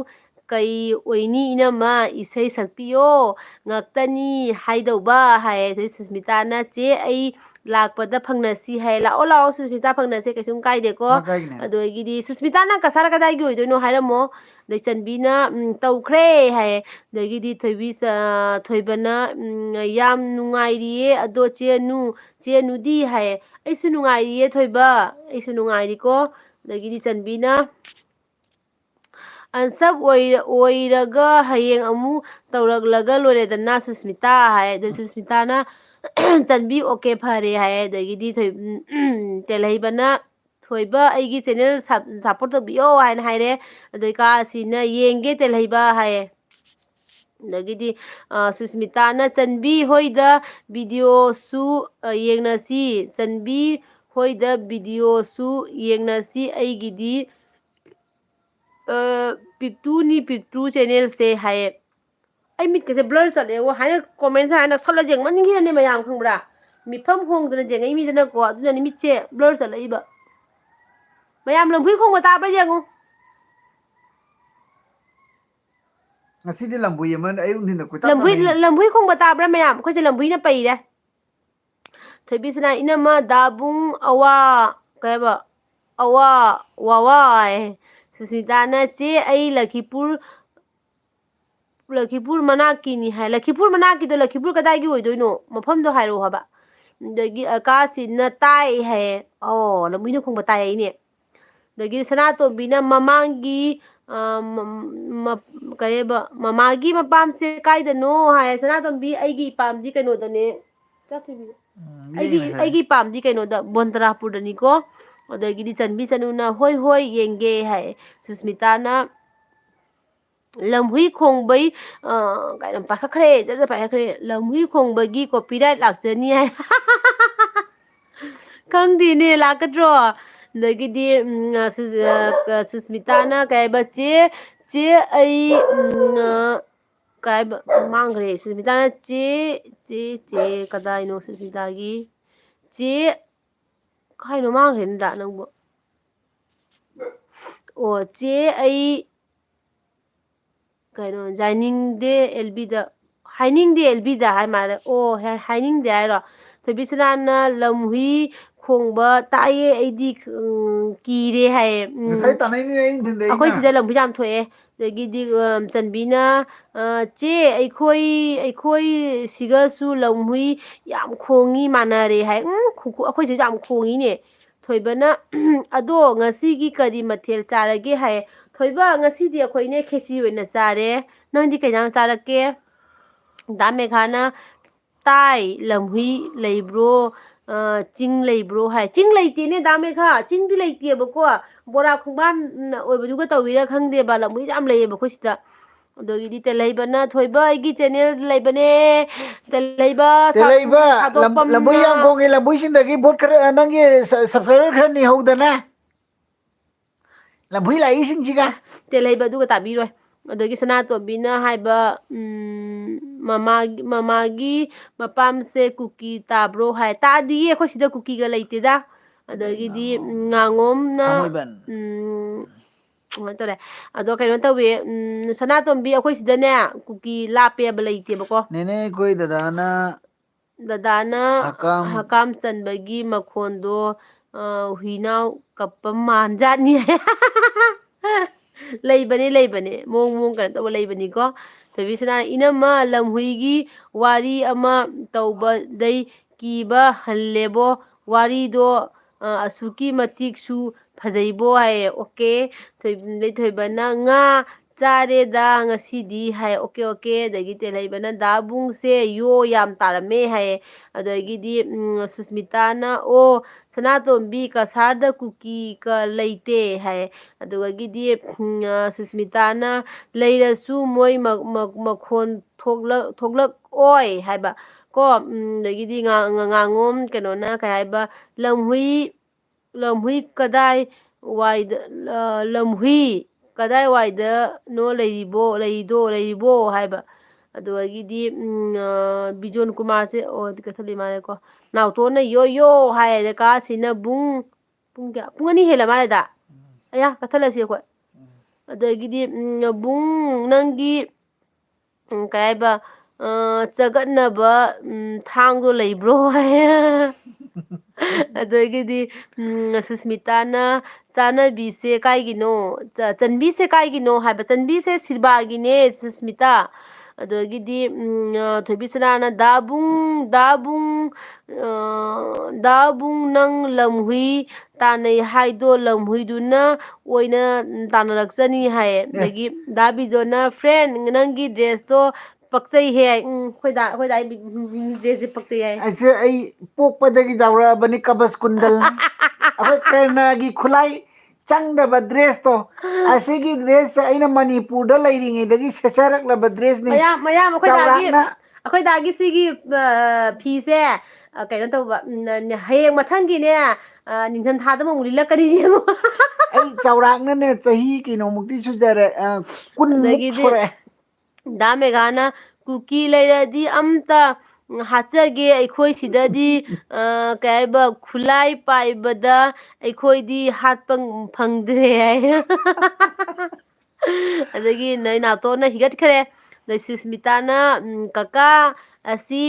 Speaker 1: ꯀꯩ ꯑꯣꯏꯅꯤ ꯏꯅꯝꯃ ꯏꯁꯩ ꯁꯛꯄꯤꯌꯣ ꯉꯛꯇꯅꯤ ꯍꯥꯏꯗꯧꯕ ꯍꯥꯏ ꯑꯗꯩ ꯁꯨꯁꯃꯤꯇꯥꯅ ꯆꯦ ꯑꯩ ꯂꯥꯛꯄꯗ ꯐꯪꯅꯁꯤ ꯍꯥꯏ ꯂꯥꯛꯑꯣ ꯂꯥꯛꯑꯣ ꯁꯨꯁꯃꯤꯇꯥ ꯐꯪꯅꯁꯦ ꯀꯩꯁꯨꯝ ꯀꯥꯏꯗꯦꯀꯣ
Speaker 2: ꯃꯥ ꯀꯥꯏꯒꯤꯅꯦ
Speaker 1: ꯑꯗꯒꯤꯗꯤ ꯁꯨꯁꯃꯤꯇꯥꯅ ꯀꯁꯥꯔ ꯀꯗꯥꯏꯒꯤ ꯑꯣꯏꯗꯣꯏꯅꯣ ꯍꯥꯏꯔꯝꯃꯣ ꯑꯗꯩ ꯆꯟꯕꯤꯅ ꯇꯧꯈ꯭ꯔꯦ ꯍꯥꯏꯌꯦ ꯑꯗꯒꯤꯗꯤ ꯊꯣꯏꯕꯅ ꯌꯥꯝ ꯅꯨꯡꯉꯥꯏꯔꯤꯌꯦ ꯑꯗꯣ ꯆꯦꯅꯨꯗꯤ ꯍꯥꯏꯌꯦ ꯑꯩꯁꯨ ꯅꯨꯡꯉꯥꯏꯔꯤꯌꯦ ꯊꯣꯏꯕ ꯑꯩꯁꯨ ꯅꯨꯡꯉꯥꯏꯔꯤꯀꯣ ꯑꯗꯒꯤꯗꯤ ꯆꯟꯕꯤꯅ ꯑꯟꯁꯞ ꯑꯣꯏꯔꯒ ꯍꯌꯦꯡ ꯑꯃꯨꯛ ꯇꯧꯔꯛꯂꯒ ꯂꯣꯏꯔꯦꯗꯅ ꯁꯨꯁꯃꯤꯇꯥ ꯍꯥꯏ ꯑꯗꯣ ꯁꯨꯁꯃꯤꯇꯥꯅ ꯆꯟꯕꯤ ꯑꯣꯀꯦ ꯐꯔꯦ ꯍꯥꯏ ꯑꯗꯒꯤꯗꯤ ꯇꯦꯜꯍꯩꯕꯅ ꯊꯣꯏꯕ ꯑꯩꯒꯤ ꯆꯦꯅꯦꯜ ꯁꯞꯄꯣꯔꯠ ꯇꯧꯕꯤꯌꯣ ꯍꯥꯏꯅ ꯍꯥꯏꯔꯦ ꯑꯗꯩ ꯀꯥꯁꯤꯅ ꯌꯦꯡꯒꯦ ꯇꯦꯜꯍꯩꯕ ꯍꯥꯏꯌꯦ ꯑꯗꯒꯤꯗꯤ ꯁꯨꯁꯃꯤꯇꯥꯅ ꯆꯟꯕꯤ ꯍꯣꯏꯗ ꯚꯤꯗꯤꯑꯣꯁꯨ ꯌꯦꯡꯅꯁꯤ ꯆꯟꯕꯤ ꯍꯣꯏꯗ ꯚꯤꯗꯤꯑꯣꯁꯨ ꯌꯦꯡꯅꯁꯤ ꯑꯩꯒꯤꯗꯤ ꯄꯤꯛꯇ꯭ꯔꯨ ꯆꯦꯅꯦꯜꯁꯦ ꯍꯥꯏꯌꯦ ꯑꯩ ꯃꯤꯠꯀꯁꯦ ꯕ꯭ꯂꯔ ꯆꯠꯂꯦꯕꯣ ꯍꯥꯏꯅ ꯀꯣꯃꯦꯟꯁꯦ ꯍꯥꯏꯅ ꯁꯠꯂ ꯌꯦꯡꯃꯟꯈꯤꯔꯅꯦ ꯃꯌꯥꯝ ꯈꯪꯕ꯭ꯔꯥ ꯃꯤꯠꯐꯝ ꯍꯣꯡꯗꯅ ꯌꯦꯡꯉꯛꯏꯃꯤꯗꯅꯀꯣ ꯑꯗꯨꯅꯅꯤ ꯃꯤꯠꯁꯦ ꯕ꯭ꯂꯔ ꯆꯠꯂꯛꯏꯕ ꯃꯌꯥꯝ ꯂꯝꯕꯨꯏ ꯈꯣꯡꯕ ꯇꯥꯕ꯭ꯔꯥ ꯌꯦꯡꯉꯨ
Speaker 2: ꯉꯁꯤꯗꯤ ꯂꯝꯕꯨꯏ ꯑꯃ ꯑꯌꯨꯛ ꯅꯨꯡꯊꯤꯟꯗ ꯀꯣꯏꯇꯥꯟ ꯇꯥꯟꯅꯩꯅꯦ
Speaker 1: ꯂꯝꯕꯨꯏ ꯈꯣꯡꯕ ꯇꯥꯕ꯭ꯔꯥ ꯃꯌꯥꯝ ꯑꯩꯈꯣꯏꯁꯦ ꯂꯝꯕꯨꯏꯅ ꯄꯩꯔꯦ ꯊꯣꯏꯕꯤꯁꯅꯥ ꯏꯅꯝꯃ ꯗꯥꯕꯨꯡ ꯀꯩ ꯍꯥꯏꯕ ꯋꯥꯋꯥ ꯁꯨꯁꯃꯤꯇꯥꯅ ꯆꯦ ꯑꯩ ꯂꯛꯈꯤꯄꯨꯔ ꯃꯅꯥꯛꯀꯤꯅꯤ ꯍꯥꯏ ꯂꯛꯈꯤꯄꯨꯔ ꯃꯅꯥꯛꯀꯤꯗꯣ ꯂꯛꯈꯤꯄꯨꯔ ꯀꯗꯥꯏꯒꯤ ꯑꯣꯏꯗꯣꯏꯅꯣ ꯃꯐꯝꯗꯣ ꯍꯥꯏꯔꯛꯑꯣ ꯍꯥꯏꯕ ꯑꯗꯒꯤ ꯀꯥꯁꯤꯅ ꯇꯥꯏ ꯍꯥꯏꯌꯦ ꯂꯝꯕꯨꯏꯅ ꯈꯣꯡꯕ ꯇꯥꯏ ꯑꯩꯅꯦ ꯑꯗꯒꯤ ꯁꯅꯥꯇꯣꯝꯕꯤꯅ ꯃꯃꯥꯡꯒꯤ ꯀꯩꯕ ꯃꯃꯥꯒꯤ ꯃꯄꯥꯝꯁꯦ ꯀꯥꯏꯗꯅꯣ ꯍꯥꯏ ꯁꯅꯥꯇꯣꯝꯕꯤ ꯑꯩꯒꯤ ꯏꯄꯥꯝꯗꯤ ꯀꯩꯅꯣꯗꯅꯦ
Speaker 2: ꯌꯦꯡꯉꯦ ꯉꯁꯥꯏ
Speaker 1: ꯑꯩꯒꯤ ꯏꯄꯥꯝꯗꯤ ꯀꯩꯅꯣꯗ ꯕꯣꯟꯇꯔꯥꯄꯨꯔꯗꯅꯤꯀꯣ ꯑꯗꯒꯤꯗꯤ ꯆꯟꯕꯤꯅ ꯍꯣꯏ ꯍꯣꯏ ꯌꯦꯡꯒꯦ ꯍꯥꯏ ꯁꯨꯁꯃꯤꯇꯥꯅ ꯂꯝꯍꯨꯏ ꯈꯣꯡꯕꯩ ꯀꯩꯅꯣ ꯄꯥꯏꯈꯠꯈ꯭ꯔꯦ ꯄꯥꯏꯈꯠꯈ꯭ꯔꯦ ꯂꯝꯍꯨꯏ ꯈꯣꯡꯕꯒꯤ ꯀꯣꯄꯤꯔꯥꯏꯠ ꯂꯥꯛꯆꯅꯤ ꯍꯥꯏ ꯈꯪꯗꯦꯅꯦ ꯂꯥꯛꯀꯗ꯭ꯔꯣ ꯑꯗꯒꯤꯗꯤ ꯁꯨꯁꯃꯤꯇꯥꯅ ꯀꯩ ꯍꯥꯏꯕ ꯆꯦ ꯑꯩ ꯀꯩ ꯃꯥꯡꯈ꯭ꯔꯦ ꯁꯨꯁꯃꯤꯇꯥꯅ ꯆꯦ ꯀꯗꯥꯏꯅꯣ ꯁꯨꯁꯃꯤꯇꯥꯒꯤ ꯆꯦ ꯀꯥꯏꯅꯣ ꯃꯥꯡꯈ꯭ꯔꯦꯅꯗ ꯅꯪꯕꯨ ꯑꯣ ꯆꯦ ꯑꯩ ꯀꯩꯅꯣ ꯍꯥꯏꯅꯤꯡꯗꯦ ꯑꯦꯜꯕꯤꯗ ꯍꯥꯏ ꯃꯥꯜꯂꯦ ꯑꯣ ꯍꯥꯏꯅꯤꯡꯗꯦ ꯍꯥꯏꯔꯣ ꯊꯣꯏꯕꯤꯁꯅꯥꯅ ꯂꯝꯍꯨꯏ ꯈꯣꯡꯕ ꯇꯥꯏꯌꯦ ꯑꯩꯗꯤ ꯀꯤꯔꯦ ꯍꯥꯏꯌꯦ
Speaker 2: ꯉꯁꯥꯏ ꯇꯥꯟꯅꯩꯅꯦ ꯑꯌꯨꯛ ꯅꯨꯡꯊꯤꯟꯗ
Speaker 1: ꯑꯩꯈꯣꯏ
Speaker 2: ꯑꯩꯅ
Speaker 1: ꯁꯤꯗ ꯂꯝꯍꯨꯏ ꯌꯥꯝ ꯊꯣꯛꯑꯦ ꯑꯗꯒꯤꯗꯤ ꯆꯟꯕꯤꯅ ꯆꯦ ꯑꯩꯈꯣই ꯁꯤꯒꯁꯨ ꯂꯝꯍꯨꯏ ꯌꯥꯝ ꯈꯣꯡꯉꯤ ꯃꯥꯟꯅꯔꯦ ꯍꯥꯏ ꯑꯩꯈꯣꯏꯁꯤꯁꯨ ꯌꯥꯝ ꯈꯣꯡꯉꯤꯅꯦ ꯊꯣꯏꯕꯅ ꯑꯗꯣ ꯉꯁꯤꯒꯤ ꯀꯔꯤ ꯃꯊꯦꯜ ꯆꯥꯔꯒꯦ ꯍꯥꯏ ꯊꯣꯏꯕ ꯉꯁꯤꯗꯤ ꯑꯩꯈꯣꯏꯅꯦ ꯈꯦꯆꯤ ꯑꯣꯏꯅ ꯆꯥꯔꯦ ꯅꯪꯗꯤ ꯀꯩꯖꯥꯡ ꯆꯥꯔꯛꯀꯦ ꯗꯥ ꯃꯦꯘꯥꯅ ꯇꯥꯏ ꯂꯝꯍꯨꯏ ꯂꯩꯕ꯭ꯔꯣ ꯆꯤꯡ ꯂꯩꯕ꯭ꯔꯣ ꯍꯥꯏ ꯆꯤꯡ ꯂꯩꯇꯦꯅꯦ ꯗꯥ ꯃꯦꯘꯥ ꯆꯤꯡꯗꯤ ꯂꯩꯇꯦꯕꯀꯣ ꯕꯣꯔꯥ ꯈꯣꯡꯕꯥꯟ ꯑꯣꯏꯕꯗꯨꯒ ꯇꯧꯔꯤꯔꯥ ꯈꯪꯗꯦꯕ ꯂꯝꯍꯨꯏꯁꯦ ꯌꯥꯝ ꯂꯩꯌꯦꯕ ꯑꯩꯈꯣꯏ ꯁꯤꯗ ꯑꯗꯒꯤꯗꯤ ꯇꯦꯜꯍꯩꯕꯅ ꯊꯣꯏꯕ ꯑꯩꯒꯤ ꯆꯦꯅꯦꯜ ꯂꯩꯕꯅꯦ ꯇꯦꯜꯍꯩꯕ
Speaker 2: ꯇꯦꯜꯍꯩꯕ ꯂꯝꯕꯨꯏ
Speaker 1: ꯁꯥꯗꯣꯛꯄꯝꯅ
Speaker 2: ꯌꯥꯝ ꯈꯣꯡꯉꯦ ꯂꯝꯕꯨꯏꯁꯤꯡꯗꯒꯤ ꯚꯣꯠ ꯈꯔ ꯅꯪꯒꯤ ꯁꯕꯁꯀ꯭राꯏꯕꯔ ꯈꯔ ꯅꯤꯍꯧꯗꯅ ꯂꯝꯕꯨꯏ ꯂꯥꯛꯏꯁꯤꯡꯁꯤꯒ
Speaker 1: ꯇꯦꯜꯍꯩꯕ ꯑꯗꯨꯒ ꯇꯥꯕꯤꯔꯣꯏ ꯑꯗꯒꯤ ꯁꯅꯥꯇꯣꯝꯕꯤꯅ ꯍꯥꯏꯕ ꯃꯃꯥꯒꯤ ꯃꯄꯥꯝꯁꯦ ꯀꯨꯀꯤ ꯇꯥꯕ꯭ꯔꯣ ꯍꯥꯏ ꯇꯥꯗꯤꯌꯦ ꯑꯩꯈꯣꯏ ꯁꯤꯗ ꯀꯨꯀꯤꯒ ꯂꯩꯇꯦꯗ ꯑꯗꯒꯤꯗꯤ ꯉꯥꯉꯣꯝꯅ
Speaker 2: ꯊꯥꯡꯃꯩꯕꯟ
Speaker 1: ꯀꯃꯥꯏꯅ ꯇꯧꯔꯦ ꯑꯗꯣ ꯀꯩꯅꯣ ꯇꯧꯋꯤ ꯁꯅꯥꯇꯣꯝꯕꯤ ꯑꯩꯈꯣꯏ ꯁꯤꯗꯅꯦ ꯀꯨꯀꯤ ꯂꯥꯞꯄꯦꯕ ꯂꯩꯇꯦꯕꯀꯣ
Speaker 2: ꯅꯦꯅꯦ ꯑꯩꯈꯣꯏ ꯗꯗꯥꯅ
Speaker 1: ꯗꯗꯥꯅ ꯍꯀꯥꯝ ꯆꯟꯕꯒꯤ ꯃꯈꯣꯟꯗꯣ ꯍꯨꯏꯅꯥꯎ ꯀꯞꯄ ꯃꯥꯟꯖꯥꯠꯅꯤ ꯂꯩꯕꯅꯦ ꯃꯑꯣꯡ ꯀꯩꯅꯣ ꯇꯧꯕ ꯂꯩꯕꯅꯤꯀꯣ ꯊꯣꯏꯕꯤꯁꯅꯥ ꯏꯅꯝꯃ ꯂꯝꯍꯨꯏꯒꯤ ꯋꯥꯔꯤ ꯑꯃ ꯇꯧꯕꯗꯩ ꯀꯤꯕ ꯍꯜꯂꯦꯕꯣ ꯋꯥꯔꯤꯗꯣ ꯑꯁꯨꯛꯀꯤ ꯃꯇꯤꯛꯁꯨ ꯐꯖꯩꯕꯣ ꯍꯥꯏꯌꯦ ꯑꯣꯀꯦ ꯊꯣꯏꯕꯅ ꯉꯥ ꯆꯥꯔꯦꯗ ꯉꯁꯤꯗꯤ ꯍꯥꯏ ꯑꯣꯀꯦ ꯑꯣꯀꯦ ꯑꯗꯒꯤ ꯇꯦꯜꯍꯩꯕꯅ ꯗꯥꯕꯨꯡꯁꯦ ꯌꯣ ꯌꯥꯝ ꯇꯥꯔꯝꯃꯦ ꯍꯥꯏꯌꯦ ꯑꯗꯒꯤꯗꯤ ꯁꯨꯁꯃꯤꯇꯥꯅ ꯑꯣ ꯁꯅꯥꯇꯣꯝꯕꯤ ꯀꯁꯥꯔꯗ ꯀꯨꯀꯤꯒ ꯂꯩꯇꯦ ꯍꯥꯏꯌꯦ ꯑꯗꯨꯗꯒꯤꯗꯤ ꯁꯨꯁꯃꯤꯇꯥꯅ ꯂꯩꯔꯁꯨ ꯃꯣꯏ ꯃꯈꯣꯟ ꯊꯣꯛꯂꯛꯑꯣꯏ ꯍꯥꯏꯕ ꯀꯣ ꯑꯗꯒꯤꯗꯤ ꯉꯥꯉꯣꯝ ꯀꯩꯅꯣꯅ ꯀꯩ ꯍꯥꯏꯕ ꯂꯝꯍꯨꯏ ꯀꯗꯥꯏ ꯋꯥꯏꯗ ꯂꯝꯍꯨꯏ ꯀꯗꯥꯏꯋꯥꯏꯗꯅꯣ ꯂꯩꯔꯤꯕꯣ ꯍꯥꯏꯕ ꯑꯗꯨꯗꯒꯤꯗꯤ ꯕꯤꯖꯣꯟ ꯀꯨꯃꯥꯔꯁꯦ ꯑꯣ ꯀꯊꯠꯂꯤ ꯃꯥꯜꯂꯦꯀꯣ ꯅꯥꯎꯇꯣꯟꯅ ꯌꯣ ꯍꯥꯏꯔꯦ ꯀꯥꯁꯤꯅ ꯄꯨꯡ ꯀꯌꯥ ꯄꯨꯡ 2 ꯍꯦꯜꯂ ꯃꯥꯜꯂꯦꯗ ꯑꯌꯥ ꯀꯊꯠꯂꯁꯤ ꯑꯩꯈꯣꯏ ꯑꯗꯒꯤꯗꯤ ꯕꯨꯡ ꯅꯪꯒꯤ ꯀꯩ ꯍꯥꯏꯕ ꯆꯒꯠꯅꯕ ꯊꯥꯡꯗꯣ ꯂꯩꯕ꯭ꯔꯣ ꯍꯥꯏ ꯑꯗꯒꯤꯗꯤ ꯁꯨꯁꯃꯤꯇꯥꯅ ꯆꯥꯅꯕꯤꯁꯦ ꯀꯥꯏꯒꯤꯅꯣ ꯆꯟꯕꯤꯁꯦ ꯀꯥꯏꯒꯤꯅꯣ ꯍꯥꯏꯕ ꯆꯟꯕꯤꯁꯦ ꯁꯤꯜꯕꯥꯒꯤꯅꯦ ꯁꯨꯁꯃꯤꯇꯥ ꯑꯗꯒꯤꯗꯤ ꯊꯣꯏꯕꯤꯁꯅꯥꯅ ꯗꯥꯕꯨꯡ ꯅꯪ ꯂꯝꯍꯨꯏ ꯇꯥꯟꯅꯩ ꯍꯥꯏꯗꯣ ꯂꯝꯍꯨꯏꯗꯨꯅ ꯑꯣꯏꯅ ꯇꯥꯟꯅꯔꯛꯆꯅꯤ ꯍꯥꯏꯌꯦ ꯑꯗꯒꯤ ꯗꯥ ꯕꯤꯖꯣꯅ ꯐ꯭ꯔꯦꯟ ꯅꯪꯒꯤ ꯗ꯭ꯔꯦꯁꯇꯣ ꯄꯛꯆꯩꯍꯦ ꯑꯩꯈꯣꯏꯗꯥ ꯗ꯭ꯔꯦꯁꯁꯦ ꯄꯛꯆꯩ ꯍꯥꯏ
Speaker 3: ꯑꯩꯁꯦ ꯑꯩ ꯄꯣꯛꯄꯗꯒꯤ ꯌꯥꯎꯔꯛꯑꯕꯅꯤ ꯀꯕꯁ ꯀꯨꯟꯗꯜ ꯑꯩꯈꯣꯏ ꯀꯔꯅꯒꯤ ꯈꯨꯠꯂꯥꯏ ꯆꯪꯗꯕ ꯗ꯭ꯔꯦꯁꯇꯣ ꯑꯁꯤꯒꯤ ꯗ꯭ꯔꯦꯁꯁꯦ ꯑꯩꯅ ꯃꯅꯤꯄꯨꯔꯗ ꯂꯩꯔꯤꯉꯩꯗꯒꯤ ꯁꯦꯠꯆꯔꯛꯂꯕ ꯗ꯭ꯔꯦꯁꯅꯤ
Speaker 1: ꯃꯌꯥꯝ
Speaker 3: ꯆꯥꯎꯔꯥꯛꯅ
Speaker 1: ꯑꯩꯈꯣꯏꯗꯥꯒꯤ ꯁꯤꯒꯤ ꯐꯤꯁꯦ ꯀꯩꯅꯣ ꯇꯧꯕ ꯍꯌꯦꯡ ꯃꯊꯪꯒꯤꯅꯦ ꯅꯤꯡꯊꯝ ꯊꯥꯗꯕ ꯑꯃꯨꯛ ꯂꯤꯠꯂꯛꯀꯅꯤ ꯌꯦꯡꯉꯣ
Speaker 3: ꯑꯩ ꯆꯥꯎꯔꯥꯛꯅꯅꯦ ꯆꯍꯤ ꯀꯩꯅꯣꯃꯨꯛꯇꯤ ꯁꯨꯖꯔꯦ ꯀꯨꯟꯃꯨꯛ
Speaker 1: ꯑꯗꯒꯤꯗꯤ
Speaker 3: ꯁꯨꯔꯛꯑꯦ
Speaker 1: ꯗꯥ ꯃꯦꯘꯥꯅ ꯀꯨꯀꯤ ꯂꯩꯔꯗꯤ ꯑꯝꯇ ꯍꯥꯠꯆꯒꯦ ꯑꯩꯈꯣꯏ ꯁꯤꯗꯗꯤ ꯀꯩ ꯍꯥꯏꯕ ꯈꯨꯠꯂꯥꯏ ꯄꯥꯏꯕꯗ ꯑꯩꯈꯣꯏꯗꯤ ꯍꯥꯠꯄ ꯐꯪꯗ꯭ꯔꯦ ꯍꯥꯏ ꯑꯗꯒꯤ ꯅꯣꯏ ꯅꯥꯎꯇꯣꯟꯅ ꯍꯤꯒꯠꯈ꯭ꯔꯦ ꯑꯗꯩ ꯁꯨꯁꯃꯤꯇꯥꯅ ꯀꯀꯥ ꯑꯁꯤ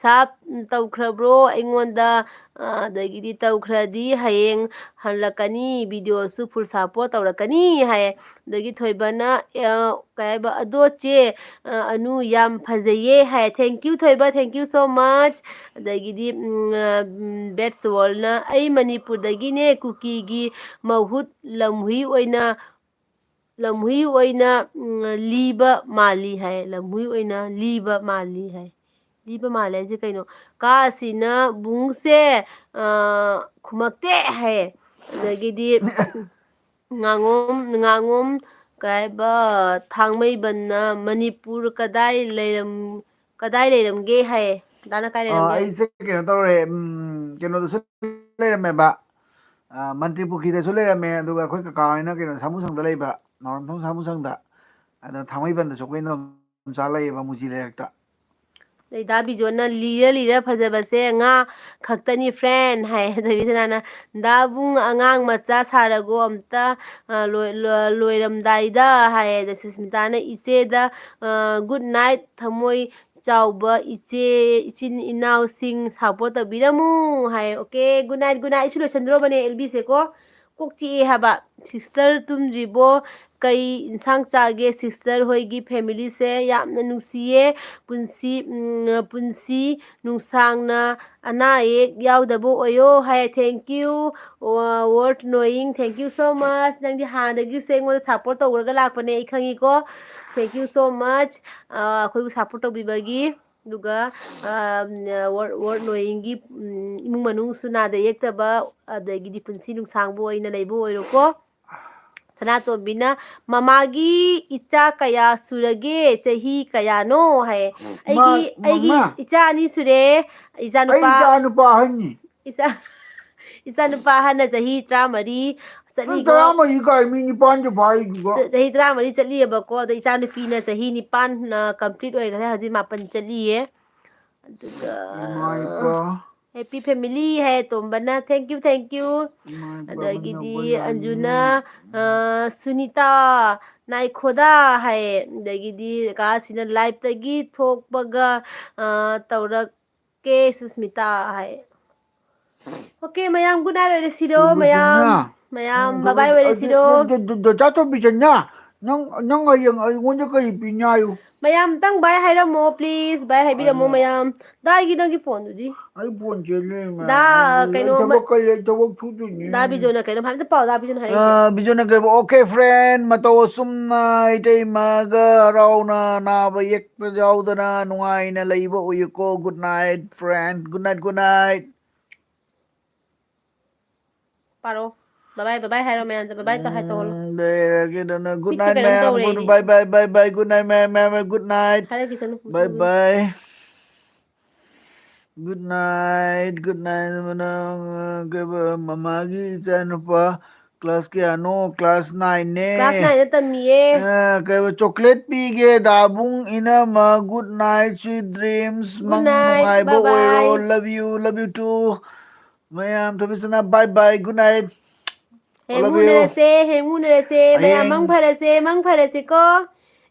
Speaker 1: ꯁꯥꯞ ꯇꯧꯈ꯭ꯔꯕ꯭ꯔꯣ ꯑꯩꯉꯣꯟꯗ ꯑꯗꯒꯤꯗꯤ ꯇꯧꯈ꯭ꯔꯗꯤ ꯍꯌꯦꯡ ꯍꯜꯂꯛꯀꯅꯤ ꯚꯤꯗꯤꯑꯣꯁꯨ ꯐꯨꯜ ꯁꯞꯄꯣꯔꯠ ꯇꯧꯔꯛꯀꯅꯤ ꯍꯥꯏꯌꯦ ꯑꯗꯒꯤ ꯊꯣꯏꯕꯅ ꯀꯩ ꯍꯥꯏꯕ ꯑꯗꯣ ꯆꯦ ꯑꯅꯨ ꯌꯥꯝ ꯐꯖꯩꯌꯦ ꯍꯥꯏ ꯊꯦꯡꯀ꯭ꯌꯨ ꯊꯣꯏꯕ ꯊꯦꯡꯀ꯭ꯌꯨ ꯁꯣ ꯃꯆ ꯑꯗꯒꯤꯗꯤ ꯕꯦꯠꯁ ꯋꯥꯔꯜꯅ ꯑꯩ ꯃꯅꯤꯄꯨꯔꯗꯒꯤꯅꯦ ꯀꯨꯀꯤꯒꯤ ꯃꯍꯨꯠ ꯂꯝꯍꯨꯏ ꯑꯣꯏꯅ ꯂꯤꯕ ꯃꯥꯜꯂꯤ ꯍꯥꯏ ꯂꯝꯍꯨꯏ ꯑꯣꯏꯅ ꯂꯤꯕ ꯃꯥꯜꯂꯤ ꯍꯥꯏ ꯂꯤꯕ ꯃꯥꯜꯂꯦ ꯍꯥꯏꯁꯦ ꯀꯩꯅꯣ ꯀꯥꯁꯤꯅ ꯕꯨꯡꯁꯦ ꯈꯨꯃꯛꯇꯦ ꯍꯥꯏꯌꯦ ꯑꯗꯒꯤꯗꯤ ꯉꯥꯉꯣꯝ ꯀꯩ ꯍꯥꯏꯕ ꯊꯥꯡꯃꯩꯕꯟꯅ ꯃꯅꯤꯄꯨꯔ ꯀꯗꯥꯏ ꯂꯩꯔꯝꯒꯦ ꯍꯥꯏꯌꯦ ꯗꯥꯅ ꯀꯥꯏ ꯂꯩꯔꯝꯒꯦ ꯍꯥꯏ
Speaker 3: ꯑꯩꯁꯦ ꯀꯩꯅꯣ ꯇꯧꯔꯦ ꯀꯩꯅꯣꯗꯁꯨ ꯂꯩꯔꯝꯃꯦꯕ ꯃꯟꯇ꯭ꯔꯤ ꯄꯨꯈ꯭ꯔꯤꯗꯁꯨ ꯂꯩꯔꯝꯃꯦ ꯑꯗꯨꯒ ꯑꯩꯈꯣꯏ ꯀꯀꯥ ꯍꯣꯏꯅ ꯀꯩꯅꯣ ꯁꯥꯃꯨꯁꯪꯗ ꯂꯩꯕ ꯅꯥꯎꯔꯦꯝꯊꯣꯡ ꯁꯥꯃꯨꯁꯪꯗ ꯑꯗ ꯊꯥꯡꯃꯩꯕꯟꯗꯁꯨ ꯑꯩꯈꯣꯏ ꯅꯣꯝꯆꯥ ꯂꯩꯌꯦꯕ ꯃꯨꯖꯤ ꯂꯩꯔꯛꯇ
Speaker 1: ꯗꯥ ꯕꯤꯖꯣꯟꯅ ꯂꯤꯔ ꯐꯖꯕꯁꯦ ꯉꯥ ꯈꯛꯇꯅꯤ ꯐ꯭ꯔꯦꯟ ꯍꯥꯏ ꯊꯣꯏꯕꯤꯁꯅꯥꯅ ꯗꯥꯕꯨꯡ ꯑꯉꯥꯡ ꯃꯆꯥ ꯁꯥꯔꯒꯣ ꯑꯝꯇ ꯂꯣꯏꯔꯝꯗꯥꯏꯗ ꯍꯥꯏꯌꯦ ꯑꯗ ꯁꯨꯁꯃꯤꯇꯥꯅ ꯏꯆꯦꯗ ꯒꯨꯗ ꯅꯥꯏꯠ ꯊꯃꯣꯏ ꯆꯥꯎꯕ ꯏꯆꯤꯟ ꯏꯅꯥꯎꯁꯤꯡ ꯁꯞꯄꯣꯔꯠ ꯇꯧꯕꯤꯔꯝꯃꯨ ꯍꯥꯏ ꯑꯣꯀꯦ ꯒꯨꯗ ꯅꯥꯏꯠ ꯑꯩꯁꯨ ꯂꯣꯏꯁꯟꯗ꯭ꯔꯣꯕꯅꯦ ꯑꯦꯜꯕꯤꯁꯦ ꯀꯣ ꯀꯣꯛ ꯆꯤꯛꯑꯦ ꯍꯥꯏꯕ ꯁꯤꯁꯇꯔ ꯇꯨꯝꯗ꯭ꯔꯤꯕꯣ ꯀꯩ ꯏꯟꯁꯥꯡ ꯆꯥꯒꯦ ꯁꯤꯁꯇꯔ ꯍꯣꯏꯒꯤ ꯐꯦꯃꯤꯂꯤꯁꯦ ꯌꯥꯝꯅ ꯅꯨꯡꯁꯤꯌꯦ ꯄꯨꯟꯁꯤ ꯅꯨꯡꯁꯥꯡꯅ ꯑꯅꯥ ꯑꯌꯦꯛ ꯌꯥꯎꯗꯕ ꯑꯣꯏꯌꯣ ꯍꯥꯏ ꯊꯦꯡꯀ꯭ꯌꯨ ꯋꯥꯔꯠ ꯅꯣꯌꯤꯡ ꯊꯦꯡꯀ꯭ꯌꯨ ꯁꯣ ꯃꯆ ꯅꯪꯗꯤ ꯍꯥꯟꯅꯗꯒꯤꯁꯦ ꯑꯩꯉꯣꯟꯗ ꯁꯞꯄꯣꯔꯠ ꯇꯧꯔꯒ ꯂꯥꯛꯄꯅꯦ ꯑꯩ ꯈꯪꯉꯤꯀꯣ ꯊꯦꯡꯀ꯭ꯌꯨ ꯁꯣ ꯃꯆ ꯑꯩꯈꯣꯏꯕꯨ ꯁꯞꯄꯣꯔꯠ ꯇꯧꯕꯤꯕꯒꯤ ꯑꯗꯨꯒ ꯋꯥꯔꯠ ꯅꯣꯌꯤꯡꯒꯤ ꯏꯃꯨꯡ ꯃꯅꯨꯡꯁꯨ ꯅꯥꯗ ꯌꯦꯛꯇꯕ ꯑꯗꯒꯤꯗꯤ ꯄꯨꯟꯁꯤ ꯅꯨꯡꯁꯥꯡꯕ ꯑꯣꯏꯅ ꯂꯩꯕ ꯑꯣꯏꯔꯣꯀꯣ ꯁꯅꯥꯇꯣꯝꯕꯤꯅ ꯃꯃꯥꯒꯤ ꯏꯆꯥ ꯀꯌꯥ ꯁꯨꯔꯒꯦ ꯆꯍꯤ ꯀꯌꯥꯅꯣ ꯍꯥꯏꯌꯦ ꯑꯩꯒꯤ
Speaker 3: ꯃꯉꯥ
Speaker 1: ꯏꯆꯥ 2 ꯁꯨꯔꯦ
Speaker 3: ꯑꯩ
Speaker 1: ꯏꯆꯥꯅꯨꯄꯥ
Speaker 3: ꯏꯆꯥ ꯅꯨꯄꯥ ꯑꯍꯟꯅꯤ
Speaker 1: ꯏꯆꯥꯅꯨꯄꯥ ꯑꯍꯟꯅ ꯆꯍꯤ 13
Speaker 3: ꯅꯪ
Speaker 1: ꯆꯠꯂꯤꯀꯣ
Speaker 3: 13 ꯀꯥꯏ ꯃꯤ 9ꯁꯨ ꯐꯥꯔꯤꯗꯨꯕ
Speaker 1: ꯆꯍꯤ 13 ꯆꯠꯂꯤꯑꯕꯀꯣ ꯑꯗꯣ ꯏꯆꯥꯅꯨꯄꯤꯅ ꯆꯍꯤ 9 ꯀꯝꯄ꯭ꯂꯤꯠ ꯑꯣꯏꯈ꯭ꯔꯦ ꯍꯧꯖꯤꯛ 9 ꯆꯠꯂꯤꯌꯦ ꯑꯗꯨꯒ
Speaker 3: ꯏꯃꯥ ꯏꯄꯥ
Speaker 1: ꯍꯦꯄꯤ ꯐꯦꯃꯤꯂꯤ ꯍꯥꯏ ꯇꯣꯝꯕꯅ ꯊꯦꯡꯀ꯭ꯌꯨ
Speaker 3: ꯏꯃꯥ ꯏꯄꯥ
Speaker 1: ꯑꯗꯒꯤꯗꯤ
Speaker 3: ꯃꯟꯅꯧꯕ ꯌꯥꯏꯅꯦ
Speaker 1: ꯑꯟꯖꯨꯅ ꯁꯨꯅꯤꯇꯥ ꯅꯥꯏꯈꯣꯗꯥ ꯍꯥꯏꯌꯦ ꯑꯗꯒꯤꯗꯤ ꯀꯥꯁꯤꯅ ꯂꯥꯏꯐꯇꯒꯤ ꯊꯣꯛꯄꯒ ꯇꯧꯔꯛꯀꯦ ꯁꯨꯁꯃꯤꯇꯥ ꯍꯥꯏ ꯑꯣꯀꯦ ꯃꯌꯥꯝ ꯒꯨꯗ ꯅꯥꯏꯠ ꯑꯣꯏꯔꯁꯤꯔꯣ ꯃꯌꯥꯝ ꯕꯕꯥꯏ ꯑꯣꯏꯔꯁꯤꯔꯣ
Speaker 3: ꯆꯥꯇꯣꯝꯕꯤꯁꯟꯅ ꯅꯪ ꯍꯌꯦꯡ ꯑꯩꯉꯣꯟꯗ ꯀꯔꯤ ꯄꯤꯅꯥꯌꯨ
Speaker 1: ꯃꯌꯥꯝ ꯇꯪ ꯕꯥꯏ ꯍꯥꯏꯔꯝꯃꯣ ꯄ꯭ꯂꯤꯖ ꯕꯥꯏ ꯍꯥꯏꯕꯤꯔꯝꯃꯣ ꯃꯌꯥꯝ ꯗꯥꯒꯤ ꯅꯪꯒꯤ ꯐꯣꯟꯗꯨꯗꯤ
Speaker 3: ꯑꯩ ꯐꯣꯟ ꯆꯦꯜꯂꯦ
Speaker 1: ꯗꯥ
Speaker 3: ꯑꯩ
Speaker 1: ꯀꯩꯅꯣ
Speaker 3: ꯊꯕꯛ ꯀꯩ ꯑꯩ ꯊꯕꯛ ꯁꯨꯗꯣꯏꯅꯦ
Speaker 1: ꯗꯥ ꯕꯤꯖꯣꯅ ꯀꯩꯅꯣ ꯍꯥꯏꯕꯗ ꯄꯥꯎ ꯗꯥ ꯕꯤꯖꯣꯅ ꯍꯥꯏꯔꯛꯏꯁꯦ
Speaker 3: ꯕꯤꯖꯣꯅ ꯀꯩꯕ ꯑꯣꯀꯦ ꯐ꯭ꯔꯦꯟ ꯃꯇꯧ ꯑꯁꯨꯝꯅ ꯏꯇꯩꯃꯒ ꯍꯔꯥꯎꯅ ꯅꯥꯕ ꯌꯦꯛꯄ ꯌꯥꯎꯗꯅ ꯅꯨꯡꯉꯥꯏꯅ ꯂꯩꯕ ꯑꯣꯏꯌꯨꯀꯣ good night friend good night good night
Speaker 1: ꯄꯥꯔꯣ ꯕꯕꯥꯏ ꯕꯕꯥꯏ ꯍꯥꯏꯔꯣ ꯃꯌꯥꯝꯗ ꯕꯕꯥꯏ ꯇꯧꯍꯜꯂꯣ
Speaker 3: ꯂꯩꯔꯒꯦꯗꯅ ꯒꯨꯗ
Speaker 1: ꯃꯤꯠꯁꯦ
Speaker 3: ꯅꯥꯏꯠ
Speaker 1: ꯀꯩꯅꯣꯝ
Speaker 3: ꯃꯌꯥꯝ
Speaker 1: ꯇꯧꯔꯦ
Speaker 3: ꯒꯨꯗ
Speaker 1: ꯑꯩꯗꯤ
Speaker 3: bye bye bye bye good night ꯃꯌꯥꯝ ꯒꯨꯗ ꯅꯥꯏꯠ
Speaker 1: ꯍꯥꯏꯔꯛꯈꯤꯁꯅꯨ
Speaker 3: bye bye good night good night ꯃꯃꯥꯒꯤ ꯏꯆꯥꯅꯨꯄꯥ ꯀ꯭ꯂꯥꯁ ꯀꯌꯥꯅꯣ ꯀ꯭ꯂꯥꯁ ꯅꯥꯏꯟꯅꯦ
Speaker 1: ꯀ꯭ꯂꯥꯁ 9ꯗ ꯇꯝꯃꯤꯌꯦ
Speaker 3: ꯆꯣꯀ꯭ꯂꯦꯠ ꯄꯤꯒꯦ ꯗꯥꯕꯨꯡ ꯏꯅꯝꯃ good night sweet dreams
Speaker 1: good
Speaker 3: ꯃꯪ
Speaker 1: ꯅꯥꯏꯠ
Speaker 3: ꯅꯨꯡꯉꯥꯏꯕ
Speaker 1: ꯕꯥꯏ
Speaker 3: ꯑꯣꯏꯔꯣ
Speaker 1: ꯕꯥꯏ
Speaker 3: ꯂꯚ ꯌꯨ ꯇꯨ ꯃꯌꯥꯝ ꯊꯕꯤꯁꯅ ꯕꯥꯏ ꯕꯥꯏ ꯒꯨꯗ ꯅꯥꯏꯠ ꯑꯣꯜ
Speaker 1: ꯍꯌꯦꯡ
Speaker 3: ꯑꯣꯐ ꯌꯨ
Speaker 1: ꯎꯅꯔꯁꯦ ꯍꯌꯦꯡ ꯎꯅꯔꯁꯦ ꯃꯌꯥꯝ
Speaker 3: ꯍꯌꯦꯡ
Speaker 1: ꯃꯪ ꯐꯔꯁꯦ ꯃꯪ ꯐꯔꯁꯦꯀꯣ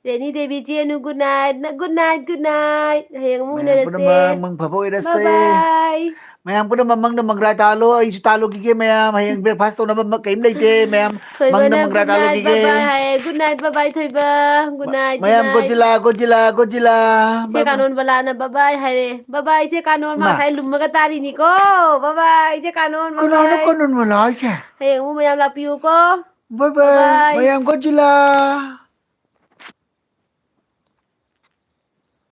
Speaker 1: ꯔꯦꯅꯤ ꯗꯦꯕꯤ ꯆꯦꯅꯨ good night good night good night ꯍꯌꯦꯡ ꯑꯃꯨꯛ
Speaker 3: ꯃꯌꯥꯝ
Speaker 1: ꯎꯅꯔꯁꯦ
Speaker 3: ꯄꯨꯝꯅꯃꯛ ꯃꯪ ꯐꯕ
Speaker 1: ꯕꯥꯏ
Speaker 3: ꯑꯣꯏꯔꯁꯦ
Speaker 1: ꯕꯥꯏ
Speaker 3: ꯃꯌꯥꯝ ꯄꯨꯝꯅꯃꯛ ꯃꯪꯗ ꯃꯪꯒ꯭ꯔꯥ ꯇꯥꯜꯂꯣ ꯑꯩꯁꯨ ꯇꯥꯜꯂꯨꯈꯤꯒꯦ ꯃꯌꯥꯝ ꯍꯌꯦꯡ ꯕ꯭ꯔꯦꯛꯐꯥꯁ ꯇꯧꯅꯕ ꯀꯔꯤꯝ ꯂꯩꯇꯦ ꯃꯌꯥꯝ ꯃꯪꯗ
Speaker 1: ꯊꯣꯏꯕꯅ
Speaker 3: ꯃꯪꯒ꯭ꯔꯥ
Speaker 1: ꯒꯨꯗ ꯅꯥꯏꯠ ꯕꯥꯏ
Speaker 3: ꯇꯥꯜꯂꯨꯈꯤꯒꯦ
Speaker 1: ꯕꯥꯏ ꯍꯥꯏꯌꯦ ꯒꯨꯗ ꯅꯥꯏꯠ ꯕꯥꯏ ꯕꯥꯏ ꯊꯣꯏꯕ ꯒꯨꯗ ꯅꯥꯏꯠ ꯒꯨꯗ
Speaker 3: ꯃꯌꯥꯝ
Speaker 1: ꯅꯥꯏꯠ
Speaker 3: ꯒꯣꯖꯤꯂꯥ ꯒꯣꯖꯤꯂꯥ ꯒꯣꯖꯤꯂꯥ
Speaker 1: ꯏꯆꯦ ꯀꯥꯅꯣꯟ ꯕꯂꯥꯅ ꯕꯕꯥꯏ ꯍꯥꯏꯔꯦ ꯕꯕꯥꯏ ꯏꯆꯦ ꯀꯥꯅꯣꯟ ꯃꯥ
Speaker 3: ꯏꯃꯥ
Speaker 1: ꯉꯁꯥꯏ ꯂꯨꯝꯃꯒ ꯇꯥꯔꯤꯅꯤꯀꯣ ꯕꯕꯥꯏ ꯏꯆꯦ ꯀꯥꯅꯣꯟ
Speaker 3: ꯀꯅꯥꯅꯣ
Speaker 1: ꯕꯕꯥꯏ
Speaker 3: ꯀꯣꯅꯨꯡ ꯃꯂꯥ ꯍꯥꯏꯁꯦ
Speaker 1: ꯍꯌꯦꯡ ꯑꯃꯨꯛ ꯃꯌꯥꯝ ꯂꯥꯛꯄꯤꯌꯨꯀꯣ
Speaker 3: ꯕꯥꯏ ꯕꯥꯏ
Speaker 1: ꯕꯕꯥꯏ
Speaker 3: ꯃꯌꯥꯝ ꯒꯣꯖꯤꯂꯥ